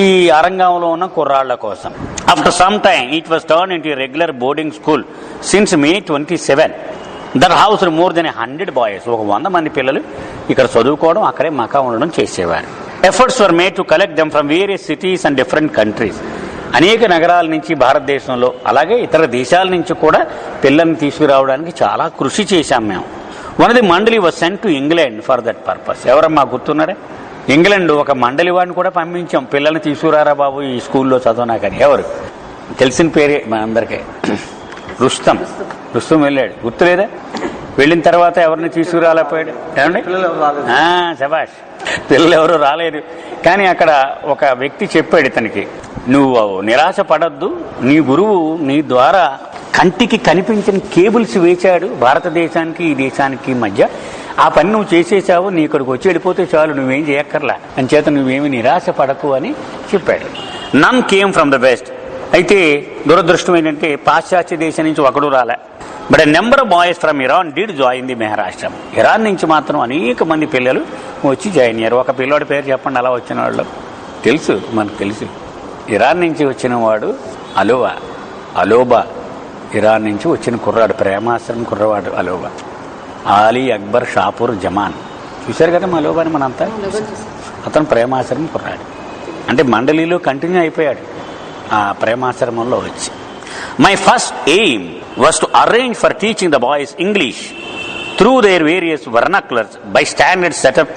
ఈ అరంగంలో ఉన్న కుర్రాళ్ల కోసం. After some time it was turn into regular boarding school since May 27. That house more than 100 boys. ఒక 100 మంది పిల్లలు ఇక్కడ చదువుకోవడం, అక్కడే మకా ఉండడం చేసేవారు. Efforts were made to collect them from various cities and different countries. అనేక నగరాల నుంచి భారతదేశంలో అలాగే ఇతర దేశాల నుంచి కూడా పిల్లల్ని తీసుకురావడానికి చాలా కృషి చేశాం మేము. వన్ ఆఫ్ ది మండలి was sent to England for that purpose. ఎవరమ్మా గుర్తున్నారా? ఇంగ్లాండ్ ఒక మండలి వాడిని కూడా పంపించాం, పిల్లల్ని తీసుకురారా బాబు ఈ స్కూల్లో చదవనాకని. ఎవరు తెలిసిన పేరే మా అందరికీ, రుస్తం వెళ్ళాడు, గుర్తులేదా? వెళ్ళిన తర్వాత ఎవరిని తీసుకురాలేకపోయాడు ఏమండి? శభాష్, పిల్లలు ఎవరు రాలేదు. కానీ అక్కడ ఒక వ్యక్తి చెప్పాడు ఇతనికి, నువ్వు నిరాశ పడద్దు, నీ గురువు నీ ద్వారా కంటికి కనిపించిన కేబుల్స్ వేచాడు భారతదేశానికి ఈ దేశానికి మధ్య. ఆ పని నువ్వు చేసేసావు, నీ ఇక్కడికి వచ్చి వెళ్ళిపోతే చాలు, నువ్వేం చేయక్కర్లా, అని చేత నువ్వేమి నిరాశ పడకు అని చెప్పాడు. None came from the west. అయితే దురదృష్టం ఏంటంటే పాశ్చాత్య దేశం నుంచి ఒకడు రాలే. But a number of boys from Iran did join the Meherashram. Iran నుంచి మాత్రం అనేక మంది పిల్లలు వచ్చి జాయిన్ అయ్యారు. ఒక పిల్లోడి పేరు చెప్పండి అలా వచ్చిన వాళ్ళు. తెలుసు, మనకు తెలుసు. ఇరాన్ నుంచి వచ్చిన వాడు అలోబా. ఇరాన్ నుంచి వచ్చిన కుర్రాడు, ప్రేమాశ్రమం కుర్రవాడు అలోబా. ఆలీ అక్బర్ షాపూర్ జమాన్ చూశారు కదా అలోబాని మనంతా. అతను ప్రేమాశ్రమం కుర్రాడు. అంటే మండలిలో కంటిన్యూ అయిపోయాడు ఆ ప్రేమాశ్రమంలో వచ్చి. My first aim was to arrange for teaching the boys English through their various vernaculars by standards set up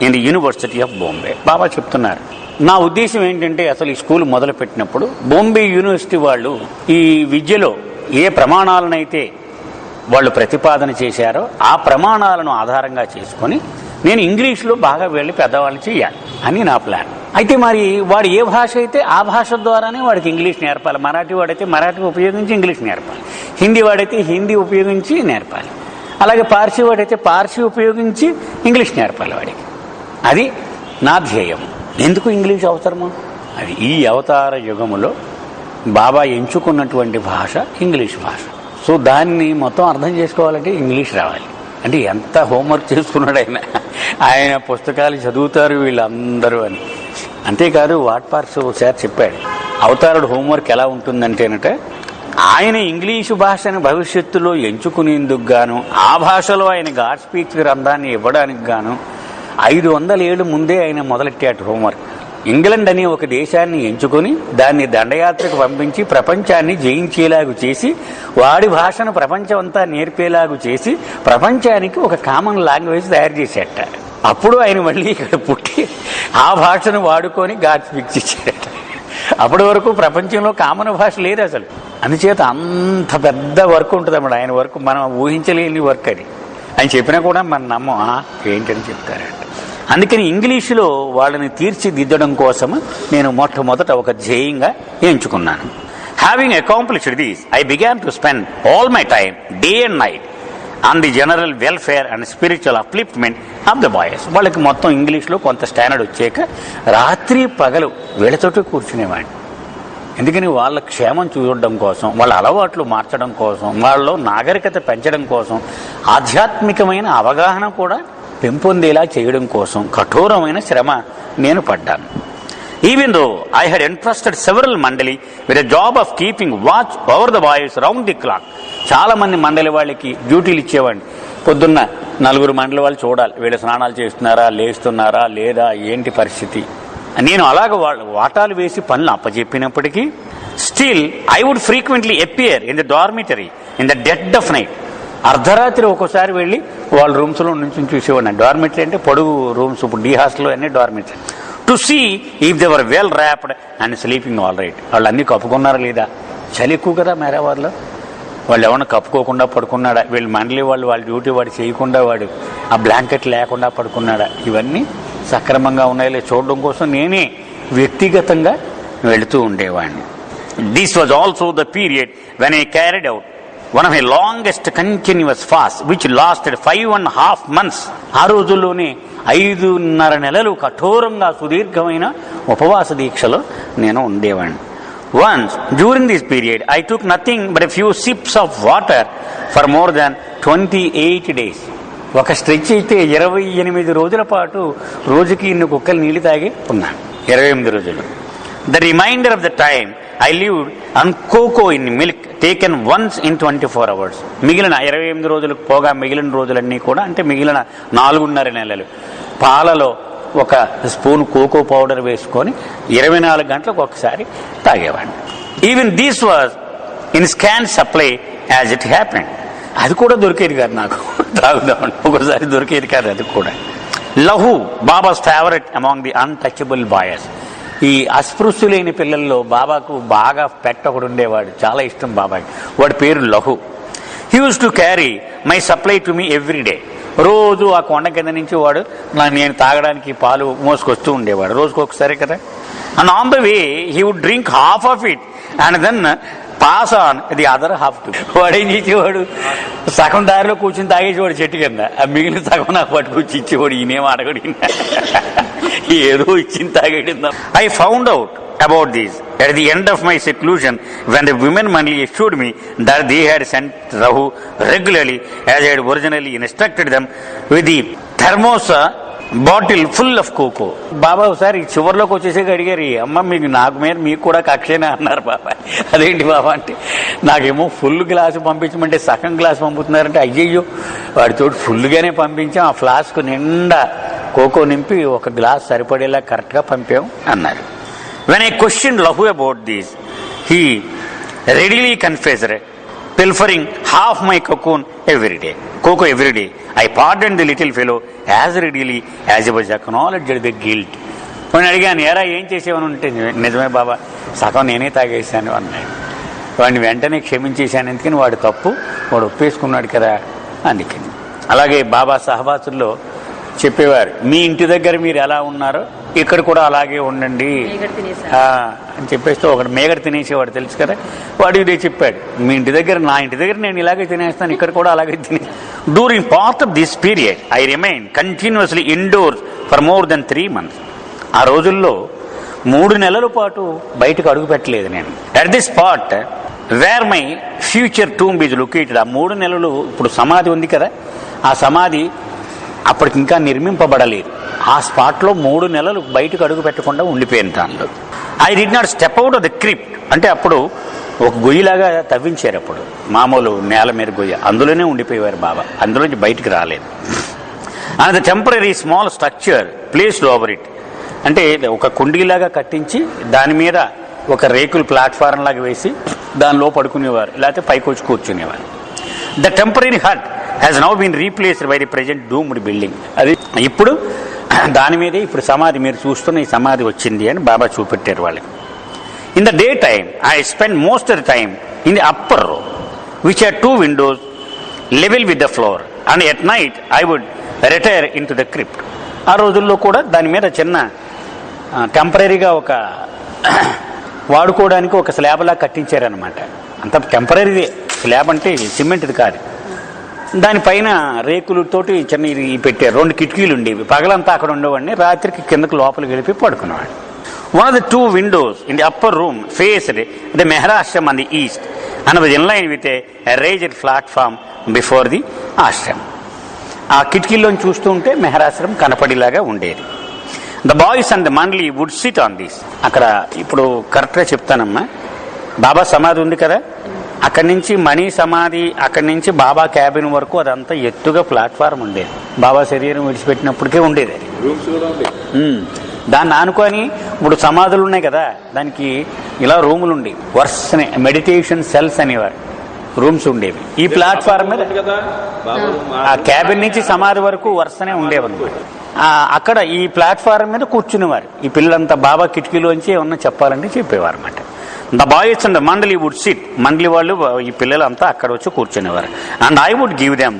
in the University of Bombay. బాబా చెప్తున్నారు, నా ఉద్దేశం ఏంటంటే అసలు ఈ స్కూల్ మొదలు పెట్టినప్పుడు బాంబే యూనివర్సిటీ వాళ్ళు ఈ విద్యలో ఏ ప్రమాణాలనైతే వాళ్ళు ప్రతిపాదన చేశారో ఆ ప్రమాణాలను ఆధారంగా చేసుకొని నేను ఇంగ్లీష్లో బాగా వెళ్ళి పెద్దవాళ్ళు చేయాలి అని నా ప్లాన్. అయితే మరి వాడు ఏ భాష అయితే ఆ భాష ద్వారానే వాడికి ఇంగ్లీష్ నేర్పాలి. మరాఠీ వాడైతే మరాఠీ ఉపయోగించి ఇంగ్లీష్ నేర్పాలి, హిందీ వాడైతే హిందీ ఉపయోగించి నేర్పాలి, అలాగే పార్సీ వాడైతే పార్సీ ఉపయోగించి ఇంగ్లీష్ నేర్పాలి వాడికి. అది నా ధ్యేయం. ఎందుకు ఇంగ్లీష్ అవసరమో అది ఈ అవతార యుగములో బాబా ఎంచుకున్నటువంటి భాష ఇంగ్లీష్ భాష. సో దాన్ని మొత్తం అర్థం చేసుకోవాలంటే ఇంగ్లీష్ రావాలి. అంటే ఎంత హోంవర్క్ చేసుకున్నాడు ఆయన పుస్తకాలు చదువుతారు వీళ్ళందరూ అని. అంతేకాదు వాట్ పార్క్స్ ఒకసారి చెప్పాడు, అవతారుడు హోంవర్క్ ఎలా ఉంటుందంటేనట, ఆయన ఇంగ్లీషు భాషను భవిష్యత్తులో ఎంచుకునేందుకు గాను ఆ భాషలో ఆయన గాడ్ స్పీచ్ గ్రంథాన్ని ఇవ్వడానికి గాను 500 ఏళ్ళు ముందే ఆయన మొదలెట్టాడు హోంవర్క్. ఇంగ్లాండ్ అనే ఒక దేశాన్ని ఎంచుకొని దాన్ని దండయాత్రకు పంపించి ప్రపంచాన్ని జయించేలాగు చేసి వాడి భాషను ప్రపంచం అంతా నేర్పేలాగు చేసి ప్రపంచానికి ఒక కామన్ లాంగ్వేజ్ తయారు చేసేట. అప్పుడు ఆయన మళ్ళీ ఇక్కడ పుట్టి ఆ భాషను వాడుకొని గాడ్ స్పీచ్ ఇచ్చాడట. అప్పటి వరకు ప్రపంచంలో కామన్ భాష లేదు అసలు. అందుచేత అంత పెద్ద వర్క్ ఉంటుంది అన్నమాట ఆయన వర్క్. మనం ఊహించలేని వర్క్ అది. ఆయన చెప్పినా కూడా మనం నమ్మం, ఏంటని చెప్తారట. అందుకని ఇంగ్లీషులో వాళ్ళని తీర్చిదిద్దడం కోసం నేను మొట్టమొదట ఒక ధ్యేయంగా ఎంచుకున్నాను. Having accomplished this I began to spend all my time day and night on the general welfare and spiritual upliftment of the boys. వాళ్ళకి మొత్తం ఇంగ్లీష్లో కొంత స్టాండర్డ్ వచ్చాక రాత్రి పగలు వీళ్ళతోటి కూర్చునేవాడిని. ఎందుకని వాళ్ళ క్షేమం చూడడం కోసం, వాళ్ళ అలవాట్లు మార్చడం కోసం, వాళ్ళలో నాగరికత పెంచడం కోసం, ఆధ్యాత్మికమైన అవగాహన కూడా పెంపొందేలా చేయడం కోసం కఠోరమైన శ్రమ నేను పడ్డాను. Even though I had entrusted several mandali with a job of keeping watch over the boys round the clock. చాలా మంది మండలి వాళ్ళకి డ్యూటీలు ఇచ్చేవాడిని. పొద్దున్న 4 మండలి వాళ్ళు చూడాలి, వీళ్ళు స్నానాలు చేస్తున్నారా, లేస్తున్నారా లేదా, ఏంటి పరిస్థితి. నేను అలాగ వాటాలు వేసి పనులు అప్పచెప్పినప్పటికీ still I would frequently appear in the dormitory in the dead of night. అర్ధరాత్రి ఒక్కోసారి వెళ్ళి వాళ్ళ రూమ్స్లో నుంచి చూసేవాడిని. డార్మిటరీ అంటే పొడుగు రూమ్స్, ఇప్పుడు డీ హాస్టల్లో అన్నీ dormitory. To see if they were well wrapped and sleeping all right. వాళ్ళు అన్నీ కప్పుకున్నారా లేదా. చలి ఎక్కువ కదా మేరావారిలో, వాళ్ళు ఎవరన్నా కప్పుకోకుండా పడుకున్నాడా, వీళ్ళు మండలి వాళ్ళు వాళ్ళ డ్యూటీ వాడు చేయకుండా వాడు ఆ బ్లాంకెట్ లేకుండా పడుకున్నాడా, ఇవన్నీ సక్రమంగా ఉన్నాయో చూడడం కోసం నేనే వ్యక్తిగతంగా వెళుతూ ఉండేవాడిని. This was also the period when I carried out one of my longest continuous fast which lasted 5.5 months. ఆ రోజుల్లోనే 5.5 నెలలు కఠోరంగా సుదీర్ఘమైన ఉపవాస దీక్షలో నేను ఉండేవాడిని. Once during this period I took nothing but a few sips of water for more than 28 days. ఒక stretch అయితే 28 రోజుల పాటు రోజుకి ఇన్ని కుక్కలు నీళ్లు తాగి ఉన్నాను. 28 రోజులు. The remainder of the time I lived on cocoa in milk taken once in 24 hours. మిగిలిన 28 రోజులకు పోగా మిగిలిన రోజులన్నీ కూడా, అంటే మిగిలిన 4.5 నెలలు పాలలో ఒక స్పూన్ కోకో పౌడర్ వేసుకొని 24 గంటలకు ఒకసారి తాగేవాడిని. Even this was in scant supply as it happened. అది కూడా దొరికేది కాదు నాకు, తాగుదామని ఒకసారి దొరికేది కాదు అది కూడా. Lahu Baba's favourite among the untouchable boys. ఈ అస్పృశ్యులైన పిల్లల్లో బాబాకు బాగా పెట్ ఒకడు ఉండేవాడు, చాలా ఇష్టం బాబాకి. వాడి పేరు Lahu. He use to carry my supply to me every day. రోజు ఆ కొండ కింద నుంచి వాడు నేను తాగడానికి పాలు మోసుకొస్తూ ఉండేవాడు, రోజుకు ఒకసారి కదా. And on the way he would drink half of it and then pass on the other half to. వాడు ఏం చేసేవాడు, సగం దారిలో కూర్చుని తాగేసేవాడు చెట్టు కింద, ఆ మిగిలిన సగం నాకు పట్టుకొచ్చి ఇచ్చేవాడు. ఈయనేం అడగడు, ఏదో ఇచ్చింది తాగేడిందా. I found out about this at the end of my seclusion when the women money assured me that they had sent Rahu regularly as I had originally instructed them with the thermos bottle full of cocoa. Baba ఒకసారి చివరిలోకి వచ్చేసాక అడిగారు, అమ్మ మీకు నాకు మీద మీకు కూడా కక్షేనా అన్నారు. బాబా అదేంటి బాబా అంటే, నాకేమో ఫుల్ గ్లాసు పంపించమంటే సగం గ్లాసు పంపుతున్నారంటే, అయ్యయ్యో వాడితో ఫుల్గానే పంపించాం, ఆ ఫ్లాస్క్ నిండా కోకో నింపి ఒక గ్లాస్ సరిపడేలా కరెక్ట్గా పంపాం అన్నారు. When I questioned Lahu about this, he readily confessed pilfering half my cocoa every day. I pardoned the little fellow as readily as he was acknowledged the guilt. నేను అడిగాను, ఎరా ఏం చేసేవని ఉంటే, నిజమే బాబా సగం నేనే తాగేసాను అన్నాడు. వాడిని వెంటనే క్షమించేశాను, ఎందుకని వాడు తప్పు వాడు ఒప్పేసుకున్నాడు కదా అందుకని. అలాగే బాబా సహవాసుల్లో చెప్పేవారు, మీ ఇంటి దగ్గర మీరు ఎలా ఉన్నారో ఇక్కడ కూడా అలాగే ఉండండి అని చెప్పేస్తే, ఒకటి మేగడ తినేసేవాడు తెలుసు కదా, వాడు ఇదే చెప్పాడు, మీ ఇంటి దగ్గర నా ఇంటి దగ్గర నేను ఇలాగే తినేస్తాను, ఇక్కడ కూడా అలాగే తినేస్తాను. During part of this period I remain continuously indoors for more than 3 months. ఆ రోజుల్లో 3 నెలల పాటు బయటకు అడుగు పెట్టలేదు నేను. At this spot where my future tomb is located. ఆ 3 నెలలు ఇప్పుడు సమాధి ఉంది కదా, ఆ సమాధి అప్పటికి ఇంకా నిర్మింపబడలేదు. ఆ స్పాట్లో 3 నెలలు బయటకు అడుగు పెట్టకుండా ఉండిపోయిన దానిలో. I did not step out of the crypt. అంటే అప్పుడు ఒక గొయ్యిలాగా తవ్వించారు, అప్పుడు మామూలు నేల మీద గొయ్య, అందులోనే ఉండిపోయేవారు బాబా, అందులోంచి బయటికి రాలేదు. And the temporary small structure placed over it. అంటే ఒక కుండీలాగా కట్టించి దాని మీద ఒక రేకుల ప్లాట్ఫారం లాగా వేసి దానిలో పడుకునేవారు, లేకపోతే పైకి వచ్చి కూర్చునేవారు. The temporary hut has now been replaced by the present domed building. అది ఇప్పుడు దాని మీదే ఇప్పుడు సమాధి, మీరు చూస్తున్న ఈ సమాధి వచ్చింది అని బాబా చూపెట్టారు వాళ్ళకి. In the day time I spend most of the time in the upper room which are 2 windows level with the floor and at night I would retire into the crypt. ఆ రోజుల్లో కూడా దాని మీద చిన్న టెంపరీగా ఒక వాడుకోవడానికి ఒక స్లాబ్లా కట్టించారనమాట. అంత టెంపరీదే స్లాబ్, అంటే సిమెంట్ది కాదు. దానిపైన రేకులతోటి చిన్న పెట్టారు, 2 కిటికీలు ఉండేవి. పగలంతా అక్కడ ఉండేవాడిని, రాత్రికి కిందకు లోపలికి వెళ్ళి పడుకునేవాడు. One of the 2 windows in the upper room faced the Maharashtra on the east and was in line with a raised platform before the ashram. ఆ కిటికీలోని చూస్తూ ఉంటే మెహరాశ్రమం కనపడిలాగా ఉండేది. The boys and the mandali would sit on this. అక్కడ ఇప్పుడు కరెక్ట్గా చెప్తానమ్మా, బాబా సమాధి ఉంది కదా, అక్కడి నుంచి మణి సమాధి, అక్కడి నుంచి బాబా క్యాబిన్ వరకు అదంతా ఎత్తుగా ప్లాట్ఫారం ఉండేది. బాబా శరీరం విడిచిపెట్టినప్పటికే ఉండేది అది. దాన్ని ఆనుకొని ఇప్పుడు సమాధులు ఉన్నాయి కదా, దానికి ఇలా రూములు ఉండేవి, వరుసనే మెడిటేషన్ సెల్స్ అనేవారు, రూమ్స్ ఉండేవి. ఈ ప్లాట్ఫారం మీద ఆ క్యాబిన్ నుంచి సమాధి వరకు వరుసనే ఉండేవన్నమాట. అక్కడ ఈ ప్లాట్ఫారం మీద కూర్చునేవారు. ఈ పిల్లలంతా బాబా కిటికీలోంచి ఏమన్నా చెప్పాలంటే చెప్పేవారు అన్నమాట. The boys and mandali would sit. Mandali వాళ్ళు ఈ పిల్లలంతా అక్కడ వచ్చి కూర్చునేవారు. And I would give them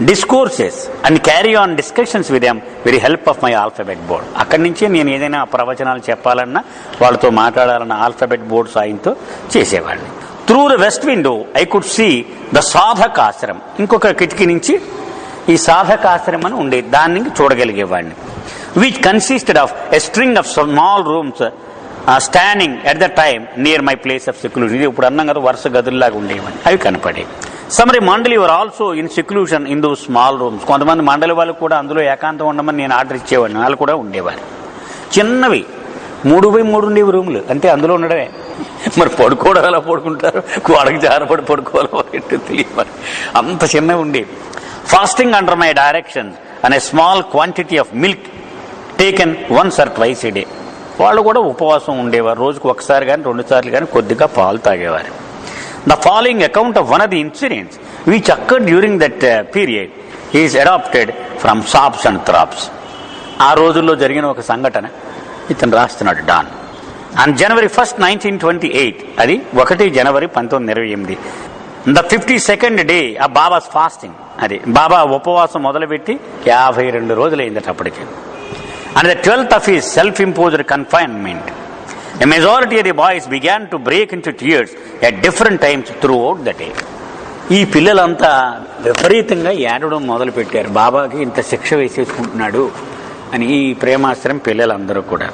discourses and carry on discussions with them with help of my alphabet board. అక్కడి నుంచి నేను ఏదైనా ప్రవచనాలు చెప్పాలన్నా, వాళ్ళతో మాట్లాడాలన్న ఆల్ఫాబెట్ బోర్డ్ సాయంతో చేసేవాడిని. Through the west window I could see the Sadhak ఆశ్రమం. ఇంకొక కిటికీ నుంచి ఈ సాధక ఆశ్రమం అని ఉండేది, దాన్ని చూడగలిగేవాడిని. Which consisted of a string of small rooms standing at the time near my place of seclusion. ఇది ఇప్పుడు అన్నాం కదా, వరుస గదుల్లాగా ఉండేవని, అవి కనపడేవి. Some mandali were also in seclusion in those small rooms. కొంతమంది మండలి వాళ్ళు కూడా అందులో ఏకాంతం ఉండమని నేను ఆర్డర్ ఇచ్చేవాడిని, వాళ్ళు కూడా ఉండేవారు. చిన్నవి 3x3 ఉండేవి రూములు, అంటే అందులో ఉండడమే. మరి పడుకోవడం ఎలా పడుకుంటారు, గోడకి జారపడి పడుకోవాలి తెలియదు, అంత చిన్నవి ఉండేవి. Fasting under my direction and a small quantity of milk taken once or twice A day. వాళ్ళు కూడా ఉపవాసం ఉండేవారు, రోజుకు ఒకసారి కానీ 2 సార్లు కానీ కొద్దిగా పాలు తాగేవారు. The following account of one of the incidents which occurred during that period is adapted from sobs and throbs. ఆ రోజుల్లో జరిగిన ఒక సంఘటన ఇతను రాస్తున్నాడు, డాన్. ఆన్ January 1st, 1928, అది 1 జనవరి 1928, the 52nd day of babas fasting. అది బాబా ఉపవాసం మొదలుపెట్టి 52 రోజులైందట అప్పటికి. And the 12th of his self imposed confinement. A majority of the boys began to break into tears at different times throughout the day. ఈ పిల్లలంతా విపరీతంగా ఏడవడం మొదలుపెట్టారు, బాబాకి ఇంత శిక్ష వేసేసుకుంటున్నాడు అని. ఈ ప్రేమాశ్రయం పిల్లలందరూ కూడా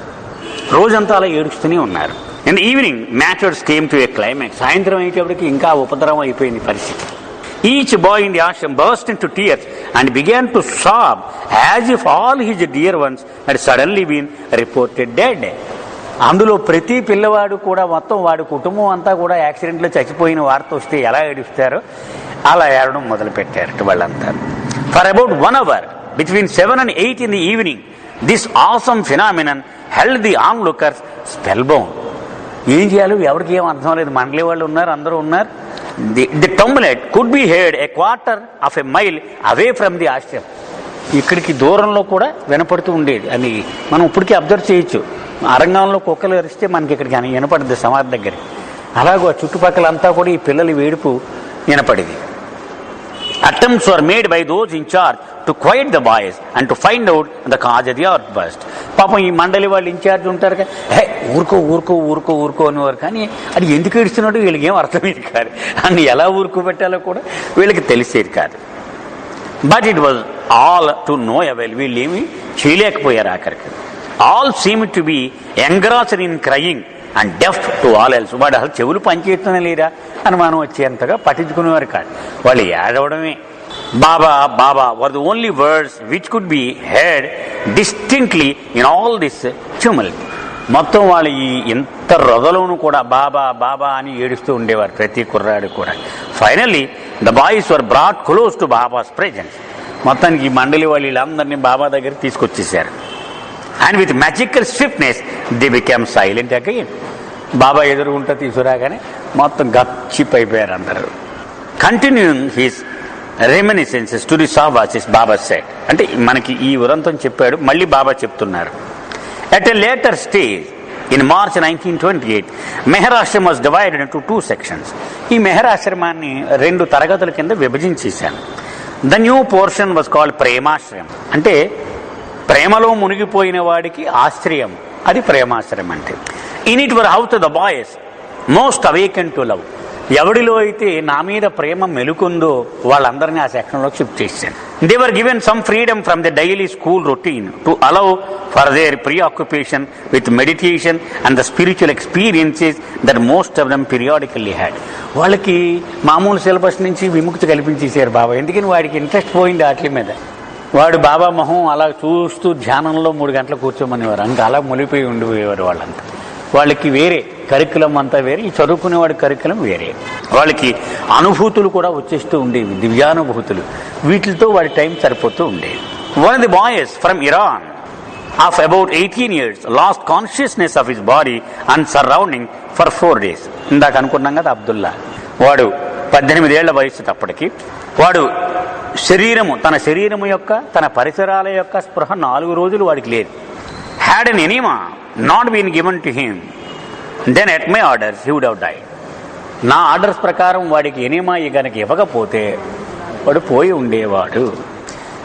రోజంతా అలా ఏడుస్తూనే ఉన్నారు. In the evening matters came to a climax. సాయంత్రం అయ్యేటప్పటికి ఇంకా ఉపద్రవం అయిపోయింది పరిస్థితి. Each boy in the ashram burst into tears and began to sob as if all his dear ones had suddenly been reported dead. అందులో ప్రతి పిల్లవాడు కూడా మొత్తం వాడి కుటుంబం అంతా కూడా యాక్సిడెంట్లో చచ్చిపోయిన వార్త వస్తే ఎలా ఏడుస్తారో అలా ఏడడం మొదలుపెట్టారు వాళ్ళంతా. For about 1 hour between 7 and 8 in the evening, this awesome phenomenon held the onlookers spellbound. ఏం చేయాలి, ఎవరికి ఏం అర్థం లేదు. మండలి వాళ్ళు ఉన్నారు, అందరూ ఉన్నారు. The tumult could be heard a quarter of a mile away from the ashram. ఇక్కడికి దూరంలో కూడా వినపడుతూ ఉండేది అని మనం ఇప్పటికీ అబ్జర్వ్ చేయొచ్చు. అరంగంలో కుక్కలు అరిస్తే మనకి ఇక్కడికి అని వినపడుతుంది సమాధి దగ్గర. అలాగో చుట్టుపక్కలంతా కూడా ఈ పిల్లల వేడుపు వినపడేది. Attempts were made by those in charge to quiet the boys and to find out the cause of the outburst. పాపం ఈ మండలి వాళ్ళు ఇన్ఛార్జ్ ఉంటారు కదా, ఊరుకో ఊరుకో ఊరుకో ఊరుకో అనేవారు. కానీ అది ఎందుకు ఏడుస్తున్నాడో వీళ్ళకి ఏం అర్థమయ్యేది కాదు. అన్ని ఎలా ఊరుకోబెట్టాలో కూడా వీళ్ళకి తెలిసేది కాదు. But it was all to know avail. వీళ్ళు ఏమి చేయలేకపోయారు ఆఖరికి. All seam to B engrossed in crying and deaf to all else. వాడు అసలు చెవులు పనిచేస్తున్నా లేరా అని మనం వచ్చేంతగా పట్టించుకునేవారు కాదు. వాళ్ళు ఏడవడమే. Baba Baba were the only words which could be heard distinctly in all this tumult. మొత్తం వాళ్ళు ఈ ఇంత రొదలోను కూడా బాబా బాబా అని ఏడుస్తూ ఉండేవారు ప్రతి కుర్రాడు కూడా. Finally the boys were brought close to Baba's presence. మొత్తానికి ఈ మండలి వాళ్ళు వీళ్ళందరినీ బాబా దగ్గర తీసుకొచ్చేసారు. And with magical swiftness they become silent again. Baba ఎదురుగుంటా తీసుకురాగానే మొత్తం గప్చిప్ అయిపోయారు అందరూ. Continuing his reminiscences to the sahavasis Baba said. అంటే మనకి ఈ ఉదంతం చెప్పాడు, మళ్ళీ బాబా చెప్తున్నారు. At a later stage in March 1928 Meher Ashram was divided into 2 sections. ఈ మెహర్ ఆశ్రమాన్ని 2 తరగతుల కింద విభజించేశాను. The new portion was called ప్రేమాశ్రయం. అంటే ప్రేమలో మునిగిపోయిన వాడికి ఆశ్రయం, అది ప్రేమాశ్రయం అంటే. In it were housed the boys most awaken to love. ఎవడిలో అయితే నా మీద ప్రేమ మెలుకుందో వాళ్ళందరినీ ఆ సెక్షన్లో షిఫ్ట్ చేశాను. They were given some freedom from the daily school routine to allow for their pre occupation with meditation and the spiritual experiences that most of them periodically had. వాళ్ళకి మామూలు సిలబస్ నుంచి విముక్తి కల్పించేశారు బాబా. ఎందుకని వాడికి ఇంట్రెస్ట్ పోయింది వాటి మీద. వాడు బాబా మొహం అలా చూస్తూ ధ్యానంలో 3 గంటలు కూర్చోమనేవారు. ఇంకా అలా మునిగిపోయి ఉండిపోయేవారు వాళ్ళంతా. వాళ్ళకి వేరే కరికులం అంతా వేరే, ఈ చదువుకునేవాడి కరికులం వేరే. వాళ్ళకి అనుభూతులు కూడా వచ్చేస్తూ ఉండేవి, దివ్యానుభూతులు. వీటితో వాడి టైం సరిపోతూ ఉండేది. One of the boys from Iran of about 18 years lost consciousness of his body and surrounding for 4 days. ఇందాక అనుకున్నాం కదా అబ్దుల్లా, వాడు 18 ఏళ్ల వయసు అప్పటికి. వాడు తన శరీరము యొక్క తన పరిసరాల యొక్క స్పృహ 4 రోజులు వాడికి లేదు. Had an enema not been given to him then at my orders he would have died. నా ఆర్డర్స్ ప్రకారం వాడికి ఎనీమా గనక ఇవ్వకపోతే వాడు పోయి ఉండేవాడు.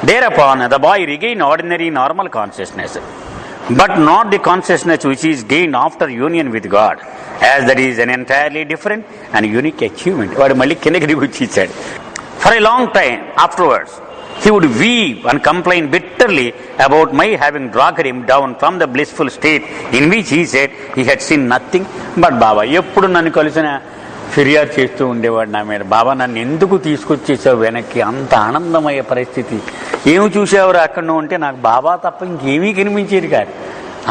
Thereupon the boy regained ordinary normal consciousness, but not the consciousness which is gained after union with God, as that is an entirely different and unique achievement. వాడు మళ్ళీ కిందకి దిగొచ్చేసాడు. For a long time afterwards he would weep and complain bitterly about my having dragged him down from the blissful state in which he said he had seen nothing but Baba. ఎప్పుడు నన్ను కలిసిన ఫిర్యాదు చేస్తూ ఉండేవాడు నా మీద, బాబా నన్ను ఎందుకు తీసుకొచ్చేసావు వెనక్కి, అంత ఆనందమయ్యే పరిస్థితి, ఏమి చూసావురా అక్కడ నువ్వు అంటే నాకు బాబా తప్ప ఇంకేమీ కనిపించేది కాదు,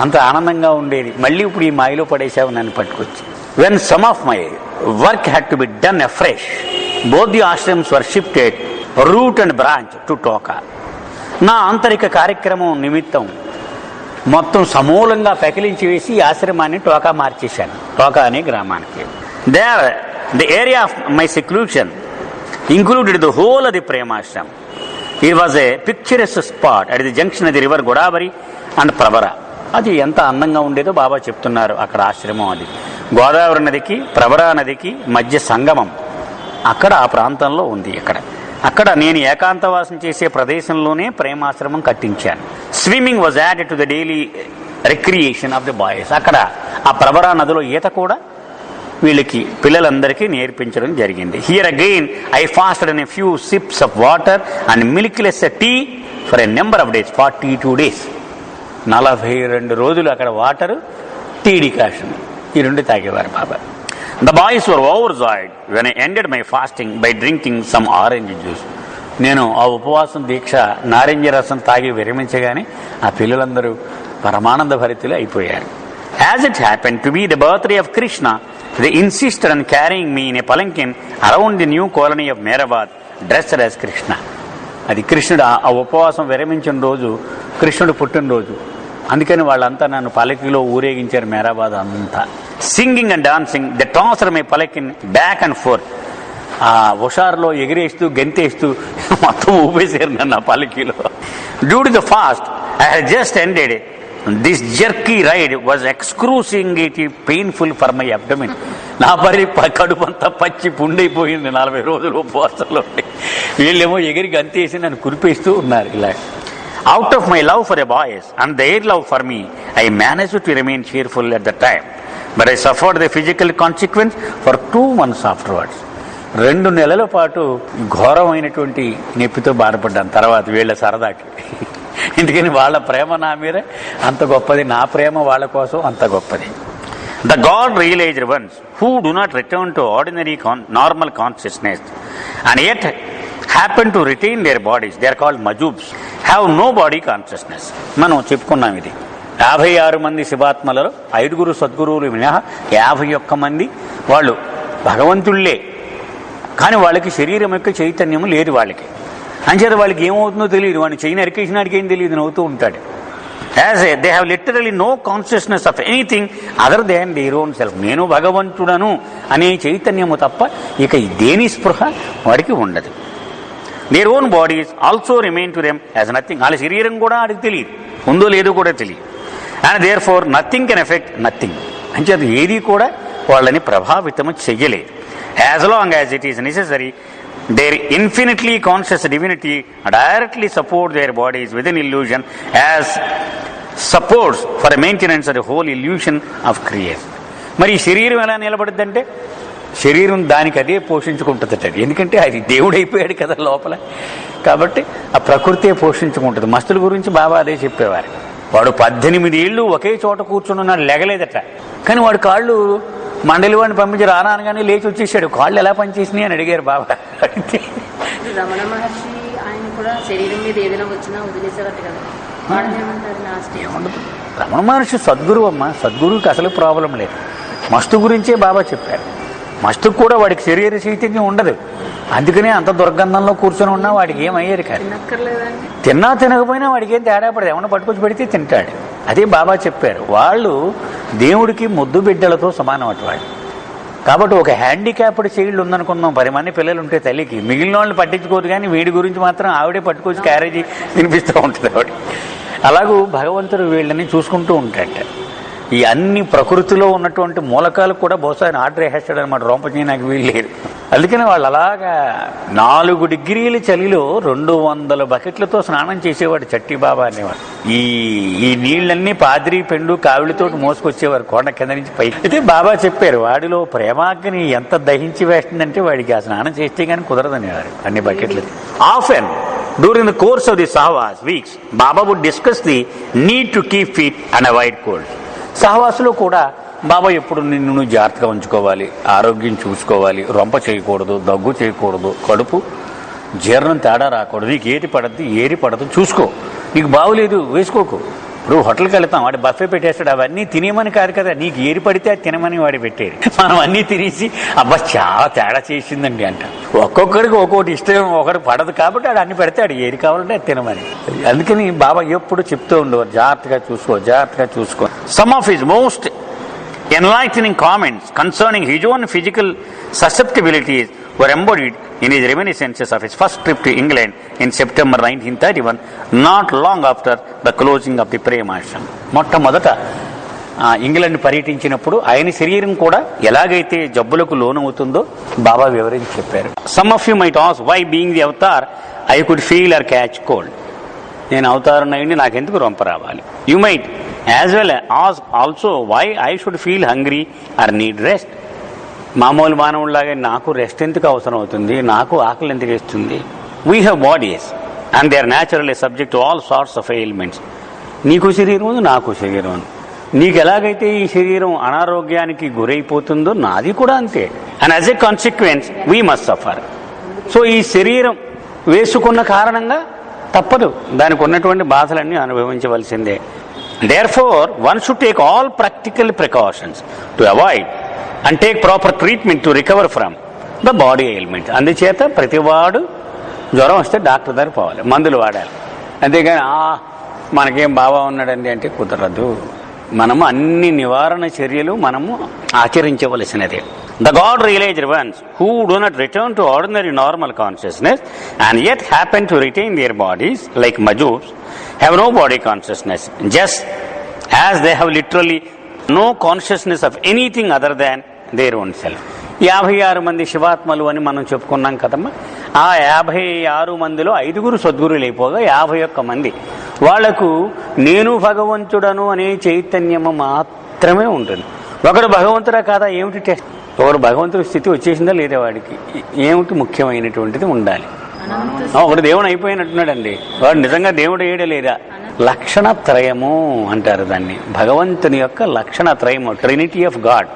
అంత ఆనందంగా ఉండేది. మళ్ళీ ఇప్పుడు ఈ మాయలో పడేసావు నన్ను పట్టుకొచ్చి. When some of my work had to be done afresh, both the ashrams were shifted root and branch to Toka. నా ఆంతరిక కార్యక్రమం నిమిత్తం మొత్తం సమూలంగా పెకిలించి వేసి ఈ ఆశ్రమాన్ని టోకా మార్చేశాను, టోకా అనే గ్రామానికి. There, the area of my seclusion included the whole of the Premashram. It was a picturesque spot at the junction of the river Godavari and Pravara. అది ఎంత అందంగా ఉండేదో బాబా చెప్తున్నారు. అక్కడ ఆశ్రమం అది గోదావరి నదికి ప్రవరా నదికి మధ్య సంగమం అక్కడ ఆ ప్రాంతంలో ఉంది. అక్కడ నేను ఏకాంతవాసం చేసే ప్రదేశంలోనే ప్రేమాశ్రమం కట్టించాను. Swimming was added to the daily recreation of the boys. అక్కడ ఆ ప్రభరా నదిలో ఈత కూడా వీళ్ళకి పిల్లలందరికీ నేర్పించడం జరిగింది. Here again I fasted in a few sips of water and milkless tea for a number of days, 42 days. 42 రోజులు అక్కడ వాటర్, టీ డికాషన్, ఈ రెండు తాగేవారు Baba. The boys were overjoyed when I ended my fasting by drinking some orange juice. నేను ఆ ఉపవాసం దీక్ష నారింజ రసం తాగి విరమించగానే ఆ పిల్లలందరూ పరమానంద భరితులు అయిపోయారు. As it happen to be the birthday of Krishna, they insisted on carrying me in a palanquin around the new colony of Mehrabad dressed as Krishna. అది కృష్ణుడు ఆ ఉపవాసం విరమించిన రోజు కృష్ణుడు పుట్టినరోజు, అందుకని వాళ్ళంతా నన్ను పలకిలో ఊరేగించారు మెహరాబాద్ అంతా. Singing and dancing they tossed my palanquin back and forth. ఆ హుషారులో ఎగిరేస్తూ గెంతేస్తూ మొత్తం ఊపేశారు నన్ను ఆ పలకిలో. Due to the fast I had just ended. This jerky ride was excruciatingly painful for my abdomen. నా కడుపు అంతా పచ్చి పుండైపోయింది 40 రోజులు ఉపవాసంలో. వీళ్ళేమో ఎగిరి గంతేసి నన్ను కురిపేస్తూ ఉన్నారు ఇలా. Out of my love for a boys and there love for me I managed to remain cheerful at the time, but I suffered the physical consequence for 2 months afterwards. 2 నెలల పాటు ఘోరమైనటువంటి నొప్పితో బాధపడ్డాను తర్వాత వీళ్ళ సరదాకి. ఎందుకని వాళ్ళ ప్రేమ నా మీద అంత గొప్పది, నా ప్రేమ వాళ్ళ కోసం అంత గొప్పది. The God realized ones who do not return to ordinary normal consciousness and yet happen to retain their bodies, they are called majubs, have no body consciousness. మనం చెప్పుకున్నాం ఇది. 56 మంది శివాత్మలలో 5 సద్గురువులు మినహా 51 మంది వాళ్ళు భగవంతుళ్ళే, కానీ వాళ్ళకి శరీరం యొక్క చైతన్యం లేదు వాళ్ళకి. అంచేత వాళ్ళకి ఏమవుతుందో తెలియదు, వాడిని చెయ్యి నరికేసినాడికి ఏం తెలియదు, నవ్వుతూ ఉంటాడు. As they have literally no consciousness of anything other than their own self. నేను భగవంతుడను అనే చైతన్యము తప్ప ఇక దేని స్పృహ వాడికి ఉండదు. Their own bodies also remain to them as nothing. వాళ్ళ శరీరం కూడా వాడికి తెలియదు, ఉందో లేదో కూడా తెలియదు. And therefore nothing can affect nothing. అంచేత ఏది కూడా వాళ్ళని ప్రభావితము చెయ్యలేదు. As long as it is necessary, their infinitely conscious divinity directly support their bodies within illusion as supports for the maintenance of the whole illusion of creation. మరి ఈ శరీరం ఎలా నిలబడుద్దంటే శరీరం దానికి అదే పోషించుకుంటుందట. ఎందుకంటే అది దేవుడు అయిపోయాడు కదా లోపల, కాబట్టి ఆ ప్రకృతే పోషించుకుంటుంది. మస్తుల గురించి బాబా అదే చెప్పేవారు. వాడు 18 ఏళ్ళు ఒకే చోట కూర్చుని ఉన్నాడు, లెగలేదట. కానీ వాడు కాళ్ళు మండలి వాడిని పంపించి రానగానే లేచి వచ్చేసాడు. కాళ్ళు ఎలా పనిచేసినాయి అని అడిగారు బాబా. రమణ మహర్షి ఆయన కూడా శరీరం మీద ఏదైనా వచ్చినా వదిలేసేవారు కదా, రమణ మహర్షి సద్గురువు అమ్మ, సద్గురువుకి అసలు ప్రాబ్లం లేదు. మస్తు గురించే బాబా చెప్పారు. మస్తుకు కూడా వాడికి శరీర చైతన్యం ఉండదు, అందుకనే అంత దుర్గంధంలో కూర్చొని ఉన్నా వాడికి ఏమయ్యేది కాదు. తిన్నా తినకపోయినా వాడికి ఏం తేడా పడదు, ఏమన్నా పట్టుకొచ్చి పెడితే తింటాడు. అదే బాబా చెప్పారు. వాళ్ళు దేవుడికి ముద్దు బిడ్డలతో సమానం అటువాడు. కాబట్టి ఒక హ్యాండిక్యాప్డ్ చైల్డ్ ఉందనుకుందాం, 10 మంది పిల్లలు ఉంటే తల్లికి, మిగిలిన వాళ్ళని పట్టించుకోదు, కానీ వీడి గురించి మాత్రం ఆవిడే పట్టుకొచ్చి క్యారేజీ తినిపిస్తూ ఉంటుంది ఆవిడ. అలాగూ భగవంతుడు వీళ్ళని చూసుకుంటూ ఉంటాడట. ఈ అన్ని ప్రకృతిలో ఉన్నటువంటి మూలకాలకు కూడా బహుశా ఆయన ఆర్డర్ వేసేస్తాడు అనమాట, రొంపచేయడానికి వీలు లేదు. అందుకని వాళ్ళు అలాగా 4 డిగ్రీల చలిలో 200 బకెట్లతో స్నానం చేసేవాడు చట్టి బాబా అనేవాడు. ఈ నీళ్ళన్నీ పాదిరి పెండు కావిడితో మోసుకొచ్చేవారు కొండ కింద నుంచి పైకి. అయితే బాబా చెప్పారు, వాడిలో ప్రేమాగ్ని ఎంత దహించి వేస్తుందంటే వాడికి ఆ స్నానం చేస్తే కానీ కుదరదనేవారు అన్ని బకెట్లు. Often during the course of the sahavas weeks Baba would discuss the need to keep fit and avoid cold. సహవాసులో కూడా బాబా ఎప్పుడు నిన్ను జాగ్రత్తగా ఉంచుకోవాలి, ఆరోగ్యం చూసుకోవాలి, రొంప చేయకూడదు, దగ్గు చేయకూడదు, కడుపు జీర్ణం తేడా రాకూడదు, నీకు ఏది పడద్దు ఏది పడదు చూసుకో, నీకు బాగులేదు వేసుకోకు. ఇప్పుడు హోటల్కి వెళ్తాం, వాడు బఫే పెట్టేస్తాడు, అవన్నీ తినేమని కాదు కదా, నీకు ఏది పడితే అది తినమని వాడు పెట్టేది. మనం అన్నీ తినేసి అబ్బా చాలా తేడా చేసిందండి అంట. ఒక్కొక్కడికి ఒక్కొక్కటి ఇష్టం, ఒకటి పడదు కాబట్టి వాడు అన్ని పెడితే ఆడు ఏది కావాలంటే అది తినమని. అందుకని బాబా ఎప్పుడు చెప్తూ ఉండేవారు, జాగ్రత్తగా చూసుకో, జాగ్రత్తగా చూసుకో. Some of his most enlightening comments concerning his own physical susceptibilities were embodied in his reminiscences of his first trip to England in September 1931, not long after the closing of the Premashram. మొట్టమొదట England పర్యటించినప్పుడు ఆయన శరీరం కూడా ఎలాగైతే జబ్బులకు లోనవుతుందో బాబా వివరించి చెప్పారు. Some of you might ask why being the avatar I could feel or catch cold. నేను అవతారం అయ్యింది, నాకెందుకు రొంప రావాలి. You might as well as also why I should feel hungry or need rest. మామూలు మానవుడిలాగా నాకు రెస్ట్ ఎందుకు అవసరం అవుతుంది, నాకు ఆకలి ఎందుకు వేస్తుంది. We have bodies and they are naturally subject to all sorts of ailments. నీకు శరీరం ఉంది, నాకు శరీరం ఉంది. నీకు ఎలాగైతే ఈ శరీరం అనారోగ్యానికి గురైపోతుందో నాది కూడా అంతే. And as a consequence we must suffer. So ఈ శరీరం వేసుకున్న కారణంగా తప్పదు, దానికి ఉన్నటువంటి బాధలన్నీ అనుభవించవలసిందే. Therefore, one should take all practical precautions to avoid and take proper treatment to recover from the body ailment. అందుచేత ప్రతివాడు జ్వరం వస్తే డాక్టర్ దగ్గర పోవాలి, మందులు వాడాలి. అంతేగాని మనకేం బాగా ఉన్నాడండి అంటే కుదరదు. మనము అన్ని నివారణ చర్యలు మనము ఆచరించవలసినదే. The God realized ones who do not return to ordinary normal consciousness and yet happen to retain their bodies like Majus have no body consciousness, just as they have literally no consciousness of anything other than their own self. 56 మంది శివాత్మలు అని మనం చెప్పుకున్నాం కదమ్మా. ఆ 56 మందిలో 5 సద్గురులు అయిపోగా 51 మంది వాళ్లకు నేను భగవంతుడను అనే చైతన్యము మాత్రమే ఉంటుంది. ఒకడు భగవంతుడా కాదా ఏమిటి టెస్ట్? ఒకడు భగవంతుడి స్థితి వచ్చేసిందా లేదా, వాడికి ఏమిటి ముఖ్యమైనటువంటిది ఉండాలి. ఒకడు దేవుడు అయిపోయినట్టున్నాడండి, వాడు నిజంగా దేవుడు అయ్యలేదా? లక్షణత్రయము అంటారు దాన్ని, భగవంతుని యొక్క లక్షణత్రయము, ట్రినిటీ ఆఫ్ గాడ్.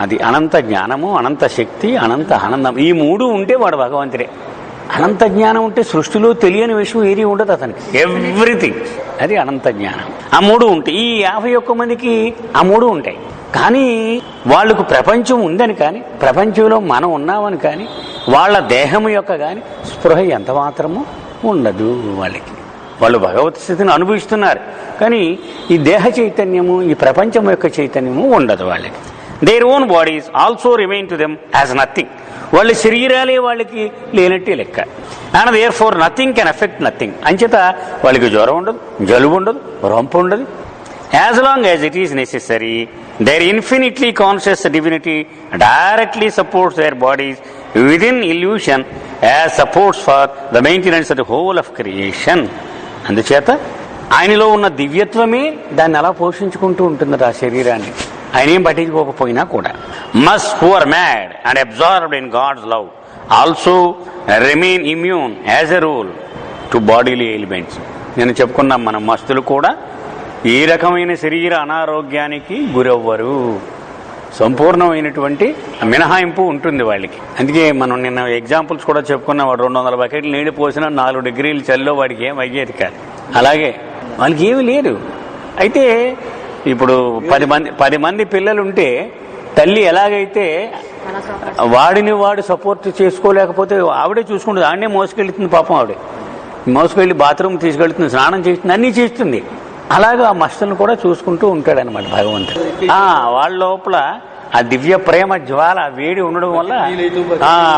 అది అనంత జ్ఞానము, అనంత శక్తి, అనంత ఆనందం. ఈ 3 ఉంటే వాడు భగవంతుడే. అనంత జ్ఞానం ఉంటే సృష్టిలో తెలియని విషయం ఏది ఉండదు అతనికి, ఎవ్రీథింగ్. అది అనంత జ్ఞానం. ఆ 3 ఉంటాయి. ఈ 51 మందికి ఆ 3 ఉంటాయి. కానీ వాళ్లకు ప్రపంచం ఉందని కానీ, ప్రపంచంలో మనం ఉన్నామని కానీ, వాళ్ళ దేహం యొక్క కానీ స్పృహ ఎంత మాత్రము ఉండదు వాళ్ళకి. వాళ్ళు భగవత్ స్థితిని అనుభవిస్తున్నారు కానీ ఈ దేహ చైతన్యము, ఈ ప్రపంచం యొక్క చైతన్యము ఉండదు వాళ్ళకి. Their own bodies also remain to them as nothing. వాళ్ళ శరీరాలే వాళ్ళకి లేనట్టే లెక్క. And therefore nothing can affect nothing. అంచేత వాళ్ళకి జ్వరం ఉండదు, జలుబు ఉండదు, రొంపు ఉండదు. As long as it is necessary, their infinitely conscious divinity directly supports their bodies within illusion as supports for the maintenance of the whole of creation. అందుచేత ఆయనలో ఉన్న దివ్యత్వమే దాన్ని అలా పోషించుకుంటూ ఉంటుంది ఆ శరీరాన్ని, ఆయన ఏం పట్టించుకోకపోయినా కూడా. Must who are mad and absorbed in God's love also remain immune as a rule to bodily ailments. నేను చెప్పుకున్నాం, మనం మస్తులు కూడా ఏ రకమైన శరీర అనారోగ్యానికి గురవ్వరు. సంపూర్ణమైనటువంటి మినహాయింపు ఉంటుంది వాళ్ళకి. అందుకే మనం నిన్న ఎగ్జాంపుల్స్ కూడా చెప్పుకున్నాం. వాడు 200 బకెట్లు నీళ్లు పోసినా 4 డిగ్రీల చలిలో వాడికి ఏం అయ్యేది కాదు. అలాగే వాళ్ళకి ఏమి లేదు. అయితే ఇప్పుడు 10 మంది పిల్లలుంటే తల్లి ఎలాగైతే వాడిని వాడు సపోర్ట్ చేసుకోలేకపోతే ఆవిడే చూసుకుంటుంది, ఆడనే మోసుకెళ్తుంది. పాపం ఆవిడే మోసుకెళ్ళి బాత్రూమ్ తీసుకెళ్తుంది, స్నానం చేస్తుంది, అన్నీ చేస్తుంది. అలాగా ఆ మస్తులను కూడా చూసుకుంటూ ఉంటాడనమాట భగవంతుడు. వాళ్ళ లోపల ఆ దివ్య ప్రేమ జ్వాల వేడి ఉండడం వల్ల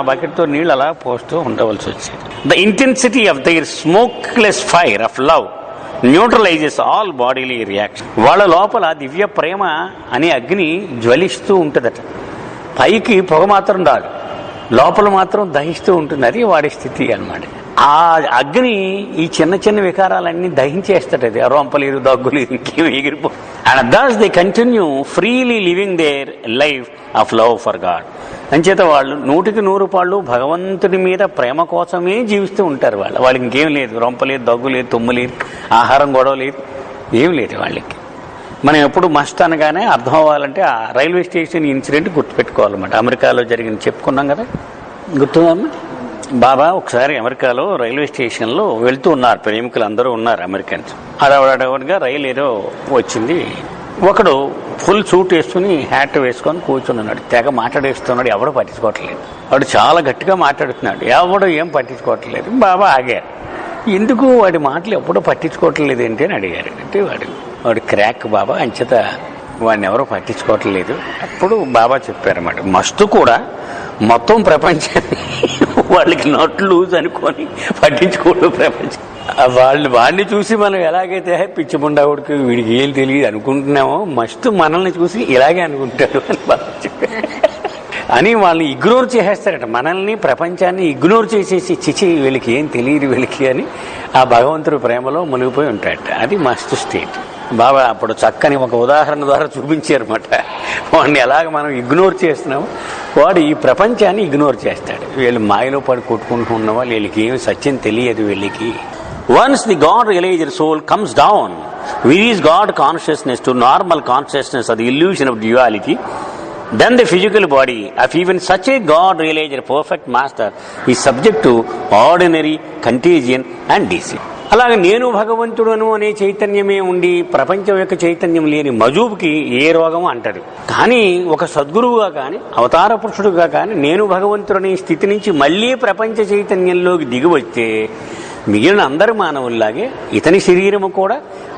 బకెట్తో నీళ్ళు అలా పోస్తూ ఉండవలసి వచ్చేది. The intensity of their smokeless fire of love న్యూట్రలైజెస్ all bodily reaction. వాళ్ళ లోపల దివ్య ప్రేమ అనే అగ్ని జ్వలిస్తూ ఉంటుందట. పైకి పొగ మాత్రం రాదు, లోపల మాత్రం దహిస్తూ ఉంటుంది. అది వాడి స్థితి అన్నమాట. ఆ అగ్ని ఈ చిన్న చిన్న వికారాలన్నీ దహించేస్తాడు. అది రొంపలేదు, దగ్గులేదు, ఇంకేం ఎగిరిపో. And thus they continue freely living their life of love for God. అంచేత వాళ్ళు 100కి 100 భగవంతుడి మీద ప్రేమ కోసమే జీవిస్తూ ఉంటారు. వాళ్ళకి ఇంకేం లేదు, రొంపలేదు, దగ్గు లేదు, తుమ్ము లేదు, ఆహారం గొడవ లేదు, ఏం లేదు వాళ్ళకి. మనం ఎప్పుడు మస్ట్ అనగానే అర్థం అవ్వాలంటే ఆ రైల్వే స్టేషన్ ఇన్సిడెంట్ గుర్తుపెట్టుకోవాలన్నమాట. అమెరికాలో జరిగింది చెప్పుకున్నాం కదా, గుర్తుందమ్మా. బాబా ఒకసారి అమెరికాలో రైల్వే స్టేషన్లో వెళ్తూ ఉన్నారు, ప్రేమికులు అందరూ ఉన్నారు అమెరికన్స్. అడవడగా రైలు ఏదో వచ్చింది. ఒకడు ఫుల్ సూట్ వేసుకుని హ్యాట్ వేసుకొని కూర్చుని ఉన్నాడు. తెగ మాట్లాడేస్తున్నాడు, ఎవడో పట్టించుకోవట్లేదు. వాడు చాలా గట్టిగా మాట్లాడుతున్నాడు, ఎవడో ఏం పట్టించుకోవట్లేదు. బాబా ఆగారు. ఎందుకు వాడి మాటలు ఎప్పుడో పట్టించుకోవట్లేదు ఏంటి అని అడిగారు. అంటే వాడు క్రాక్ బాబా, అంచేత వాడిని ఎవరో పట్టించుకోవట్లేదు. అప్పుడు బాబా చెప్పారన్నమాట, మస్తు కూడా మొత్తం ప్రపంచాన్ని వాళ్ళకి నోట్ లూజ్ అనుకొని పట్టించుకోవడం ప్రపంచం. వాడిని చూసి మనం ఎలాగైతే పిచ్చిముండావుడికి వీడికి ఏం తెలియదు అనుకుంటున్నామో, మస్తు మనల్ని చూసి ఇలాగే అనుకుంటాడు అని బాబా చెప్పారు. అని వాళ్ళని ఇగ్నోర్ చేసేస్తారట, మనల్ని ప్రపంచాన్ని ఇగ్నోర్ చేసేసి చిచి వీళ్ళకి ఏం తెలియదు వీళ్ళకి అని ఆ భగవంతుడి ప్రేమలో మునిగిపోయి ఉంటాడట. అది మస్తు స్టేట్. బాబా అప్పుడు చక్కని ఒక ఉదాహరణ ద్వారా చూపించారన్నమాట. వాడిని ఎలాగ మనం ఇగ్నోర్ చేస్తున్నాము, వాడు ఈ ప్రపంచాన్ని ఇగ్నోర్ చేస్తాడు. వీళ్ళు మాయలో పడి కొట్టుకుంటూ ఉన్న వాళ్ళు, వీళ్ళకి ఏమి సత్యం తెలియదు వీళ్ళకి. Once the God realized soul comes down, with God consciousness to normal consciousness of the illusion of duality, then the physical body of even such a God realized perfect master is subject to ordinary contagion and disease. అలాగే నేను భగవంతుడను అనే చైతన్యమే ఉండి ప్రపంచం యొక్క చైతన్యం లేని మజూబ్కి ఏ రోగం అంటారు. కానీ ఒక సద్గురువుగా కానీ అవతార పురుషుడుగా కానీ నేను భగవంతుడనే స్థితి నుంచి మళ్ళీ ప్రపంచ చైతన్యంలోకి దిగి వస్తే మిగిలిన అందరు మానవుల్లాగే ఇతని శరీరము కూడా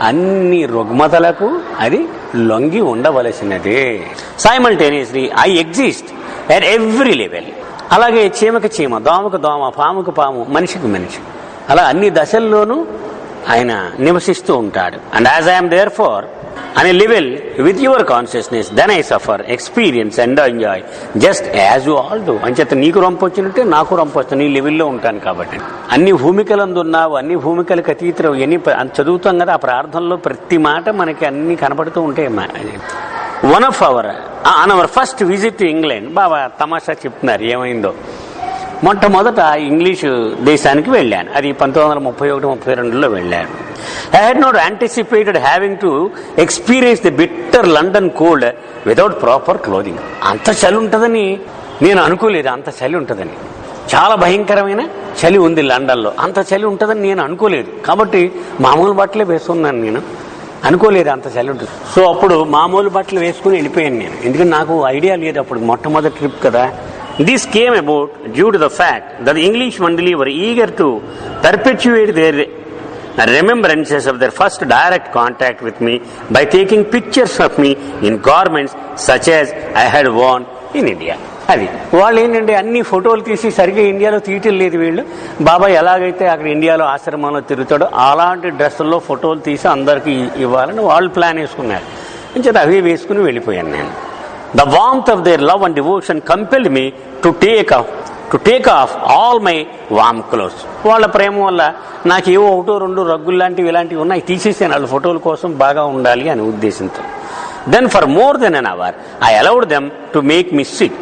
అన్ని రుగ్మతలకు అది లొంగి ఉండవలసినదే. Simultaneously I exist at every level. అలాగే చీమకు చీమ, దోమకు దోమ, పాముకు పాము, మనిషికి మనిషి, అలా అన్ని దశల్లోనూ ఆయన నివసిస్తూ ఉంటాడు. And as I'm there for any level with your consciousness then I suffer, experience and enjoy just as you all do. అని చేత నీకు రొంపు వచ్చినట్టే నాకు రొంపు వస్తుంది, నీ లెవెల్లో ఉంటాను కాబట్టి. అన్ని భూమికలందున్నావు, అన్ని భూమికలకు అతీతరావు, ఎన్ని చదువుతాం కదా ఆ ప్రార్థనలో ప్రతి మాట మనకి అన్ని కనపడుతూ ఉంటాయి. One of our first visit to England, Baba తమాషా చెప్తున్నారు ఏమైందో. మొట్టమొదట ఇంగ్లీషు దేశానికి వెళ్ళాను, అది 1931-32లో వెళ్ళాను. I had not anticipated having to experience the bitter London cold without proper clothing. అంత చలి ఉంటుందని నేను అనుకోలేదు. అంత చలి ఉంటుందని, చాలా భయంకరమైన చలి ఉంది లండన్లో, అంత చలి ఉంటుందని నేను అనుకోలేదు. కాబట్టి మామూలు బట్టలే వేసుకున్నాను, నేను అనుకోలేదు అంత చలి ఉంటుంది. సో అప్పుడు మామూలు బట్టలు వేసుకుని వెళ్ళిపోయాను నేను, ఎందుకంటే నాకు ఐడియా లేదు అప్పుడు, మొట్టమొదటి ట్రిప్ కదా. This came about due to the fact that the English Mandali were eager to perpetuate their remembrances of their first direct contact with me by taking pictures of me in garments such as I had worn in India. అది వాళ్ళు ఏంటంటే అన్ని ఫోటోలు తీసి సరిగ్గా ఇండియాలో తీయటం లేదు వీళ్ళు. బాబా ఎలాగైతే అక్కడ ఇండియాలో ఆశ్రమంలో తిరుగుతాడో అలాంటి డ్రెస్సుల్లో ఫోటోలు తీసి అందరికీ ఇవ్వాలని వాళ్ళు ప్లాన్ వేసుకున్నారు. అంచేత అవి వేసుకుని వెళ్ళిపోయాను నేను. The warmth of their love and devotion compelled me to take off all my warm clothes. వాళ్ళ ప్రేమ వల్ల నాకు ఏవో ఒకటో రెండు రగ్గులు లాంటివి ఇలాంటివి ఉన్నాయి, తీసేసాను వాళ్ళ ఫోటోల కోసం బాగా ఉండాలి అనే ఉద్దేశంతో. Then for more than an hour I allowed them to make me sit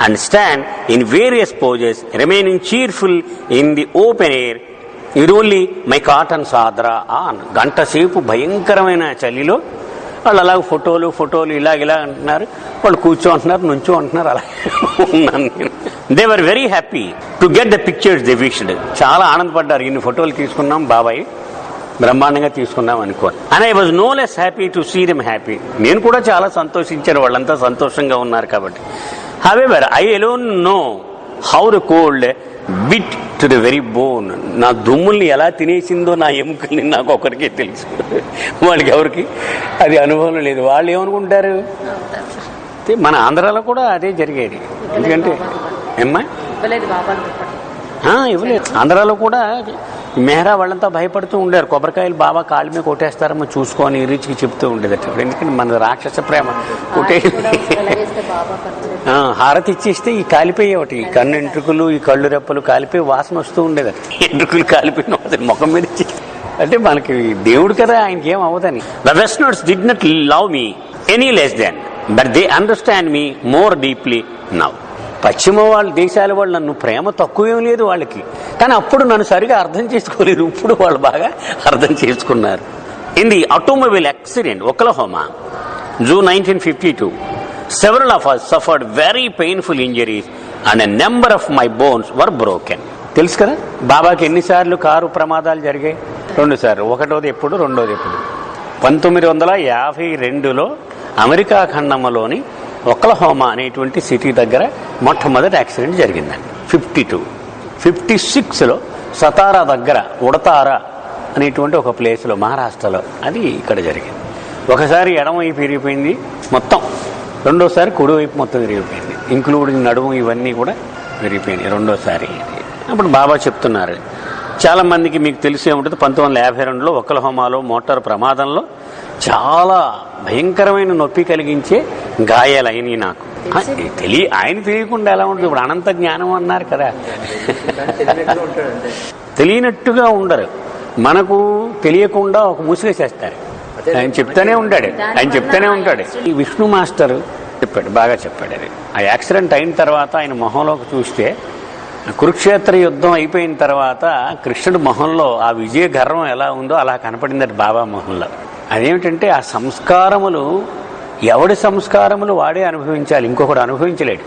and stand in various poses, remaining cheerful in the open air with only my cotton sadra on. గంట సేపు భయంకరమైన చలిలో వాళ్ళు అలాగ ఫోటోలు ఇలా అంటున్నారు, వాళ్ళు కూర్చో అంటున్నారు, నుంచో అంటున్నారు, అలా ఉన్నాను నేను. They were very happy to get the pictures they wished. చాలా ఆనందపడ్డారు, ఇన్ని ఫోటోలు తీసుకున్నాం బాబాయ్, బ్రహ్మాండంగా తీసుకున్నాం అనుకో. And I was no less happy to see them happy. నేను కూడా చాలా సంతోషించాను, వాళ్ళంతా సంతోషంగా ఉన్నారు కాబట్టి. However I alone know how the cold bit to the very bone. నా దుమ్ముల్ని ఎలా తినేసిందో నా ఎముకల్ని నాకు ఒకరికే తెలుసు, వాళ్ళకి ఎవరికి అది అనుభవం లేదు. వాళ్ళు ఏమనుకుంటారు, మన ఆంధ్రాలో కూడా అదే జరిగేది. ఎందుకంటే ఏమ్మా ఇవ్వలేదు, ఆంధ్రాలో కూడా మెహరా వాళ్ళంతా భయపడుతూ ఉండారు, కొబ్బరికాయలు బాబా కాళ్ళ మీద కొట్టేస్తారమ్మా చూసుకొని రీచ్కి చెప్తూ ఉండేదట. ఎందుకంటే మన రాక్షస ప్రేమ కొట్టే హారతి ఇచ్చేస్తే ఈ కాలిపోయి ఒకటి ఈ కన్ను ఎంట్రుకలు, ఈ కళ్ళు రెప్పలు కాలిపోయి వాసన వస్తూ ఉండేదట. ఎంట్రుకలు కాలిపోయిన వాసన ముఖం మీద ఇచ్చి, అంటే మనకి దేవుడు కదా, ఆయనకి ఏం అవ్వదని. The westerners did not love me any less then, but they understand me more deeply now. పశ్చిమ వాళ్ళ దేశాల వాళ్ళు నన్ను ప్రేమ తక్కువేం లేదు వాళ్ళకి, కానీ అప్పుడు నన్ను సరిగా అర్థం చేసుకోలేదు, ఇప్పుడు వాళ్ళు బాగా అర్థం చేసుకున్నారు. In the automobile accident Oklahoma, June 1952, several of us suffered very painful injuries and a number of my bones were broken. తెలుసు కదా బాబాకి ఎన్నిసార్లు కారు ప్రమాదాలు జరిగాయి? 2 సార్లు. ఒకటోది ఎప్పుడు, రెండోది ఎప్పుడు? 1952లో అమెరికా ఖండంలోని ఒక్లహోమా అనేటువంటి సిటీ దగ్గర మొట్టమొదటి యాక్సిడెంట్ జరిగిందండి. 56లో సతారా దగ్గర ఉడతారా అనేటువంటి ఒక ప్లేస్లో మహారాష్ట్రలో, అది ఇక్కడ జరిగింది. ఒకసారి ఎడమవైపు విరిగిపోయింది మొత్తం, రెండోసారి కుడివైపు మొత్తం విరిగిపోయింది, ఇంక్లూడింగ్ నడుము ఇవన్నీ కూడా విరిగిపోయినాయి రెండోసారి. అప్పుడు బాబా చెప్తున్నారు, చాలామందికి మీకు తెలిసే ఉంటుంది, 1952లో ఒక్లహోమాలో మోటార్ ప్రమాదంలో చాలా భయంకరమైన నొప్పి కలిగించే గాయాలైనవి నాకు. ఆయన తెలియకుండా ఎలా ఉంటుంది? ఇప్పుడు అనంత జ్ఞానం అన్నారు కదా, తెలియనట్టుగా ఉండరు, మనకు తెలియకుండా ఒక ముసుగేసేస్తారు. ఆయన చెప్తానే ఉంటాడు. ఈ విష్ణు మాస్టర్ చెప్పాడు, బాగా చెప్పాడు. అది ఆ యాక్సిడెంట్ అయిన తర్వాత ఆయన మొహంలోకి చూస్తే, కురుక్షేత్ర యుద్ధం అయిపోయిన తర్వాత కృష్ణుడి మొహంలో ఆ విజయ గర్వం ఎలా ఉందో అలా కనపడింది బాబా మొహంలో. అదేమిటంటే ఆ సంస్కారములు, ఎవడి సంస్కారములు వాడే అనుభవించాలి, ఇంకొకడు అనుభవించలేడు.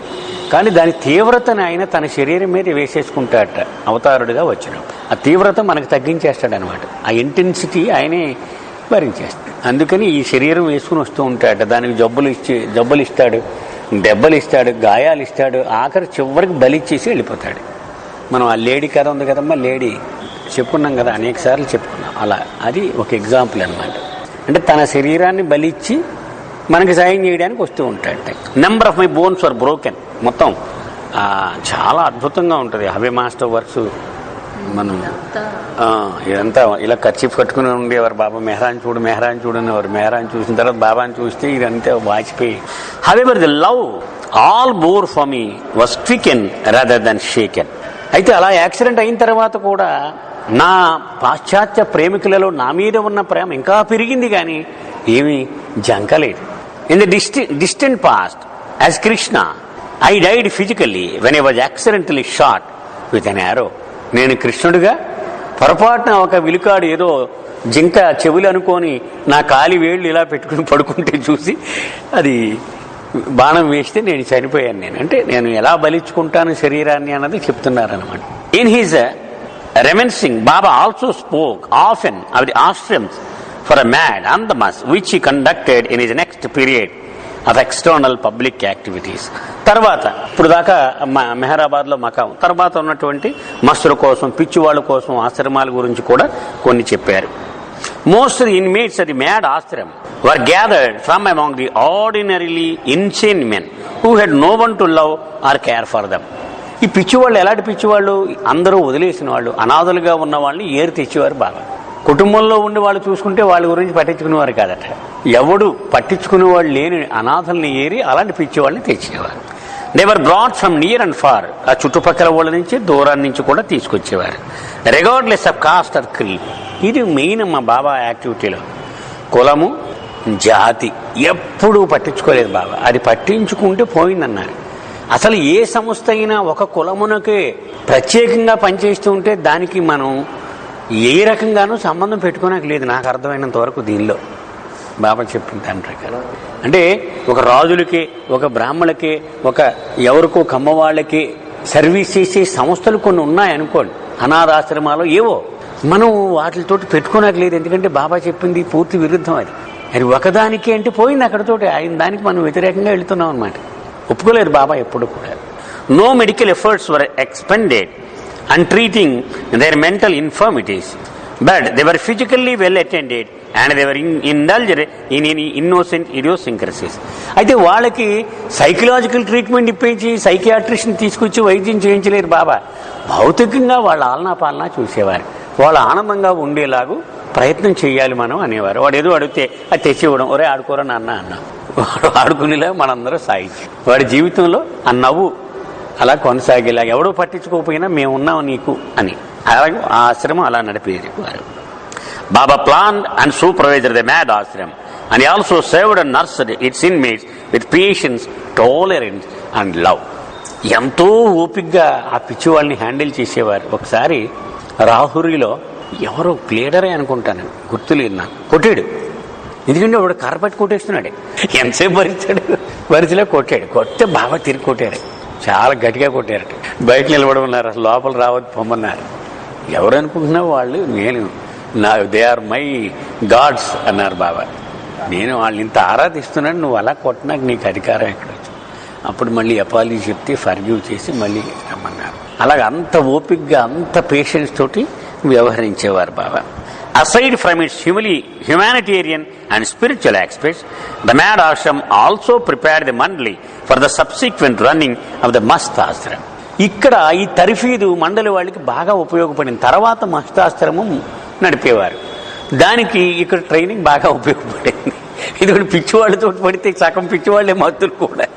కానీ దాని తీవ్రతను ఆయన తన శరీరం మీద వేసేసుకుంటాడట అవతారుడిగా వచ్చినప్పుడు. ఆ తీవ్రత మనకు తగ్గించేస్తాడు అనమాట. ఆ ఇంటెన్సిటీ ఆయనే భరించేస్తాడు. అందుకని ఈ శరీరం వేసుకుని వస్తూ ఉంటాడట. దానికి జబ్బులు ఇస్తాడు, దెబ్బలు ఇస్తాడు, గాయాలు ఇస్తాడు, ఆఖరి చివరికి బలిచ్చేసి వెళ్ళిపోతాడు. మనం ఆ లేడీ కథ ఉంది కదమ్మా, లేడీ చెప్పుకున్నాం కదా, అనేక సార్లు చెప్పుకున్నాం. అలా అది ఒక ఎగ్జాంపుల్ అనమాట. అంటే తన శరీరాన్ని బలిచ్చి మనకి సాయం చేయడానికి వస్తూ ఉంటాడు. Number of my bones are broken. మొత్తం చాలా అద్భుతంగా ఉంటుంది హవే మాస్టర్ వర్క్స్. మనం ఇదంతా ఇలా కర్చీఫ్ కట్టుకుని ఉండేవారు. బాబా మెహరాన్ చూడు అనేవారు. మెహరాన్ చూసిన తర్వాత బాబాని చూస్తే ఇదంతా వాచిపోయి. However the love all bore for me was quicken rather than shaken. అయితే అలా యాక్సిడెంట్ అయిన తర్వాత కూడా నా పాశ్చాత్య ప్రేమికులలో నా మీద ఉన్న ప్రేమ ఇంకా పెరిగింది, కానీ ఏమీ జంకలేదు. In the distant past as Krishna I died physically when I was accidentally shot with an arrow. నేను కృష్ణుడిగా పొరపాటున ఒక విలుకాడు ఏదో జింక చెవులు అనుకొని నా కాలి వేళ్ళు ఇలా పెట్టుకుని పడుకుంటే చూసి అది బాణం వేస్తే నేను చనిపోయాను. అంటే నేను ఎలా బలించుకుంటాను శరీరాన్ని అన్నది చెప్తున్నారనమాట. In his reminiscing Baba also spoke often of the ashrams for a mad and masts which he conducted in his next period of external public activities. తర్వాత ఇప్పుడు దాకా మెహరాబాద్లో మకాం, తర్వాత ఉన్నటువంటి మస్తుల కోసం, పిచ్చివాళ్ళ కోసం ఆశ్రమాల గురించి కూడా కొన్ని చెప్పారు. Most inmates of the mad Ashram were gathered from among the ordinarily insane men who had no one to love or care for them. ఈ పిచ్చివాళ్ళు ఎలాంటి పిచ్చివాళ్ళు? అందరూ వదిలేసిన వాళ్ళు, అనాథలుగా ఉన్న వాళ్ళని ఏరు తెచ్చేవారు బాగా. కుటుంబంలో ఉండి వాళ్ళు చూసుకుంటే వాళ్ళ గురించి పట్టించుకునేవారు కాదట. ఎవడు పట్టించుకునేవాళ్ళు లేని అనాథల్ని ఏరి అలాంటి పిచ్చివాళ్ళని తెచ్చేవారు. They were brought from near and far. ఆ చుట్టుపక్కల వాళ్ళ నుంచి దూరాన్ని నుంచి కూడా తీసుకొచ్చేవారు. Regardless of caste or creed. ఇది మెయిన్ మా బాబా యాక్టివిటీలో. కులము, జాతి ఎప్పుడూ పట్టించుకోలేదు బాబా. అది పట్టించుకుంటే పోయిందన్నారు. అసలు ఏ సంస్థ అయినా ఒక కులమునకే ప్రత్యేకంగా పనిచేస్తూ ఉంటే దానికి మనం ఏ రకంగానూ సంబంధం పెట్టుకోనక లేదు నాకు అర్థమైనంత వరకు. దీనిలో బాబా చెప్పిన దాని ప్రకారం అంటే ఒక రాజులకే, ఒక బ్రాహ్మణులకే, ఒక ఎవరికో కమ్మవాళ్ళకి సర్వీస్ చేసే సంస్థలు కొన్ని ఉన్నాయనుకోండి, అనాథాశ్రమాలు ఏవో, మనం వాటితోటి పెట్టుకోనక లేదు. ఎందుకంటే బాబా చెప్పింది పూర్తి విరుద్ధం. అది ఒకదానికి అంటే పోయింది అక్కడతోటి. ఆయన దానికి మనం వ్యతిరేకంగా వెళుతున్నాం అనమాట. ఒప్పుకోలేదు బాబా ఎప్పుడు కూడా. No medical efforts were expended and treating their mental infirmities, but they were physically well attended and they were indulged in innocent idiosyncrasies. అయితే వాళ్ళకి సైకలాజికల్ ట్రీట్మెంట్ ఇప్పించి సైకియాట్రిస్ట్ని తీసుకొచ్చి వైద్యం చేయించలేరు బాబా. భౌతికంగా వాళ్ళ ఆలనా పాలనా చూసేవారు. వాళ్ళు ఆనందంగా ఉండేలాగా ప్రయత్నం చేయాలి మనం అనేవారు. వాడు ఏదో అడిగితే అది తెచ్చి ఇవ్వడం, ఒరే ఆడుకోరా నాన్న అన్న, వాడు ఆడుకునేలా మనందరూ సాగించి వాడి జీవితంలో ఆ నవ్వు అలా కొనసాగేలా, ఎవడో పట్టించుకోకపోయినా మేము ఉన్నాం నీకు అని అలాగే ఆ ఆశ్రమం అలా నడిపేది వారు. Baba plan and supervisor the mad ఆశ్రమం and also served and nursed its inmates with patience, tolerance and love. ఎంతో ఓపికగా ఆ పిచ్చి వాళ్ళని హ్యాండిల్ చేసేవారు. ఒకసారి రాహురిలో ఎవరో ప్లేడరే అనుకుంటాను, గుర్తులేదు నాకు, కొట్టాడు. ఎందుకంటే వాడు కర్రపట్టి కొట్టేస్తున్నాడు. ఎంతసేపు భరిస్తాడు, భరిచలే కొట్టాడు. కొట్టే బాగా తిరిగి కొట్టాడు, చాలా గట్టిగా కొట్టారట. బయట నిలబడమన్నారు, అసలు లోపల రావద్దు పొమ్మన్నారు. ఎవరు అనుకుంటున్నావు వాళ్ళు? దే ఆర్ మై గాడ్స్ అన్నారు బాబా. నేను వాళ్ళని ఇంత ఆరాధిస్తున్నాను, నువ్వు అలా కొట్టినాక నీకు అధికారం ఎక్కడ వచ్చి? అప్పుడు మళ్ళీ అపాలజీ చెప్తే ఫర్గ్యూ చేసి మళ్ళీ రమ్మన్నారు. అలాగే అంత ఓపిక్గా అంత పేషెన్స్ తోటి వ్యవహరించేవారు బాబా. Aside from its humanitarian and spiritual aspects, the Mad Ashram also prepared the mandali for the subsequent running of the Mast Ashram. ఇక్కడ ఈ తరిఫీదు మండలి వాళ్ళకి బాగా ఉపయోగపడింది. తర్వాత మస్తాశ్రమం నడిపేవారు. దానికి ఇక్కడ ట్రైనింగ్ బాగా ఉపయోగపడింది. ఇది పిచ్చివాళ్ళతో పడితే సగం పిచ్చివాళ్ళే మత్తులు కూడా.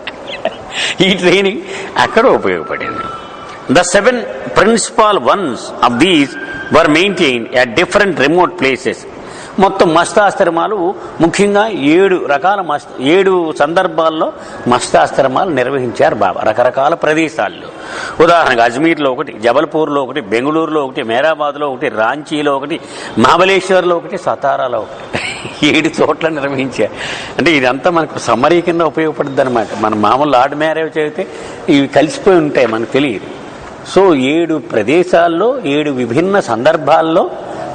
ఈ ట్రైనింగ్ అక్కడ ఉపయోగపడింది. The 7 principal ones of these were maintained at different remote places మొత్తం మస్తాశ్రమాలు ముఖ్యంగా 7 రకాల 7 సందర్భాల్లో మస్తాశ్రమాలు నిర్వహించారు బాబా రకరకాల ప్రదేశాల్లో. ఉదాహరణకు అజ్మీర్లో ఒకటి, జబల్పూర్లో ఒకటి, బెంగళూరులో ఒకటి, మేరాబాద్లో ఒకటి, రాంచీలో ఒకటి, మహాబలేశ్వర్లో ఒకటి, సతారాలో ఒకటి 7 చోట్ల నిర్వహించారు. అంటే ఇదంతా మనకు సమ్మరీ కింద ఉపయోగపడుతుంది అనమాట. మన మామూలు లార్డ్ మ్యారేజ్ అయితే ఇవి కలిసిపోయి ఉంటాయి, మనకు తెలియదు. సో 7 ప్రదేశాల్లో 7 విభిన్న సందర్భాల్లో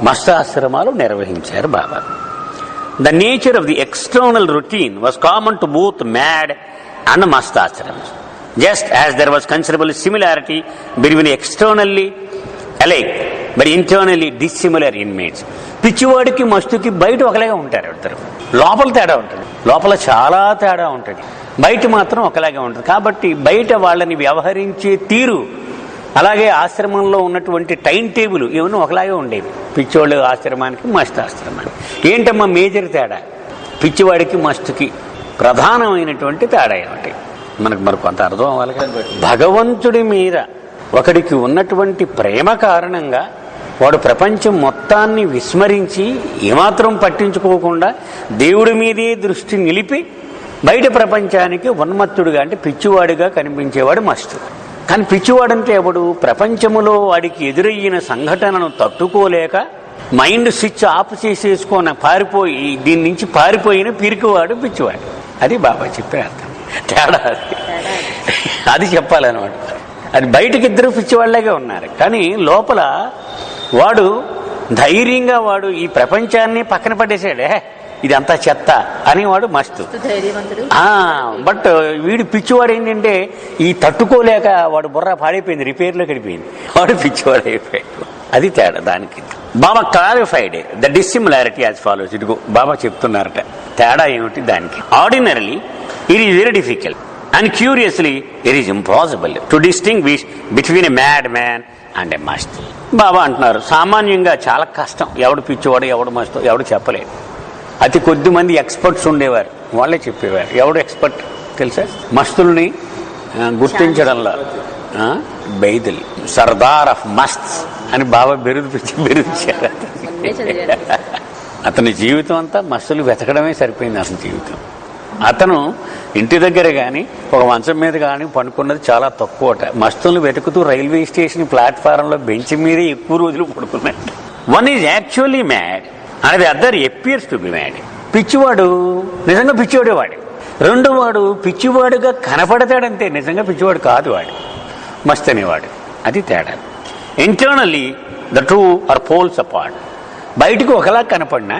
మస్తాశ్రమాలు నిర్వహించారు Baba. The nature of the external routine was common to both mad and mastashrams, just as there was considerable similarity between externally alike but internally dissimilar inmates. పిచ్చివాడికి మస్తుకి బయట ఒకలాగా ఉంటారు ఇద్దరు, లోపల తేడా ఉంటుంది, లోపల చాలా తేడా ఉంటుంది, బయట మాత్రం ఒకలాగే ఉంటుంది. కాబట్టి బయట వాళ్ళని వ్యవహరించే తీరు, అలాగే ఆశ్రమంలో ఉన్నటువంటి టైం టేబుల్ ఇవన్నీ ఒకలాగే ఉండేవి. పిచ్చివాళ్ళు ఆశ్రమానికి, మస్తు ఆశ్రమానికి. ఏంటమ్మా మేజర్ తేడా? పిచ్చివాడికి మస్తుకి ప్రధానమైనటువంటి తేడా ఏమిటి మనకు కొంత అర్థం అవ్వాలి కదా. భగవంతుడి మీద ఒకడికి ఉన్నటువంటి ప్రేమ కారణంగా వాడు ప్రపంచం మొత్తాన్ని విస్మరించి ఏమాత్రం పట్టించుకోకుండా దేవుడి మీదే దృష్టి నిలిపి బయట ప్రపంచానికి ఉన్మత్తుడుగా అంటే పిచ్చివాడిగా కనిపించేవాడు మస్తు. కానీ పిచ్చివాడంటే ఎవడు? ప్రపంచములో వాడికి ఎదురయ్యిన సంఘటనను తట్టుకోలేక మైండ్ స్విచ్ ఆఫ్ చేసేసుకొని పారిపోయి దీని నుంచి పారిపోయిన పిరికివాడు పిచ్చివాడు. అది బాబా చెప్పే అర్థం. తేడా అది చెప్పాలన్నమాట. అది బయటకి ఇద్దరు పిచ్చివాళ్ళగా ఉన్నారు, కానీ లోపల వాడు ధైర్యంగా వాడు ఈ ప్రపంచాన్ని పక్కన పడేసాడే, ఇదంతా చెత్త అనేవాడు మస్తు. బట్ వీడు పిచ్చివాడు ఏంటంటే ఈ తట్టుకోలేక వాడు బుర్ర పాడైపోయింది, రిపేర్లోకి వెళ్ళిపోయింది, వాడు పిచ్చివాడు అయిపోయాడు. అది తేడా. దానికి Baba clarified the dissimilarity as follows. ఇదిగో బాబా చెప్తున్నారట తేడా ఏమిటి దానికి. Ordinarily it is very difficult and curiously it is impossible to distinguish between a mad man and a mast. Baba అంటున్నారు సామాన్యంగా చాలా కష్టం, ఎవడు పిచ్చివాడు ఎవడు మస్తు ఎవడు చెప్పలేదు. అతి కొద్ది మంది ఎక్స్పర్ట్స్ ఉండేవారు, వాళ్ళే చెప్పేవారు. ఎవడు ఎక్స్పర్ట్ తెలుసా? మస్తుల్ని గుర్తించడంలో బైదల్ సర్దార్ ఆఫ్ మస్త్ అని బాబా బెరుదిచ్చారు. అతని జీవితం అంతా మస్తులు వెతకడమే సరిపోయింది అతని జీవితం. అతను ఇంటి దగ్గర కానీ ఒక మంచం మీద కానీ పడుకున్నది చాలా తక్కువట. మస్తులను వెతుకుతూ రైల్వే స్టేషన్ ప్లాట్ఫారంలో బెంచ్ మీదే ఎక్కువ రోజులు పడుకున్నట్టు. One is actually mad and the other appears to be mad. పిచ్చివాడు నిజంగా పిచ్చివాడే వాడు. రెండో వాడు పిచ్చివాడుగా కనపడతాడంతే, నిజంగా పిచ్చివాడు కాదు వాడు, మస్త్ అనేవాడు. అది తేడా. Internally the two are poles apart. బయటకు ఒకలా కనపడినా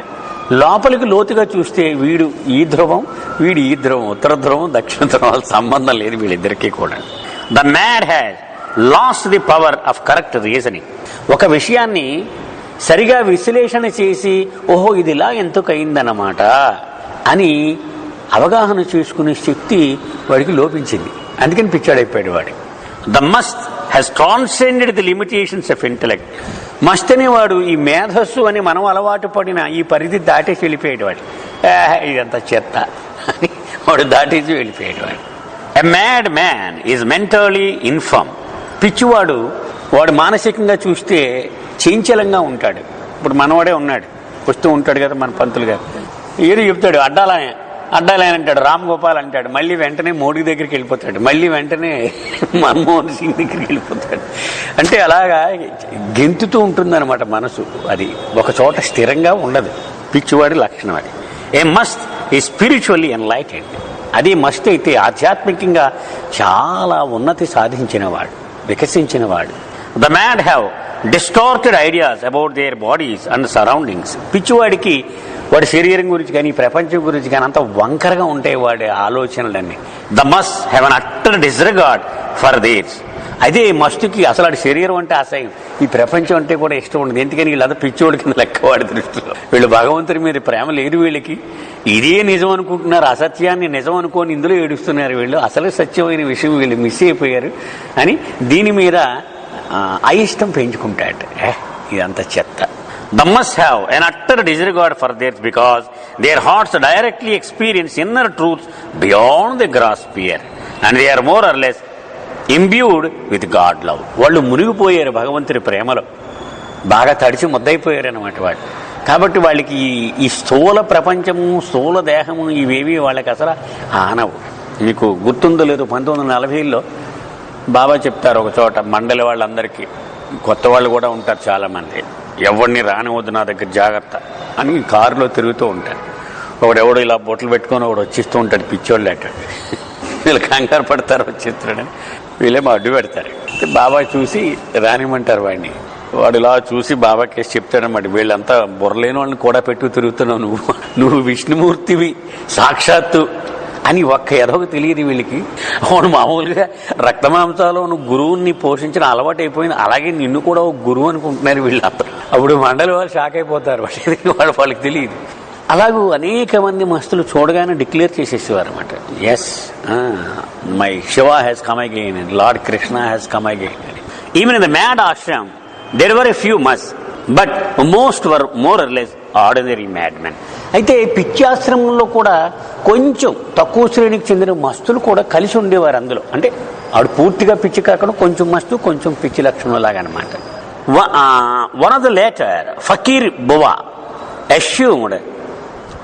లోపలికి లోతుగా చూస్తే వీడు ఈ ధ్రువం వీడు ఈ ధ్రువం, ఉత్తర ధ్రువం దక్షిణ ధ్రువం, సంబంధం లేదు వీళ్ళిద్దరికీ కూడా. The mad has lost the power of correct reasoning. ఒక విషయాన్ని సరిగా విశ్లేషణ చేసి ఓహో ఇది ఇలా ఎందుకు అయిందన్నమాట అని అవగాహన చేసుకునే శక్తి వాడికి లోపించింది. అందుకని పిచ్చాడైపోయాడు వాడు. The must has transcended the limitations of intellect. Must అనేవాడు ఈ మేధస్సు అని మనం అలవాటు పడిన ఈ పరిధి దాటేసి వెళ్ళిపోయాడు వాడు. ఇదంతా చెత్త అని వాడు దాటేసి వెళ్ళిపోయాడు వాడు. ఎ mad man is mentally inform. పిచ్చివాడు వాడు మానసికంగా చూస్తే చంచలంగా ఉంటాడు. ఇప్పుడు మనవాడే ఉన్నాడు, వస్తూ ఉంటాడు కదా మన పంతులు గారు, ఏదో చెప్తాడు అడ్డాలని అంటాడు, రామ్ గోపాల్ అంటాడు, మళ్ళీ వెంటనే మోడీ దగ్గరికి వెళ్ళిపోతాడు, మళ్ళీ వెంటనే మన్మోహన్ సింగ్ దగ్గరికి వెళ్ళిపోతాడు. అంటే అలాగా గెంతుతూ ఉంటుందన్నమాట మనసు. అది ఒక చోట స్థిరంగా ఉండదు. పిచ్చివాడి లక్షణం అది. A mast is spiritually enlightened. అది మస్ట్ అయితే ఆధ్యాత్మికంగా చాలా ఉన్నతి సాధించినవాడు, వికసించినవాడు. The mad have distorted ideas about their bodies and surroundings. పిచ్చివాడికి వాడి శరీరం గురించి కానీ ప్రపంచం గురించి కానీ అంత వంకరగా ఉంటాయి వాడి ఆలోచనలన్నీ. The must have an utter disregard for there's. అదే మస్తుకి అసలు వాడి శరీరం అంటే అసహ్యం, ఈ ప్రపంచం అంటే కూడా ఇష్టం ఉండదు. ఎందుకని వీళ్ళంతా పిచ్చివాడి కింద లెక్క వాడి దృష్టిలో. వీళ్ళు భగవంతుడి మీద ప్రేమ లేదు వీళ్ళకి, ఇదే నిజం అనుకుంటున్నారు, అసత్యాన్ని నిజం అనుకొని ఇందులో ఏడుస్తున్నారు వీళ్ళు. అసలు సత్యమైన విషయం వీళ్ళు మిస్ అయిపోయారు అని దీని మీద అయిష్టం పెంచుకుంటాడు. ఇదంతా చెత్త. The must have an utter disregard for theirs because their hearts directly experience inner truths beyond the grasp here and they are more or less imbued with God love. వాళ్ళు మునిగిపోయారు భగవంతుడి ప్రేమలో, బాగా తడిచి ముద్దయిపోయారు అన్నమాట. వాడు కాబట్టి వాళ్ళకి ఈ స్థూల ప్రపంచము, స్థూల దేహము ఇవేవి వాళ్ళకి అసలు ఆనవు. మీకు గుర్తుందో లేదు, 1940లో బాబా చెప్తారు ఒక చోట మండలి వాళ్ళందరికీ, కొత్త వాళ్ళు కూడా ఉంటారు చాలామంది, ఎవరిని రానివద్దు నా దగ్గర జాగ్రత్త అని కారులో తిరుగుతూ ఉంటారు. ఒకడెవడో ఇలా బొట్లు పెట్టుకొని ఒకడు వచ్చిస్తూ ఉంటాడు, పిచ్చోళ్ళు అంటాడు. వీళ్ళు కంగారు పడతారు, వచ్చిస్తాడని వీళ్ళేమో అడ్డు పెడతారు. బాబా చూసి రానిమంటారు వాడిని. వాడు ఇలా చూసి బాబా కేసు చెప్తాడన్నమాట, వీళ్ళంతా బుర్రలేని వాళ్ళని కూడా పెట్టు తిరుగుతున్నావు, నువ్వు విష్ణుమూర్తివి సాక్షాత్తు అని ఒక్క ఎదవకు తెలియదు వీళ్ళకి. వాడు మామూలుగా రక్తమాంసాలు నువ్వు గురువుని పోషించిన అలవాటు అయిపోయింది, అలాగే నిన్ను కూడా ఒక గురువు అనుకుంటున్నారు వీళ్ళంతా. అప్పుడు మండలి వాళ్ళు షాక్ అయిపోతారు, వాళ్ళకి తెలియదు. అలాగూ అనేక మంది మస్తులు చూడగానే డిక్లేర్ చేసేసేవారు అనమాట, yes my Shiva has come again and lord Krishna has come again. Even in the mad ashram there were a few masts but most were more or less ordinary mad men. అయితే పిచ్చాశ్రమంలో కూడా కొంచెం తక్కువ శ్రేణికి చెందిన మస్తులు కూడా కలిసి ఉండేవారు అందులో. అంటే ఆవిడ పూర్తిగా పిచ్చి కాకుండా కొంచెం మస్తు, కొంచెం పిచ్చి లక్షణం లాగా అనమాట. One of the later Fakir Buwa assumed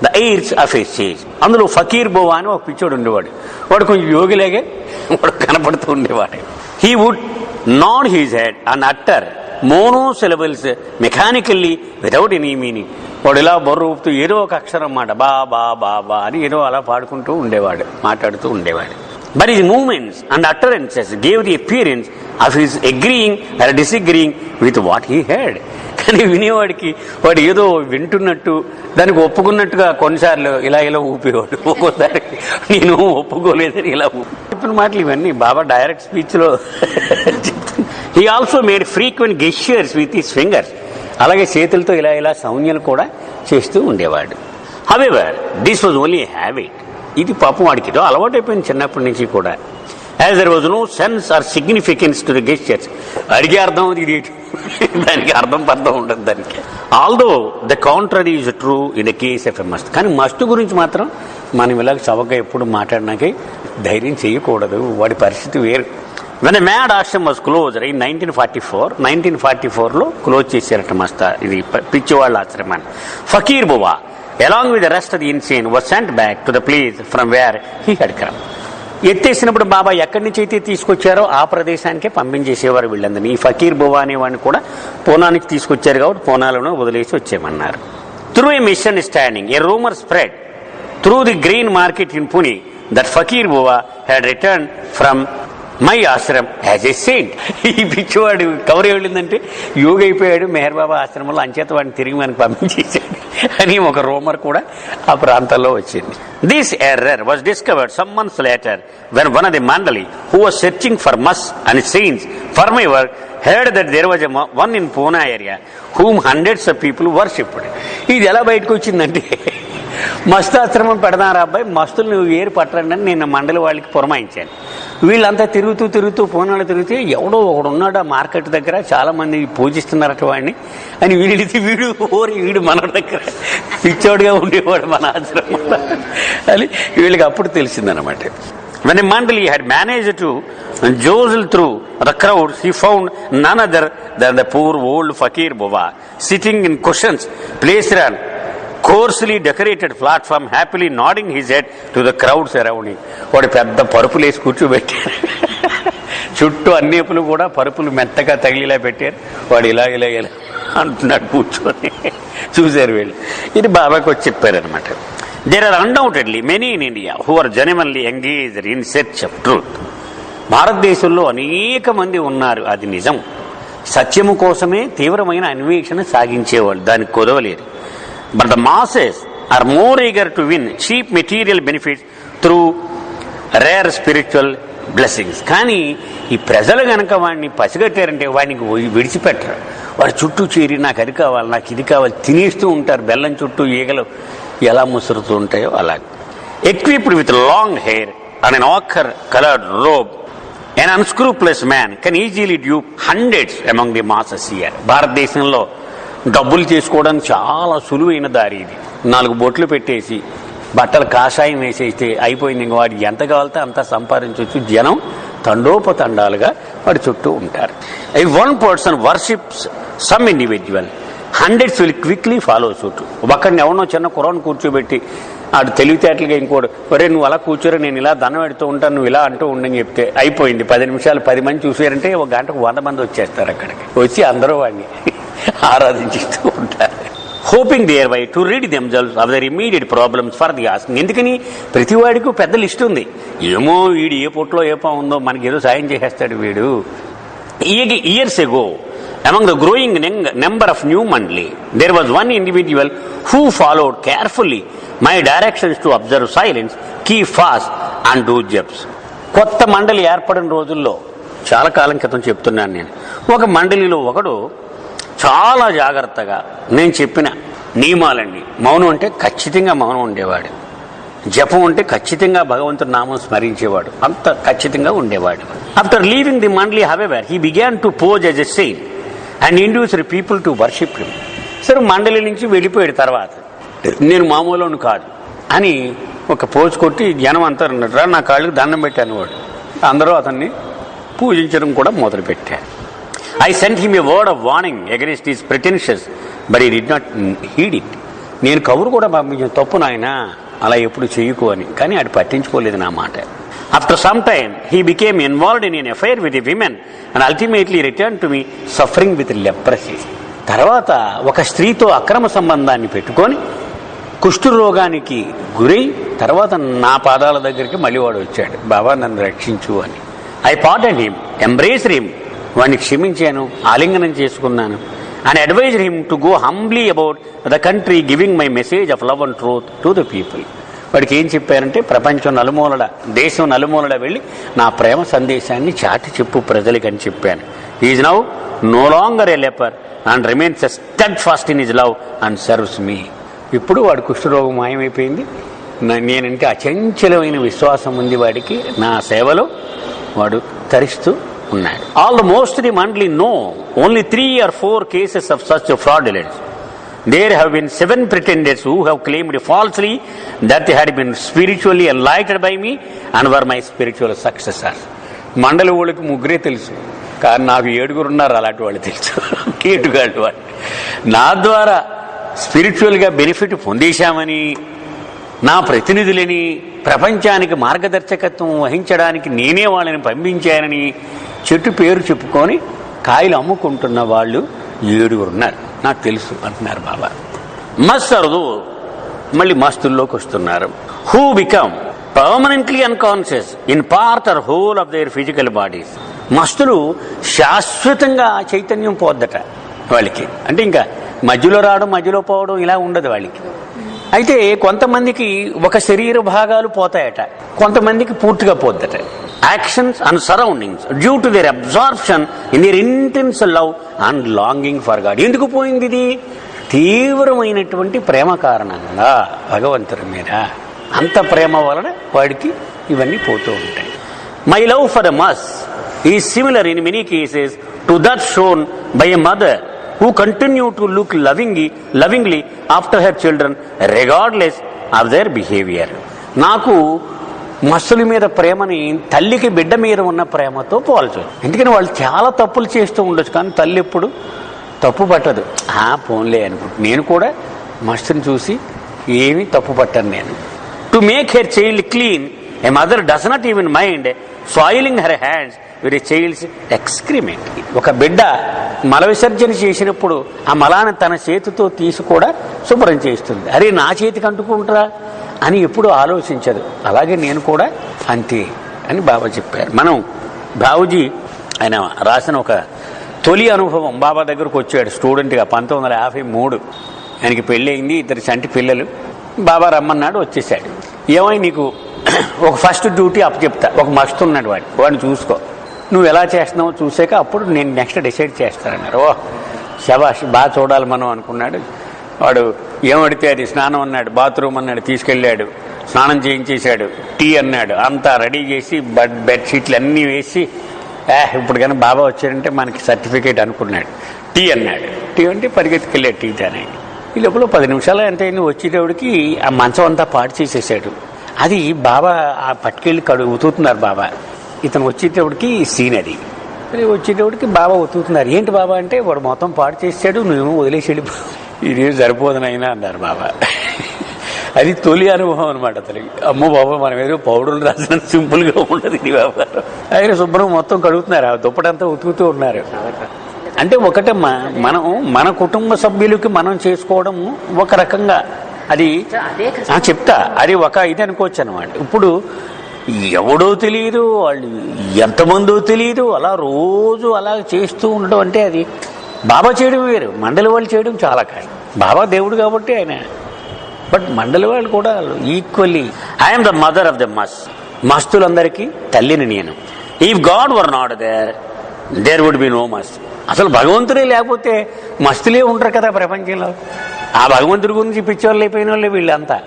the airs of his age. అందులో ఫకీర్ బువా అని ఒక పిచ్చోడు ఉండేవాడు. వాడు కొంచెం యోగిలాగే వాడు కనపడుతూ ఉండేవాడు. He would nod his head and utter monosyllables mechanically without any meaning. వాడు ఇలా బొర్ర ఊపుతూ ఏదో ఒక అక్షరం మాట బా బా బా బా అని ఏదో అలా పాడుకుంటూ ఉండేవాడు, మాట్లాడుతూ ఉండేవాడు. But his movements and utterances gave the appearance of his agreeing or disagreeing with what he heard. కానీ వినేవాడికి వాడు ఏదో వింటున్నట్టు, దానికి ఒప్పుకున్నట్టుగా కొన్నిసార్లు ఇలా ఇలా ఊపేవాడు. ఒక్కోసారి నేను ఒప్పుకోలేదని ఇలా చెప్పిన మాటలు ఇవన్నీ బాబా డైరెక్ట్ స్పీచ్లో చెప్తాను. He also made frequent gestures with his fingers. అలాగే చేతులతో ఇలా ఇలా సౌజ్ఞలు కూడా చేస్తూ ఉండేవాడు. However this was only habit. ఇది పాపం వాడికి ఏదో అలవాటు అయిపోయింది చిన్నప్పటి నుంచి కూడా. As there was no sense or significance to the gestures. అడిగే అర్థం ఇది, దానికి అర్థం పర్థం ఉండదు దానికి. Although the contrary is true in the case of a mast. కానీ మస్ట్ గురించి మాత్రం మనం ఇలాగ చవకగా ఎప్పుడు మాట్లాడినాకే ధైర్యం చేయకూడదు, వాడి పరిస్థితి వేరు. When a mad ashram was closed in 1944లో క్లోజ్ చేశారట మస్తా ఇది పిచ్చివాళ్ళ ఆశ్రమాన్ని. Fakir బువా along with the rest of the insane was sent back to the place from where he had come. ఎత్తేసినప్పుడు బాబా ఎక్కడి నుంచి అయితే తీసుకొచ్చారో ఆ ప్రదేశానికే పంపించేసేవారు వీళ్ళందరినీ. ఈ ఫకీర్ బువా అనేవాడిని కూడా పూనా నుంచి తీసుకొచ్చారు కాబట్టి పూనాలోనే వదిలేసి వచ్చేయమన్నారు. Through a misunderstanding, a rumor spread through the grain market in Pune that Fakir Bova had returned from my Ashram as a saint. ఈ పిచ్చివాడు కవర్ వెళ్ళిందంటే యోగి అయిపోయాడు మెహర్ బాబా ఆశ్రమంలో, అంచేత వాడిని తిరిగి మనకు పంపించేశాడు అని ఒక రూమర్ కూడా ఆ ప్రాంతాల్లో వచ్చింది. This error was discovered some months later when one of the mandali who was searching for masts and saints for my work heard that there was one in Pune area whom hundreds of people worshipped. ఇది ఎలా బయటకు వచ్చిందంటే, మస్తాశ్రమం పెడదారా అబ్బాయి, మస్తులు నువ్వు ఏరు పట్టరండి అని నేను మండలి వాళ్ళకి పురమాయించాను. వీళ్ళంతా తిరుగుతూ పూనాలో తిరిగితే ఎవడో ఒకడు ఉన్నాడు ఆ మార్కెట్ దగ్గర, చాలా మంది పూజిస్తున్నారట వాడిని అని వీడు మన దగ్గర పిచ్చోడుగా ఉండేవాడు మన ఆశ్రమంలో అని వీళ్ళకి అప్పుడు తెలిసిందనమాట. When a mandali had managed to jostle through the crowd, he found none other than the poor old Fakir Bova sitting in cushions placed on coarsely decorated platform, happily nodding his head to the crowds surrounding. వాడు పెద్ద పరుపులు వేసి కూర్చోబెట్టారు, చుట్టూ అన్నేపులు కూడా పరుపులు మెత్తగా తగిలిలా పెట్టారు. వాడు ఇలా ఇలా ఇలా అంటున్నాడు కూర్చొని. చూశారు వీళ్ళు. ఇది బాబాకి వచ్చి చెప్పారనమాట. There are undoubtedly many in India who are genuinely engaged in search of truth. భారతదేశంలో అనేక మంది ఉన్నారు, అది నిజం. సత్యము కోసమే తీవ్రమైన అన్వేషణ సాగించేవాళ్ళు, దానికి కుదవలేదు. But the masses are more eager to win cheap material benefits through rare spiritual blessings. కానీ ఈ ప్రజలు కనుక వాడిని పసిగట్టారంటే వాడిని విడిచిపెట్టరు. వాడి చుట్టూ చేరి నాకు అది కావాలి, నాకు ఇది కావాలి తినేస్తూ ఉంటారు. బెల్లం చుట్టూ ఈగలు ఎలా ముసురుతూ ఉంటాయో అలా. Equipped with long hair and an ochre colored robe, an unscrupulous man can easily dupe hundreds among the masses here. భారతదేశంలో డబ్బులు చేసుకోవడానికి చాలా సులువైన దారి ఇది. 4 బొట్లు పెట్టేసి బట్టలు కాషాయం వేసేస్తే అయిపోయింది. ఇంక వాడికి ఎంత కావాలితే అంత సంపాదించవచ్చు. జనం తండోపతండాలుగా వాడి చుట్టూ ఉంటారు. If one person worships some individual, hundreds will quickly follow suit. ఒకడిని ఎవరినో చిన్న కుర్రాన్ని కూర్చోబెట్టి ఆడు తెలివితేటలుగా ఇంకోడు, ఒరే నువ్వు అలా కూర్చోరే, నేను ఇలా దండం పెడుతూ ఉంటాను, నువ్వు ఇలా అంటూ ఉండని చెప్తే అయిపోయింది. 10 నిమిషాలు 10 మంది చూసారంటే ఒక గంటకు 100 మంది వచ్చేస్తారు అక్కడికి. వచ్చి అందరూ వాడిని ఆరాధించుతూ ఉంటారు. Hoping thereby to rid themselves of their immediate problems for the asking. ఎందుకని ప్రతివాడికి పెద్ద లిస్ట్ ఉంది. ఏమో వీడు ఏ పొట్లో ఏ పా ఉందో మనకి ఏదో సాయం చేసేస్తాడు వీడు. Years ago among the growing number of new mandali, there was one individual who followed carefully my directions to observe silence, keep fast and do jobs. కొత్త మండలి ఏర్పడిన రోజుల్లో చాలా కాలం క్రితం చెప్తున్నాను నేను. ఒక మండలిలో ఒకడు చాలా జాగ్రత్తగా నేను చెప్పిన నియమాలండి. మౌనం అంటే ఖచ్చితంగా మౌనం ఉండేవాడు, జపం అంటే ఖచ్చితంగా భగవంతుడి నామం స్మరించేవాడు, అంత ఖచ్చితంగా ఉండేవాడు. After leaving the Mandali however he began to pose as a saint and induced people to worship him. సరే మండలి నుంచి వెళ్ళిపోయాడు తర్వాత, నేను మామూలు కాదు అని ఒక పోజ్ కొట్టి జనం అంతా రా నా కాళ్ళకి దండం పెట్టాను వాడు. అందరూ అతన్ని పూజించడం కూడా మొదలుపెట్టారు. I sent him a word of warning against his pretentious but he did not heed it. నేను కబురు కూడా పంపించిన, తప్పు నాయన అలా ఎప్పుడు చేయకు అని, కానీ అది పట్టించుకోలేదు నా మాట. After some time he became involved in an affair with a women and ultimately return to me suffering with leprosy. తర్వాత ఒక స్త్రీతో అక్రమ సంబంధాన్ని పెట్టుకొని కుష్ఠరోగానికి గురై తర్వాత నా పాదాల దగ్గరికి మళ్ళీ వాడు వచ్చాడు, బాబా నన్ను రక్షించు అని. I pardon him, embraced him, వాడిని క్షమించాను, ఆలింగనం చేసుకున్నాను. And advised him to go humbly about the country giving my message of love and truth to the people. వాడికి ఏం చెప్పారంటే ప్రపంచం నలుమూలల, దేశం నలుమూలల వెళ్ళి నా ప్రేమ సందేశాన్ని చాటి చెప్పు ప్రజలకి అని చెప్పాను. Is now no longer a leper and remains steadfast in his love and serves me. ఇప్పుడు వాడు కుష్ఠరోగం మాయమైపోయింది. నేనంటే అచంచలమైన విశ్వాసం ఉంది వాడికి, నా సేవలో వాడు తరిస్తూ ఉన్నాడు. All the most the monthly no only 3 or 4 cases of such fraudulence. There have been 7 pretenders who have claimed falsely that they had been spiritually enlightened by me and were my spiritual successors. మండలి వాళ్ళకి 3 తెలుసు, కానీ నాకు 7 ఉన్నారు అలాంటి వాళ్ళు తెలుసు, కేటుగాళ్ళు వాళ్ళు. నా ద్వారా స్పిరిచువల్గా బెనిఫిట్ పొందేశామని, నా ప్రతినిధులని ప్రపంచానికి మార్గదర్శకత్వం వహించడానికి నేనే వాళ్ళని పంపించానని చెట్టు పేరు చెప్పుకొని కాయలు అమ్ముకుంటున్న వాళ్ళు 7 ఉన్నారు, నాకు తెలుసు అంటున్నారు బాబా. మస్తరుదు మళ్ళీ మస్తుల్లోకి వస్తున్నారు. Who become permanently unconscious in part or whole of their physical bodies. మస్తులు శాశ్వతంగా చైతన్యం పోద్దట వాళ్ళకి, అంటే ఇంకా మధ్యలో రావడం మధ్యలో పోవడం ఇలా ఉండదు వాళ్ళకి. అయితే కొంతమందికి ఒక శరీర భాగాలు పోతాయట, కొంతమందికి పూర్తిగా పోద్దట. Actions and surroundings due to their absorption in their intense love and longing for God. ఎందుకు పోయింది ఇది? తీవ్రమైనటువంటి ప్రేమ కారణంగా భగవంతుడి మీద, అంత ప్రేమ వలన వాడికి ఇవన్నీ పోతూ ఉంటాయి. My love for the masts is similar in many cases to that shown by a mother who continue to look lovingly after her children regardless of their behavior. నాకు మస్సుల మీద ప్రేమని తల్లికి బిడ్డ మీద ఉన్న ప్రేమతో పోల్చు. ఎందుకని వాళ్ళు చాలా తప్పులు చేస్తూ ఉండొచ్చు, కానీ తల్లి ఎప్పుడు తప్పు పట్టదు. పోన్లే అనుకుంటు. నేను కూడా మస్సుని చూసి ఏమీ తప్పు పట్టను నేను. To make her child clean a mother does not even mind soiling her hands with a child's excrement. ఒక బిడ్డ మల విసర్జన చేసినప్పుడు ఆ మలాన్ని తన చేతితో తీసి కూడా శుభ్రం చేస్తుంది. అరే నా చేతికి అంటుకుంటారా అని ఎప్పుడు ఆలోచించదు. అలాగే నేను కూడా అంతే అని బాబా చెప్పారు. మనం బాబుజీ ఆయన రాసిన ఒక తొలి అనుభవం, బాబా దగ్గరకు వచ్చాడు స్టూడెంట్గా 1953. ఆయనకి పెళ్ళి అయింది, 2 చంటి పిల్లలు. బాబా రమ్మన్నాడు, వచ్చేసాడు. ఏమై నీకు ఒక ఫస్ట్ డ్యూటీ అప్పచెప్తా, ఒక మస్తు ఉన్నాడు వాడిని చూసుకో, నువ్వు ఎలా చేస్తున్నావో చూసాక అప్పుడు నేను నెక్స్ట్ డిసైడ్ చేస్తానన్నారు. శబాష్, బాగా చూడాలి మనం అనుకున్నాడు. వాడు ఏమడితే అది స్నానం అన్నాడు, బాత్రూమ్ అన్నాడు, తీసుకెళ్ళాడు, స్నానం చేయించేశాడు, టీ అన్నాడు, అంతా రెడీ చేసి బెడ్షీట్లు అన్నీ వేసి ఇప్పుడు కానీ బాబా వచ్చాడంటే మనకి సర్టిఫికేట్ అనుకున్నాడు. టీ అన్నాడు, టీ అంటే పరిగెత్తుకెళ్ళాడు టీ తానే. ఈ లోపల 10 నిమిషాలు ఎంత అయింది, వచ్చేటప్పటికి ఆ మంచం అంతా పాడు చేసేసాడు. అది బాబా ఆ పట్టుకెళ్ళి ఉతుకుతున్నారు బాబా. ఇతను వచ్చేటప్పటికి సీన్ అది వచ్చేటప్పటికి బాబా ఒత్తుతున్నారు. ఏంటి బాబా అంటే వాడు మొత్తం పాడు చేసాడు, నువ్వేమో వదిలేసి వెళ్ళిపో, ఇదేం సరిపోదునైనా అన్నారు బాబా. అది తొలి అనుభవం అనమాట అతనికి. అమ్మో బాబా మనం ఏదో పౌడర్లు రాసిన సింపుల్గా ఉండదు ఇది బాబా. ఆయన శుభ్రం మొత్తం కడుగుతున్నారు, ఆ దుప్పటంతా ఉతుకుతూ ఉన్నారు. అంటే ఒకటమ్మా, మనం మన కుటుంబ సభ్యులకి మనం చేసుకోవడం ఒక రకంగా అది చెప్తా, అది ఒక ఇది అనుకోవచ్చు అనమాట. ఇప్పుడు ఎవడో తెలియదు, వాళ్ళు ఎంతమందో తెలియదు, అలా రోజు అలా చేస్తూ ఉండడం అంటే అది బాబా చేయడం వేరు, మండలి వాళ్ళు చేయడం చాలా కష్టం. బాబా దేవుడు కాబట్టి ఆయన, బట్ మండలి వాళ్ళు కూడా equally. I'm the mother of the మస్తులందరికీ తల్లిని నేను. If God were not there would be no mast. అసలు భగవంతుడే లేకపోతే మస్తులే ఉంటారు కదా ప్రపంచంలో. ఆ భగవంతుడి గురించి పిచ్చోళ్ళు అయిపోయిన వాళ్ళు వీళ్ళంతా.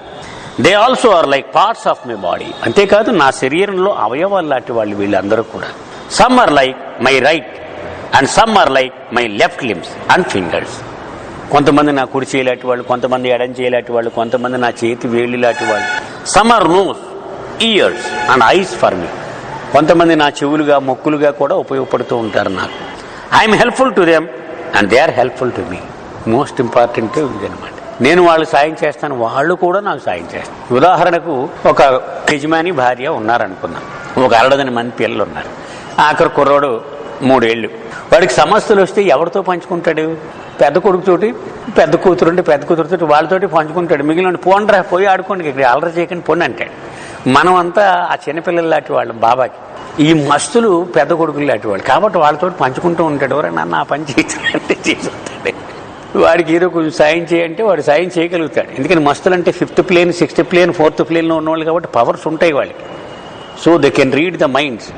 They also are like parts of my body. అంతేకాదు నా శరీరంలో అవయవాలు లాంటి వాళ్ళు వీళ్ళందరూ కూడా. Some are like my right and some are like my left limbs and fingers. కొంతమంది నా కుడి చేయలాంటి వాళ్ళు, కొంతమంది ఎడం చేయలాంటి వాళ్ళు, కొంతమంది నా చేతి వేళ్ళు లాంటి వాళ్ళు. Some are nose, ears and eyes for me. కొంతమంది నా చెవులుగా మొక్కులుగా కూడా ఉపయోగపడుతూ ఉంటారు నాకు. I'm helpful to them and they are helpful to me. Most important ఇదనమాట. నేను వాళ్ళు సాయం చేస్తాను, వాళ్ళు కూడా నాకు సాయం చేస్తాను. ఉదాహరణకు ఒక యజమాని భార్య ఉన్నారనుకుందాం, ఒక 60 మంది పిల్లలు ఉన్నారు. ఆఖరి కుర్రోడు 3 ఏళ్ళు. వాడికి సమస్యలు వస్తే ఎవరితో పంచుకుంటాడు? పెద్ద కొడుకుతోటి, పెద్ద కూతురుంటే పెద్ద కూతురుతోటి వాళ్ళతోటి పంచుకుంటాడు. మిగిలిన పోండ్రా పోయి ఆడుకోండి, ఇక్కడ అల్లరి చేయకుండా పోండి అంటాడు. మనం అంతా ఆ చిన్నపిల్లలు లాంటి వాళ్ళు బాబాకి. ఈ మస్తులు పెద్ద కొడుకులు లాంటి వాళ్ళు కాబట్టి వాళ్ళతో పంచుకుంటూ ఉంటాడు. ఎవరైనా నన్ను ఆ పని చేయాలంటే చేసుకుంటాడు. వాడికి ఏదో కొంచెం సాయం చేయంటే వాడు సాయం చేయగలుగుతాడు. ఎందుకని మస్తులు అంటే 5th plane, 6th plane, 4th ప్లేన్లో ఉన్నవాళ్ళు కాబట్టి పవర్స్ ఉంటాయి వాళ్ళకి. So they can read the minds.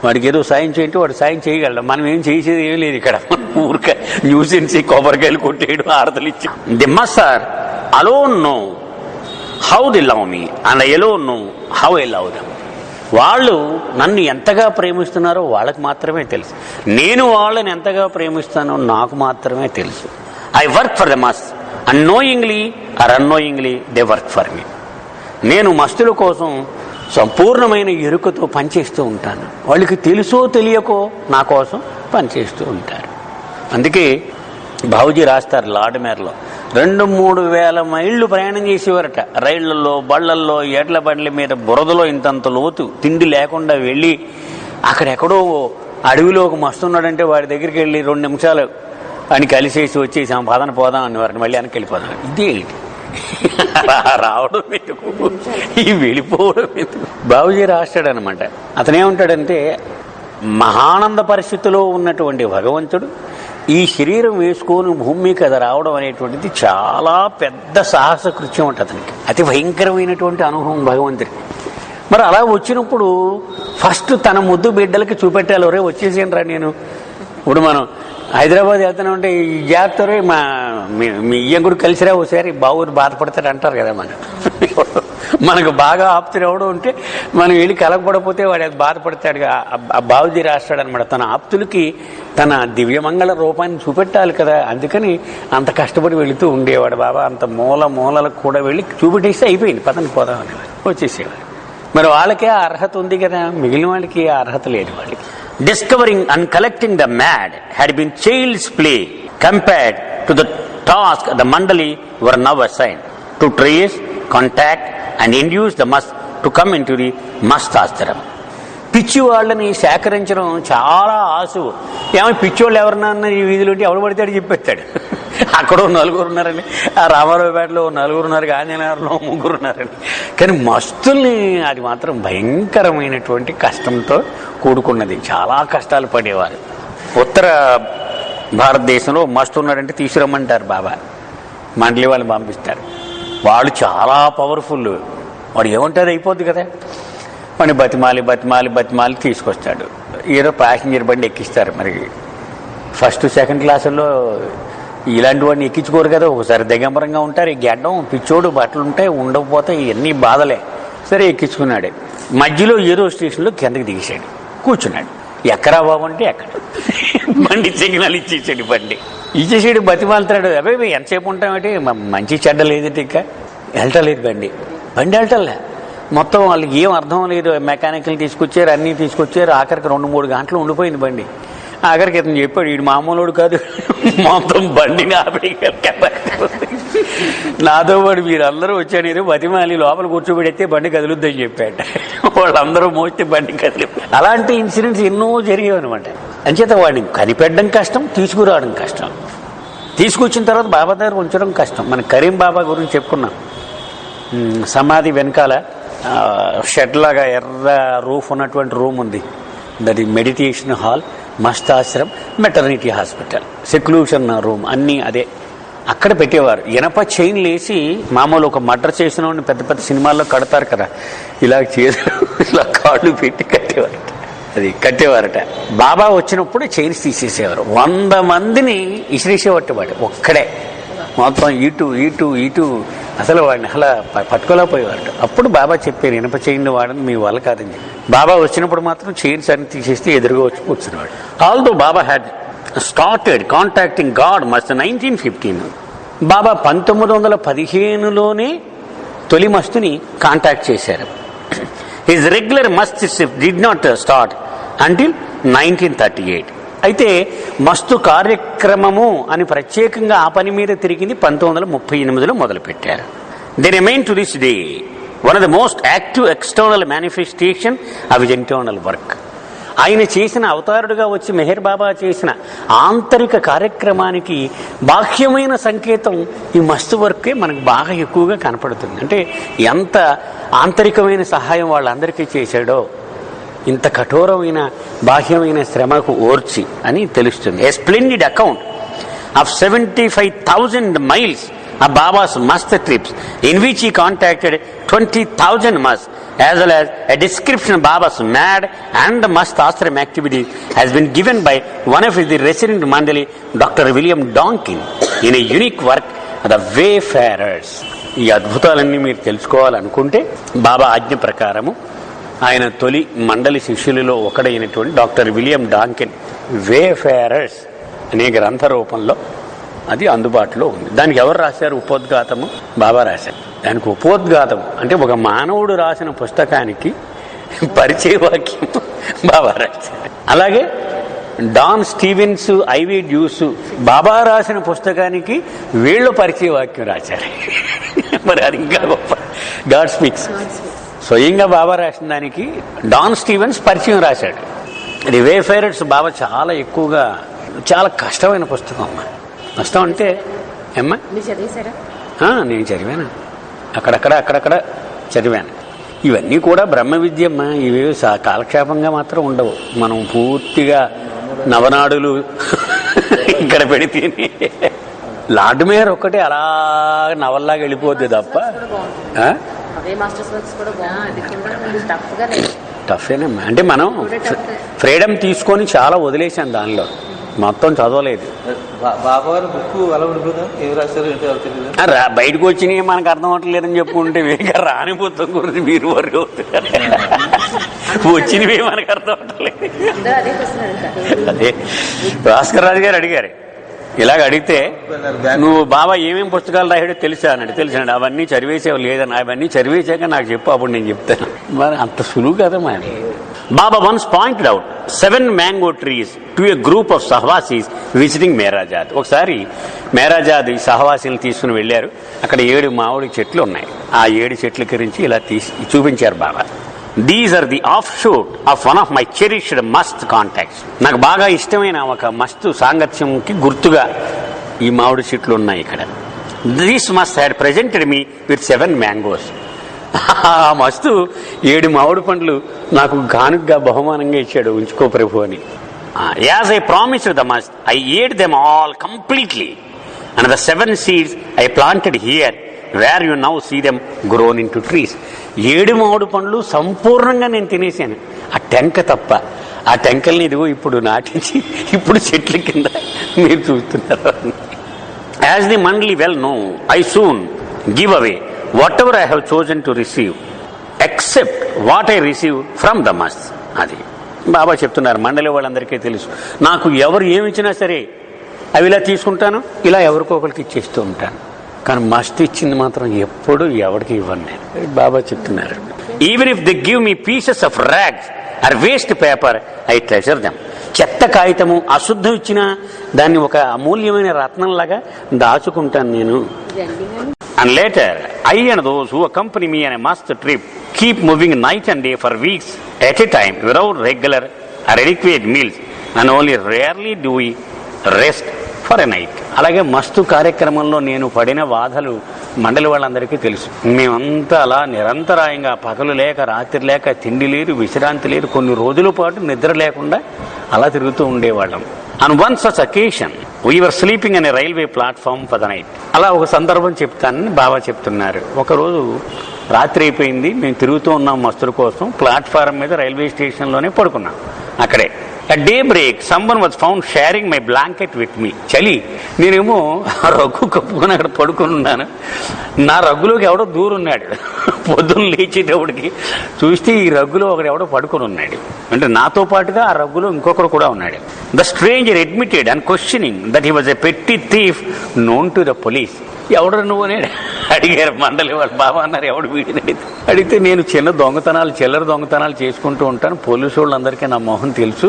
వాడికి ఏదో సాయం చేయంటే వాడు సాయం చేయగలడు. మనం ఏం చేసేది ఏం లేదు ఇక్కడ. ఊరిక న్యూసెన్స్ కొబ్బరికాయలు కొట్టేయడం, ఆరతలు ఇచ్చి. The must or alone know how the love me and I alone know how I love them. వాళ్ళు నన్ను ఎంతగా ప్రేమిస్తున్నారో వాళ్ళకి మాత్రమే తెలుసు. నేను వాళ్ళని ఎంతగా ప్రేమిస్తానో నాకు మాత్రమే తెలుసు. I work for the masts unknowingly or unknowingly they work for me. నేను మస్తుల కోసం సంపూర్ణమైన ఎరుకతో పనిచేస్తూ ఉంటాను. వాళ్ళకి తెలుసో తెలియకో నా కోసం పనిచేస్తూ ఉంటారు. అందుకే బాబుజీ రాస్తారు లాడ్మేర్లో 2-3 వేల మైళ్ళు ప్రయాణం చేసేవారట. రైళ్లలో, బళ్లల్లో, ఎడ్ల బండ్ల మీద బురదలో ఇంతంత లోతు తిండి లేకుండా వెళ్ళి అక్కడెక్కడో అడవిలో ఒక మస్తున్నాడంటే వాడి దగ్గరికి వెళ్ళి 2 నిమిషాలు అని కలిసేసి వచ్చేసి ఆ పదన పోదాం అనేవారని మళ్ళీ వెనక్కి వెళ్ళిపోదాం. ఇదేంటి రావడం ఎందుకు, ఈ వెళ్ళిపోవడం ఎందుకు? బాబుజీ రాస్తాడనమాట. అతనేమంటాడంటే మహానంద పరిస్థితిలో ఉన్నటువంటి భగవంతుడు ఈ శరీరం వేసుకొని భూమి కదా రావడం అనేటువంటిది చాలా పెద్ద సాహస కృత్యం ఉంటుంది అతనికి. అతి భయంకరమైనటువంటి అనుభవం భగవంతుడికి. మరి అలా వచ్చినప్పుడు ఫస్ట్ తన ముద్దు బిడ్డలకి చూపెట్టాలి. ఒరే వచ్చేసేయండి రా, నేను ఇప్పుడు మనం హైదరాబాద్ వెళ్తానే ఉంటే ఈ జాగ్రత్త మీ ఇయ్యంగుడు కలిసిరా ఒకసారి బావురు బాధపడతాడు అంటారు కదా. మనకు బాగా ఆప్తులు ఎవడో ఉంటే మనం వెళ్ళి కలగపడపోతే వాడు బాధపడతాడు. ఆ బావుజీ రాస్తాడనమాట. తన ఆప్తులకి తన దివ్యమంగళ రూపాన్ని చూపెట్టాలి కదా. అందుకని అంత కష్టపడి వెళుతూ ఉండేవాడు బాబా. అంత మూలలకు కూడా వెళ్ళి చూపెట్టేస్తే అయిపోయింది, పదని పోదామని వచ్చేసేవాడు. మరి వాళ్ళకే ఆ అర్హత ఉంది కదా, మిగిలిన వాళ్ళకి ఆ అర్హత లేదు. వాళ్ళకి discovering and collecting the mad had been child's play compared to the task the mandali were now assigned to trace, contact and induce the must to come into the mastastram. పిచ్చి వాళ్ళని సేకరించడం చాలా ఆశవు. ఏమైనా పిచ్చోళ్ళు ఎవరన్నా ఈ వీధిలో ఎవడు పడితే చెప్పేస్తాడు. అక్కడ 4 ఉన్నారని, ఆ రామారావుపేటలో 4 ఉన్నారు, గాంధీనగర్లో 3 ఉన్నారని. కానీ మస్తుల్ని అది మాత్రం భయంకరమైనటువంటి కష్టంతో కూడుకున్నది. చాలా కష్టాలు పడేవారు. ఉత్తర భారతదేశంలో మస్తు ఉన్నాడంటే తీసుకురమ్మంటారు బాబా. మండలి వాళ్ళు పంపిస్తారు. వాళ్ళు చాలా పవర్ఫుల్. వాడు ఏమంటారు అయిపోద్ది కదా. వాడిని బతిమాలి తీసుకొస్తాడు. ఏదో ప్యాసింజర్ బండి ఎక్కిస్తారు. మరి 1st, 2nd క్లాసుల్లో ఇలాంటి వాడిని ఎక్కించుకోరు కదా. ఒకసారి దిగంబరంగా ఉంటారు, ఈ గడ్డం పిచ్చోడు బట్టలు ఉంటాయి, ఉండకపోతే ఇవన్నీ బాధలే. సరే ఎక్కించుకున్నాడు. మధ్యలో ఏదో స్టేషన్లో కిందకి దిగేశాడు, కూర్చున్నాడు. ఎక్కరా బాబు అంటే ఎక్కడ బండి సిగ్నల్ ఇచ్చేసాడు. బండి ఇచ్చేసాడు, బతిమాలుతున్నాడు. అబ్బాయి ఎంతసేపు ఉంటామంటే మంచి చెడ్డ లేదంటే ఇంకా వెళ్ళటలేదు బండి వెళ్ళటలే. మొత్తం వాళ్ళకి ఏం అర్థం లేదు. మెకానికల్ తీసుకొచ్చారు, అన్నీ తీసుకొచ్చారు. ఆఖరికి 2-3 గంటలు ఉండిపోయింది బండి. ఆఖరికి ఇతను చెప్పాడు, వీడు మామూలుడు కాదు, మొత్తం బండిని ఆపేయగల నాతో పాటు మీరందరూ వచ్చాను బతిమాలి లోపల కూర్చోబెడితే బండి కదులుద్దని చెప్పాడు. వాళ్ళందరూ మోస్తే బండి కదిలి. అలాంటి ఇన్సిడెంట్స్ ఎన్నో జరిగేవి అనమాట. అంచేత వాడిని కనిపెట్టడం కష్టం, తీసుకురావడం కష్టం. తీసుకొచ్చిన తర్వాత బాబా దగ్గర ఉంచడం కష్టం. మన కరీం బాబా గురించి చెప్పుకున్నాం. సమాధి వెనకాల షెడ్ లాగా ఎర్ర రూఫ్ ఉన్నటువంటి రూమ్ ఉంది. That is meditation hall, Mastashram, maternity hospital, seclusion room అన్నీ అదే. అక్కడ పెట్టేవారు. ఇనప చైన్లు వేసి, మామూలు ఒక మర్డర్ చేసిన వాడిని పెద్ద పెద్ద సినిమాల్లో కడతారు కదా, ఇలా చేశారు, ఇలా కాళ్ళు పెట్టి కట్టేవారట. అది కట్టేవారట. బాబా వచ్చినప్పుడు చైన్స్ తీసేసేవారు. 100 మందిని ఇసిరేసేవాట వాడు ఒక్కడే. మొత్తం ఇటు ఇటు ఇటు అసలు వాడిని అలా పట్టుకోలేకపోయేవారట. అప్పుడు బాబా చెప్పారు, ఇనప చైన్లు వాడని మీ వల్ల కాదని చెప్పి. బాబా వచ్చినప్పుడు మాత్రం చైన్స్ అన్ని తీసేస్తే ఎదురుగా వచ్చి కూర్చునేవాడు. Although Baba had started contacting God mast 1915. Baba 1915లోనే తొలి మస్తుని కాంటాక్ట్ చేశారు. His regular mast did not start until 1938. అయితే మస్తు కార్యక్రమము అని ప్రత్యేకంగా ఆ పని మీద తిరిగింది 1938లో మొదలుపెట్టారు. They remain to this day one of the most active external manifestation of his internal work. ఆయన చేసిన అవతారుడుగా వచ్చి మెహర్ బాబా చేసిన ఆంతరిక కార్యక్రమానికి బాహ్యమైన సంకేతం ఈ మస్తు వర్కే మనకు బాగా ఎక్కువగా కనపడుతుంది. అంటే ఎంత ఆంతరికమైన సహాయం వాళ్ళందరికీ చేశాడో, ఇంత కఠోరమైన బాహ్యమైన శ్రమకు ఓర్చి అని తెలుస్తుంది. A splendid account of 75,000 miles of Baba's must trips, in which he contacted 20,000 must, as well as a description of Baba's mad and must ashram activities has been given by one of his resident Mandali, Dr. William Donkin, in a unique work, The Wayfarers. ఈ అద్భుతాలన్నీ మీరు తెలుసుకోవాలనుకుంటే బాబా ఆజ్ఞ ప్రకారము ఆయన తొలి మండలి శిష్యులలో ఒకడైనటువంటి doctor William డాంకిన్ వేఫేరర్స్ అనే గ్రంథ రూపంలో అది అందుబాటులో ఉంది. దానికి ఎవరు రాశారు? ఉపోద్ఘాతము బాబా రాశారు. దానికి ఉపోద్ఘాతం అంటే ఒక మానవుడు రాసిన పుస్తకానికి పరిచయ వాక్యం బాబా రాశారు. అలాగే డాన్ స్టీవెన్స్, ఐవి డ్యూస్ బాబా రాసిన పుస్తకానికి వీళ్ళు పరిచయ వాక్యం రాశారు. మరి అది ఇంకా గొప్ప. గాడ్ స్పీక్స్ స్వయంగా బాబా రాసిన దానికి డాన్ స్టీవెన్స్ పరిచయం రాశాడు. ఇది వేఫేరర్స్ బాబా చాలా ఎక్కువగా, చాలా కష్టమైన పుస్తకం అమ్మా. కష్టం అంటే ఏమ్మా నేను చదివాను, అక్కడక్కడ చదివాను. ఇవన్నీ కూడా బ్రహ్మ విద్య అమ్మా. ఇవి కాలక్షేపంగా మాత్రం ఉండవు. మనం పూర్తిగా నవనాడులు ఇక్కడ పెడితే లార్డ్ మేయర్ ఒక్కటే అలా నవల్లాగా వెళ్ళిపోద్ది తప్ప. టఫేనమ్మా. అంటే మనం ఫ్రీడమ్ తీసుకొని చాలా వదిలేసాం, దానిలో మొత్తం చదవలేదు. బయటకు వచ్చినాయి మనకు అర్థం అవట్లేదని చెప్పుకుంటే రాని పుస్తకం గురించి మీరు వరకు వచ్చినవి మనకు అర్థం అవట్లేదు. అదే భాస్కర్ రాజు గారు అడిగారు, ఇలాగ అడిగితే నువ్వు బాబా ఏమేమి పుస్తకాలు రాయడో తెలుసా అన్నాడు. తెలిసాడు. అవన్నీ చదివేసేవి లేదని. అవన్నీ చదివేశాక నాకు చెప్పు, అప్పుడు నేను చెప్తాను. మరి అంత సులువు కదా మరి. Baba once pointed out 7 mango trees to a group of sahavasis visiting Meherabad. ఒకసారి మేరాజాద్ ఈ సహవాసీలు తీసుకుని వెళ్ళారు. అక్కడ 7 మామిడి చెట్లు ఉన్నాయి. ఆ 7 చెట్ల గురించి ఇలా చూపించారు Baba. These are the offshoot of one of my cherished must contacts. నాకు బాగా ఇష్టమైన ఒక మస్తు సాంగత్యంకి గుర్తుగా ఈ మామిడి చెట్లు ఉన్నాయి ఇక్కడ. This must had presented me with 7 mangoes. ఆ మస్తు 7 మామిడి పండ్లు నాకు గానుగ్గా బహుమానంగా ఇచ్చాడు, ఉంచుకో ప్రభు అని. As I promised the masts I ate them all completely and the 7 seeds I planted here where you now see them grown into trees. 7 మామిడి పండ్లు సంపూర్ణంగా నేను తినేశాను, ఆ టెంక తప్ప. ఆ టెంకల్ని ఇదిగో ఇప్పుడు నాటించి ఇప్పుడు చెట్ల కింద మీరు చూస్తున్నారు. As the Mandali well know I soon give away whatever I have chosen to receive except what I receive from the must. అది బాబా చెప్తున్నారు. మండలి వాళ్ళందరికీ తెలుసు, నాకు ఎవరు ఏమి ఇచ్చినా సరే అవి ఇలా తీసుకుంటాను, ఇలా ఎవరికొకరికి ఇచ్చేస్తూ ఉంటాను. కానీ మస్ట్ ఇచ్చింది మాత్రం ఎప్పుడు ఎవరికి ఇవ్వను నేను. బాబా చెప్తున్నారు. Even if they give me pieces of rags or waste paper I treasure them. చెత్త కాగితము అశుద్ధం ఇచ్చినా దాన్ని ఒక అమూల్యమైన రత్నంలాగా దాచుకుంటాను నేను. And later, I and those who accompany me on a must trip keep moving night and day for weeks at a time without regular or adequate meals, and only rarely do we rest for a night. అలాగే మస్తు కార్యక్రమంలో నేను పడిన బాధలు మండలి వాళ్ళందరికీ తెలుసు. మేమంతా అలా నిరంతరాయంగా పగలు లేక రాత్రి లేక తిండి లేదు, విశ్రాంతి లేదు, కొన్ని రోజుల పాటు నిద్ర లేకుండా అలా తిరుగుతూ ఉండేవాళ్ళం. On one such occasion, we were sleeping on a railway platform for the night. అలా ఒక సందర్భం చెప్తానని బాబా చెప్తున్నారు. ఒకరోజు రాత్రి అయిపోయింది, మేము తిరుగుతూ ఉన్నాం మస్తుల కోసం, ప్లాట్ఫారం మీద రైల్వే స్టేషన్లోనే పడుకున్నాం. అక్కడే at daybreak someone was found sharing my blanket with me. చలి, నేనేమో ఆ రగ్గు కప్పుకొని అక్కడ పడుకుని ఉన్నాను. నా రగ్గులోకి ఎవడో దూరున్నాడు. పొద్దున్న లేచేటప్పటికి చూస్తే ఈ రగ్గులో ఒకడు ఎవడో పడుకుని ఉన్నాడు. అంటే నాతో పాటుగా ఆ రగ్గులో ఇంకొకరు కూడా ఉన్నాడు. The stranger admitted on questioning that he was a petty thief known to the police. ఎవడు నువ్వు అని అడిగారు మండలి వాళ్ళు. బాబా అన్నారు, ఎవడు వీడిని అడిగితే నేను చిన్న దొంగతనాలు, చిల్లర దొంగతనాలు చేసుకుంటూ ఉంటాను, పోలీసు వాళ్ళందరికీ నా మొహం తెలుసు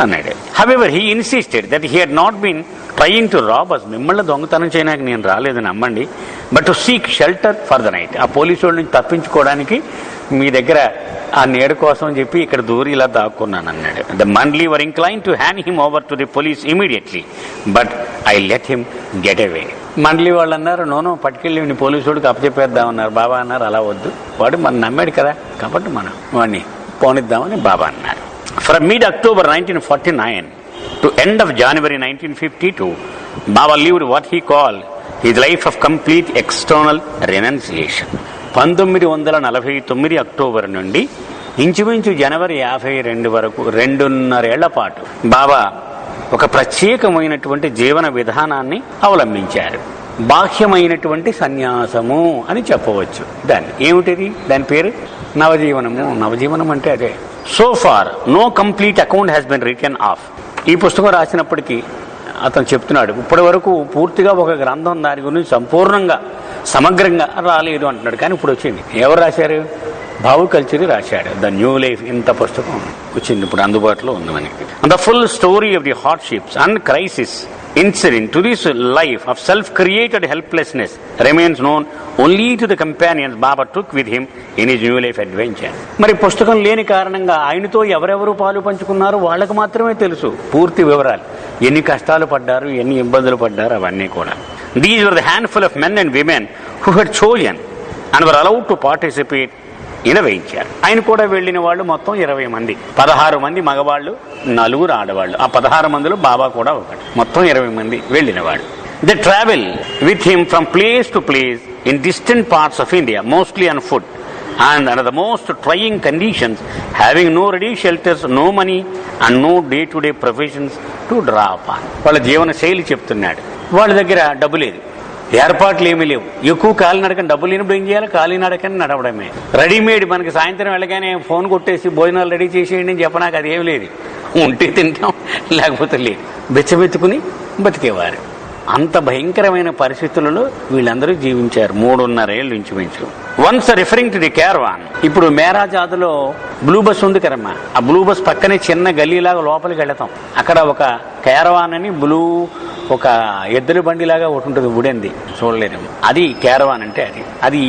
అన్నాడు. However, he insisted that he had not been trying to rob us. మిమ్మల్ని దొంగతనం చేయడానికి నేను రాలేదు నమ్మండి, but to seek shelter for the night. ఆ పోలీసు వాళ్ళ నుంచి తప్పించుకోవడానికి మీ దగ్గర ఆ నీడ కోసం చెప్పి ఇక్కడ దూరి ఇలా దాక్కున్నాను అన్నాడు. The mandali were incline to hand him over to the police immediately, but I let him get away. మండలి వాళ్ళు అన్నారు, నోనో పట్టుకెళ్ళి పోలీసు వాడికి అప్పచెప్పేద్దామన్నారు. బాబా అన్నారు, అలా వద్దు, వాడు మనం నమ్మాడు కదా కాబట్టి మనం వాడిని పోనిద్దామని బాబా అన్నారు. From mid-October 1949 to end of January 1952, Baba lived what he called his life of complete external renunciation. 1949 October నుండి ఇంచుమించు జనవరి 52 వరకు 2.5 ఏళ్ల పాటు బాబా ఒక ప్రత్యేకమైనటువంటి జీవన విధానాన్ని అవలంబించారు. బాహ్యమైనటువంటి సన్యాసము అని చెప్పవచ్చు. దాన్ని ఏమిటిది? దాని పేరు నవజీవనము. నవజీవనం అంటే అదే. So far no complete account has been written of. ఈ పుస్తకం రాసినప్పటికీ అతను చెప్తున్నాడు, ఇప్పటి వరకు పూర్తిగా ఒక గ్రంథం దాని గురించి సంపూర్ణంగా సమగ్రంగా రాలేదు అంటున్నాడు. కానీ ఇప్పుడు వచ్చింది. ఎవరు రాశారు? భావు కల్చరీ రాశాడు. The new life. ఇంత పుస్తకం వచ్చింది, ఇప్పుడు అందుబాటులో ఉంది మనకి. The full story of the hardships and crisis incident to this life of self-created helplessness remains known only to the companions Baba took with him in his new life adventure. మరి పుస్తకం లేని కారణంగా ఆయనతో ఎవరెవరు పాలు పంచుకున్నారో వాళ్ళకు మాత్రమే తెలుసు పూర్తి వివరాలు. ఎన్ని కష్టాలు పడ్డారు, ఎన్ని ఇబ్బందులు పడ్డారు, అవన్నీ కూడా. These were the handful of men and women who had chosen and were allowed to participate in a venture. ఆయన కూడా వెళ్ళిన వాళ్ళు మొత్తం 20 మంది. 16 మంది మగవాళ్ళు, 4 ఆడవాళ్ళు. ఆ 16 మందిలో బాబా కూడా ఒకటి. మొత్తం 20 మంది వెళ్ళినవాడు. They travel with him from place to place in distant parts of India, mostly on foot and under the most trying conditions, having no ready shelters, no money and no day-to-day provisions to draw upon. వాళ్ళ జీవన శైలి చెప్తున్నాడు. వాళ్ళ దగ్గర డబ్బు లేదు, ఏర్పాట్లు ఏమీ లేవు. ఎక్కువ కాలినడకని, డబ్బులు లేనప్పుడు ఏం చేయాలి? కాలినడకని నడవడమే. రెడీమేడ్ మనకి సాయంత్రం వెళ్ళగానే ఫోన్ కొట్టేసి భోజనాలు రెడీ చేసేయండి అని చెప్పనాక అది ఏమి లేదు. ఉంటే తింటాం, లేకపోతే లేదు. బెచ్చబెత్తుకుని బతికేవారు. అంత భయంకరమైన పరిస్థితులలో వీళ్ళందరూ జీవించారు 3.5 ఏళ్ళు ఇంచుమించు. Once referring to the caravan. ఇప్పుడు మేరాజాదులో బ్లూ బస్ ఉంది కదమ్మా, ఆ బ్లూ బస్ పక్కనే చిన్న గల్లీలాగా లోపలికి వెళతాం. అక్కడ ఒక క్యారవాన్ అని బ్లూ ఒక ఎద్దుల బండిలాగా ఒకటి ఉంటుంది, ఉడేంది, చూడలేరు. అది క్యారవాన్ అంటే అది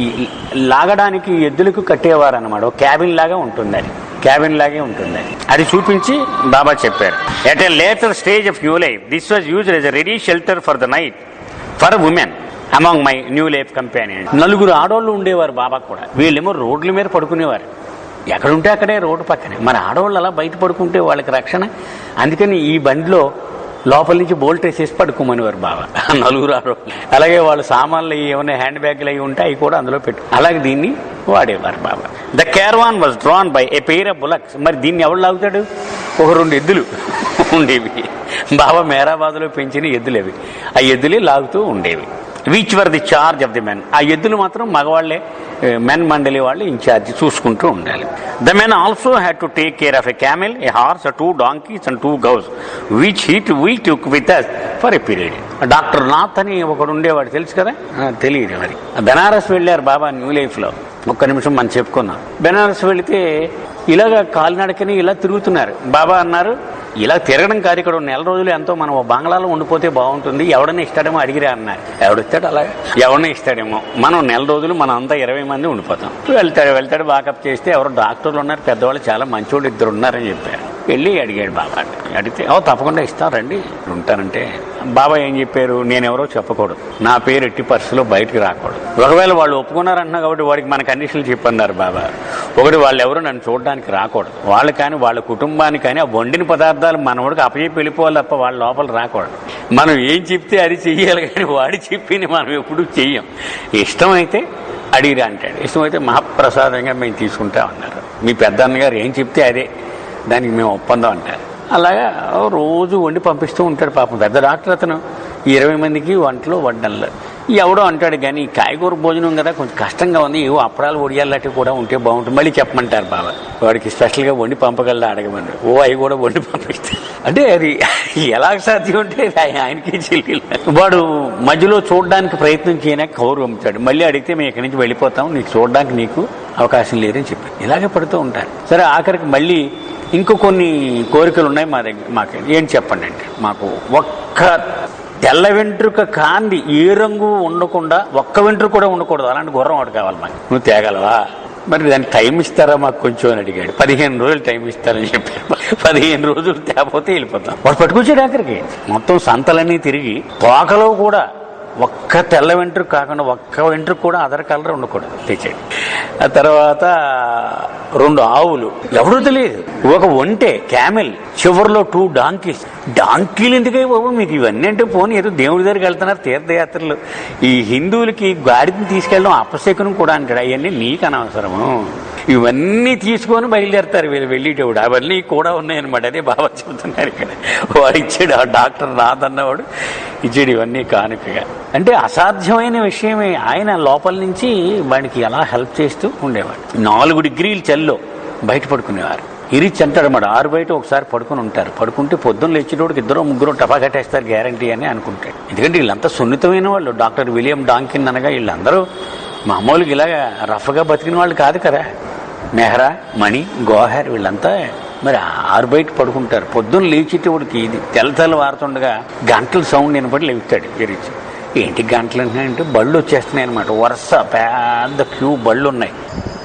లాగడానికి ఎద్దులకు కట్టేవారు అన్నమాట. ఒక క్యాబిన్ లాగా ఉంటుంది, అది క్యాబిన్ లాగే ఉంటుంది. అది చూపించి బాబా చెప్పారు, at a later stage of new life this was used as a ready shelter for the night for women among my new life companion. 4 ఆడవాళ్ళు ఉండేవారు బాబా కూడా. వీళ్ళేమో రోడ్ల మీద పడుకునేవారు, ఎక్కడుంటే అక్కడే రోడ్డు పక్కనే. మన ఆడవాళ్ళు అలా బయట పడుకుంటే వాళ్ళకి రక్షణ. అందుకని ఈ బండిలో లోపల నుంచి బోల్ట్ వేసేసి పడుకోమనేవారు బాబా 4 ఆడవాళ్ళు. అలాగే వాళ్ళ సామాన్లు ఏమైనా హ్యాండ్ బ్యాగ్లు అవి ఉంటే అవి కూడా అందులో పెట్టు, అలాగే దీన్ని వాడేవారు Baba. The caravan was drawn by a pair of bullocks. మరి దీన్ని ఎవరు లాగుతాడు? ఒక 2 ఎద్దులు ఉండేవి. బాబా మేరాబాద్లో పెంచిన ఎద్దులు అవి. ఆ ఎద్దులే లాగుతూ ఉండేవి. Which were the charge of the men. ఆ ఎద్దులు మాత్రం మగవాళ్లే, మెన్ మండలి వాళ్ళు ఇన్ఛార్జ్, చూసుకుంటూ ఉండాలి. The men also had to take care of a camel, A horse, 2 donkeys and 2 goats which we took with us for a period. Doctor Nath అని ఒకడు ఉండేవాడు, తెలుసు కదా? తెలియదు. మరి బెనారస్ వెళ్ళారు బాబా న్యూ లైఫ్లో. ఒక్క నిమిషం మనం చెప్పుకున్నాం. బెనారస్ వెళితే ఇలాగ కాలినడకని ఇలా తిరుగుతున్నారు. బాబా అన్నారు, ఇలా తిరగడం కాదు, ఇక్కడ నెల రోజులు ఎంతో మనం బంగ్లాలో ఉండిపోతే బాగుంటుంది, ఎవడన్నా ఇస్తాడేమో అడిగిరా అన్నారు. ఎవడిస్తాడు అలాగే, ఎవడన్నా ఇస్తాడేమో. మనం నెల రోజులు మనం అంతా 20 మంది ఉండిపోతాం. వెళ్తాడు వాకప్ చేస్తే ఎవరో డాక్టర్లు ఉన్నారు, పెద్దవాళ్ళు చాలా మంచోళ్ళు 2 ఉన్నారని చెప్పారు. వెళ్ళి అడిగాడు బాబా. అడిగితే తప్పకుండా ఇస్తాం రండి ఉంటానంటే, బాబా ఏం చెప్పారు, నేనెవరో చెప్పకూడదు, నా పేరు ఎట్టి పరిస్థితిలో బయటికి రాకూడదు. ఒకవేళ వాళ్ళు ఒప్పుకున్నారంటున్నా కాబట్టి వాడికి మన కండిషన్లు చెప్పన్నారు బాబా. ఒకటి, వాళ్ళు ఎవరు నన్ను చూడడానికి రాకూడదు, వాళ్ళు కానీ వాళ్ళ కుటుంబానికి కానీ ఆ వండిన పదార్థాలు మనవాడికి అప్పచెప్పి వెళ్ళిపోవాలి తప్ప వాళ్ళ లోపల రాకూడదు. మనం ఏం చెప్తే అది చెయ్యాలి కానీ వాడి చెప్పింది మనం ఎప్పుడూ చెయ్యం. ఇష్టమైతే అడిగిరా అంటాడు, ఇష్టమైతే మహాప్రసాదంగా మేము తీసుకుంటా ఉన్నారు. మీ పెద్దన్నగారు ఏం చెప్తే అదే, దానికి మేము ఒప్పందం అంటారు. అలాగా రోజు వండి పంపిస్తూ ఉంటాడు పాపం. పెద్ద డాక్టర్ అతను, 20 మందికి వంటలు వడ్డనలు. ఎవడో అంటాడు కానీ కాయగూర భోజనం కదా కొంచెం కష్టంగా ఉంది, ఏవో అప్పడాలు ఒడియాలటి కూడా ఉంటే బాగుంటుంది, మళ్ళీ చెప్పమంటారు బాబా. వాడికి స్పెషల్గా వండి పంపగలదా అడగమన్నారు. అవి కూడా వండి పంపిస్తారు. అంటే అది ఎలా సాధ్యం అంటే ఆయనకి చెల్లి. వాడు మధ్యలో చూడడానికి ప్రయత్నం చేయడానికి కౌరు పంపుతాడు. మళ్ళీ అడిగితే మేము ఇక్కడి నుంచి వెళ్ళిపోతాం, నీకు చూడడానికి నీకు అవకాశం లేదని చెప్పి ఇలాగే పడుతూ ఉంటారు. సరే ఆఖరికి మళ్ళీ ఇంకో కొన్ని కోరికలు ఉన్నాయి మా దగ్గర, మాకు ఏం చెప్పండి అంటే, మాకు ఒక్క తెల్ల వెంట్రుక కాంది ఏ రంగు ఉండకుండా ఒక్క వెంట్రుక కూడా ఉండకూడదు, అలాంటి గుర్రం వాడు కావాలి మాకు. నువ్వు తేగలవా? మరి దానికి టైం ఇస్తారా మాకు కొంచెం అని అడిగాడు. 15 రోజులు టైం ఇస్తారని చెప్పారు. 15 రోజులు తేపోతే వెళ్ళిపోతాం. వాడు పట్టుకొచ్చాడు ఆఖరికి. మొత్తం సంతలన్నీ తిరిగి తోకలో కూడా ఒక్క తెల్ల వెంట్రుక కాకుండా ఒక్క వెంట్రుక కూడా అదర్ కలర్ ఉండకూడదు తెచ్చాడు. ఆ తర్వాత 2 ఆవులు, ఎవడో తెలియదు, ఒక ఒంటె క్యామెల్, చివరిలో 2 డాంకీస్. డాంకీలు ఎందుకై బాబు మీకు ఇవన్నీ అంటే, పోనీ ఏదో దేవుడి దగ్గరికి వెళ్తున్నారు తీర్థయాత్రలు. ఈ హిందువులకి గాడిని తీసుకెళ్ళడం అపశకునం కూడా అంటాడు. అవన్నీ నీకు అనవసరము, ఇవన్నీ తీసుకొని బయలుదేరతారు వీళ్ళు వెళ్ళేటప్పుడు. అవన్నీ కూడా ఉన్నాయన్నమాట. అదే బాబా చెబుతున్నారు ఇక్కడ. వాడు ఇచ్చాడు, ఆ డాక్టర్ రాదన్నవాడు ఇచ్చాడు ఇవన్నీ కానుకగా. అంటే అసాధ్యమైన విషయమే. ఆయన లోపల నుంచి వాడికి ఎలా హెల్ప్ చేస్తూ ఉండేవాడు. 4 డిగ్రీల చల్లో బయట పడుకునేవారు. ఇరిచి అంటాడు అన్నమాట. 6 బయట ఒకసారి పడుకుని ఉంటారు. పడుకుంటే పొద్దున్న లేచేటోడికి 2-3 టపా కట్టేస్తారు గ్యారంటీ అని అనుకుంటాడు. ఎందుకంటే వీళ్ళంతా సున్నితమైన వాళ్ళు. డాక్టర్ విలియం డాంకిన్ అనగా వీళ్ళందరూ మామూలుగా ఇలాగా రఫ్గా బతికిన వాళ్ళు కాదు కదా. మెహ్రా, మణి, గోహర్ వీళ్ళంతా మరి 6 బయట పడుకుంటారు. పొద్దున్న లేచేటోడికి ఇది తెల్ల వారుతుండగా గంటల సౌండ్ వినపడి లేపుతాడు ఇరిచి. ఏంటి గంటలు అంటే బళ్ళు వచ్చేస్తున్నాయి అనమాట. వరుస పెద్ద క్యూ బళ్ళు ఉన్నాయి.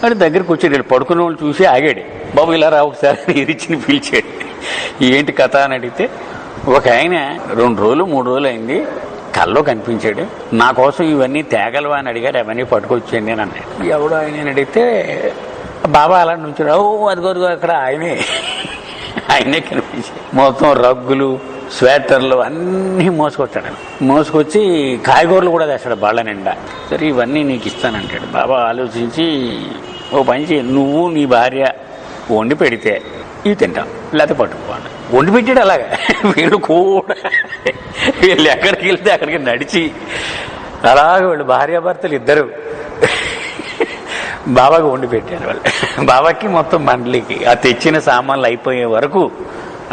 అది దగ్గరికి వచ్చాడు. వీళ్ళు పడుకున్న వాళ్ళు చూసి ఆగాడు. బాబు ఇలా రా ఒకసారి ఇరిచిని పిలిచాడు. ఏంటి కథ అని అడిగితే, ఒక ఆయన 2 రోజులు 3 రోజులు అయింది, కల్లో కనిపించాడు, నా కోసం ఇవన్నీ తేగలవా అని అడిగారు, అవన్నీ పట్టుకొచ్చేయండి అని అన్నాడు. ఎవడో ఆయన అడిగితే బాబా అలా నుంచాడు. అదిగో అక్కడ ఆయనే కనిపించాడు. మొత్తం రగ్గులు, స్వేటర్లు అన్నీ మోసుకొచ్చాడు. మోసుకొచ్చి కాయగూరలు కూడా తెస్తాడు బళ్ళ నిండా. సరే ఇవన్నీ నీకు ఇస్తానంటాడు. బాబా ఆలోచించి, ఓ పని చేయి, నువ్వు నీ భార్య వండి పెడితే ఇవి తింటాం, లేకపోతే పట్టుకోవాలి. వండి పెట్టాడు అలాగా. వీళ్ళు కూడా వీళ్ళు ఎక్కడికి వెళ్తే అక్కడికి నడిచి అలాగే వీళ్ళు భార్యాభర్తలు ఇద్దరు బాబాకి వండి పెట్టారు. వాళ్ళు బాబాకి మొత్తం మండలికి ఆ తెచ్చిన సామాన్లు అయిపోయే వరకు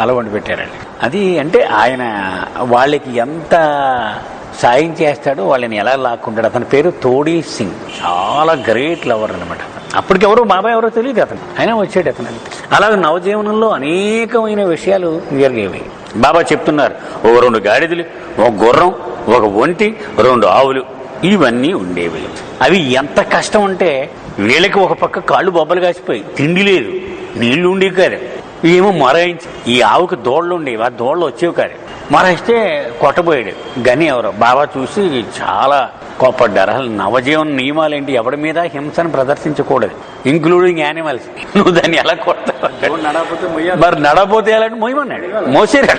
అలా వండి పెట్టారండి. అది అంటే ఆయన వాళ్ళకి ఎంత సాయం చేస్తాడో, వాళ్ళని ఎలా లాక్కుంటాడు. అతని పేరు తోడీ సింగ్. చాలా గ్రేట్ లవర్ అనమాట. అప్పటికెవరో బాబా ఎవరో తెలియదు అతను, అయినా వచ్చాడు అతను. అలాగే నవజీవనంలో అనేకమైన విషయాలు జరిగేవి. బాబా చెప్తున్నారు, ఒక 2 గాడిదలు, ఒక గుర్రం, ఒక ఒంటి, 2 ఆవులు, ఇవన్నీ ఉండేవి. అవి ఎంత కష్టం అంటే, వీళ్ళకి ఒక పక్క కాళ్ళు బొబ్బలు కాసిపోయి తిండి లేదు, నీళ్లు ఉండేవి కాదు. ఏమో మొరాయించి, ఈ ఆవుకి దోళ్ళు ఉండేవి, ఆ దోళ్ళు వచ్చేవి కాదు. మొరాయిస్తే కొట్టబోయాడు. గని ఎవరో బాబా చూసి చాలా కోపడ్డారు. అసలు నవజీవన నియమాలు ఏంటి, ఎవడి మీద హింసను ప్రదర్శించకూడదు, ఇంక్లూడింగ్ యానిమల్స్. నువ్వు దాన్ని ఎలా కొడతావు? మరి నడపోతే ఎలా మొయ్యమన్నాడు. మోసారు,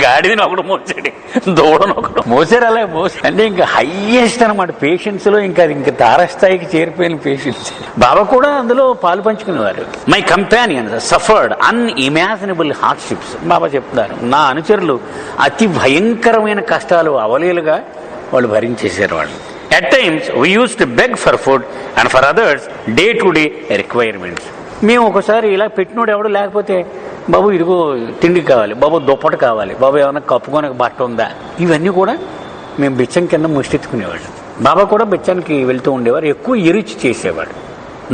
గాడిదని ఒకడు మోసాడు, దూడను ఒకడు మోసారు. అలా మోసారు అంటే ఇంకా హైయెస్ట్ అనమాట పేషెన్స్ లో. ఇంకా తారస్థాయికి చేరిపోయిన పేషెన్స్. బాబా కూడా అందులో పాలు పంచుకునేవారు. My companions suffered unimaginable hardships. Baba చెప్తున్నారు, నా అనుచరులు అతి భయంకరమైన కష్టాలు అవలీలుగా వాళ్ళు భరించేశారు. వాళ్ళు at times we use to beg for food and for others day to day requirements. మేము ఒకసారి ఇలా పెట్టినోడు ఎవడు లేకపోతే, బాబు ఇదిగో తిండి కావాలి, బాబు దుప్పటి కావాలి, బాబు ఏమైనా కప్పుకోనికి బట్ట ఉందా, ఇవన్నీ కూడా మేము బిచ్చం కింద ముష్టెత్తుకునేవాడు. బాబా కూడా బిచ్చానికి వెళ్తూ ఉండేవారు. ఎక్కువ ఇరిచి చేసేవాడు.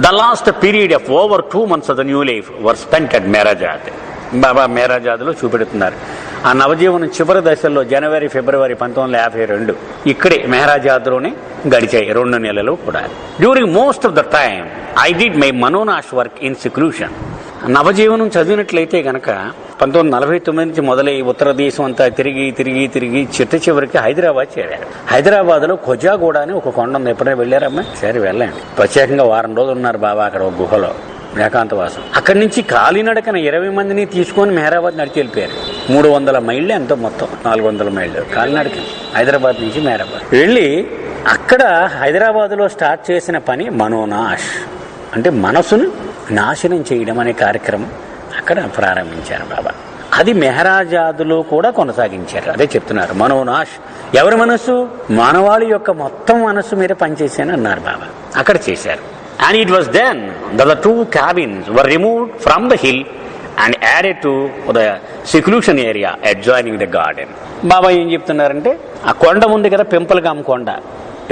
The last period of over 2 months of the new life were spent at Merajat. బాబా మేరాజాద్లో చూపెడుతున్నారు. ఆ నవజీవనం చివరి దశల్లో జనవరి ఫిబ్రవరి 1952 ఇక్కడే మెహరాజాద్లోనే గడిచాయి 2 నెలలు కూడా. During most of the time I did my Manonash work in seclusion. నవజీవనం చదివినట్లయితే గనక 1949 నుంచి మొదలై ఉత్తర దేశం అంతా తిరిగి చివరికి హైదరాబాద్ చేరారు. హైదరాబాద్లో ఖొజాగూడ అని ఒక కొండ ఉంది. ఎప్పుడైనా వెళ్ళారమ్మా? సరే వెళ్ళండి. ప్రత్యేకంగా వారం రోజులు ఉన్నారు బాబా అక్కడ ఒక గుహలో ఏకాంతవాసం. అక్కడి నుంచి కాలినడకన 20 మందిని తీసుకొని మెహరాబాద్ నడిచి వెళ్ళిపోయారు. 300 మైళ్ళు ఎంతో, మొత్తం 400 మైళ్ళు కాలినడక హైదరాబాద్ నుంచి మెహరాబాద్ వెళ్ళి అక్కడ హైదరాబాద్లో స్టార్ట్ చేసిన పని మనోనాష్, అంటే మనసును నాశనం చేయడం అనే కార్యక్రమం అక్కడ ప్రారంభించారు బాబా. అది మెహరాజాదులో కూడా కొనసాగించారు. అదే చెప్తున్నారు మనోనాష్. ఎవరి మనస్సు? మానవాళి యొక్క మొత్తం మనస్సు మీద పనిచేశాను అన్నారు బాబా. అక్కడ చేశారు. And it was then that the 2 cabins were removed from the hill and added to the seclusion area adjoining the garden. బాబా ఏం చెప్తున్నారంటే, ఆ కొండ ఉంది కదా, పెంపల్గామ్ కొండ,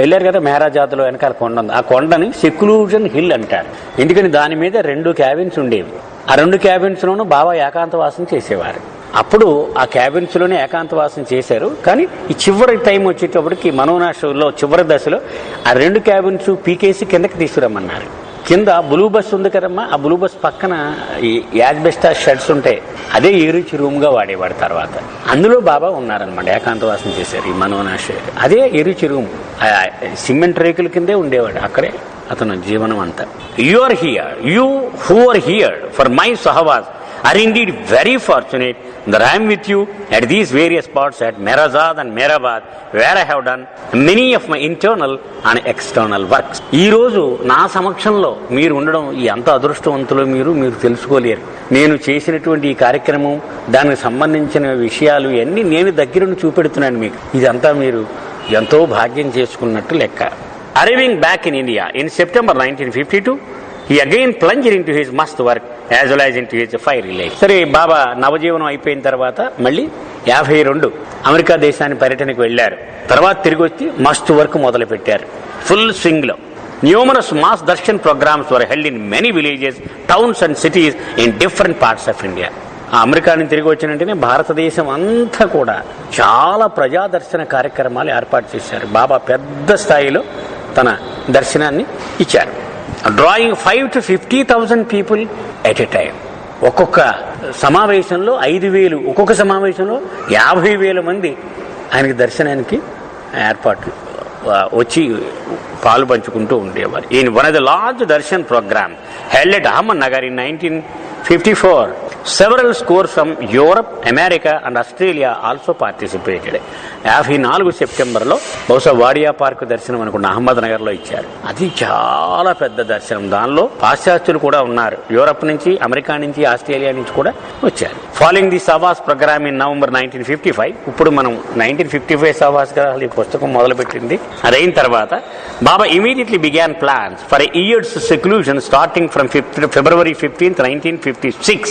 వెళ్ళారు కదా మెహరాజాద్లో వెనకాల కొండ ఉంది. ఆ కొండని సెక్లూజన్ హిల్ అంటారు. ఎందుకని దాని మీద 2 క్యాబిన్స్ ఉండేవి. ఆ 2 క్యాబిన్స్లోనూ బాబా ఏకాంతవాసం చేసేవారు. అప్పుడు ఆ క్యాబిన్స్లోనే ఏకాంతవాసం చేశారు. కానీ ఈ చివరి టైం వచ్చేటప్పటికి మనోనాష్లో చివరి దశలో ఆ 2 క్యాబిన్స్ పీకేసి కిందకి తీసుకురమ్మన్నారు. కింద బ్లూ బస్ ఉంది కదమ్మా, ఆ బ్లూ బస్ పక్కన ఈ యాజ్బెస్టాస్ షెడ్స్ ఉంటాయి. అదే ఎరుచి రూమ్గా వాడేవాడు. తర్వాత అందులో బాబా ఉన్నారనమాట, ఏకాంతవాసం చేశారు ఈ మనోనాష్. అదే ఎరుచి రూమ్, సిమెంట్ రేకుల కిందే ఉండేవాడు. అక్కడే అతను జీవనం అంతా. You are here, you who are here for my sahavas are indeed very fortunate that I am with you at these various spots at Merazad and Mehrabad, where I have done many of my internal and external works. ఈ రోజు నా సమక్షంలో మీరు ఉండడం ఎంత అదృష్టవంతులో మీరు తెలుసుకోలేరు. నేను చేసినటువంటి ఈ కార్యక్రమం, దానికి సంబంధించిన విషయాలు ఇవన్నీ నేను దగ్గరుండి చూపెడుతున్నాను మీకు. ఇదంతా మీరు ఎంతో భాగ్యం చేసుకున్నట్టు లెక్క. Arriving back in India in September 1952, he again plunged into his must work as well as into his fiery life. సరే, బాబా నవజీవనం అయిపోయిన తర్వాత మళ్ళీ 52 అమెరికా దేశాన్ని పర్యటనకు వెళ్ళారు. తర్వాత తిరిగి వచ్చి మస్ట్ వర్క్ మొదలు పెట్టారు ఫుల్ స్వింగ్ లో. Numerous mass darshan programs were held in many villages, towns and cities in different parts of India. ఆ అమెరికా నుంచి తిరిగి వచ్చినట్టునే భారతదేశం అంతా కూడా చాలా ప్రజాదర్శన కార్యక్రమాలు ఏర్పాటు చేశారు. బాబా పెద్ద స్థాయిలో తన దర్శనాన్ని ఇచ్చారు. Drawing 5,000 to 50,000 people at a time. ఒక్కొక్క సమావేశంలో 5,000, ఒక్కొక్క సమావేశంలో 50,000 మంది ఆయనకి దర్శనానికి ఏర్పాట్లు వచ్చి పాలు పంచుకుంటూ ఉండేవారు. ఈయన one of the large darshan program held at Ahmednagar in 1954. Several scores from Europe, America and Australia also participated. 54 సెప్టెంబర్లో బహుశా వాడియా పార్క్ దర్శనం అనుకున్న అహ్మద్నగర్లో ఇచ్చారు. అది చాలా పెద్ద దర్శనం. దానిలో పాశ్చాత్యులు కూడా ఉన్నారు. యూరప్ నుంచి, అమెరికా నుంచి, ఆస్ట్రేలియా నుంచి కూడా వచ్చారు. Following the sahavas program in November 1955. ఇప్పుడు మనం 1955 సవాస్ ఈ పుస్తకం మొదలుపెట్టింది. అదైన తర్వాత బాబా immediately began plans for a year's seclusion starting from February 15th, 1956.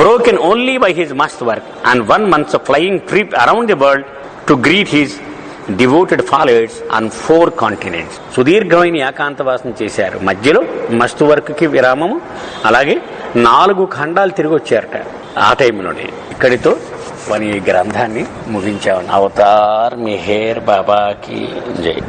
Broken only by his must work and 1 month's flying trip around the world to greet his devoted followers on 4 continents. సుదీర్ఘమైన ఏకాంతవాసం చేశారు. మధ్యలో మస్తు వర్క్కి విరామము, అలాగే 4 ఖండాలు తిరిగి వచ్చారట ఆ టైంలోనే. ఇక్కడితో మన ఈ గ్రంథాన్ని ముగించాము. అవతార్ మెహర్ బాబాకి జై.